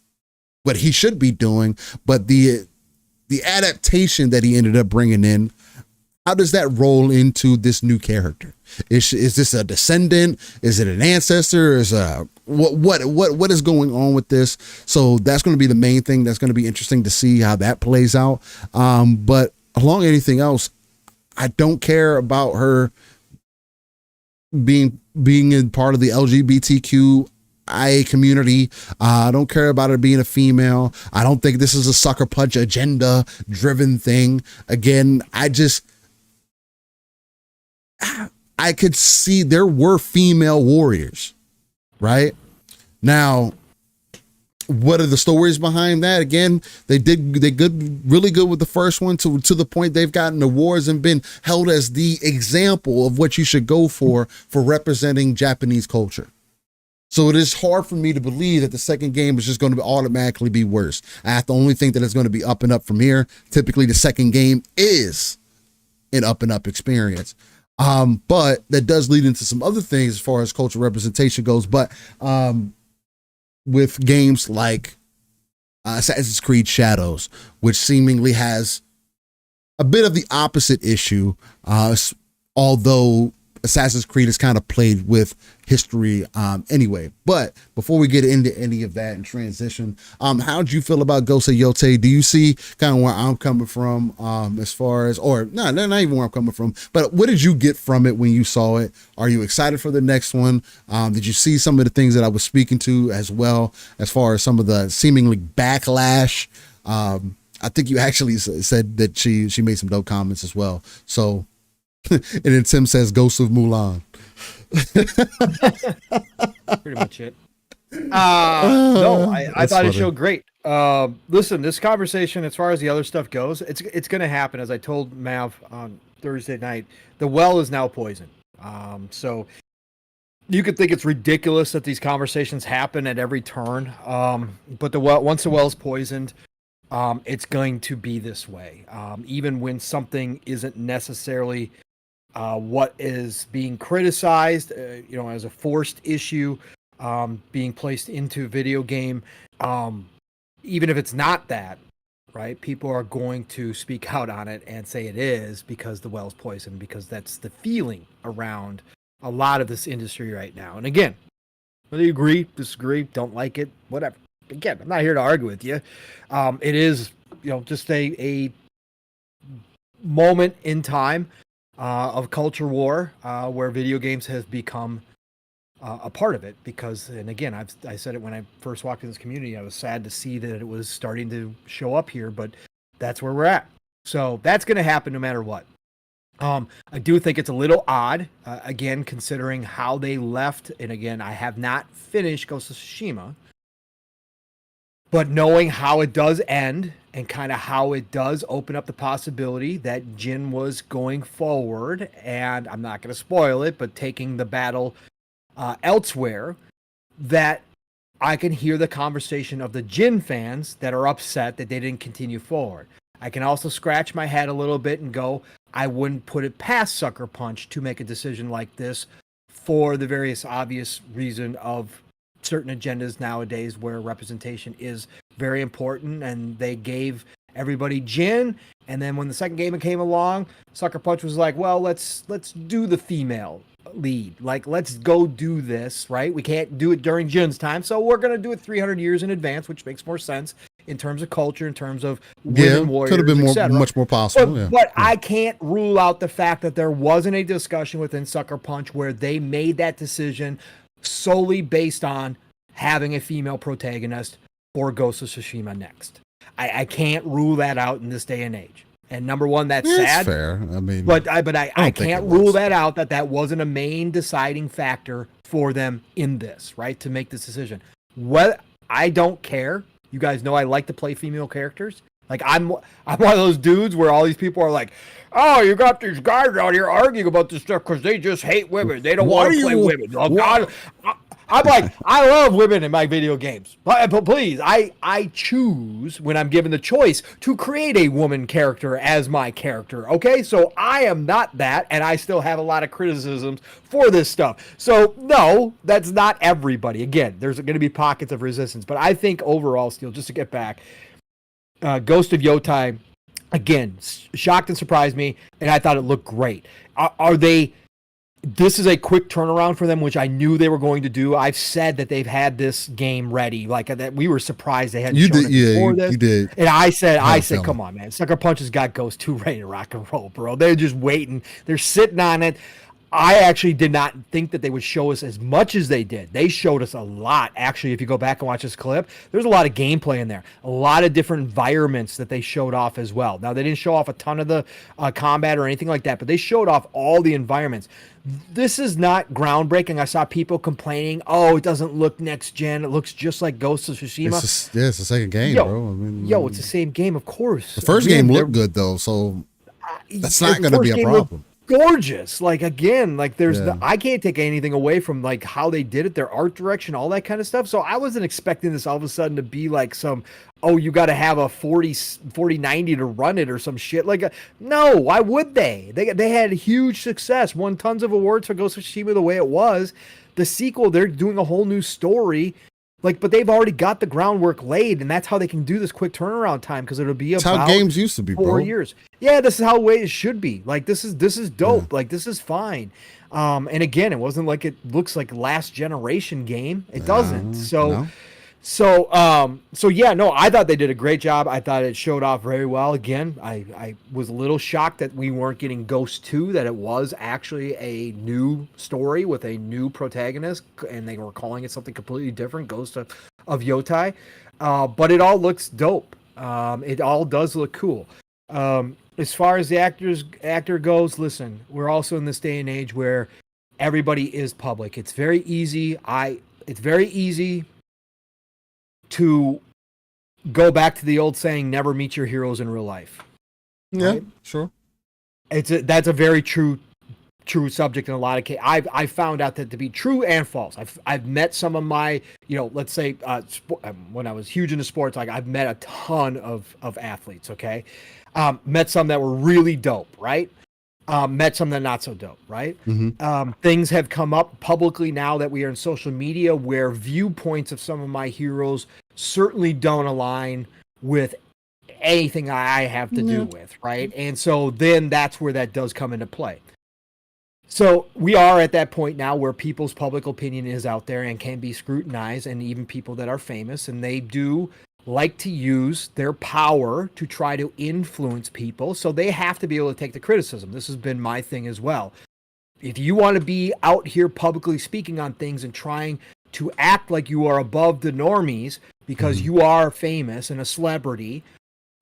what he should be doing, but the adaptation that he ended up bringing in, how does that roll into this new character? Is this a descendant? Is it an ancestor? What is going on with this? So that's going to be the main thing. That's going to be interesting to see how that plays out. But along anything else, I don't care about her being in part of the LGBTQIA community. I don't care about her being a female. I don't think this is a Sucker Punch agenda driven thing. Again, I could see there were female warriors, right? Now, what are the stories behind that? Again, they really good with the first one to the point they've gotten awards and been held as the example of what you should go for representing Japanese culture. So it is hard for me to believe that the second game is just going to automatically be worse. I have to only think that it's going to be up and up from here. Typically, the second game is an up and up experience. But that does lead into some other things as far as cultural representation goes. But with games like Assassin's Creed Shadows, which seemingly has a bit of the opposite issue, although Assassin's Creed has kind of played with history anyway. But before we get into any of that and transition, how did you feel about Ghost of Yotei? Do you see kind of where I'm coming from as far as, or no, not even where I'm coming from, but what did you get from it when you saw it? Are you excited for the next one? Did you see some of the things that I was speaking to as well, as far as some of the seemingly backlash? I think you actually said that she made some dope comments as well. So, and then Tim says Ghost of Mulan. Pretty much it. No, I thought it showed great. Listen, this conversation, as far as the other stuff goes, it's going to happen. As I told Mav on Thursday night, the well is now poisoned. So you could think it's ridiculous that these conversations happen at every turn. But once the well is poisoned, it's going to be this way. Even when something isn't necessarily what is being criticized, as a forced issue, being placed into video game, even if it's not that, right? People are going to speak out on it and say it is because the well's poisoned, because that's the feeling around a lot of this industry right now. And again, whether you agree, disagree, don't like it, whatever. Again, I'm not here to argue with you. It is, just a moment in time of culture war, where video games has become a part of it. Because, and again, I said it when I first walked in this community, I was sad to see that it was starting to show up here, but that's where we're at. So that's going to happen no matter what. I do think it's a little odd, again, considering how they left. And again, I have not finished Ghost of Tsushima, but knowing how it does end and kind of how it does open up the possibility that Jin was going forward, and I'm not going to spoil it, but taking the battle elsewhere, that I can hear the conversation of the Jin fans that are upset that they didn't continue forward. I can also scratch my head a little bit and go, I wouldn't put it past Sucker Punch to make a decision like this for the various obvious reason of certain agendas nowadays where representation is very important, and they gave everybody Jin. And then when the second game came along, Sucker Punch was like, well, let's do the female lead. Like, let's go do this, right? We can't do it during Jin's time, so we're going to do it 300 years in advance, which makes more sense in terms of culture, in terms of women warriors, could have been much more possible. But I can't rule out the fact that there wasn't a discussion within Sucker Punch where they made that decision solely based on having a female protagonist for Ghost of Tsushima next. I can't rule that out in this day and age. And number one, that's sad. Fair. I mean, but I can't rule that out, that wasn't a main deciding factor for them in this, right? To make this decision. What I don't care. You guys know I like to play female characters. Like I'm one of those dudes where all these people are like, oh, you got these guys out here arguing about this stuff because they just hate women. They don't want to play women. Oh God. I'm like, I love women in my video games, but please, I choose when I'm given the choice to create a woman character as my character. Okay, so I am not that, and I still have a lot of criticisms for this stuff. So no, that's not everybody. Again, there's going to be pockets of resistance, but I think overall, Steel, just to get back, Ghost of Yotei, again, shocked and surprised me, and I thought it looked great. Are they? This is a quick turnaround for them, which I knew they were going to do. I've said that they've had this game ready, like that. We were surprised they hadn't shown it before this. You did. And I said, come on, man. Sucker Punch has got Ghost 2 ready to rock and roll, bro. They're just waiting. They're sitting on it. I actually did not think that they would show us as much as they did. They showed us a lot. Actually, if you go back and watch this clip, there's a lot of gameplay in there. A lot of different environments that they showed off as well. Now, they didn't show off a ton of the combat or anything like that, but they showed off all the environments. This is not groundbreaking. I saw people complaining, oh, it doesn't look next gen. It looks just like Ghost of Tsushima. It's the second game, bro. I mean, it's the same game, of course. The first game looked good, though, so that's not going to be a problem. Gorgeous. Like, again, like I can't take anything away from like how they did it, their art direction, all that kind of stuff. So I wasn't expecting this all of a sudden to be like some, oh, you got to have a 4090 to run it or some shit. Like, no, why would they? They had huge success, won tons of awards for Ghost of Tsushima the way it was. The sequel, they're doing a whole new story. Like, but they've already got the groundwork laid, and that's how they can do this quick turnaround time, because it'll be about how games used to be, 4 years. Yeah, this is how it should be. Like, this is dope. Yeah. Like, this is fine. And again, it wasn't like it looks like last generation game. It doesn't. So yeah, no, I thought they did a great job. I thought it showed off very well. Again, I was a little shocked that we weren't getting Ghost 2, that it was actually a new story with a new protagonist, and they were calling it something completely different, Ghost of Yotei. But it all looks dope. It all does look cool. As far as the actor goes, listen, we're also in this day and age where everybody is public. It's very easy. It's very easy to go back to the old saying, never meet your heroes in real life. Yeah, right? Sure. That's a very true subject in a lot of cases. I found out that to be true and false. I've met some of my, let's say when I was huge into sports, like I've met a ton of athletes. Okay. Met some that were really dope. Right. Met some that are not so dope, right? Mm-hmm. Things have come up publicly now that we are in social media where viewpoints of some of my heroes certainly don't align with anything I have to do with, right? And so then that's where that does come into play. So we are at that point now where people's public opinion is out there and can be scrutinized, and even people that are famous, and they do like to use their power to try to influence people. So they have to be able to take the criticism. This has been my thing as well. If you want to be out here publicly speaking on things and trying to act like you are above the normies because you are famous and a celebrity,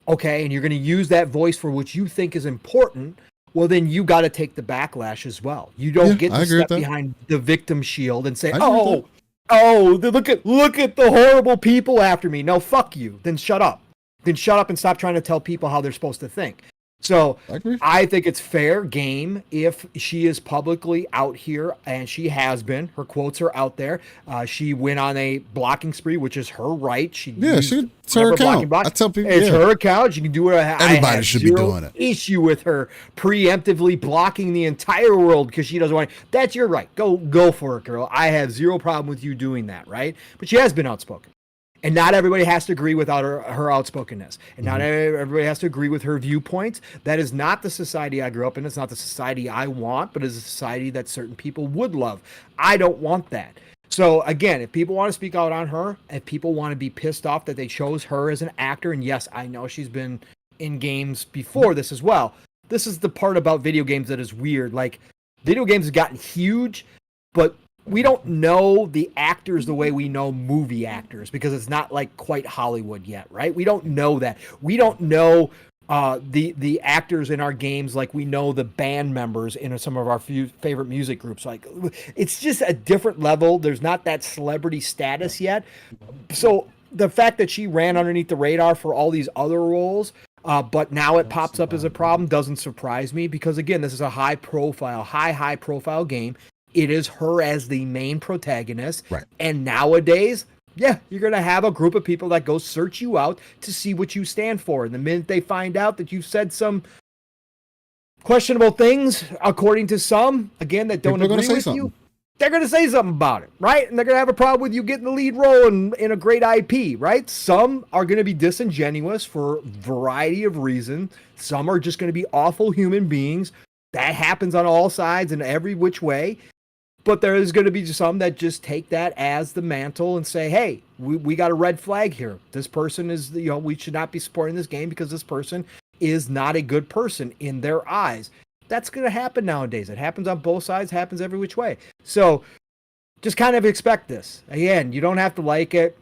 okay, and you're going to use that voice for what you think is important, well, then you got to take the backlash as well. You don't get to step behind the victim shield and say, look at the horrible people after me. No, fuck you. Then shut up. Then shut up and stop trying to tell people how they're supposed to think. So I think it's fair game if she is publicly out here, and she has been. Her quotes are out there. She went on a blocking spree, which is her right. It's her account. I tell people, it's her account. She can do whatever. Everybody should be doing it. Issue with her preemptively blocking the entire world because she doesn't want it. That's your right. Go for it, girl. I have zero problem with you doing that, right? But she has been outspoken. And not everybody has to agree with her outspokenness. And not everybody has to agree with her viewpoints. That is not the society I grew up in. It's not the society I want, but it's a society that certain people would love. I don't want that. So again, if people want to speak out on her, if people want to be pissed off that they chose her as an actor, and yes, I know she's been in games before this as well. This is the part about video games that is weird. Like, video games have gotten huge, but we don't know the actors the way we know movie actors because it's not like quite Hollywood yet, right? We don't know that. We don't know the actors in our games like we know the band members in some of our favorite music groups. Like, it's just a different level. There's not that celebrity status yet. So the fact that she ran underneath the radar for all these other roles, but now it pops up as a problem doesn't surprise me because, again, this is a high profile game. It is her as the main protagonist. Right. And nowadays, yeah, you're going to have a group of people that go search you out to see what you stand for. And the minute they find out that you've said some questionable things, according to some, again, that don't agree with you, they're going to say something about it, right? And they're going to have a problem with you getting the lead role in a great IP, right? Some are going to be disingenuous for a variety of reasons. Some are just going to be awful human beings. That happens on all sides and every which way. But there is going to be some that just take that as the mantle and say, hey, we got a red flag here. This person is, we should not be supporting this game because this person is not a good person in their eyes. That's going to happen nowadays. It happens on both sides, happens every which way. So just kind of expect this. Again, you don't have to like it.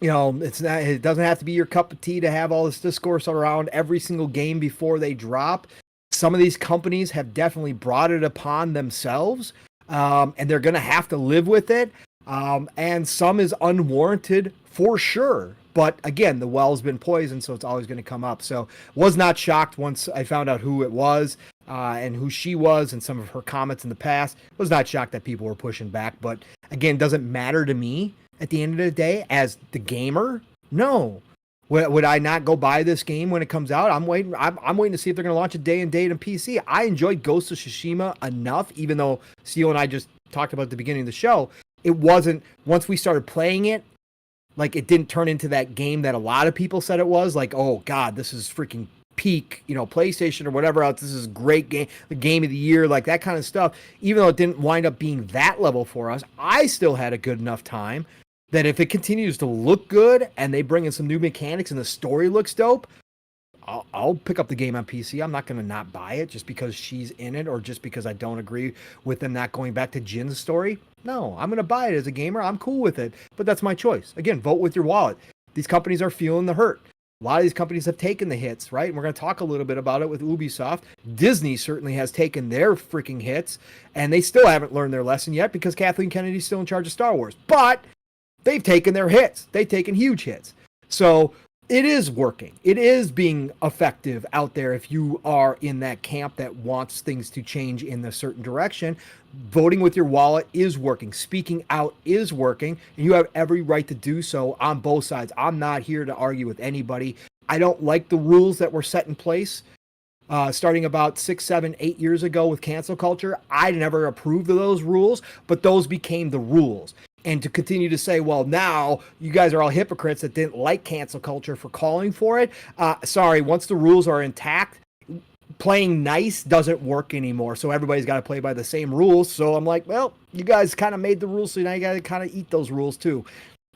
It doesn't have to be your cup of tea to have all this discourse around every single game before they drop. Some of these companies have definitely brought it upon themselves. And they're going to have to live with it. And some is unwarranted for sure. But again, the well's been poisoned, so it's always going to come up. So was not shocked once I found out who it was and who she was and some of her comments in the past. Was not shocked that people were pushing back. But again, doesn't matter to me at the end of the day as the gamer. No. Would I not go buy this game when it comes out? I'm waiting to see if they're going to launch a day and date on PC. I enjoyed Ghost of Tsushima enough, even though Steel and I just talked about at the beginning of the show. It wasn't, once we started playing it, like it didn't turn into that game that a lot of people said it was. Like, oh God, this is freaking peak, PlayStation or whatever else. This is a great game, the game of the year, like that kind of stuff. Even though it didn't wind up being that level for us, I still had a good enough time that if it continues to look good and they bring in some new mechanics and the story looks dope, I'll pick up the game on PC. I'm not going to not buy it just because she's in it or just because I don't agree with them not going back to Jin's story. No, I'm going to buy it as a gamer. I'm cool with it, but that's my choice. Again, vote with your wallet. These companies are feeling the hurt. A lot of these companies have taken the hits, right? And we're going to talk a little bit about it with Ubisoft. Disney certainly has taken their freaking hits, and they still haven't learned their lesson yet because Kathleen Kennedy's still in charge of Star Wars. But they've taken their hits. They've taken huge hits. So it is working. It is being effective out there if you are in that camp that wants things to change in a certain direction. Voting with your wallet is working. Speaking out is working. And you have every right to do so on both sides. I'm not here to argue with anybody. I don't like the rules that were set in place starting about 6, 7, 8 years ago with cancel culture. I never approved of those rules, but those became the rules. And to continue to say, well, now you guys are all hypocrites that didn't like cancel culture for calling for it. Sorry, once the rules are intact, playing nice doesn't work anymore. So everybody's got to play by the same rules. So I'm like, well, you guys kind of made the rules, so now you got to kind of eat those rules too.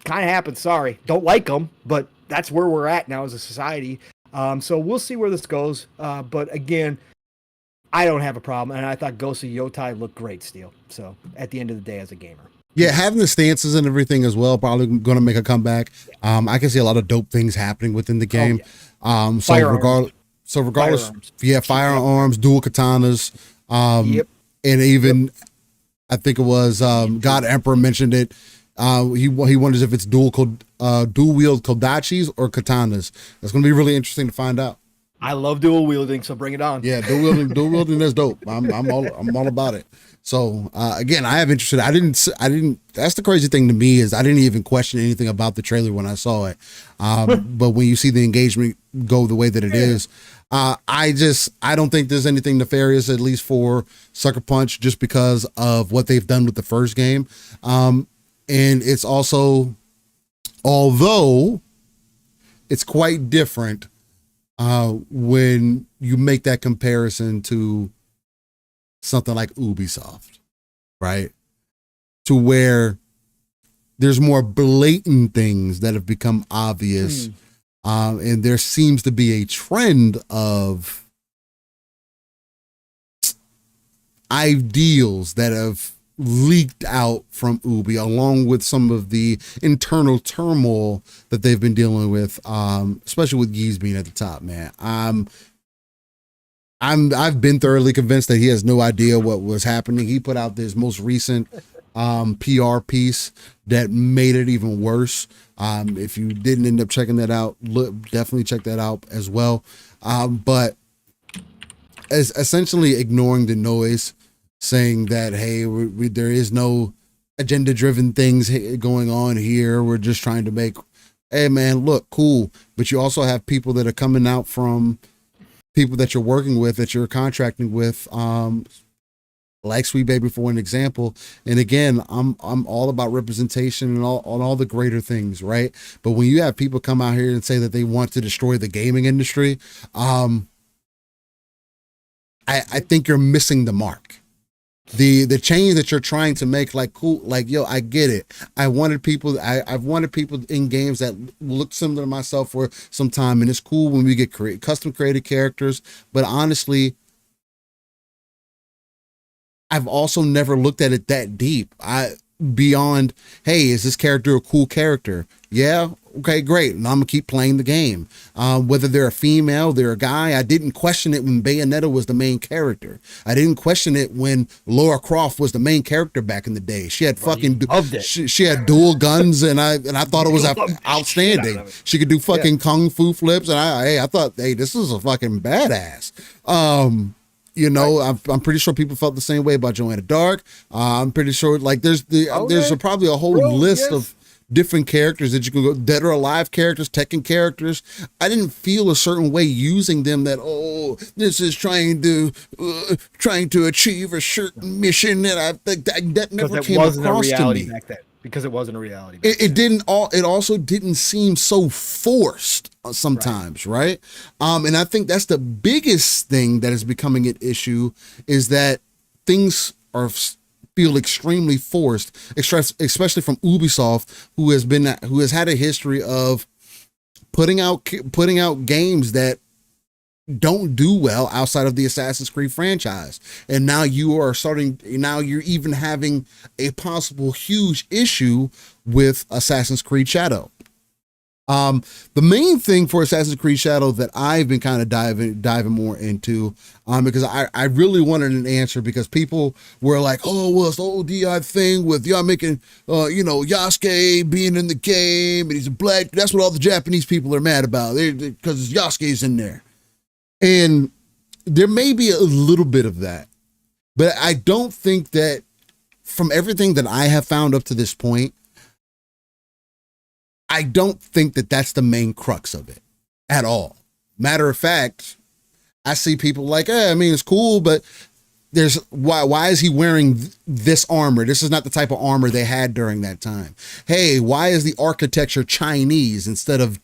Kind of happens, sorry. Don't like them, but that's where we're at now as a society. So we'll see where this goes. But again, I don't have a problem. And I thought Ghost of Yotei looked great still. So at the end of the day, as a gamer. Yeah, having the stances and everything as well, probably going to make a comeback. I can see a lot of dope things happening within the game. Oh, yeah. So regardless, firearms, dual katanas, and even I think it was God Emperor mentioned it. He wonders if it's dual wield kodachis or katanas. That's going to be really interesting to find out. I love dual wielding, so bring it on. Yeah, dual wielding is dope. I'm all about it. So again, I have interested. I didn't. That's the crazy thing to me is I didn't even question anything about the trailer when I saw it. But when you see the engagement go the way that it is, I don't think there's anything nefarious, at least for Sucker Punch, just because of what they've done with the first game. And it's also Although it's quite different when you make that comparison to something like Ubisoft, right? To where there's more blatant things that have become obvious. And there seems to be a trend of ideals that have leaked out from Ubi, along with some of the internal turmoil that they've been dealing with, especially with Yeez being at the top, man. I've been thoroughly convinced that he has no idea what was happening. He put out this most recent PR piece that made it even worse. If you didn't end up checking that out, definitely check that out as well. But as essentially ignoring the noise, saying that, hey, there is no agenda-driven things going on here. We're just trying to make, hey, man, look, cool. But you also have people that are coming out from people that you're working with, that you're contracting with, like Sweet Baby for an example. And again, I'm all about representation and all the greater things, right? But when you have people come out here and say that they want to destroy the gaming industry, I think you're missing the mark. The change that you're trying to make, like, cool, like, yo, I get it. I've wanted people in games that look similar to myself for some time, and it's cool when we get custom created characters. But honestly, I've also never looked at it that deep. Beyond, hey, is this character a cool character? Yeah, okay, great. And I'm gonna keep playing the game. Whether they're a female, they're a guy. I didn't question it when Bayonetta was the main character. I didn't question it when Lara Croft was the main character back in the day. She had she had dual guns, and I thought it was outstanding. She could do fucking kung fu flips, and I thought, hey, this is a fucking badass. You know, right. I'm pretty sure people felt the same way about Joanna Dark. I'm pretty sure, like, there's probably a whole list of different characters that you can go, dead or alive characters, Tekken characters. I didn't feel a certain way using them that, oh, this is trying to achieve a certain mission that that never came across to me. Back then. Because it wasn't a reality. It also didn't seem so forced sometimes, right? And I think that's the biggest thing that is becoming an issue, is that things feel extremely forced, especially from Ubisoft, who has had a history of putting out games that don't do well outside of the Assassin's Creed franchise. And now you're even having a possible huge issue with Assassin's Creed Shadow. The main thing for Assassin's Creed Shadow that I've been kind of diving more into, because I really wanted an answer, because people were like, oh, well, it's the old DI thing with y'all making, Yasuke being in the game, and he's a black. That's what all the Japanese people are mad about, because Yasuke's in there. And there may be a little bit of that, but I don't think that, from everything that I have found up to this point, I don't think that that's the main crux of it at all. Matter of fact, I see people like, it's cool, but why is he wearing this armor? This is not the type of armor they had during that time. Hey, why is the architecture Chinese instead of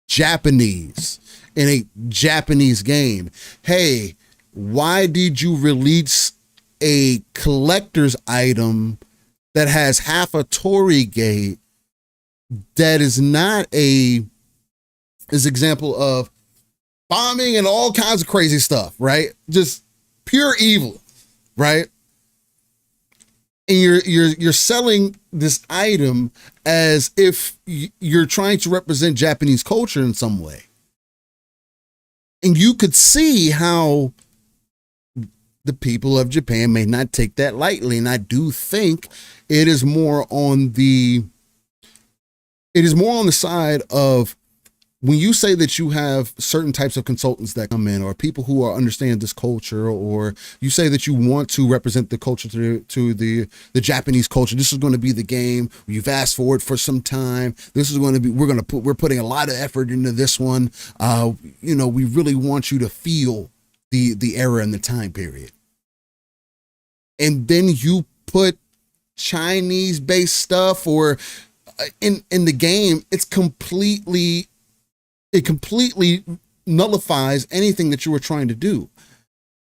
Japanese in a Japanese game? Hey, why did you release a collector's item that has half a Torii gate that is not example of bombing and all kinds of crazy stuff, right? Just pure evil, right? And you're selling this item as if you're trying to represent Japanese culture in some way. And you could see how the people of Japan may not take that lightly. And I do think it is more on the side of, when you say that you have certain types of consultants that come in, or people who understand this culture, or you say that you want to represent the culture to the Japanese culture. This is going to be the game. You've asked for it for some time. This is going to be, we're putting a lot of effort into this one. We really want you to feel the era and the time period. And then you put Chinese based stuff, or in the game, it completely nullifies anything that you were trying to do.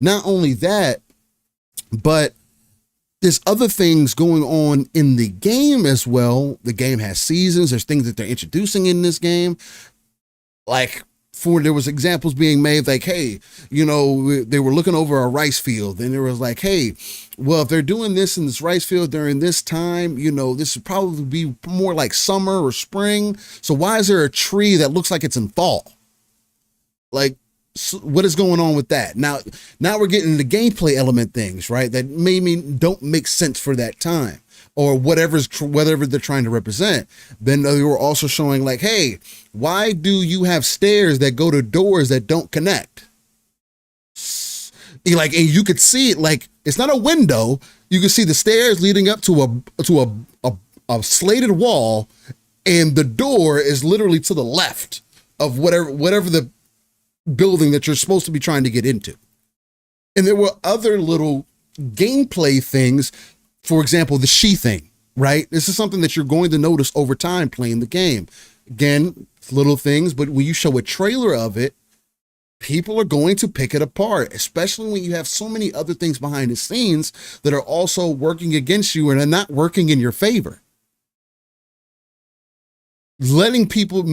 Not only that, but there's other things going on in the game as well. The game has seasons. There's things that they're introducing in this game. Like, there was examples being made like, hey, they were looking over a rice field, and there was like, hey, well, if they're doing this in this rice field during this time, this would probably be more like summer or spring. So why is there a tree that looks like it's in fall? Like, what is going on with that? Now we're getting the gameplay element things, right? That maybe don't make sense for that time or whatever they're trying to represent. Then they were also showing like, hey, why do you have stairs that go to doors that don't connect? Like, and you could see it, like, it's not a window. You can see the stairs leading up to a slated wall, and the door is literally to the left of whatever the building that you're supposed to be trying to get into. And there were other little gameplay things. For example, the she thing, right? This is something that you're going to notice over time playing the game. Again, little things, but when you show a trailer of it, people are going to pick it apart, especially when you have so many other things behind the scenes that are also working against you and are not working in your favor. Helping people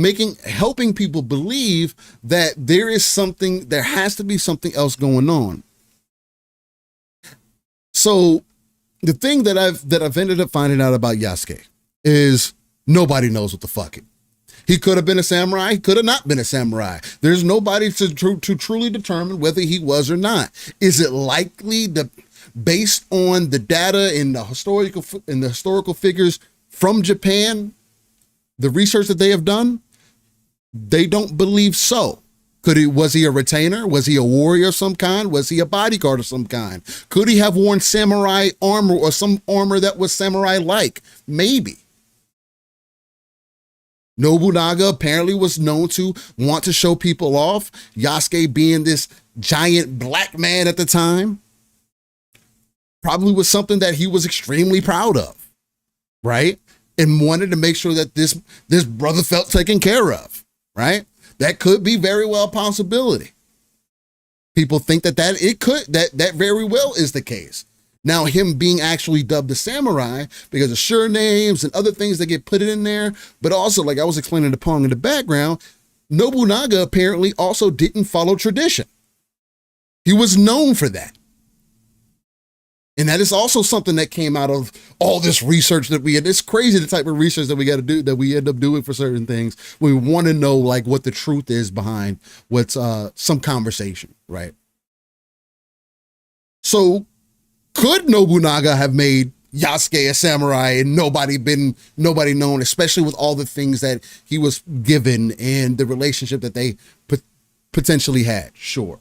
believe that there has to be something else going on. So the thing that I've ended up finding out about Yasuke is nobody knows what the fuck it. He could have been a samurai. He could have not been a samurai. There's nobody to truly determine whether he was or not. Is it likely that based on the data in the historical figures from Japan, the research that they have done, they don't believe so. Was he a retainer? Was he a warrior of some kind? Was he a bodyguard of some kind? Could he have worn samurai armor or some armor that was samurai-like? Maybe. Nobunaga apparently was known to want to show people off. Yasuke, being this giant black man at the time, probably was something that he was extremely proud of, right? And wanted to make sure that this brother felt taken care of, right? That could be very well a possibility. People think that very well is the case. Now, him being actually dubbed the samurai because of surnames and other things that get put in there, but also, like I was explaining to Pong in the background, Nobunaga apparently also didn't follow tradition. He was known for that. And that is also something that came out of all this research that we had. It's crazy the type of research that we got to do, that we end up doing for certain things. We want to know like what the truth is behind what's some conversation, right? So could Nobunaga have made Yasuke a samurai and nobody known, especially with all the things that he was given and the relationship that they potentially had? Sure.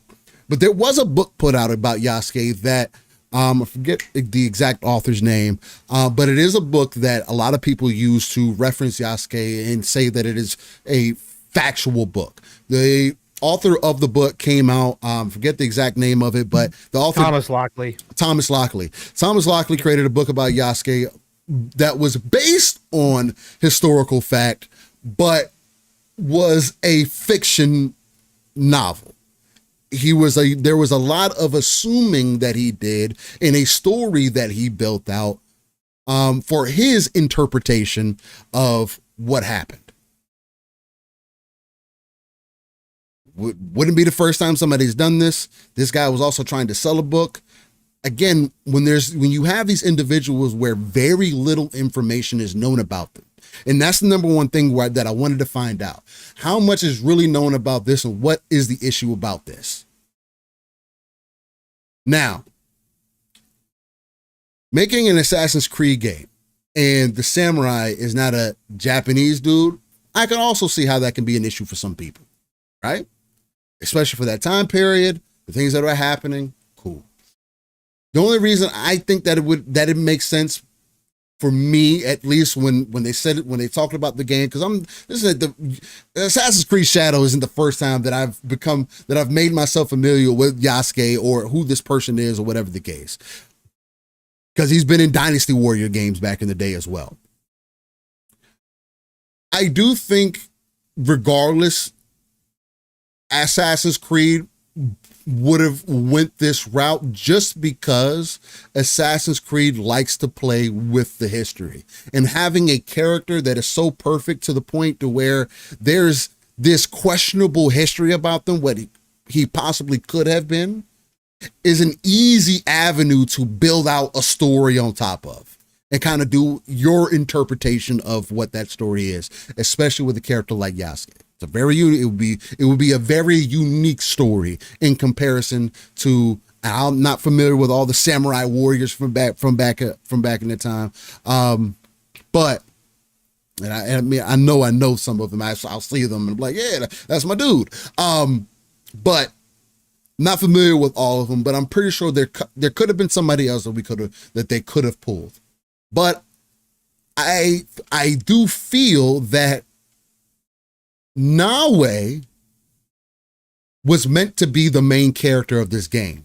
But there was a book put out about Yasuke that I forget the exact author's name, but it is a book that a lot of people use to reference Yasuke and say that it is a factual book. The author of the book came out, forget the exact name of it, but the author... Thomas Lockley. Thomas Lockley created a book about Yasuke that was based on historical fact, but was a fiction novel. There was a lot of assuming that he did in a story that he built out for his interpretation of what happened. Wouldn't be the first time somebody's done this. This guy was also trying to sell a book. Again, when you have these individuals where very little information is known about them, and that's the number one thing that I wanted to find out. How much is really known about this and what is the issue about this? Now, making an Assassin's Creed game and the samurai is not a Japanese dude, I can also see how that can be an issue for some people, right? Especially for that time period, the things that are happening, cool. The only reason I think that it makes sense for me, at least when they talked about the game, because the Assassin's Creed Shadow isn't the first time that I've made myself familiar with Yasuke or who this person is or whatever the case, because he's been in Dynasty Warrior games back in the day as well. I do think, regardless, Assassin's Creed would have went this route just because Assassin's Creed likes to play with the history, and having a character that is so perfect to the point to where there's this questionable history about them, what he possibly could have been, is an easy avenue to build out a story on top of and kind of do your interpretation of what that story is, especially with a character like Yasuke. It would be a very unique story in comparison to. I'm not familiar with all the samurai warriors from back in the time, but I know some of them. I'll see them and be like, yeah, that's my dude. But not familiar with all of them. But I'm pretty sure there could have been somebody else that they could have pulled. But I do feel that Nawe was meant to be the main character of this game.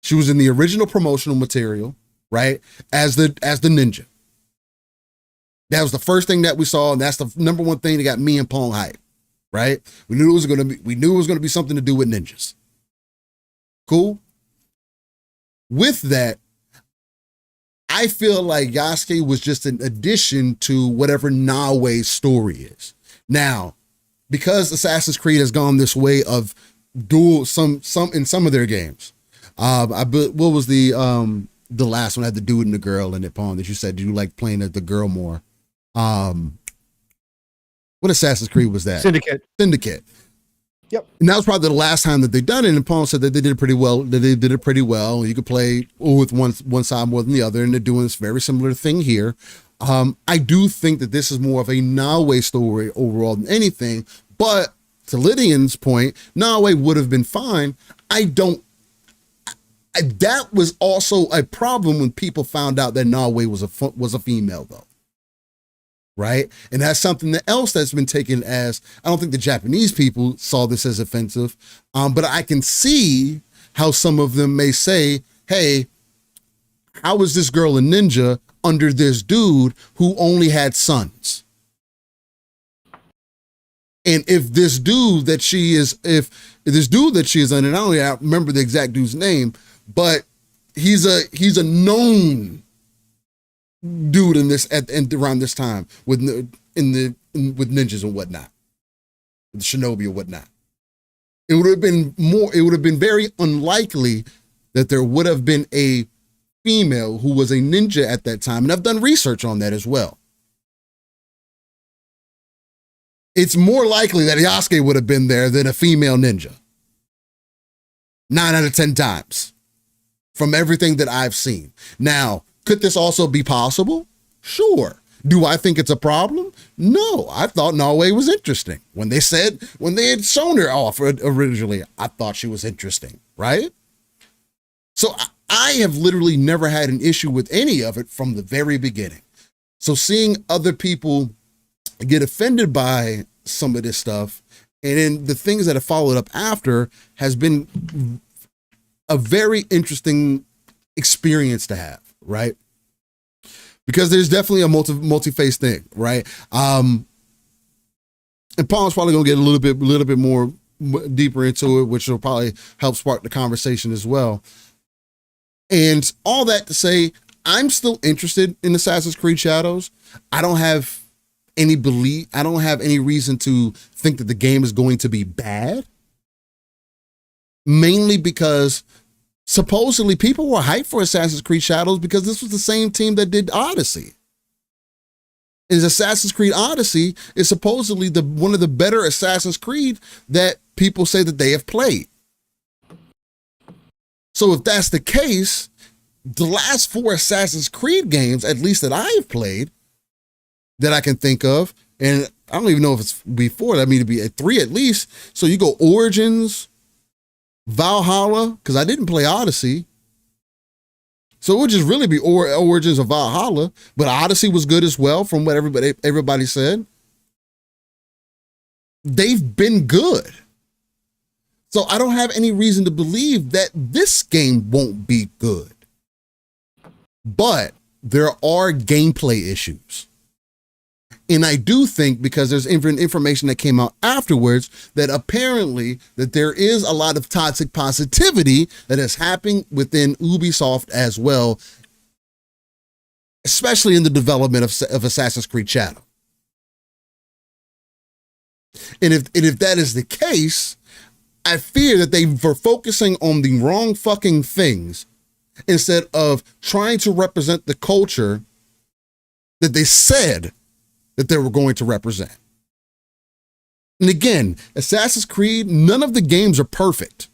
She was in the original promotional material, right? As the ninja. That was the first thing that we saw, and that's the number one thing that got me and Pong hype, right? We knew it was gonna be something to do with ninjas. Cool. With that, I feel like Yasuke was just an addition to whatever Nawe's story is. Now, because Assassin's Creed has gone this way of dual some in some of their games. What was the last one? Had the dude and the girl in it, Pawn, that you said, do you like playing the girl more? What Assassin's Creed was that? Syndicate. Yep. And that was probably the last time that they done it. And Paul said that they did it pretty well. They did it pretty well. You could play with one side more than the other, and they're doing this very similar thing here. I do think that this is more of a Nawe story overall than anything. But to Lydian's point, Nawe would have been fine. That was also a problem when people found out that Nawe was a female, though. Right? And that's something else that's been taken as, I don't think the Japanese people saw this as offensive, but I can see how some of them may say, hey, how is this girl a ninja under this dude who only had sons? And if this dude that she is under, and I don't remember the exact dude's name, but he's a known dude in this and around this time with ninjas and whatnot, with shinobi or whatnot. It would have been very unlikely that there would have been a female who was a ninja at that time. And I've done research on that as well. It's more likely that Yasuke would have been there than a female ninja. 9 out of 10 times from everything that I've seen. Now, could this also be possible? Sure. Do I think it's a problem? No. I thought Nawe was interesting. When they had shown her off originally, I thought she was interesting, right? So I have literally never had an issue with any of it from the very beginning. So seeing other people get offended by some of this stuff, and then the things that have followed up after, has been a very interesting experience to have, right? Because there's definitely a multi-phase thing, right? And Paul's probably gonna get a little bit more deeper into it, which will probably help spark the conversation as well. And all that to say, I'm still interested in Assassin's Creed Shadows. I don't have any reason to think that the game is going to be bad. Mainly because supposedly people were hyped for Assassin's Creed Shadows because this was the same team that did Odyssey. And Assassin's Creed Odyssey is supposedly one of the better Assassin's Creed that people say that they have played. So if that's the case, the last 4 Assassin's Creed games, at least that I have played, that I can think of, and I don't even know if it's before, that mean to be 3 at least. So you go Origins, Valhalla, because I didn't play Odyssey. So it would just really be Origins of Valhalla, but Odyssey was good as well from what everybody said. They've been good. So I don't have any reason to believe that this game won't be good. But there are gameplay issues. And I do think, because there's information that came out afterwards, that apparently that there is a lot of toxic positivity that is happening within Ubisoft as well, especially in the development of Assassin's Creed Shadow. And if that is the case, I fear that they were focusing on the wrong fucking things instead of trying to represent the culture that they said that they were going to represent. And again, Assassin's Creed, none of the games are perfect.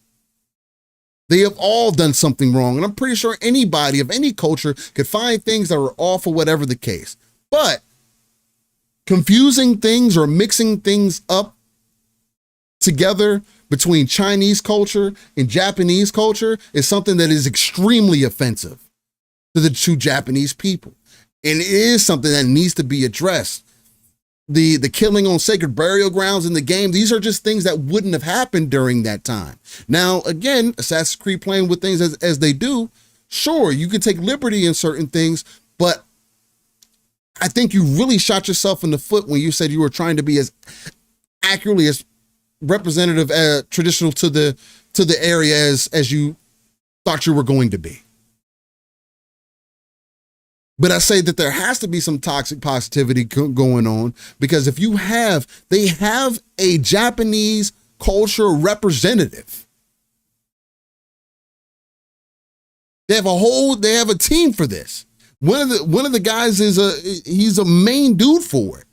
They have all done something wrong. And I'm pretty sure anybody of any culture could find things that are off or whatever the case. But confusing things or mixing things up together between Chinese culture and Japanese culture is something that is extremely offensive to the two Japanese people. And it is something that needs to be addressed. The killing on sacred burial grounds in the game, these are just things that wouldn't have happened during that time. Now, again, Assassin's Creed playing with things as they do, sure, you can take liberty in certain things, but I think you really shot yourself in the foot when you said you were trying to be as accurately as representative, traditional to the area as you thought you were going to be. But I say that there has to be some toxic positivity going on, because if they have a Japanese culture representative. They have a team for this. One of the guys he's a main dude for it.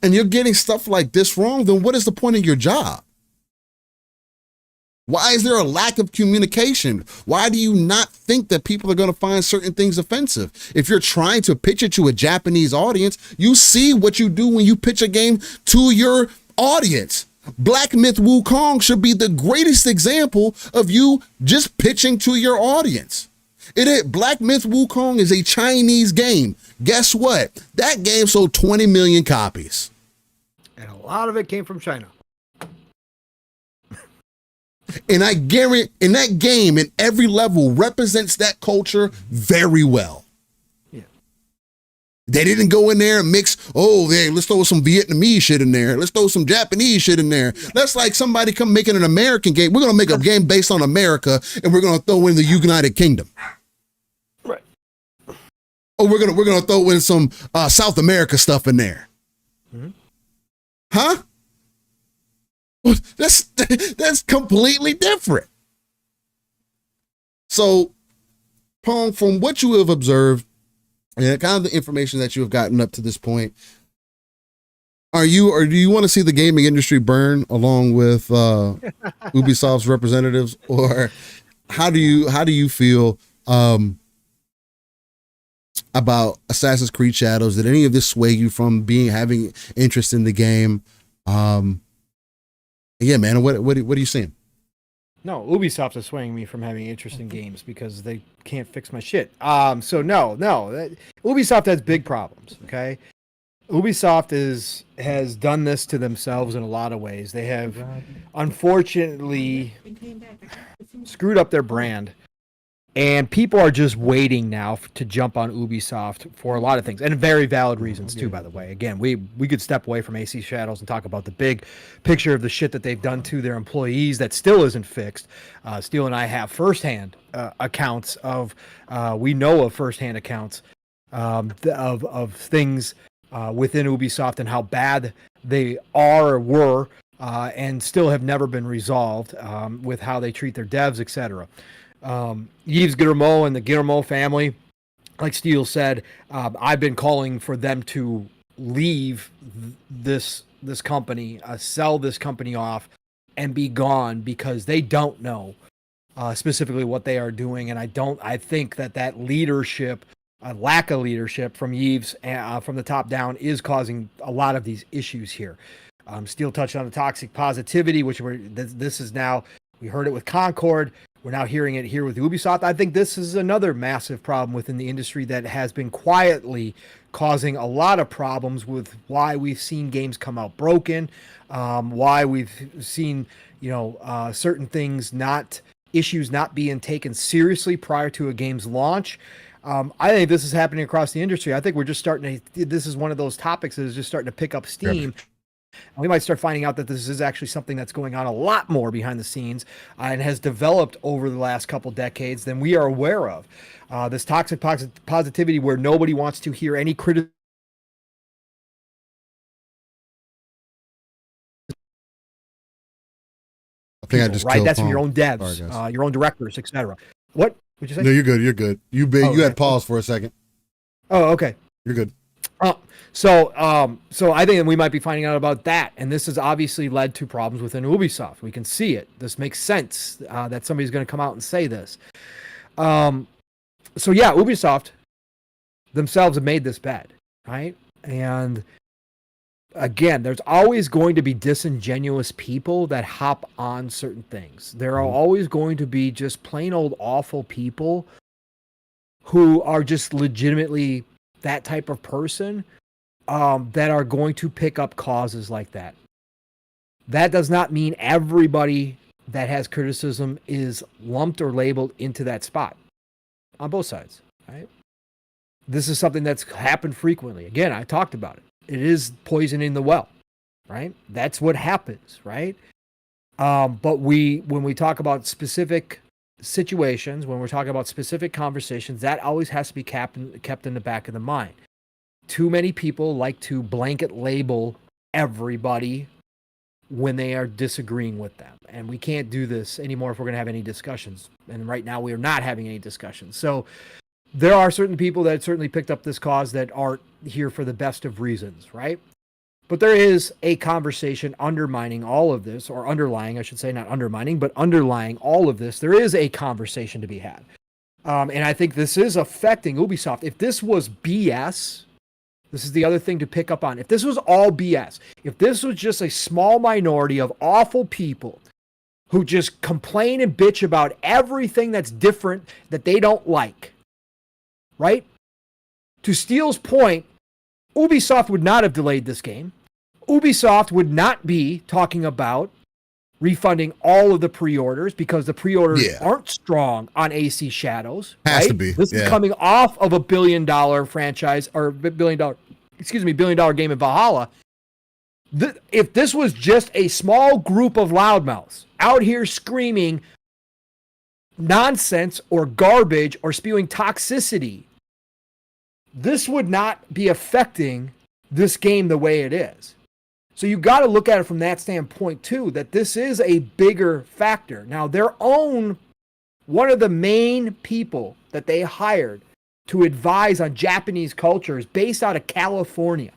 And you're getting stuff like this wrong, then what is the point of your job? Why is there a lack of communication? Why do you not think that people are going to find certain things offensive? If you're trying to pitch it to a Japanese audience, you see what you do when you pitch a game to your audience. Black Myth Wukong should be the greatest example of you just pitching to your audience. Black Myth Wukong is a Chinese game. Guess what? That game sold 20 million copies. And a lot of it came from China. And I guarantee in that game, in every level, represents that culture very well. Yeah. They didn't go in there and mix, let's throw some Vietnamese shit in there. Let's throw some Japanese shit in there. That's like somebody come making an American game. We're going to make a game based on America, and we're going to throw in the United Kingdom. Right. Oh, we're going to throw in some South America stuff in there. Mm-hmm. Huh? That's completely different. So, Pong, from what you have observed and kind of the information that you have gotten up to this point, do you want to see the gaming industry burn along with Ubisoft's representatives, or how do you feel about Assassin's Creed Shadows? Did any of this sway you from having interest in the game? Yeah, man. What are you seeing? No, Ubisoft is swaying me from having interest in games because they can't fix my shit. So no. Ubisoft has big problems. Okay, Ubisoft has done this to themselves in a lot of ways. They have unfortunately screwed up their brand. And people are just waiting now to jump on Ubisoft for a lot of things, and very valid reasons too, by the way. Again, we could step away from AC Shadows and talk about the big picture of the shit that they've done to their employees that still isn't fixed. Steele and I have firsthand accounts of of things within Ubisoft and how bad they are or were, and still have never been resolved with how they treat their devs, etc. Yves Guillemot and the Guillemot family, like Steele said, I've been calling for them to leave this company, sell this company off, and be gone, because they don't know specifically what they are doing. And I think that leadership, lack of leadership from Yves from the top down, is causing a lot of these issues here. Steele touched on the toxic positivity, which this is now, we heard it with Concord. We're now hearing it here with Ubisoft. I think this is another massive problem within the industry that has been quietly causing a lot of problems with why we've seen games come out broken, why we've seen, certain things issues not being taken seriously prior to a game's launch. I think this is happening across the industry. I think we're just starting to, this is one of those topics that is just starting to pick up steam. And we might start finding out that this is actually something that's going on a lot more behind the scenes and has developed over the last couple decades than we are aware of. This toxic positivity where nobody wants to hear any criticism. I think I just right. That's from your own devs, your own directors, etc. What would you say? No, you're good. You're good. You had paused for a second. Oh, okay. You're good. So I think we might be finding out about that, and this has obviously led to problems within Ubisoft. We can see it. This makes sense that somebody's going to come out and say this. So yeah, Ubisoft themselves have made this bad, right? And again, there's always going to be disingenuous people that hop on certain things. There are always going to be just plain old awful people who are just legitimately that type of person that are going to pick up causes like that. That does not mean everybody that has criticism is lumped or labeled into that spot on both sides, right? This is something that's happened frequently. Again, I talked about it. It is poisoning the well, right? That's what happens, right? But when we talk about specific situations, when we're talking about specific conversations, that always has to be kept in the back of the mind. Too many people like to blanket label everybody when they are disagreeing with them. And we can't do this anymore if we're going to have any discussions. And right now we are not having any discussions. So there are certain people that certainly picked up this cause that aren't here for the best of reasons, right? But there is a conversation undermining all of this, or underlying, I should say, not undermining, but underlying all of this. There is a conversation to be had. And I think this is affecting Ubisoft. If this was BS, this is the other thing to pick up on. If this was all BS, if this was just a small minority of awful people who just complain and bitch about everything that's different that they don't like, right? To Steele's point, Ubisoft would not have delayed this game. Ubisoft would not be talking about refunding all of the pre-orders because the pre-orders aren't strong on AC Shadows. Has right? to be. This is coming off of a $1 billion franchise, or $1 billion game in Valhalla. If this was just a small group of loudmouths out here screaming nonsense or garbage or spewing toxicity, this would not be affecting this game the way it is. So you got to look at it from that standpoint too, that this is a bigger factor. Now, one of the main people that they hired to advise on Japanese culture is based out of California.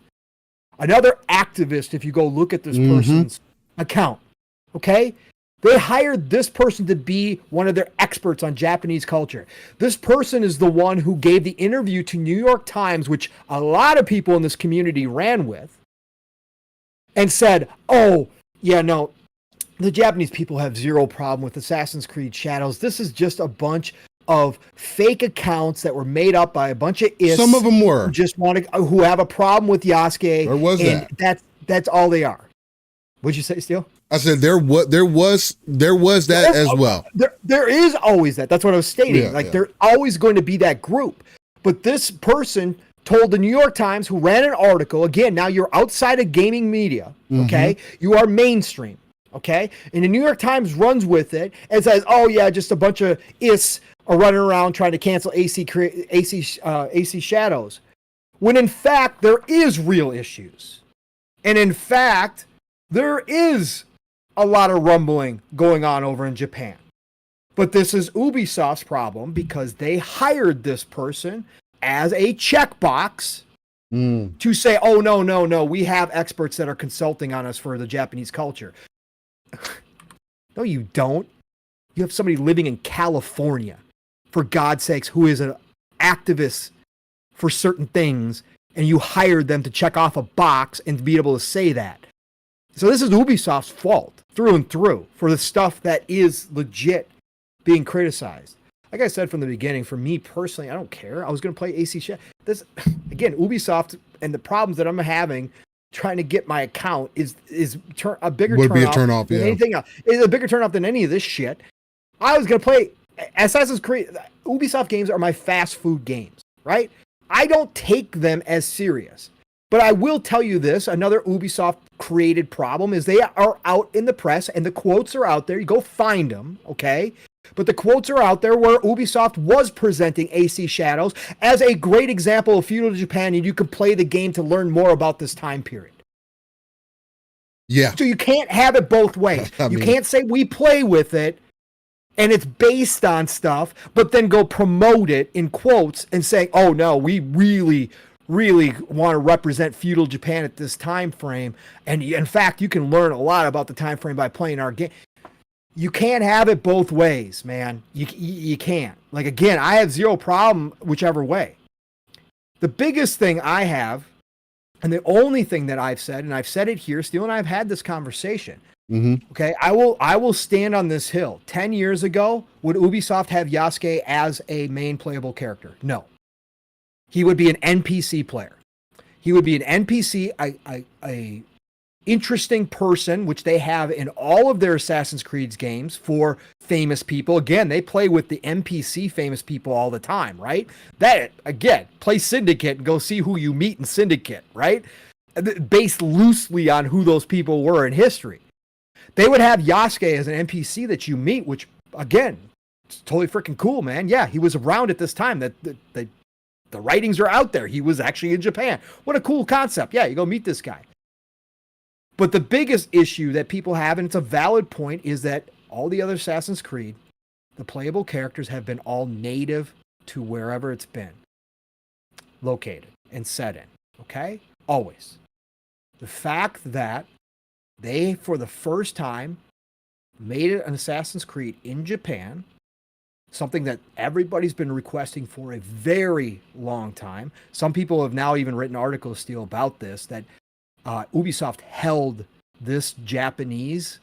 Another activist, if you go look at this person's account, okay? They hired this person to be one of their experts on Japanese culture. This person is the one who gave the interview to New York Times, which a lot of people in this community ran with, and said, oh, yeah, no, the Japanese people have zero problem with Assassin's Creed Shadows. This is just a bunch of fake accounts that were made up by a bunch of ists. Some of them were. Who have a problem with Yasuke. Or was that? That's all they are. What'd you say, Steele? I said there was that as well. There is always that. That's what I was stating. There's always going to be that group. But this person told the New York Times, who ran an article, again, now you're outside of gaming media, okay? You are mainstream, okay? And the New York Times runs with it and says, oh yeah, just a bunch of ists are running around trying to cancel AC Shadows. When in fact, there is real issues. And in fact, there is a lot of rumbling going on over in Japan. But this is Ubisoft's problem because they hired this person as a checkbox to say, oh, no, we have experts that are consulting on us for the Japanese culture. No, you don't. You have somebody living in California, for God's sakes, who is an activist for certain things, and you hired them to check off a box and to be able to say that. So this is Ubisoft's fault through and through for the stuff that is legit being criticized. Like I said from the beginning, for me personally, I don't care. I was going to play AC Shadows. This, again, Ubisoft and the problems that I'm having trying to get my account is a bigger turnoff than anything else. It's a bigger turnoff than any of this shit. I was going to play Assassin's Creed, Ubisoft games are my fast food games, right? I don't take them as serious. But I will tell you this, another Ubisoft created problem is they are out in the press and the quotes are out there. You go find them, okay? But the quotes are out there where Ubisoft was presenting AC Shadows as a great example of feudal Japan, and you can play the game to learn more about this time period. Yeah. So you can't have it both ways. You can't say we play with it and it's based on stuff, but then go promote it in quotes and say, oh no, we really want to represent feudal Japan at this time frame. And in fact, you can learn a lot about the time frame by playing our game. You can't have it both ways, man. You can't. Like, again, I have zero problem whichever way. The biggest thing I have, and the only thing that I've said, and I've said it here, Steele and I have had this conversation. Mm-hmm. Okay, I will stand on this hill. 10 years ago, would Ubisoft have Yasuke as a main playable character? No. He would be an NPC player. He would be an NPC, a interesting person, which they have in all of their Assassin's Creed games for famous people. Again, they play with the NPC famous people all the time, right? That, again, play Syndicate and go see who you meet in Syndicate, right? Based loosely on who those people were in history. They would have Yasuke as an NPC that you meet, which, again, it's totally freaking cool, man. Yeah, he was around at this time. The writings are out there. He was actually in Japan. What a cool concept. Yeah, you go meet this guy. But the biggest issue that people have, and it's a valid point, is that all the other Assassin's Creed, the playable characters have been all native to wherever it's been located and set in. Okay? Always. The fact that they, for the first time, made it an Assassin's Creed in Japan, something that everybody's been requesting for a very long time. Some people have now even written articles, Steele, about this, that Ubisoft held this Japanese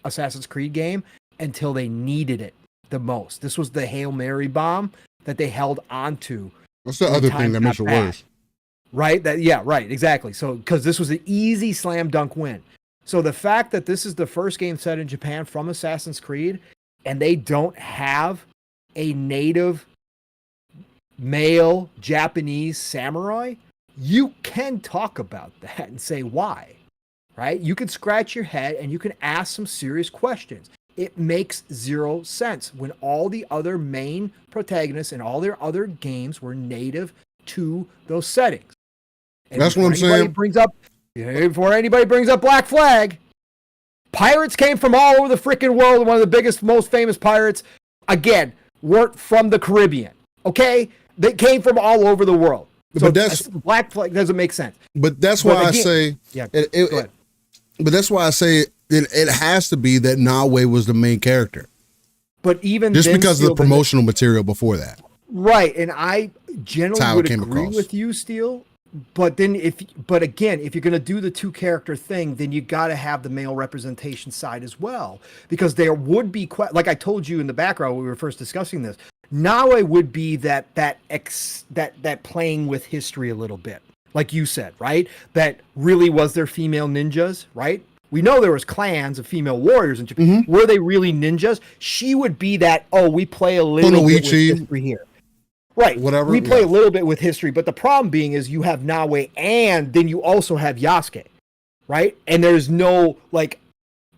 Assassin's Creed game until they needed it the most. This was the Hail Mary bomb that they held onto. What's the other thing that makes it worse? Right? Right, exactly. So, because this was an easy slam dunk win. So the fact that this is the first game set in Japan from Assassin's Creed, and they don't have a native male Japanese samurai, you can talk about that and say why, right? You can scratch your head and you can ask some serious questions. It makes zero sense when all the other main protagonists in all their other games were native to those settings. And that's what I'm saying. Before anybody brings up Black Flag, pirates came from all over the freaking world. One of the biggest, most famous pirates, again, weren't from the Caribbean. Okay? They came from all over the world. So but Black Flag doesn't make sense. But that's why I say, but that's why I say it has to be that Nawe was the main character. But even just because of the promotional material before that. Right. And I generally would agree with you, Steele. But then again, if you're going to do the two character thing, then you got to have the male representation side as well, because there would be, like I told you in the background when we were first discussing this, Nawe would be that playing with history a little bit, like you said, right? That really was their female ninjas, right? We know there was clans of female warriors in Japan. Mm-hmm. Were they really ninjas? She would be that, we play a little bit with history here. Right. Whatever. We play a little bit with history, but the problem being is you have Nawe and then you also have Yasuke, right? And there's no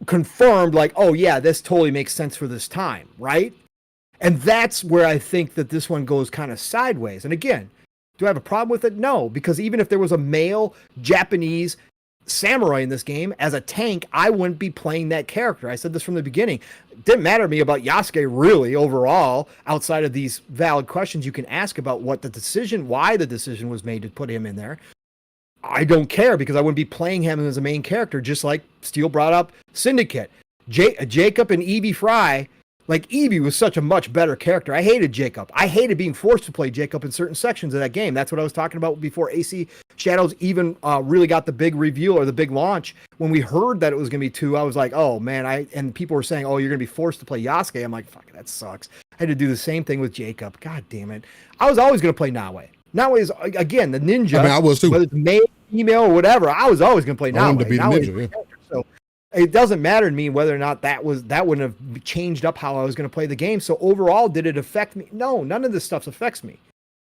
confirmed this totally makes sense for this time, right? And that's where I think that this one goes kind of sideways. And again, do I have a problem with it? No, because even if there was a male Japanese samurai in this game as a tank, I wouldn't be playing that character. I said this from the beginning. It didn't matter to me about Yasuke really overall, outside of these valid questions you can ask about why the decision was made to put him in there. I don't care because I wouldn't be playing him as a main character, just like Steele brought up Syndicate. Jacob and Evie Fry. Like, Evie was such a much better character. I hated Jacob. I hated being forced to play Jacob in certain sections of that game. That's what I was talking about before AC Shadows even really got the big reveal or the big launch. When we heard that it was going to be 2, I was like, oh, man. And people were saying, you're going to be forced to play Yasuke. I'm like, fuck, that sucks. I had to do the same thing with Jacob. God damn it. I was always going to play Nawe. Nawe is, again, the ninja. I mean, I was too. Whether it's male, female, or whatever, I was always going to play Nawe. I wanted to be the ninja, yeah. So, it doesn't matter to me whether or not that wouldn't have changed up how I was going to play the game. So overall, did it affect me? No, none of this stuff affects me.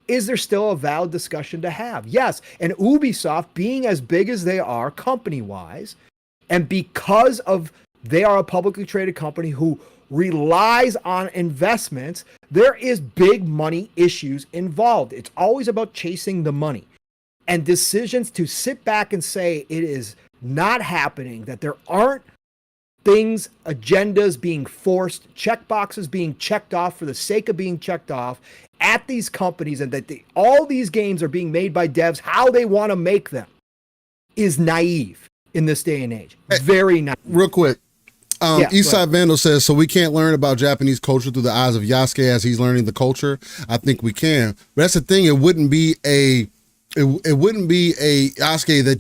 Is there still a valid discussion to have? Yes. And Ubisoft, being as big as they are company-wise, and because of they are a publicly traded company who relies on investments, there is big money issues involved. It's always about chasing the money. And decisions to sit back and say it is not happening, that there aren't things, agendas being forced, checkboxes being checked off for the sake of being checked off at these companies, and that all these games are being made by devs how they want to make them, is naive in this day and age. Very naive. Real quick. Eastside Vandal says, so we can't learn about Japanese culture through the eyes of Yasuke as he's learning the culture. I think we can. But that's the thing. It wouldn't be a Yasuke that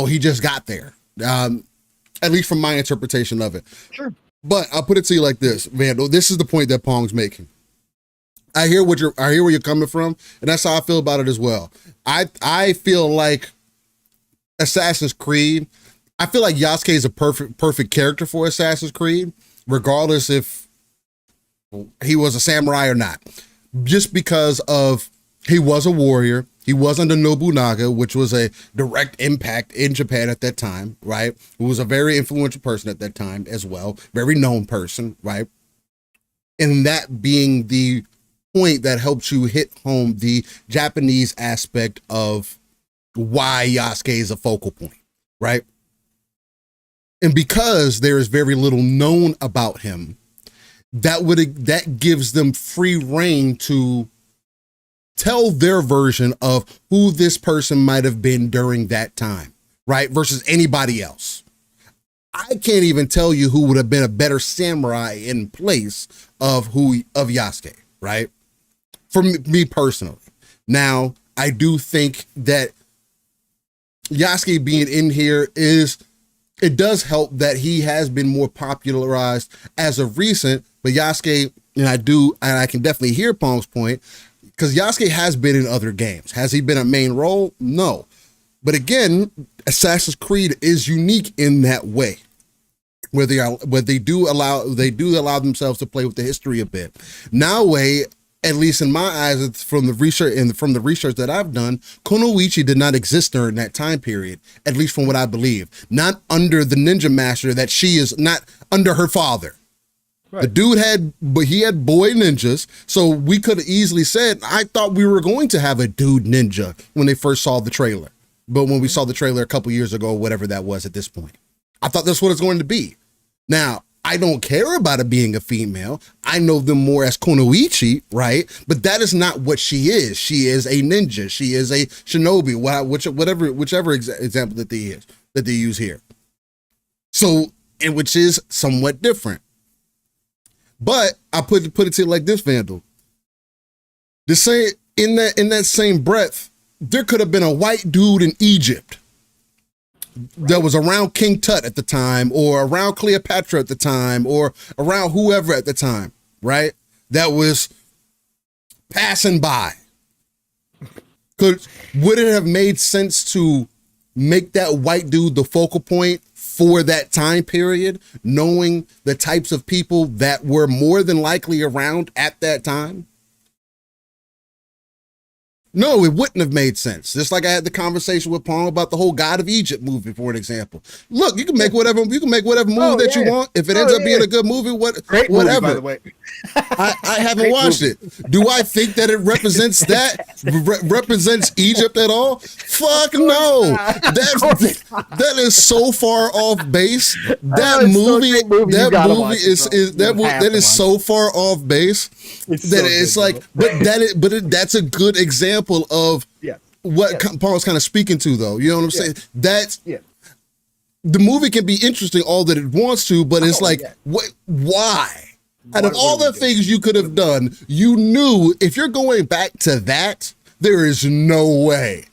he just got there. At least from my interpretation of it. Sure. But I'll put it to you like this, Vandal. This is the point that Pong's making. I hear where you're coming from, and that's how I feel about it as well. I feel like Assassin's Creed, I feel like Yasuke is a perfect character for Assassin's Creed, regardless if he was a samurai or not. Just because of he was a warrior, he was under Nobunaga, which was a direct impact in Japan at that time, right? Who was a very influential person at that time as well, very known person, right? And that being the point that helps you hit home the Japanese aspect of why Yasuke is a focal point, right? And because there is very little known about him, that gives them free reign to tell their version of who this person might have been during that time, right? Versus anybody else. I can't even tell you who would have been a better samurai in place of Yasuke, right? For me personally. Now, I do think that Yasuke being in here it does help that he has been more popularized as of recent, but Yasuke, and I can definitely hear Pong's point, because Yasuke has been in other games. Has he been a main role? No. But again, Assassin's Creed is unique in that way, where they do allow themselves to play with the history a bit. Now, at least in my eyes, from the research that I've done, Kunoichi did not exist during that time period, at least from what I believe. Not under the ninja master that she is, not under her father. Right. The dude had boy ninjas, so we could have easily said, I thought we were going to have a dude ninja when they first saw the trailer. But when we saw the trailer a couple years ago, whatever that was at this point, I thought that's what it's going to be. Now, I don't care about it being a female. I know them more as Kunoichi, right? But that is not what she is. She is a ninja. She is a shinobi, whichever example that they use here. So, which is somewhat different. But I put it to you like this, Vandal. In that same breath, there could have been a white dude in Egypt that was around King Tut at the time, or around Cleopatra at the time, or around whoever at the time, right? That was passing by. Would it have made sense to make that white dude the focal point for that time period, knowing the types of people that were more than likely around at that time? No, it wouldn't have made sense. Just like I had the conversation with Pong about the whole God of Egypt movie, for an example. Look, you can make whatever movie that you want. If it ends up being a good movie, Great whatever. Movie, by the way. I haven't watched it. Do I think that it represents represents Egypt at all? Fuck no. That is so far off base. That movie is so far off base that's a good example of what Paul's kind of speaking to, though. You know what I'm saying? The movie can be interesting all that it wants to, but it's why? Out of all the things you could have done, you knew if you're going back to that, there is no way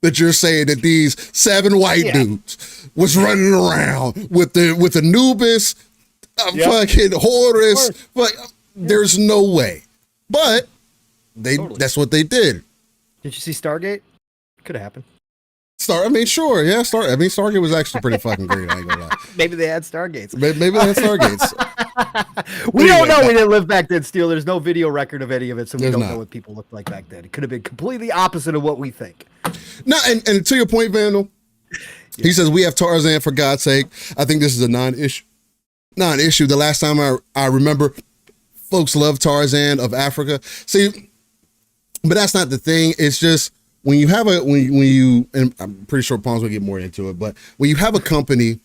that you're saying that these 7 white dudes was running around with Anubis, fucking Horus. There's no way. But that's what they did. Did you see Stargate? Could have happened. Sure, yeah. Stargate was actually pretty fucking great. I ain't gonna lie. Maybe they had Stargates. Maybe they had Stargates. We don't know. We didn't live back then. Still, there's no video record of any of it, so we don't know what people looked like back then. It could have been completely opposite of what we think. No, and to your point, Vandal, he says we have Tarzan for God's sake. I think this is a non-issue. The last time I remember, folks love Tarzan of Africa. See, but that's not the thing. It's just when you have and I'm pretty sure Palms will get more into it, but when you have a company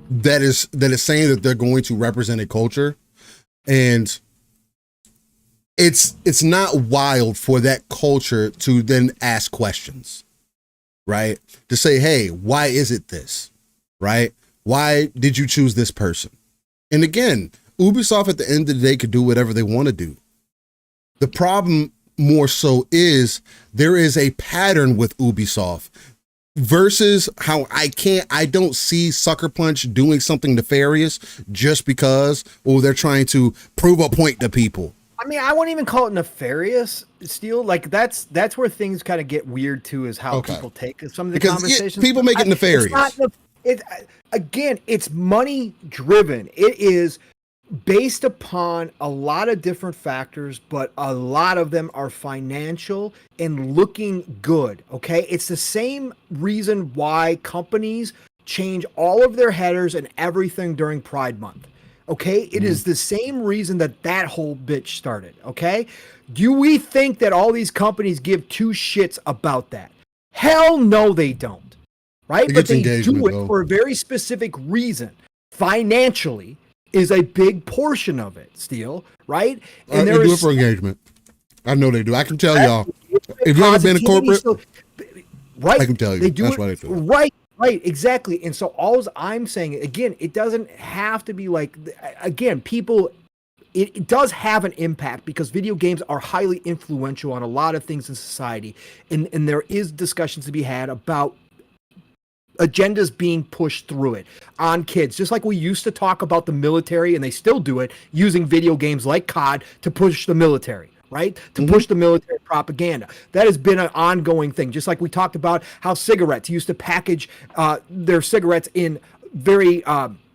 that is saying that they're going to represent a culture, and it's not wild for that culture to then ask questions, right? To say, hey, why is it this, right? Why did you choose this person? And again, Ubisoft at the end of the day could do whatever they want to do. The problem more so is there is a pattern with Ubisoft versus how I don't see Sucker Punch doing something nefarious just because, they're trying to prove a point to people. I mean, I won't even call it nefarious, Steel. Like that's where things kind of get weird too, is how people take some of the conversations. People make it nefarious. It's money driven. It is based upon a lot of different factors, but a lot of them are financial and looking good. Okay. It's the same reason why companies change all of their headers and everything during Pride Month. Okay. It is the same reason that whole bitch started. Okay. Do we think that all these companies give two shits about that? Hell no, they don't. Right. But they do it for a very specific reason. Financially is a big portion of it, Steel, right? And they do it for engagement. I know they do. I can tell y'all. If you've ever been in corporate, right? I can tell you. They do That's it, why they do it. Right, exactly. And so all I'm saying, again, it doesn't have to be like, again, people, it does have an impact because video games are highly influential on a lot of things in society. And there is discussions to be had about agendas being pushed through it on kids, just like we used to talk about the military, and they still do it using video games like COD to push the military, right? To push the military propaganda. That has been an ongoing thing, just like we talked about how cigarettes used to package their cigarettes in very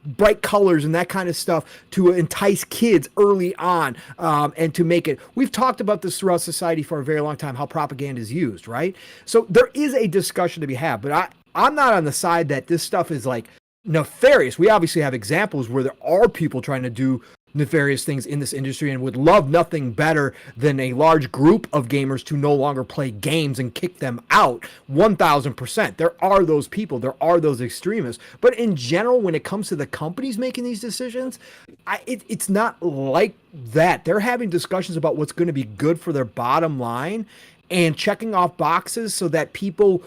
bright colors and that kind of stuff to entice kids early on, and to make it. We've talked about this throughout society for a very long time, how propaganda is used, right? So there is a discussion to be had, but I'm not on the side that this stuff is like nefarious. We obviously have examples where there are people trying to do nefarious things in this industry and would love nothing better than a large group of gamers to no longer play games and kick them out. 1000%. There are those people. There are those extremists. But in general, when it comes to the companies making these decisions, it's not like that. They're having discussions about what's going to be good for their bottom line and checking off boxes so that people,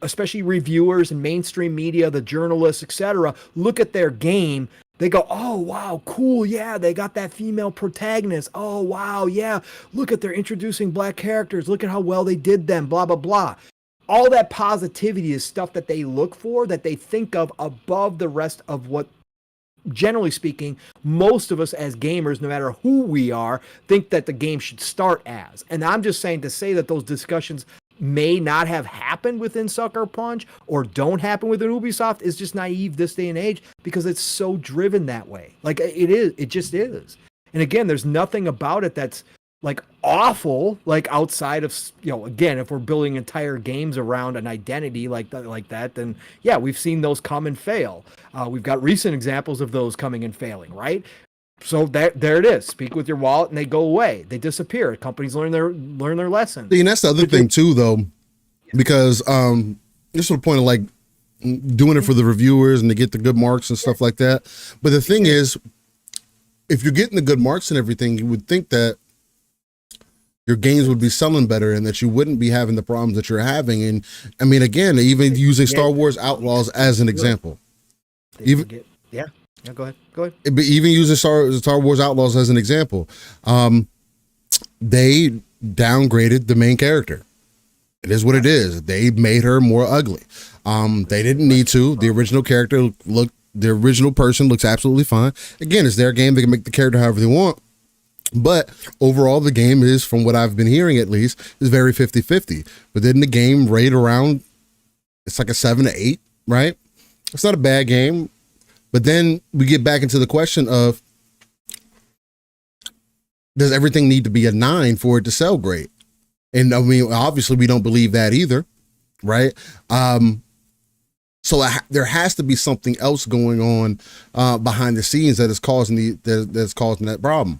especially reviewers and mainstream media, the journalists, etc., look at their game. They go, oh, wow, cool. Yeah, they got that female protagonist. Oh, wow, yeah. Look at they're introducing black characters. Look at how well they did them, blah, blah, blah. All that positivity is stuff that they look for, that they think of above the rest of what, generally speaking, most of us as gamers, no matter who we are, think that the game should start as. And I'm just saying, to say that those discussions may not have happened within Sucker Punch or don't happen within Ubisoft is just naive this day and age, because it's so driven that way. Like it just is. And again, there's nothing about it that's like awful, like outside of, again, if we're building entire games around an identity like that, then yeah, we've seen those come and fail. We've got recent examples of those coming and failing, right? So there it is. Speak with your wallet, and they go away. They disappear. Companies learn their lessons. And that's the other thing too, though, because just to the point of like doing it for the reviewers and to get the good marks and stuff like that. But the thing is, if you're getting the good marks and everything, you would think that your games would be selling better and that you wouldn't be having the problems that you're having. And I mean, again, even using Star Wars Outlaws as an example, Yeah, go ahead. But even using Star Wars Outlaws as an example, they downgraded the main character. It is what it is. They made her more ugly. They didn't need to. The original person looks absolutely fine. Again, it's their game. They can make the character however they want. But overall, the game is, from what I've been hearing at least, is very 50-50. But then the game right around 50% of the time, the character looks absolutely fine. Again, it's their game. They can make the character however they want. But overall, the game is, from what I've been hearing at least, is very 50-50. But then the game right around 50% of the time, the character looks absolutely fine. Again, it's their game. They can make the character however they want. But overall, the game is, from what I've been hearing at least, is very 50-50. It's like a 7 to 8, right? It's not a bad game. But then we get back into the question of, does everything need to be a 9 for it to sell great? And I mean, obviously we don't believe that either, right? So there has to be something else going on behind the scenes that is causing that's causing that problem.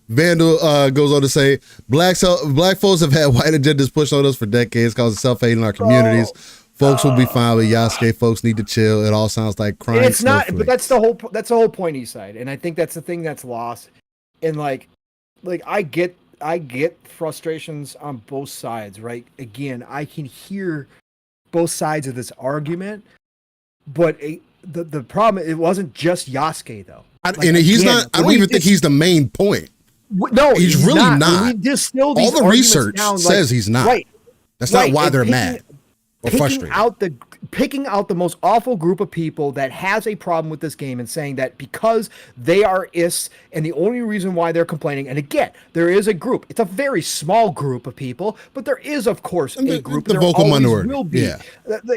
Vandal goes on to say, black folks have had white agendas pushed on us for decades, causing self-hate in our communities. Folks will be fine with Yasuke. Folks need to chill. It all sounds like crying. It's not, but that's the whole point, Eastside, and I think that's the thing that's lost. And like I get frustrations on both sides, right? Again, I can hear both sides of this argument, but the problem, it wasn't just Yasuke though. And he's not. I don't even think he's the main point. No, he's really not. We distill all the research says he's not. Right. That's not why they're mad or frustrated. Picking out the most awful group of people that has a problem with this game and saying that because they are ists and the only reason why they're complaining, and again, there is a group. It's a very small group of people, but there is, of course, a group. The vocal minority. Will be. Yeah.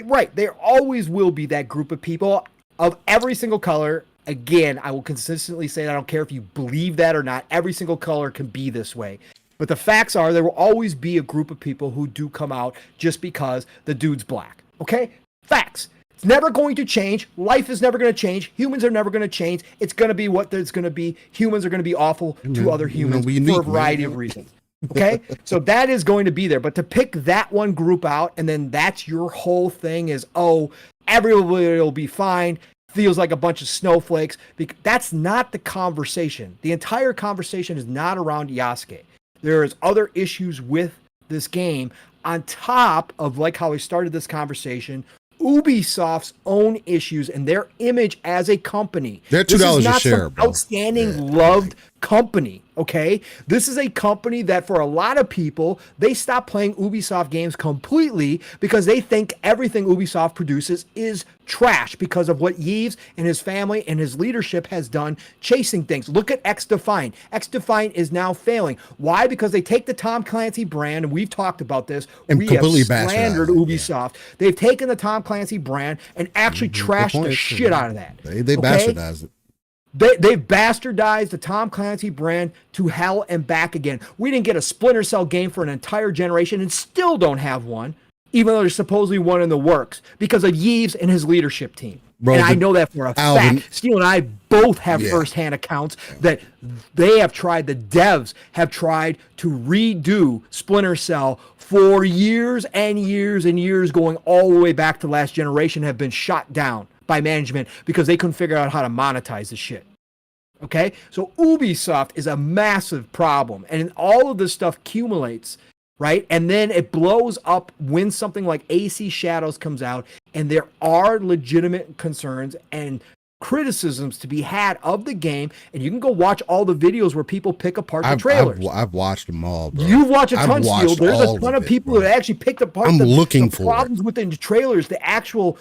Right. There always will be that group of people of every single color. Again, I will consistently say that I don't care if you believe that or not. Every single color can be this way. But the facts are there will always be a group of people who do come out just because the dude's black. Okay? Facts. It's never going to change. Life is never going to change. Humans are never going to change. It's going to be what it's going to be. Humans are going to be awful to other humans for a variety of reasons. Okay? So that is going to be there. But to pick that one group out and then that's your whole thing is, oh, everybody will be fine. Feels like a bunch of snowflakes. That's not the conversation. The entire conversation is not around Yasuke. There's other issues with this game on top of, like how we started this conversation, Ubisoft's own issues and their image as a company. They're $2 a share, bro. Outstanding, loved company. Okay, this is a company that for a lot of people, they stop playing Ubisoft games completely because they think everything Ubisoft produces is trash because of what Yves and his family and his leadership has done chasing things. Look at X-Defiant. X-Defiant is now failing. Why? Because they take the Tom Clancy brand, and we've talked about this. And we completely have slandered Ubisoft. Yeah. They've taken the Tom Clancy brand and actually trashed the shit out of that. They bastardized it. They've bastardized the Tom Clancy brand to hell and back again. We didn't get a Splinter Cell game for an entire generation and still don't have one, even though there's supposedly one in the works because of Yves and his leadership team. Bro, and I know that for a fact. Steel and I both have firsthand accounts that they have tried, the devs have tried to redo Splinter Cell for years and years and years, going all the way back to last generation, have been shot down by management because they couldn't figure out how to monetize the shit. Okay? So Ubisoft is a massive problem. And all of this stuff accumulates, right? And then it blows up when something like AC Shadows comes out, and there are legitimate concerns and criticisms to be had of the game, and you can go watch all the videos where people pick apart the trailers. I've watched them all, bro. You've watched a ton, Steel. There's a ton of people that actually picked apart the problems within the trailers, the actual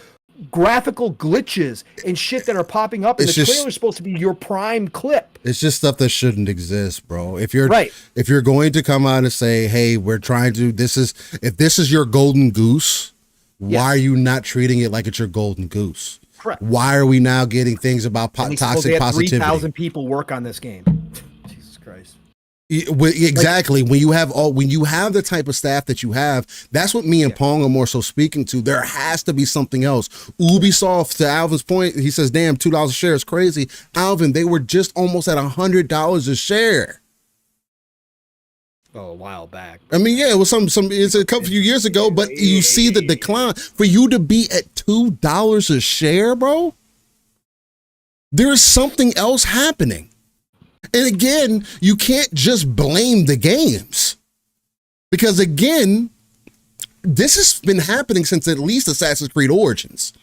graphical glitches and shit that are popping up, and the trailer's supposed to be your prime clip. It's just stuff that shouldn't exist, bro. If you're going to come out and say, hey, we're trying to, if this is your golden goose, why are you not treating it like it's your golden goose? Correct. Why are we now getting things about toxic positivity? 3,000 people work on this game. Jesus Christ. Exactly. When you have the type of staff that you have, that's what me and Pong are more so speaking to. There has to be something else. Ubisoft, to Alvin's point, he says, damn, $2 a share is crazy. Alvin, they were just almost at $100 a share. Oh, a while back. I mean, yeah, it was it's a couple few years ago, but you see the decline. For you to be at $2 a share, bro, there's something else happening. And again, you can't just blame the games, because again, this has been happening since at least Assassin's Creed Origins.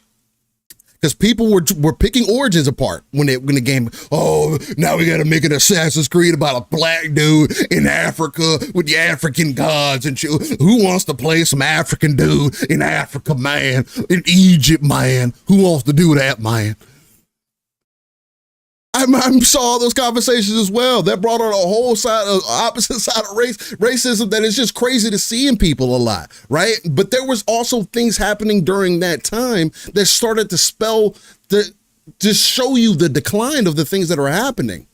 Because people were picking Origins apart when the game, oh, now we got to make an Assassin's Creed about a black dude in Africa with the African gods and shit. Who wants to play some African dude in Africa, man? In Egypt, man? Who wants to do that, man? I saw all those conversations as well. That brought on a whole side of opposite side of racism that is just crazy to see in people a lot, right? But there was also things happening during that time that started to just show you the decline of the things that are happening.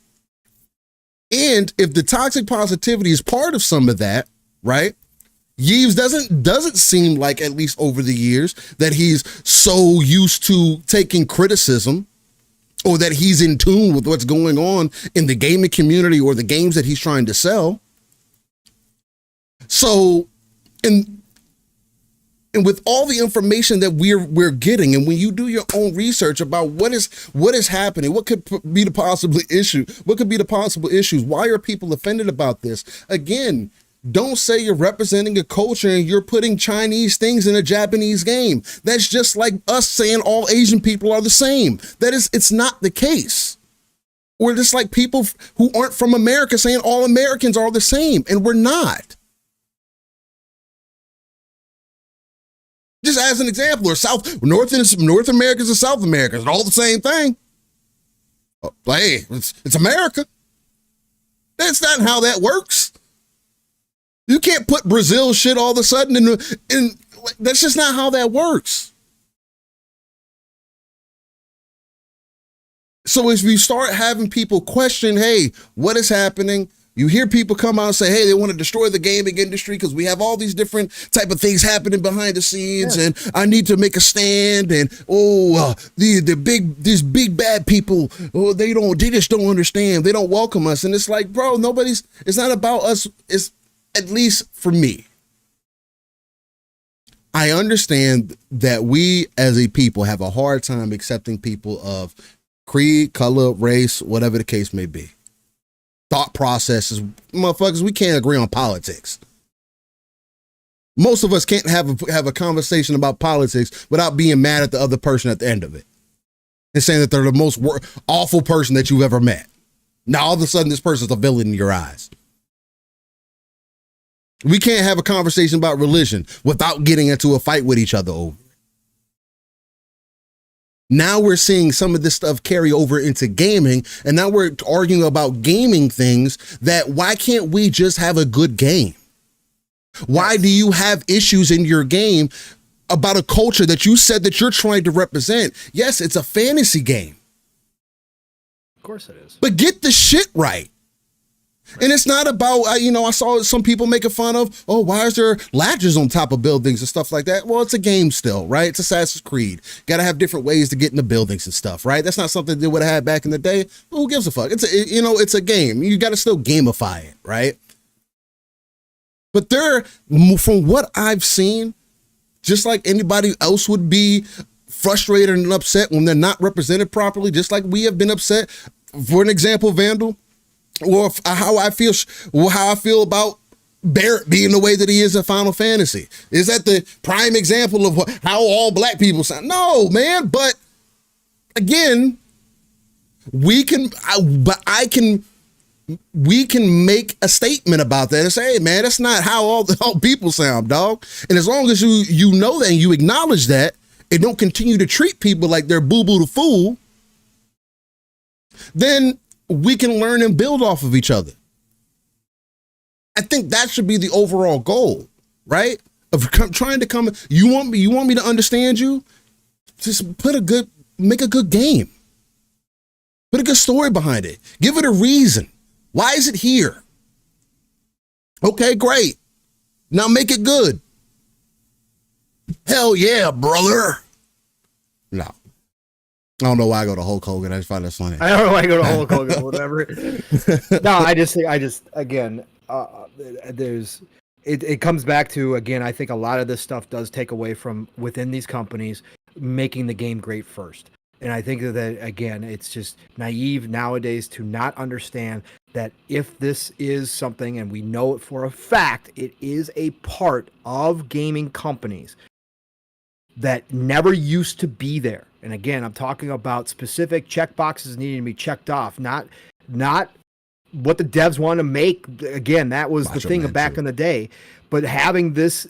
And if the toxic positivity is part of some of that, right? Yves doesn't seem like, at least over the years, that he's so used to taking criticism, or that he's in tune with what's going on in the gaming community or the games that he's trying to sell. So, and with all the information that we're getting, and when you do your own research about what is happening, what could be the possible issue, what could be the possible issues, why are people offended about this? Again, don't say you're representing a culture and you're putting Chinese things in a Japanese game. That's just like us saying all Asian people are the same. It's not the case. Or just like people who aren't from America saying all Americans are the same, and we're not. Just as an example, or North Americans and South Americans are all the same thing. Hey, it's America. That's not how that works. You can't put Brazil shit all of a sudden in that's just not how that works. So if you start having people question, hey, what is happening? You hear people come out and say, hey, they want to destroy the gaming industry because we have all these different type of things happening behind the scenes, and I need to make a stand, and these big bad people, they just don't understand. They don't welcome us. And it's like, bro, it's not about us. It's, at least for me, I understand that we as a people have a hard time accepting people of creed, color, race, whatever the case may be. Thought processes, motherfuckers, we can't agree on politics. Most of us can't have a conversation about politics without being mad at the other person at the end of it and saying that they're the most awful person that you've ever met. Now, all of a sudden, this person's a villain in your eyes. We can't have a conversation about religion without getting into a fight with each other over it. Now we're seeing some of this stuff carry over into gaming, and now we're arguing about gaming things that why can't we just have a good game? Why do you have issues in your game about a culture that you said that you're trying to represent? Yes, it's a fantasy game. Of course it is. But get the shit right. And it's not about, I saw some people making fun of, why is there latches on top of buildings and stuff like that? Well, it's a game still, right? It's Assassin's Creed. Got to have different ways to get into buildings and stuff, right? That's not something they would have had back in the day. Who gives a fuck? It's a game. You got to still gamify it, right? But from what I've seen, just like anybody else would be frustrated and upset when they're not represented properly, just like we have been upset. For an example, Vandal, or how I feel about Barrett being the way that he is in Final Fantasy. Is that the prime example of how all black people sound? No, man. But again, we can make a statement about that and say, hey, man, that's not how all people sound, dog. And as long as you know that and you acknowledge that and don't continue to treat people like they're boo-boo the fool, then we can learn and build off of each other. I think that should be the overall goal, right? Of trying to come, you want me to understand you? Just make a good game. Put a good story behind it. Give it a reason. Why is it here? Okay, great. Now make it good. Hell yeah, brother. No. I don't know why I go to Hulk Hogan. I just find that funny. I don't know why I go to Hulk Hogan, whatever. No, I just again, it comes back to, again, I think a lot of this stuff does take away from within these companies making the game great first. And I think that, again, it's just naive nowadays to not understand that if this is something, and we know it for a fact, it is a part of gaming companies that never used to be there. And again, I'm talking about specific checkboxes needing to be checked off, not what the devs want to make. Again, that was the thing back in the day. But having this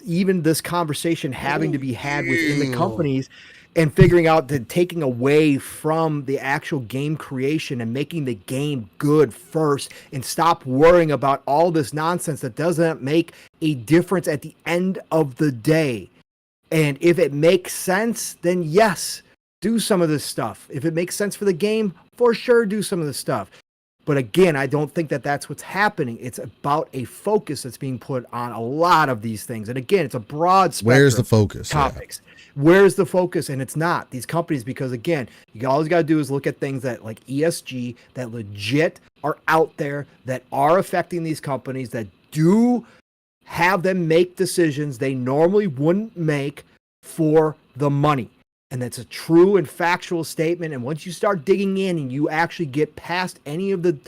conversation having to be had within the companies and figuring out that taking away from the actual game creation and making the game good first, and stop worrying about all this nonsense that doesn't make a difference at the end of the day. And if it makes sense, then yes, do some of this stuff. If it makes sense for the game, for sure, do some of this stuff. But again, I don't think that that's what's happening. It's about a focus that's being put on a lot of these things. And again, it's a broad spectrum. Where's the focus? Topics. Yeah. Where's the focus? And it's not these companies, because again, you always got to do is look at things that like ESG that legit are out there, that are affecting these companies, that do have them make decisions they normally wouldn't make for the money. And that's a true and factual statement. And once you start digging in and you actually get past any of the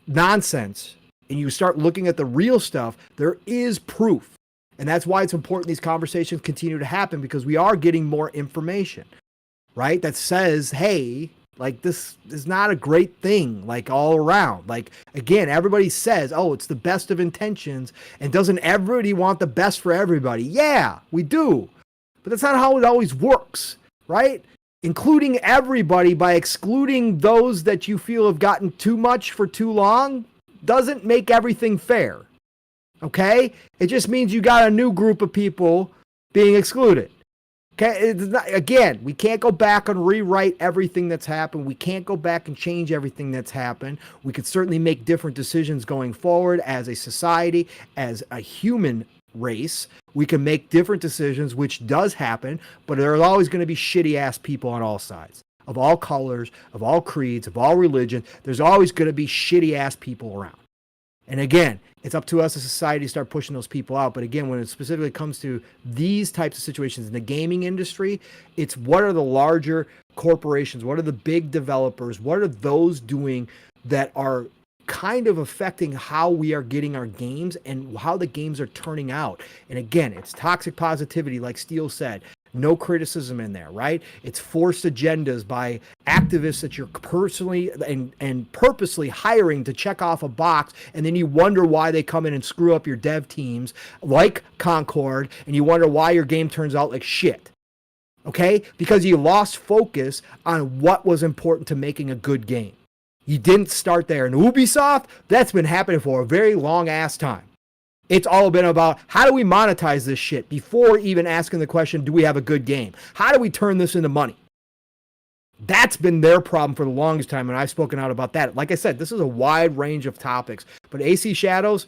nonsense and you start looking at the real stuff, there is proof. And that's why it's important these conversations continue to happen, because we are getting more information, right? That says, hey, like this is not a great thing, like all around. Like, again, everybody says, oh, it's the best of intentions. And doesn't everybody want the best for everybody? Yeah, we do. But that's not how it always works. Right? Including everybody by excluding those that you feel have gotten too much for too long doesn't make everything fair. Okay? It just means you got a new group of people being excluded. Okay? Again, we can't go back and rewrite everything that's happened. We can't go back and change everything that's happened. We could certainly make different decisions going forward as a society, as a human race. We can make different decisions, which does happen, but there are always going to be shitty ass people on all sides, of all colors, of all creeds, of all religion. There's always going to be shitty ass people around. And again, it's up to us as a society to start pushing those people out. But again, when it specifically comes to these types of situations in the gaming industry, it's what are the larger corporations? What are the big developers? What are those doing that are kind of affecting how we are getting our games and how the games are turning out? And again, it's toxic positivity, like Steele said. No criticism in there, right? It's forced agendas by activists that you're personally and purposely hiring to check off a box, and then you wonder why they come in and screw up your dev teams like Concord, and you wonder why your game turns out like shit. Okay? Because you lost focus on what was important to making a good game. You didn't start there. And Ubisoft, that's been happening for a very long ass time. It's all been about how do we monetize this shit before even asking the question, do we have a good game? How do we turn this into money? That's been their problem for the longest time, and I've spoken out about that. Like I said, this is a wide range of topics. But AC Shadows,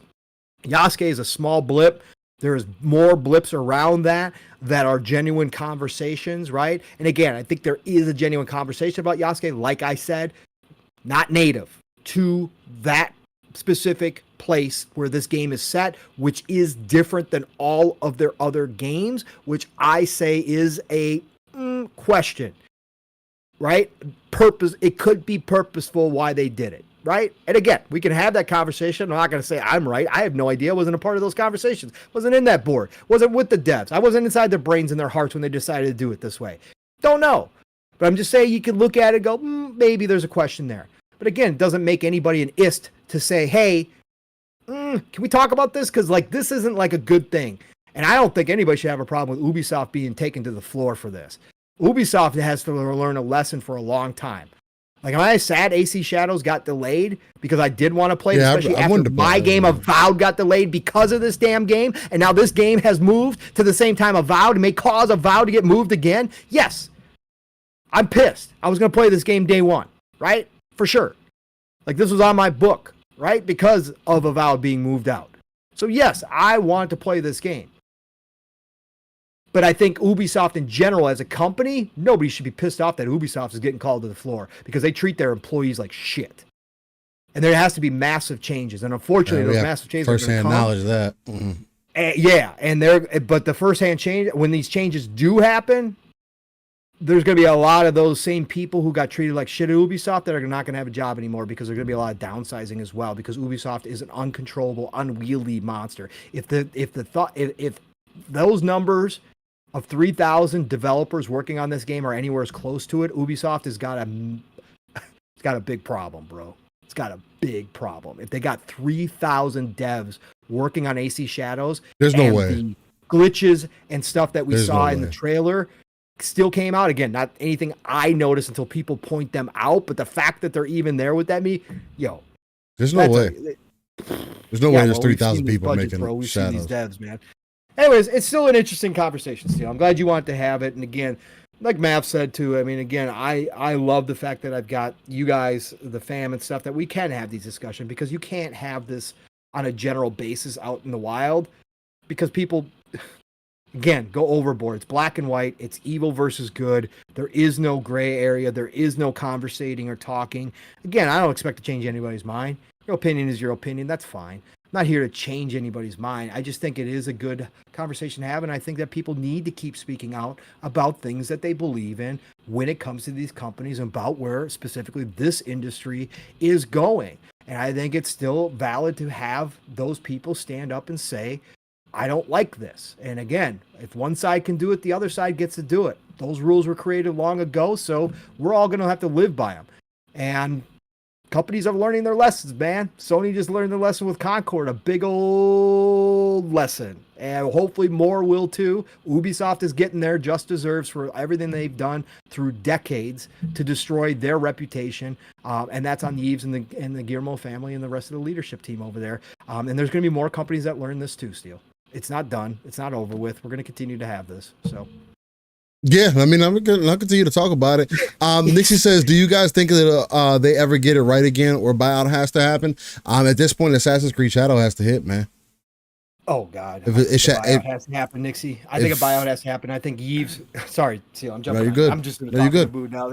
Yasuke is a small blip. There's more blips around that are genuine conversations, right? And again, I think there is a genuine conversation about Yasuke, like I said, not native to that specific place where this game is set, which is different than all of their other games, which I say is a question, right? It could be purposeful why they did it, right? And again, we can have that conversation. I'm not going to say I'm right. I have no idea. I wasn't a part of those conversations. Wasn't in that board. Wasn't with the devs. I wasn't inside their brains and their hearts when they decided to do it this way. Don't know. But I'm just saying you can look at it and go, maybe there's a question there. But again, it doesn't make anybody an ist to say, hey, can we talk about this? Because like this isn't like a good thing. And I don't think anybody should have a problem with Ubisoft being taken to the floor for this. Ubisoft has to learn a lesson for a long time. Like, am I sad AC Shadows got delayed because I did want to play it, especially after my game Avowed got delayed because of this damn game, and now this game has moved to the same time Avowed and may cause Avowed to get moved again? Yes. I'm pissed. I was going to play this game day one, right? For sure. Like, this was on my book, right? Because of Avowed being moved out. So yes, I want to play this game. But I think Ubisoft in general as a company, nobody should be pissed off that Ubisoft is getting called to the floor because they treat their employees like shit. And there has to be massive changes. And unfortunately, those massive changes are going to come. First-hand knowledge of that. Mm-hmm. Yeah, and but the first-hand change, when these changes do happen, there's going to be a lot of those same people who got treated like shit at Ubisoft that are not going to have a job anymore because there's going to be a lot of downsizing as well because Ubisoft is an uncontrollable, unwieldy monster. If those numbers of 3,000 developers working on this game are anywhere as close to it, Ubisoft has got a big problem, bro. It's got a big problem. If they got 3,000 devs working on AC Shadows, there's no way. The glitches and stuff that we saw in the trailer, still came out. Again, not anything I noticed until people point them out, but the fact that they're even there with that, there's no way. There's no way there's 3,000 people making We've Shadows. Seen these devs, man. Anyways, it's still an interesting conversation, Steel. I'm glad you want to have it. And again, like Mav said too, I mean, again, I love the fact that I've got you guys, the fam and stuff, that we can have these discussions, because you can't have this on a general basis out in the wild, because people, again, go overboard. It's black and white. It's evil versus good. There is no gray area. There is no conversating or talking. Again, I don't expect to change anybody's mind. Your opinion is your opinion. That's fine. I'm not here to change anybody's mind. I just think it is a good conversation to have, and I think that people need to keep speaking out about things that they believe in when it comes to these companies, and about where specifically this industry is going. And I think it's still valid to have those people stand up and say, I don't like this. And again, if one side can do it, the other side gets to do it. Those rules were created long ago, so we're all going to have to live by them. And companies are learning their lessons, man. Sony just learned their lesson with Concord, a big old lesson. And hopefully more will too. Ubisoft is getting their just deserves for everything they've done through decades to destroy their reputation. And that's on the Yves and the Guillermo family and the rest of the leadership team over there. And there's going to be more companies that learn this too, Steel. It's not done. It's not over with. We're going to continue to have this. So. Yeah, I mean, I'll continue to talk about it. Nixie says, do you guys think that they ever get it right again, or buyout has to happen? At this point, Assassin's Creed Shadow has to hit, man. Oh, God. If buyout has to happen, Nixie. I think a buyout has to happen. I think Yves... Sorry, Seal, I'm jumping. No, you're good. I'm just going to talk in the mood now.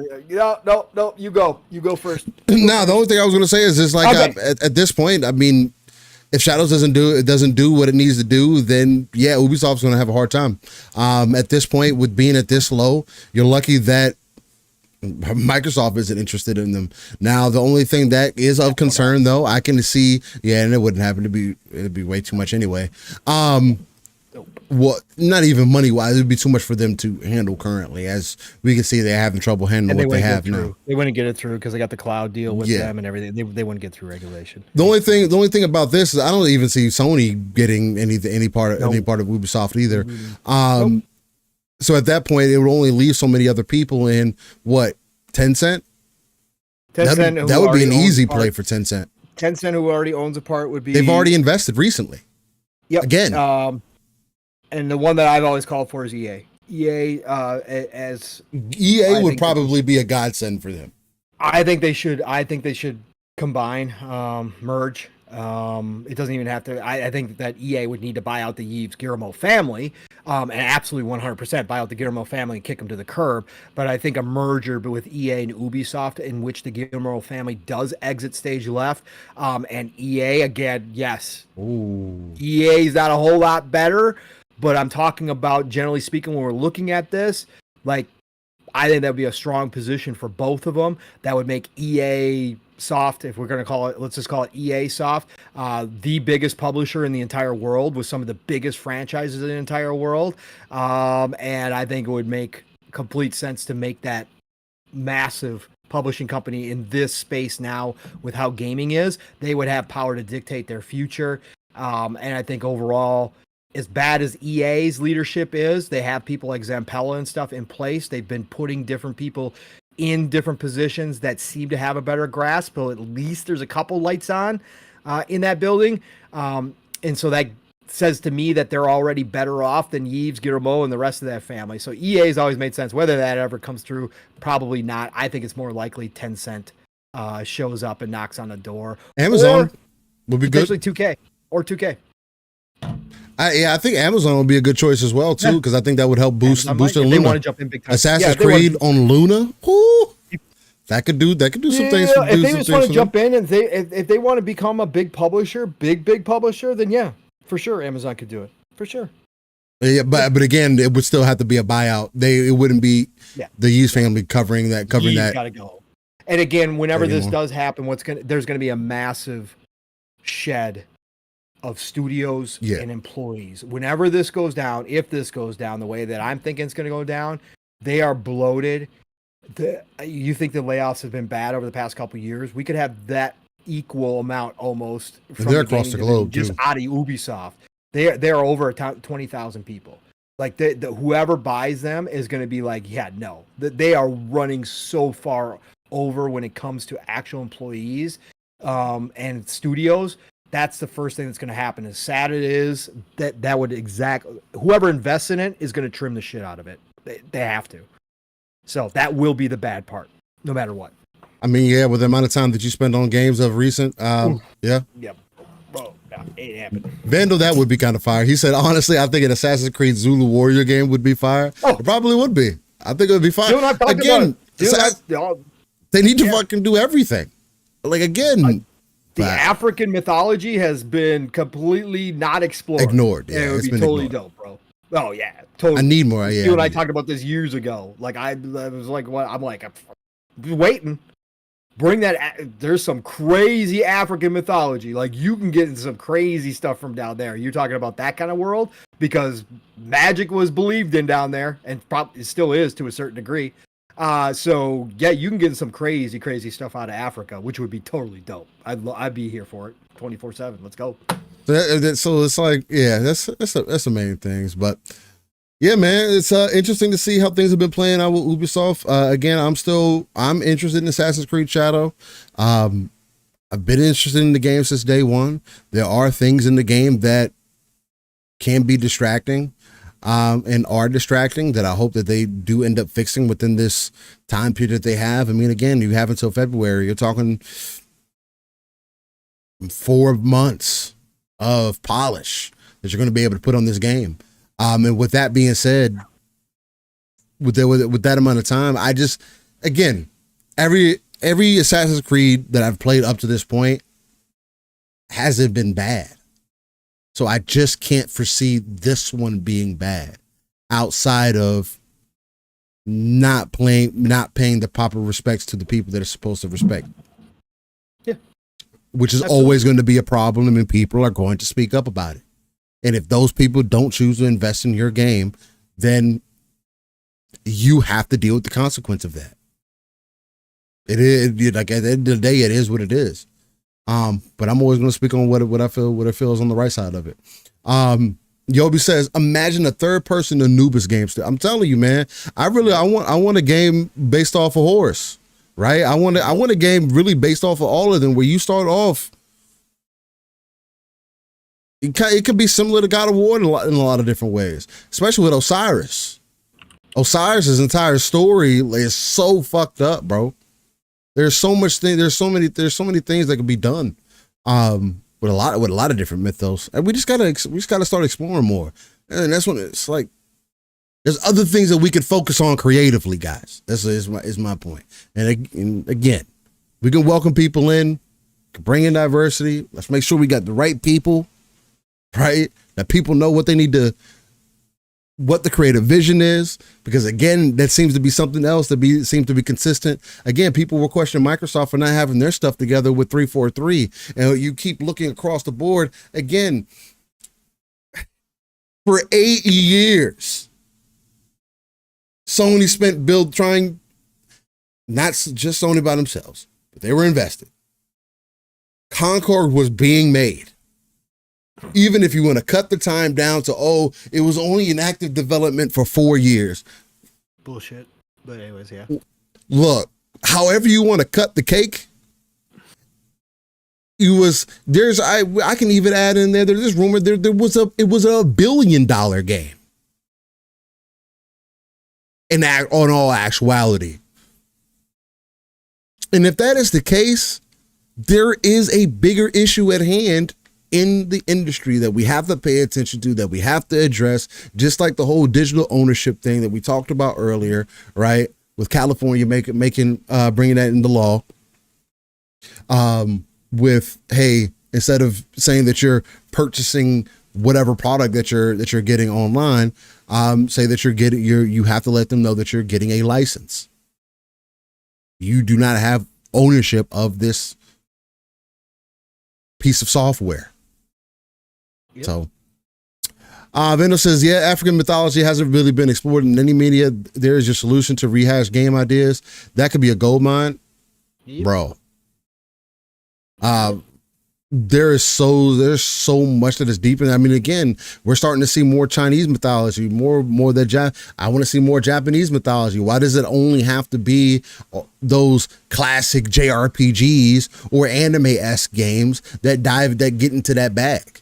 No, you go. You go first. No, the only thing I was going to say is just like, okay. At this point, I mean, if Shadows doesn't do what it needs to do, then yeah, Ubisoft's going to have a hard time. At this point, with being at this low, you're lucky that Microsoft isn't interested in them. Now, the only thing that is of concern, though, I can see, and it wouldn't happen it'd be way too much anyway. What? Not even money wise, it'd be too much for them to handle currently. As we can see, they're having trouble handling what they have now. They wouldn't get it through because they got the cloud deal with them and everything. They wouldn't get through regulation. The only thing about this is I don't even see Sony getting any part of Ubisoft either. So at that point, it would only leave so many other people in what, Tencent? That would be an easy play for Tencent. Tencent, who already owns a part, would be. They've already invested recently. Yep. Again. And the one that I've always called for is EA. EA would probably be a godsend for them. I think they should combine, merge. It doesn't even have to. I think that EA would need to buy out the Yves Guillermo family, and absolutely 100% buy out the Guillermo family and kick them to the curb. But I think a merger with EA and Ubisoft, in which the Guillermo family does exit stage left, and EA again, yes, EA is not a whole lot better. But I'm talking about, generally speaking, when we're looking at this, like, I think that would be a strong position for both of them. That would make EA Soft, if we're going to call it, let's just call it EA Soft, the biggest publisher in the entire world with some of the biggest franchises in the entire world. And I think it would make complete sense to make that massive publishing company in this space now with how gaming is. They would have power to dictate their future. And I think overall, as bad as EA's leadership is, they have people like Zampella and stuff in place. They've been putting different people in different positions that seem to have a better grasp, but at least there's a couple lights on in that building. And so that says to me that they're already better off than Yves, Guillermo, and the rest of that family. So EA has always made sense. Whether that ever comes through, probably not. I think it's more likely Tencent shows up and knocks on the door. Amazon would be good. Especially 2K or 2K. I think Amazon would be a good choice as well too, because I think that would help boost Luna. They want to jump in big time. Assassin's Creed on Luna, that could do some things. If they just want to jump in, and if they want to become a big publisher, big publisher, then yeah, for sure, Amazon could do it for sure. Yeah, but again, it would still have to be a buyout. It wouldn't be the Yves family covering that. Gotta go. And again, whenever this does happen, there's gonna be a massive shed of studios and employees. Whenever this goes down, if this goes down the way that I'm thinking it's going to go down, they are bloated. You think the layoffs have been bad over the past couple of years? We could have that equal amount almost from they're across the globe just out of Ubisoft. They're over 20,000 people. Like whoever buys them is going to be like, yeah, no, they are running so far over when it comes to actual employees and studios. That's the first thing that's going to happen. As sad it is, that would whoever invests in it is going to trim the shit out of it. They have to. So that will be the bad part, no matter what. I mean, yeah, with the amount of time that you spend on games of recent, yeah. Yep. Bro, it ain't happened. Vandal, that would be kind of fire. He said, honestly, I think an Assassin's Creed Zulu Warrior game would be fire. It probably would be. I think it would be fire. Again, they need to fucking do everything. Like, again. The African mythology has been completely not explored. Ignored. Yeah, it would be totally dope, bro. Oh, yeah. Totally. I need more. Yeah. You and I talked about this years ago. Like, I was like, what? I'm like, I'm waiting. Bring that. There's some crazy African mythology. Like, you can get some crazy stuff from down there. You're talking about that kind of world because magic was believed in down there and probably still is to a certain degree. So yeah, you can get some crazy, crazy stuff out of Africa, which would be totally dope. I'd be here for it 24/7. Let's go. So it's like, yeah, that's the main things. But yeah, man, it's interesting to see how things have been playing out with Ubisoft. Again, I'm interested in Assassin's Creed Shadow. I've been interested in the game since day one. There are things in the game that can be distracting. And are distracting that I hope that they do end up fixing within this time period that they have. I mean, again, you have until February. You're talking 4 months of polish that you're going to be able to put on this game. And with that being said, with that amount of time, I just, again, every Assassin's Creed that I've played up to this point hasn't been bad. So I just can't foresee this one being bad outside of not paying the proper respects to the people that are supposed to respect. Yeah. Which is always going to be a problem, and people are going to speak up about it. And if those people don't choose to invest in your game, then you have to deal with the consequence of that. It is, like, at the end of the day, it is what it is. But I'm always going to speak on what I feel is on the right side of it. Yobi says, imagine a third person Anubis game. I'm telling you, man, I want a game based off a horse, right? I want a game really based off of all of them, where you start off. It could be similar to God of War in a lot of different ways, especially with Osiris. Osiris's entire story is so fucked up, bro. There's so much thing. There's so many things that could be done, with a lot of different mythos, and we just gotta start exploring more. And that's when it's like, there's other things that we could focus on creatively, guys. This is my point. And again, we can welcome people in, bring in diversity. Let's make sure we got the right people, right? That people know what they need to. What the creative vision is, because again, that seems to be something else that seems to be consistent. Again, people were questioning Microsoft for not having their stuff together with 343, and you keep looking across the board. Again, for 8 years, Sony spent trying, not just Sony by themselves, but they were invested. Concord was being made. Even if you want to cut the time down to, it was only in active development for 4 years. Bullshit. But anyways, yeah. Look, however you want to cut the cake, I can even add in there's this rumor it was a $1 billion game. On all actuality. And if that is the case, there is a bigger issue at hand in the industry that we have to pay attention to, that we have to address, just like the whole digital ownership thing that we talked about earlier, right? With California bringing that into law. Instead of saying that you're purchasing whatever product that you're getting online, say that you have to let them know that you're getting a license. You do not have ownership of this piece of software. Yep. So, Vendor says, yeah, African mythology hasn't really been explored in any media. There is your solution to rehash game ideas. That could be a gold mine. Yep. Bro. there's so much that is deep in. I mean, again, we're starting to see more Chinese mythology, more that I want to see more Japanese mythology. Why does it only have to be those classic JRPGs or anime-esque games that get into that bag?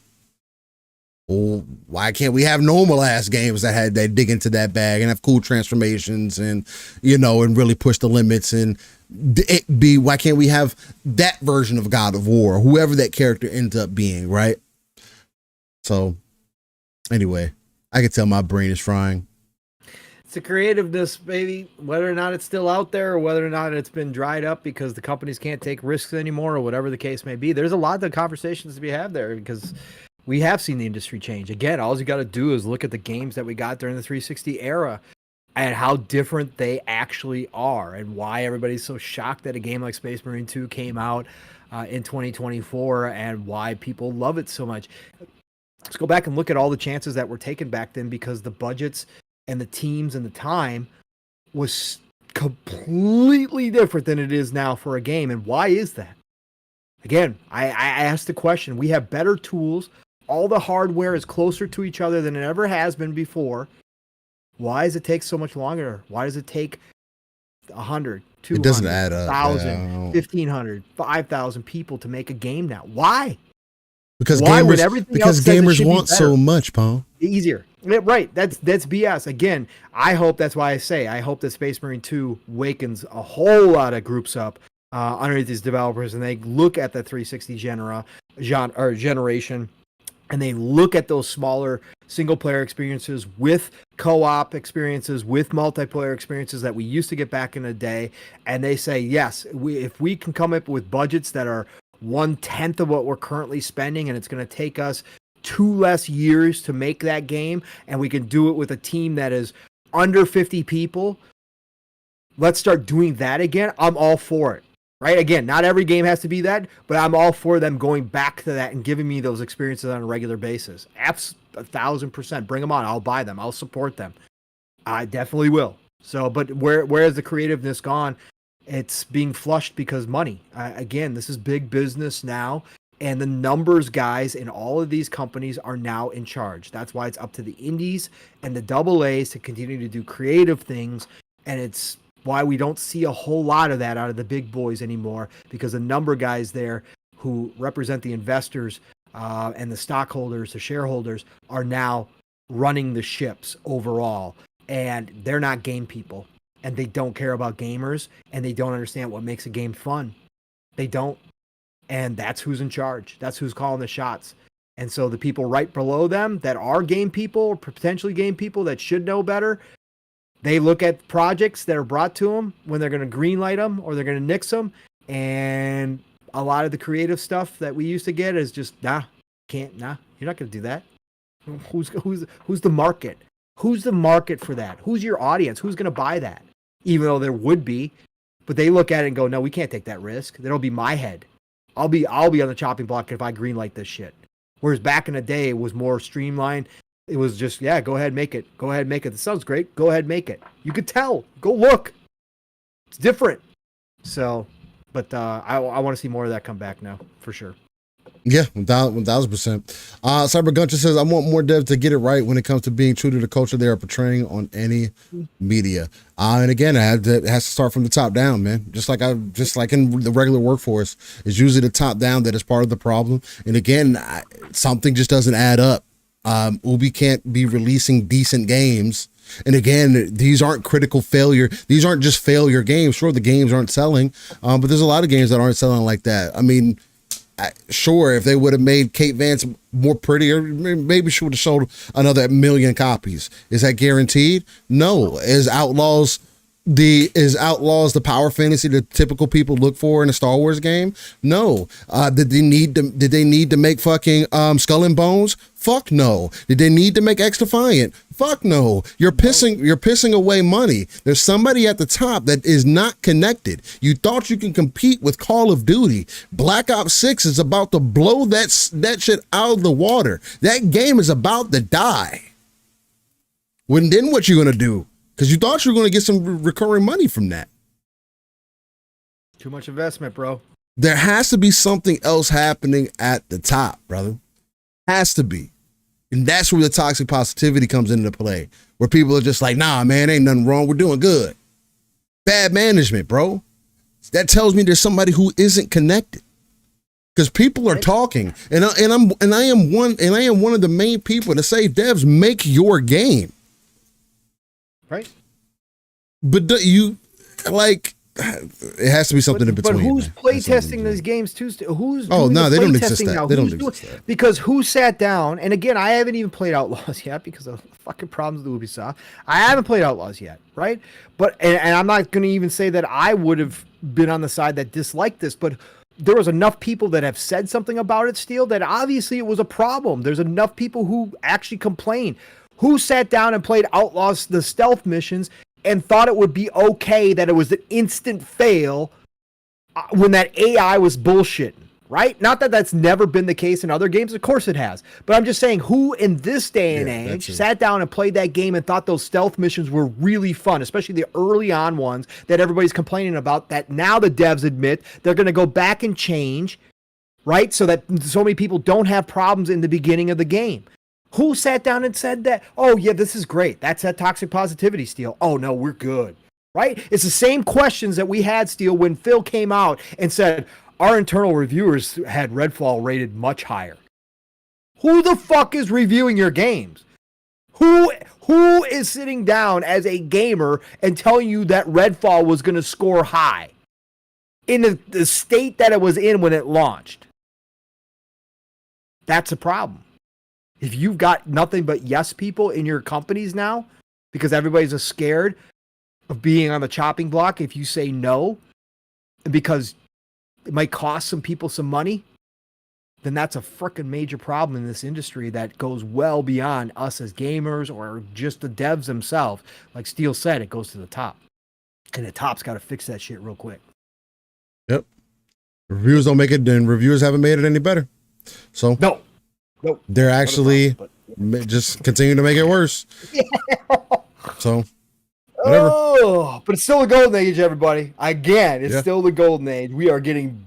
Well, why can't we have normal ass games that dig into that bag and have cool transformations and, and really push the limits and why can't we have that version of God of War, whoever that character ends up being, right? So anyway, I can tell my brain is frying. It's the creativeness, baby, whether or not it's still out there or whether or not it's been dried up because the companies can't take risks anymore or whatever the case may be. There's a lot of conversations to be had there because we have seen the industry change. Again, all you got to do is look at the games that we got during the 360 era and how different they actually are and why everybody's so shocked that a game like Space Marine 2 came out in 2024 and why people love it so much. Let's go back and look at all the chances that were taken back then because the budgets and the teams and the time was completely different than it is now for a game. And why is that? Again, I asked the question. We have better tools. All the hardware is closer to each other than it ever has been before. Why does it take so much longer? Why does it take 100, 200, it doesn't add up, 1,000, 1,500, 5,000 people to make a game now? Why? Because gamers want so much, Paul. Easier. Right. That's BS. Again, I hope that's why I hope that Space Marine 2 wakens a whole lot of groups up underneath these developers and they look at the 360 generation and they look at those smaller single-player experiences with co-op experiences, with multiplayer experiences that we used to get back in the day, and they say, yes, if we can come up with budgets that are 1/10 of what we're currently spending, and it's going to take us 2 less years to make that game, and we can do it with a team that is under 50 people, let's start doing that again. I'm all for it. Right? Again, not every game has to be that, but I'm all for them going back to that and giving me those experiences on a regular basis. 1,000%. Bring them on. I'll buy them. I'll support them. I definitely will. So, but where has the creativeness gone? It's being flushed because money. Again, this is big business now, and the numbers guys in all of these companies are now in charge. That's why it's up to the indies and the AA's to continue to do creative things, and it's why we don't see a whole lot of that out of the big boys anymore, because the number guys there who represent the investors and the stockholders, the shareholders, are now running the ships overall. And they're not game people. And they don't care about gamers. And they don't understand what makes a game fun. They don't. And that's who's in charge. That's who's calling the shots. And so the people right below them that are game people or potentially game people that should know better, they look at projects that are brought to them when they're going to greenlight them or they're going to nix them. And a lot of the creative stuff that we used to get is just, you're not going to do that. Who's the market? Who's the market for that? Who's your audience? Who's going to buy that? Even though there would be, but they look at it and go, no, we can't take that risk. That'll be my head. I'll be on the chopping block if I greenlight this shit. Whereas back in the day, it was more streamlined. It was just, go ahead, make it. Go ahead, make it. This sounds great. Go ahead, make it. You could tell. Go look. It's different. So, but I want to see more of that come back now, for sure. Yeah, 1,000%. Cyber Gunter says, I want more devs to get it right when it comes to being true to the culture they are portraying on any media. And again, it has to start from the top down, man. Just like in the regular workforce, it's usually the top down that is part of the problem. And again, something just doesn't add up. Ubi can't be releasing decent games. And again, these aren't critical failure. These aren't just failure games. Sure, the games aren't selling, but there's a lot of games that aren't selling like that. I mean, sure, if they would have made Kate Vance more prettier, maybe she would have sold another 1 million copies. Is that guaranteed? No. Is Outlaws the power fantasy that typical people look for in a Star Wars game? No. Did they need to make fucking Skull and Bones? Fuck no. Did they need to make X Defiant? Fuck no. You're pissing away money. There's somebody at the top that is not connected. You thought you can compete with Call of Duty. Black Ops 6 is about to blow that shit out of the water. That game is about to die. Then what you gonna do? Because you thought you were going to get some recurring money from that. Too much investment, bro. There has to be something else happening at the top, brother. Has to be. And that's where the toxic positivity comes into play, where people are just like, nah, man, ain't nothing wrong. We're doing good. Bad management, bro. That tells me there's somebody who isn't connected. Because people are talking, and I am one of the main people to say, devs, make your game. Right. But you like, it has to be something in between. But who's playtesting these games too? Who's they don't exist that. They don't exist that. Because who sat down? And again, I haven't even played Outlaws yet because of fucking problems with Ubisoft. I haven't played Outlaws yet, right? But and I'm not going to even say that I would have been on the side that disliked this, but there was enough people that have said something about it, Steel, that obviously it was a problem. There's enough people who actually complained. Who sat down and played Outlaws, the stealth missions, and thought it would be okay that it was an instant fail when that AI was bullshitting, right? Not that that's never been the case in other games. Of course it has. But I'm just saying, who in this day and age sat down and played that game and thought those stealth missions were really fun, especially the early on ones that everybody's complaining about, that now the devs admit they're going to go back and change, right? So that so many people don't have problems in the beginning of the game. Who sat down and said that, oh, yeah, this is great. That's that toxic positivity, Steel. Oh, no, we're good, right? It's the same questions that we had, Steel, when Phil came out and said our internal reviewers had Redfall rated much higher. Who the fuck is reviewing your games? Who is sitting down as a gamer and telling you that Redfall was going to score high in the state that it was in when it launched? That's a problem. If you've got nothing but yes people in your companies now, because everybody's scared of being on the chopping block if you say no, because it might cost some people some money, then that's a freaking major problem in this industry that goes well beyond us as gamers or just the devs themselves. Like Steel said, it goes to the top. And the top's got to fix that shit real quick. Yep. Reviews don't make it, and reviewers haven't made it any better. So no. They're actually just continue to make it worse. Yeah. So, whatever. Oh, but it's still the golden age, everybody. Again, it's still the golden age. We are getting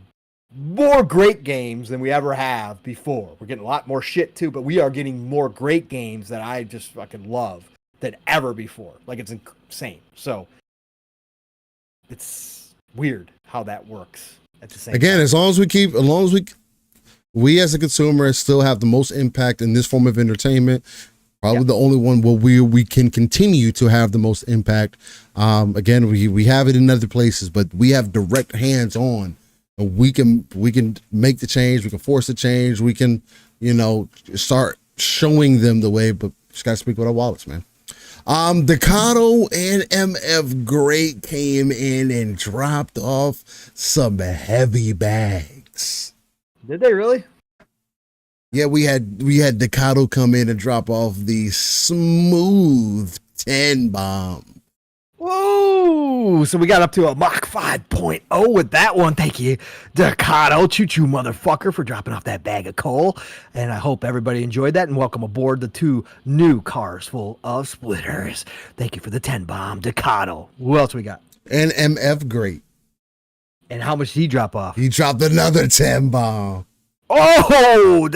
more great games than we ever have before. We're getting a lot more shit too, but we are getting more great games that I just fucking love than ever before. Like, it's insane. So, it's weird how that works at the same time. As long as we as a consumer still have the most impact in this form of entertainment. Probably the only one where we can continue to have the most impact. Again, we have it in other places, but we have direct hands on. We can make the change. We can force the change. We can, start showing them the way. But just gotta speak with our wallets, man. Decado and MF Great came in and dropped off some heavy bags. Did they really? Yeah, we had Decado come in and drop off the smooth 10 bomb. Whoa! So we got up to a Mach 5.0 with that one. Thank you, Decado. Choo-choo, motherfucker, for dropping off that bag of coal. And I hope everybody enjoyed that, and welcome aboard the 2 new cars full of splitters. Thank you for the 10 bomb, Decado. Who else we got? And MF Great. And how much did he drop off? He dropped another 10 bomb. Oh,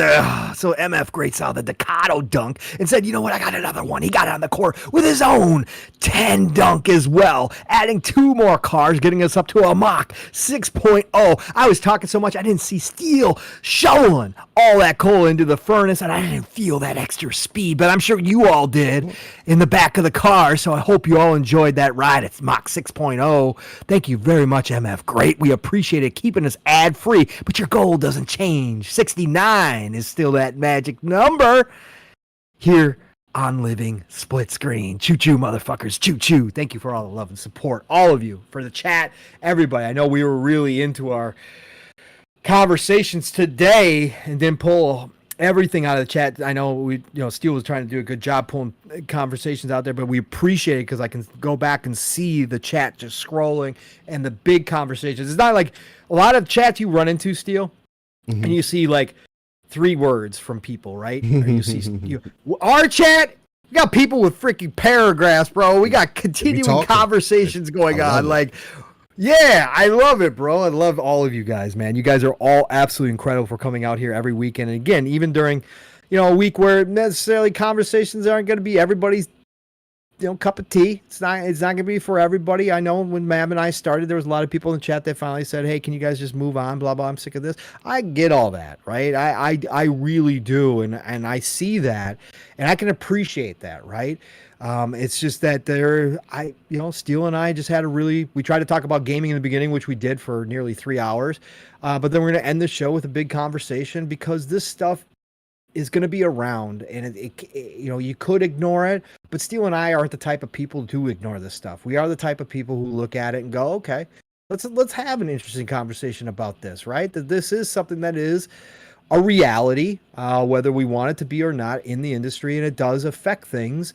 so MF Great saw the Decado dunk and said, you know what, I got another one. He got it on the court with his own 10 dunk as well, adding 2 more cars, getting us up to a Mach 6.0. I was talking so much, I didn't see Steel shoveling all that coal into the furnace, and I didn't feel that extra speed, but I'm sure you all did in the back of the car, so I hope you all enjoyed that ride. It's Mach 6.0. Thank you very much, MF Great. We appreciate it keeping us ad-free, but your goal doesn't change. 69 is still that magic number here on Living Split Screen. Choo-choo, motherfuckers. Choo-choo. Thank you for all the love and support. All of you. For the chat. Everybody. I know we were really into our conversations today and didn't pull everything out of the chat. I know Steel was trying to do a good job pulling conversations out there, but we appreciate it because I can go back and see the chat just scrolling and the big conversations. It's not like a lot of chats you run into, Steel. Mm-hmm. And you see like 3 words from people, right? Or you see our chat. We got people with freaking paragraphs, bro. We got continuing conversations going on. Like Yeah, I love it, bro. I love all of you guys, man. You guys are all absolutely incredible for coming out here every weekend. And again, even during, a week where necessarily conversations aren't going to be everybody's, cup of tea. It's not going to be for everybody. I know when Mab and I started, there was a lot of people in the chat that finally said, "Hey, can you guys just move on? Blah blah. I'm sick of this." I get all that, right? I really do, and I see that, and I can appreciate that, right? It's just that Steele and I just had we tried to talk about gaming in the beginning, which we did for nearly 3 hours. But then we're going to end the show with a big conversation because this stuff is going to be around, and you could ignore it, but Steele and I aren't the type of people to ignore this stuff. We are the type of people who look at it and go, okay, let's have an interesting conversation about this, right? That this is something that is a reality, whether we want it to be or not in the industry, and it does affect things,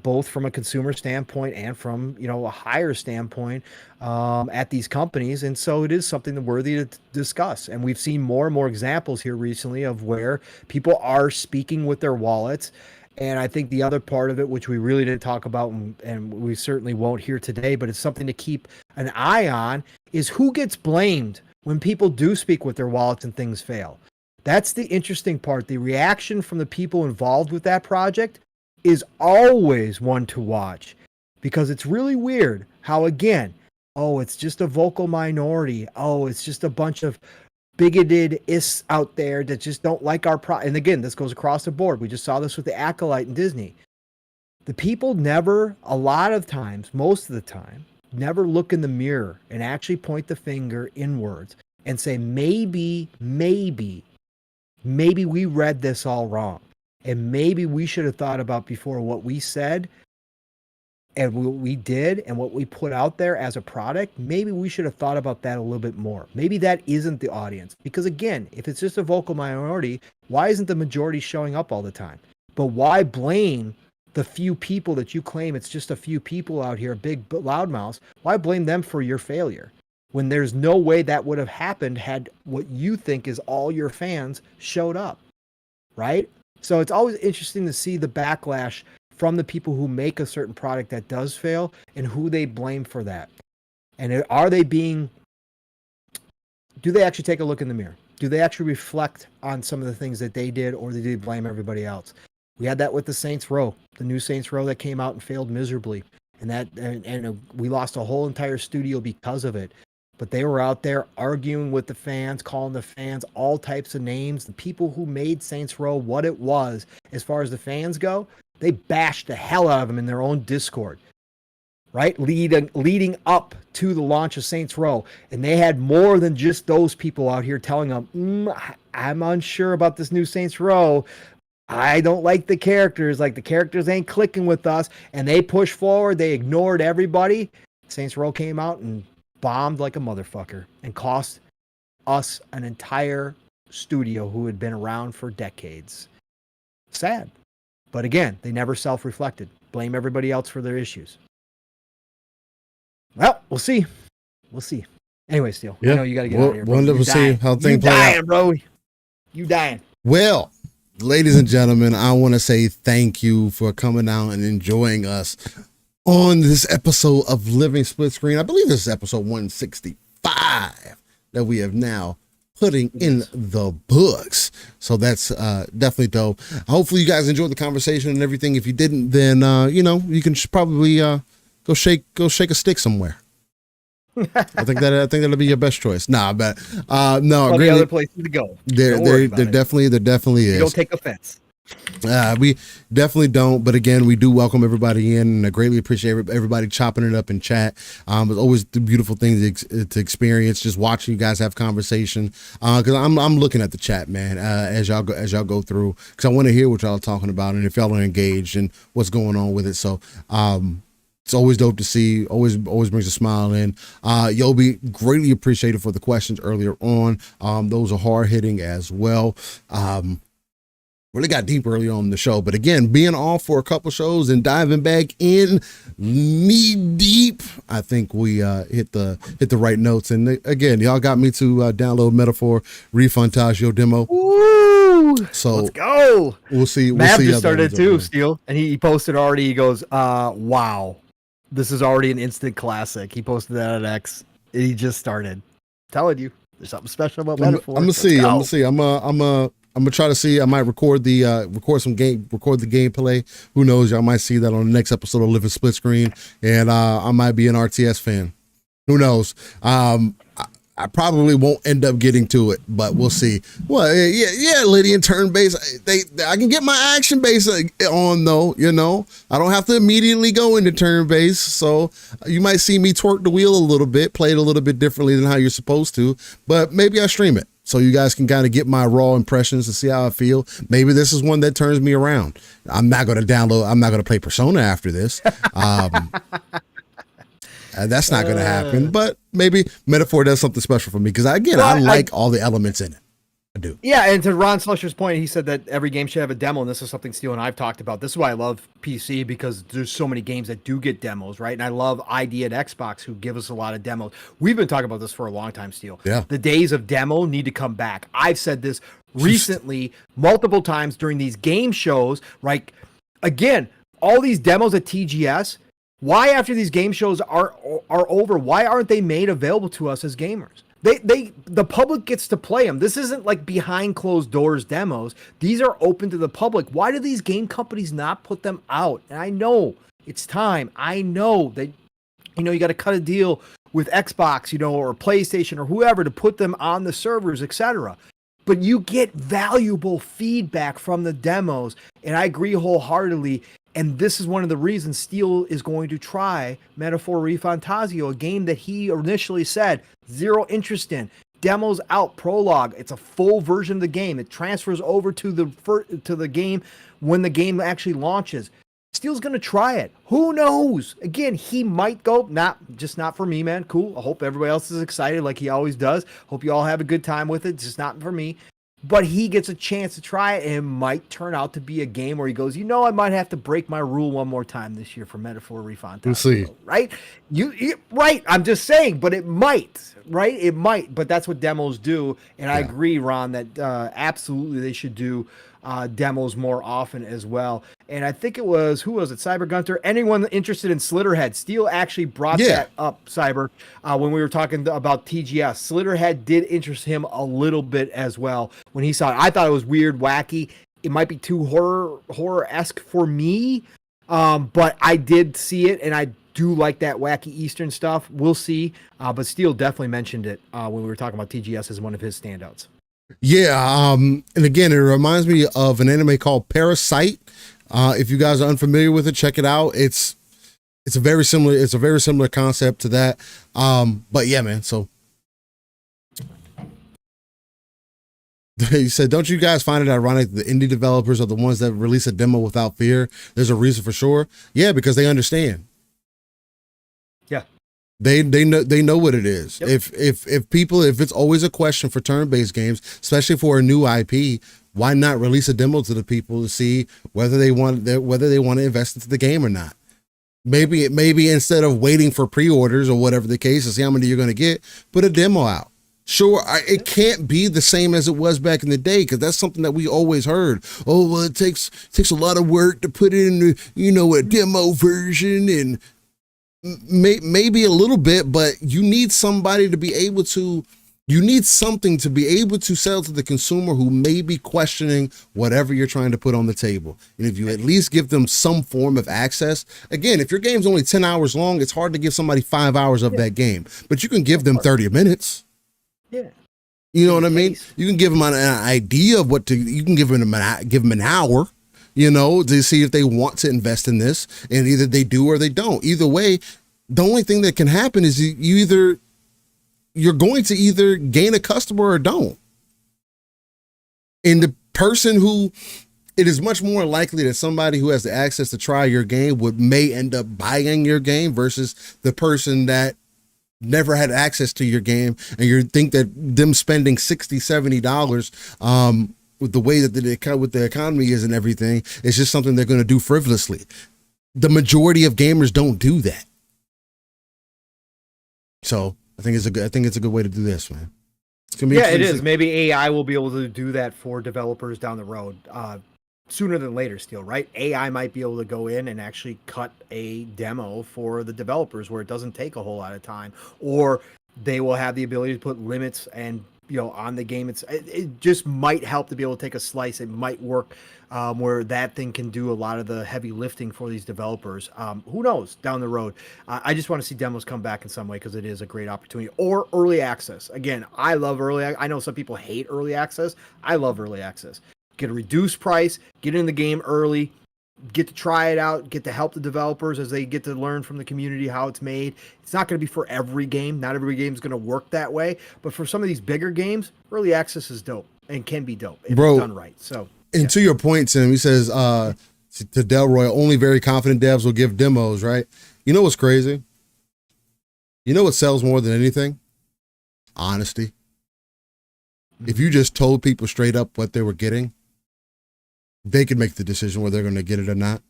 both from a consumer standpoint and from a higher standpoint at these companies. And so it is something worthy to discuss. And we've seen more and more examples here recently of where people are speaking with their wallets. And I think the other part of it, which we really didn't talk about, and we certainly won't here today, but it's something to keep an eye on, is who gets blamed when people do speak with their wallets and things fail. That's the interesting part. The reaction from the people involved with that project is always one to watch, because it's really weird how, again, it's just a vocal minority. It's just a bunch of bigoted ists out there that just don't like our And again, this goes across the board. We just saw this with the Acolyte and Disney. The people never, a lot of times, most of the time, never look in the mirror and actually point the finger inwards and say, maybe we read this all wrong, and maybe we should have thought about before what we said and what we did and what we put out there as a product. Maybe we should have thought about that a little bit more. Maybe that isn't the audience, because again, if it's just a vocal minority, why isn't the majority showing up all the time? But why blame the few people that you claim it's just a few people out here, big loudmouths? Why blame them for your failure, when there's no way that would have happened had what you think is all your fans showed up, right? So it's always interesting to see the backlash from the people who make a certain product that does fail and who they blame for that. And do they actually take a look in the mirror? Do they actually reflect on some of the things that they did, or do they blame everybody else? We had that with the Saints Row, the new Saints Row that came out and failed miserably. And we lost a whole entire studio because of it. But they were out there arguing with the fans, calling the fans all types of names. The people who made Saints Row what it was, as far as the fans go, they bashed the hell out of them in their own Discord, right? Leading up to the launch of Saints Row. And they had more than just those people out here telling them, I'm unsure about this new Saints Row. I don't like the characters. Like, the characters ain't clicking with us. And they pushed forward. They ignored everybody. Saints Row came out and bombed like a motherfucker and cost us an entire studio who had been around for decades. Sad. But again, they never self-reflected. Blame everybody else for their issues. Well, we'll see. Anyway, Steele, I know you got to get out of here. We'll see how things play out. You dying, bro. You dying. Well, ladies and gentlemen, I want to say thank you for coming out and enjoying us on this episode of Living Split Screen. I believe this is episode 165 that we have now putting in the books. So that's definitely dope. Hopefully you guys enjoyed the conversation and everything. If you didn't, then you can probably go shake a stick somewhere. I think that'll be your best choice. No, really, other places to go. There definitely is. You don't take offense. We definitely don't, but again, we do welcome everybody in, and I greatly appreciate everybody chopping it up in chat. It's always the beautiful thing to experience, just watching you guys have conversation. Because I'm looking at the chat, man, as y'all go through, because I want to hear what y'all are talking about, and if y'all are engaged and what's going on with it. So it's always dope to see. Always brings a smile in. Yobi, greatly appreciated for the questions earlier on. Those are hard hitting as well. Really got deep early on in the show, but again, being off for a couple shows and diving back in knee deep, I think we hit the right notes. And again, y'all got me to download Metaphor Refuntage demo. Woo! So let's go. We'll see. Mav just started too, Steele, and he posted already. He goes, "Wow, this is already an instant classic." He posted that at X. He just started. Telling you, there's something special about Metaphor. I'm gonna see. I'm gonna try to see. I might record the gameplay. Who knows? Y'all might see that on the next episode of Living Split Screen, and I might be an RTS fan. Who knows? I probably won't end up getting to it, but we'll see. Well, yeah, Lydian turn-based. I can get my action base on though. You know, I don't have to immediately go into turn-based, so you might see me twerk the wheel a little bit, play it a little bit differently than how you're supposed to. But maybe I stream it so you guys can kind of get my raw impressions and see how I feel. Maybe this is one that turns me around. I'm not going to play Persona after this. That's not going to happen, but maybe Metaphor does something special for me because, again, I like all the elements in it. I do. Yeah, and to Ron Slusher's point, he said that every game should have a demo, and this is something Steele and I've talked about. This is why I love PC, because there's so many games that do get demos, right? And I love ID at Xbox, who give us a lot of demos. We've been talking about this for a long time, Steele. Yeah. The days of demo need to come back. I've said this recently multiple times during these game shows, right? Again, all these demos at TGS, why after these game shows are over, why aren't they made available to us as gamers? The public gets to play them. This isn't like behind closed doors demos. These are open to the public. Why do these game companies not put them out? And I know it's time. I know that, you got to cut a deal with Xbox, or PlayStation or whoever to put them on the servers, etc. But you get valuable feedback from the demos. And I agree wholeheartedly. And this is one of the reasons Steele is going to try Metaphor ReFantazio, a game that he initially said zero interest in. Demos out, prologue. It's a full version of the game. It transfers over to the game when the game actually launches. Steele's going to try it. Who knows? Again, he might go, not for me, man. Cool. I hope everybody else is excited like he always does. Hope you all have a good time with it. It's just not for me. But he gets a chance to try it, and it might turn out to be a game where he goes, I might have to break my rule one more time this year for Metaphor ReFantazio. We'll see. Right? Right. I'm just saying, but it might. Right? It might. But that's what demos do. And I agree, Ron, that absolutely they should do demos more often as well. And I think who was it? Cyber Gunter. Anyone interested in Slitterhead? Steele actually brought that up, Cyber, when we were talking about TGS. Slitterhead did interest him a little bit as well when he saw it. I thought it was weird, wacky. It might be too horror-esque for me, but I did see it, and I do like that wacky Eastern stuff. We'll see. But Steele definitely mentioned it when we were talking about TGS as one of his standouts. Yeah, and again, it reminds me of an anime called Parasite. If you guys are unfamiliar with it, check it out. It's a very similar concept to that. But yeah, man. So he said, "Don't you guys find it ironic that the indie developers are the ones that release a demo without fear? There's a reason for sure. Yeah, because they understand. Yeah." They know what it is. Yep. If it's always a question for turn-based games, especially for a new IP, why not release a demo to the people to see whether they want to invest into the game or not? Maybe instead of waiting for pre-orders or whatever the case to see how many you're going to get, put a demo out. Sure, it can't be the same as it was back in the day, because that's something that we always heard. Oh, well, it takes a lot of work to put in, a demo version, and maybe a little bit, but you need something to be able to sell to the consumer who may be questioning whatever you're trying to put on the table. And if you at least give them some form of access, again, if your game's only 10 hours long, it's hard to give somebody 5 hours of that game, but you can give them 30 minutes. Yeah. You know what I mean? You can give them an idea of you can give them an hour, to see if they want to invest in this, and either they do or they don't. Either way, the only thing that can happen is you're going to either gain a customer or don't. And the person it is much more likely that somebody who has the access to try your game may end up buying your game versus the person that never had access to your game, and you think that them spending $60-$70 with the way that the economy is and everything, it's just something they're going to do frivolously. The majority of gamers don't do that. So I think it's a good way to do this, man. It is. Maybe AI will be able to do that for developers down the road, sooner than later still, right? AI might be able to go in and actually cut a demo for the developers where it doesn't take a whole lot of time, or they will have the ability to put limits and on the game. It just might help to be able to take a slice. It might work where that thing can do a lot of the heavy lifting for these developers. Who knows down the road? I just want to see demos come back in some way because it is a great opportunity. Or early access. Again, I love I know some people hate early access. I love early access. Get a reduced price, get in the game early, get to try it out, get to help the developers as they get to learn from the community how it's made. It's not going to be for every game. Not every game is going to work that way. But for some of these bigger games, early access is dope and can be dope if it's done right. So, and to your point, Tim, he says to Delroy, only very confident devs will give demos, right? You know what's crazy? You know what sells more than anything? Honesty. If you just told people straight up what they were getting, they could make the decision whether they're going to get it or not.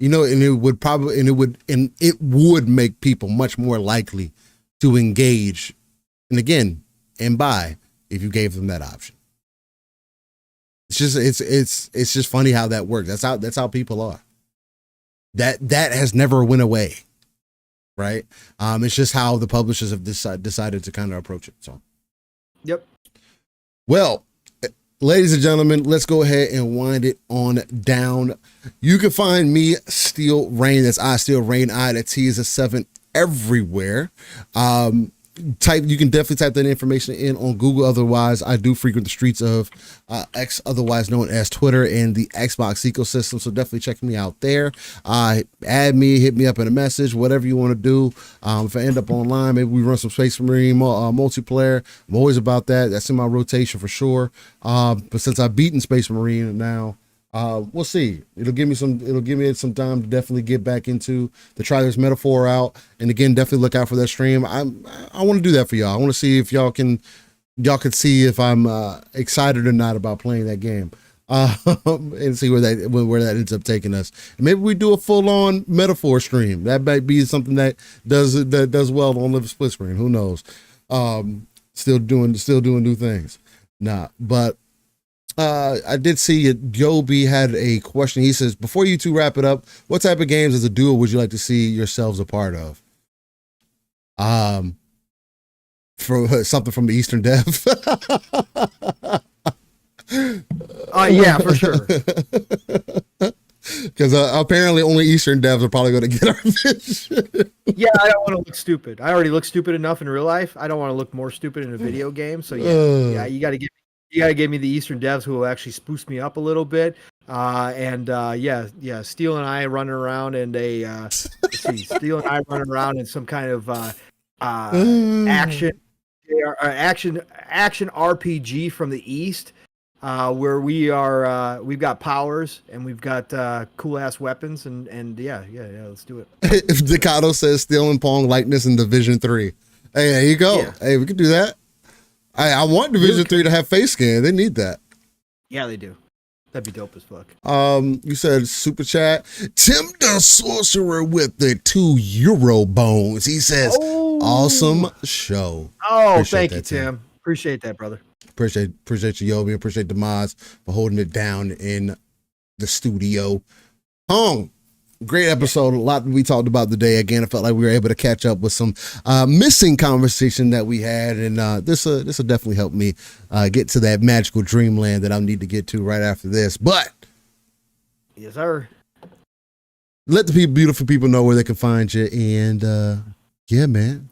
And it would make people much more likely to engage and buy if you gave them that option. It's just funny how that works. That's how people are. That has never went away. Right. It's just how the publishers have decided to kind of approach it. So. Yep. Well, ladies and gentlemen, let's go ahead and wind it on down. You can find me, Steel Rain. That's I, Steel Rain. That T is a 7 everywhere. You can definitely type that information in on Google. Otherwise, I do frequent the streets of X, otherwise known as Twitter, and the Xbox ecosystem. So definitely check me out there. Add me, hit me up in a message, whatever you want to do. If I end up online, maybe we run some Space Marine multiplayer. I'm always about that. That's in my rotation for sure. But since I've beaten Space Marine now, we'll see. It'll give me some time to definitely get back into to try this metaphor out. And again, definitely look out for that stream. I want to do that for y'all. I want to see if y'all can see if I'm excited or not about playing that game. And see where that ends up taking us. And maybe we do a full-on metaphor stream. That might be something that does well on Live Split Screen. Who knows? Still doing new things. But I did see Joby had a question. He says, before you two wrap it up, what type of games as a duo would you like to see yourselves a part of? For something from the Eastern Dev. Yeah, for sure. Because apparently only Eastern devs are probably going to get our vision. Yeah, I don't want to look stupid. I already look stupid enough in real life. I don't want to look more stupid in a video game. So yeah, you got to give me the Eastern devs who will actually spruce me up a little bit. Steel and I running around in Steel and I running around in some kind of action RPG from the East. Where we've got powers and we've got cool ass weapons and yeah, let's do it. If Decado says Steel and Pong likeness in Division 3, hey, there you go. Yeah. Hey, we can do that. I want Division 3 to have face scan. They need that. Yeah, they do. That'd be dope as fuck. You said super chat. Tim the Sorcerer with the €2 bones. He says, awesome show. Oh, appreciate thank you, Tim. Appreciate that, brother. Appreciate you, Yobi. Appreciate the mods for holding it down in the studio. Great episode. A lot we talked about today. Again, I felt like we were able to catch up with some missing conversation that we had, and this will definitely help me get to that magical dreamland that I need to get to right after this. But yes, sir. Let the beautiful people know where they can find you, and yeah, man.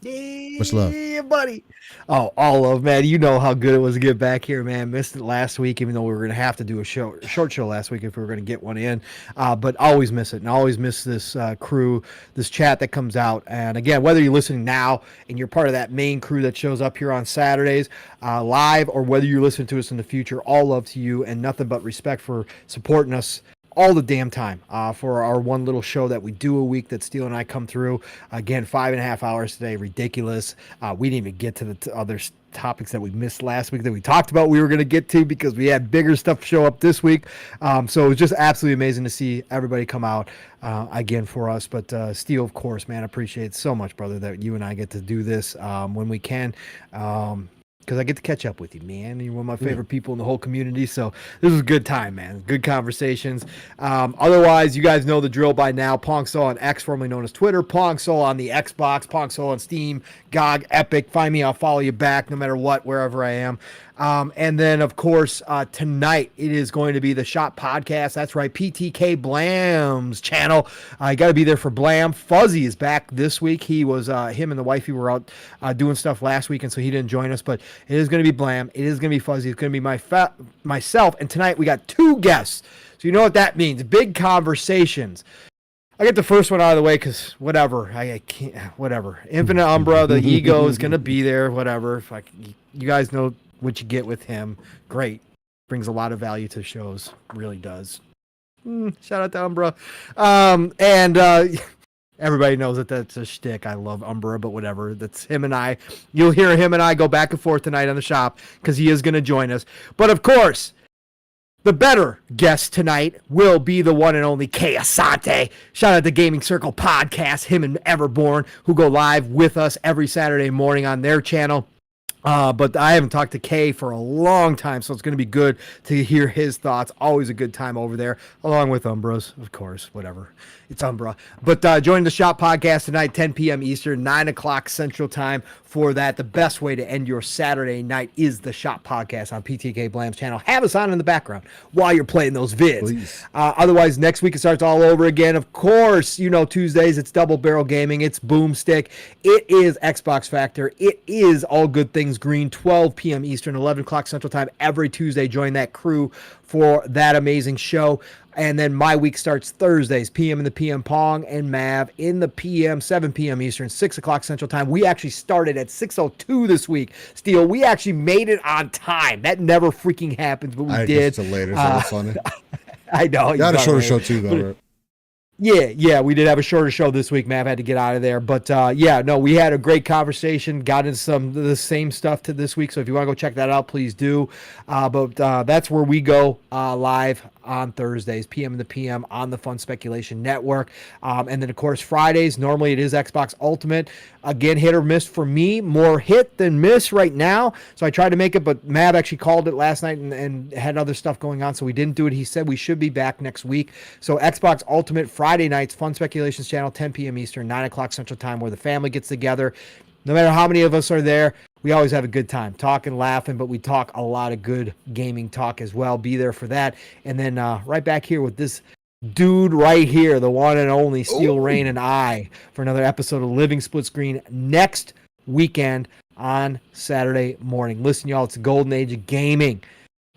Much love. Yeah, buddy. Oh, all love, man. You know how good it was to get back here, man. Missed it last week, even though we were going to have to do a short show last week if we were going to get one in. But always miss it, and always miss this crew, this chat that comes out. And again, whether you're listening now and you're part of that main crew that shows up here on Saturdays live, or whether you're listening to us in the future, all love to you and nothing but respect for supporting us all the damn time for our one little show that we do a week that Steel and I come through. Again, 5.5 hours today. Ridiculous. We didn't even get to the other topics that we missed last week that we talked about we were going to get to because we had bigger stuff show up this week. So it was just absolutely amazing to see everybody come out again for us. But Steel, of course, man, appreciate it so much, brother, that you and I get to do this when we can. because I get to catch up with you, man. You're one of my favorite people in the whole community. So this was a good time, man. Good conversations. Otherwise, you guys know the drill by now. Pong Soul on X, formerly known as Twitter. Pong Soul on the Xbox. Pong Soul on Steam, GOG, Epic. Find me. I'll follow you back no matter what, wherever I am. And then, of course, tonight it is going to be the Shop Podcast. That's right, PTK Blam's channel. You got to be there for Blam. Fuzzy is back this week. He was, him and the wifey were out doing stuff last week, and so he didn't join us. But it is going to be Blam. It is going to be Fuzzy. It's going to be myself. And tonight we got 2 guests. So you know what that means. Big conversations. I get the first one out of the way because whatever. I can't, whatever. Infinite Umbra, the ego is going to be there, whatever. If you guys know what you get with him. Great. Brings a lot of value to shows. Really does. Shout out to Umbra. Everybody knows that that's a shtick. I love Umbra, but whatever. That's him and I. You'll hear him and I go back and forth tonight on the shop because he is going to join us. But of course, the better guest tonight will be the one and only Kay Asante. Shout out to Gaming Circle Podcast, him and Everborn, who go live with us every Saturday morning on their channel. But I haven't talked to Kay for a long time, so it's going to be good to hear his thoughts. Always a good time over there, along with Umbras, of course, whatever. It's Umbra. But join the Shop Podcast tonight, 10 p.m. Eastern, 9 o'clock Central Time for that. The best way to end your Saturday night is the Shop Podcast on PTK Blam's channel. Have us on in the background while you're playing those vids. Otherwise, next week it starts all over again. Of course, you know, Tuesdays, it's Double Barrel Gaming. It's Boomstick. It is Xbox Factor. It is All Good Things Green, 12 p.m. Eastern, 11 o'clock Central Time every Tuesday. Join that crew for that amazing show. And then my week starts Thursdays, PM in the PM Pong and Mav in the PM, 7 p.m. Eastern, 6 o'clock Central Time. We actually started at 6:02 this week. Steel, we actually made it on time. That never freaking happens, but we did. It's later, so it's funny. I know. You got a shorter show too, though, right? Yeah, we did have a shorter show this week. Mav had to get out of there. But, we had a great conversation, got into some of the same stuff to this week. So if you want to go check that out, please do. But that's where we go live on Thursdays, PM in the PM on the Fun Speculation Network. And then, of course, Fridays, normally it is Xbox Ultimate. Again, hit or miss for me. More hit than miss right now. So I tried to make it, but Mav actually called it last night and had other stuff going on, so we didn't do it. He said we should be back next week. So Xbox Ultimate Friday nights, Fun Speculations channel, 10 p.m. Eastern, 9 o'clock Central Time, where the family gets together. No matter how many of us are there, we always have a good time talking, laughing, but we talk a lot of good gaming talk as well. Be there for that. And then right back here with this dude right here, the one and only Steel Rain and I, for another episode of Living Split Screen next weekend on Saturday morning. Listen, y'all, it's the golden age of gaming.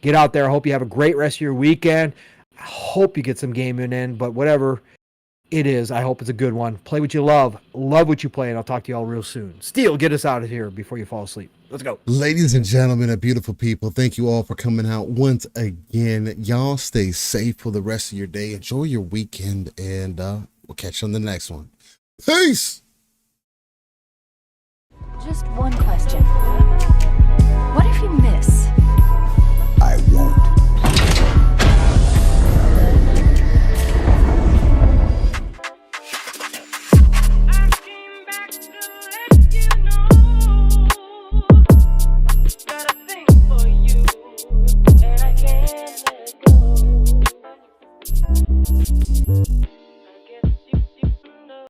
Get out there. I hope you have a great rest of your weekend. I hope you get some gaming in, but whatever it is, I hope it's a good one. Play what you love what you play, and I'll talk to you all real soon. Steel, get us out of here before you fall asleep. Let's go. Ladies and gentlemen and beautiful people, thank you all for coming out once again. Y'all stay safe for the rest of your day. Enjoy your weekend, and we'll catch you on the next one. Peace! Just one question.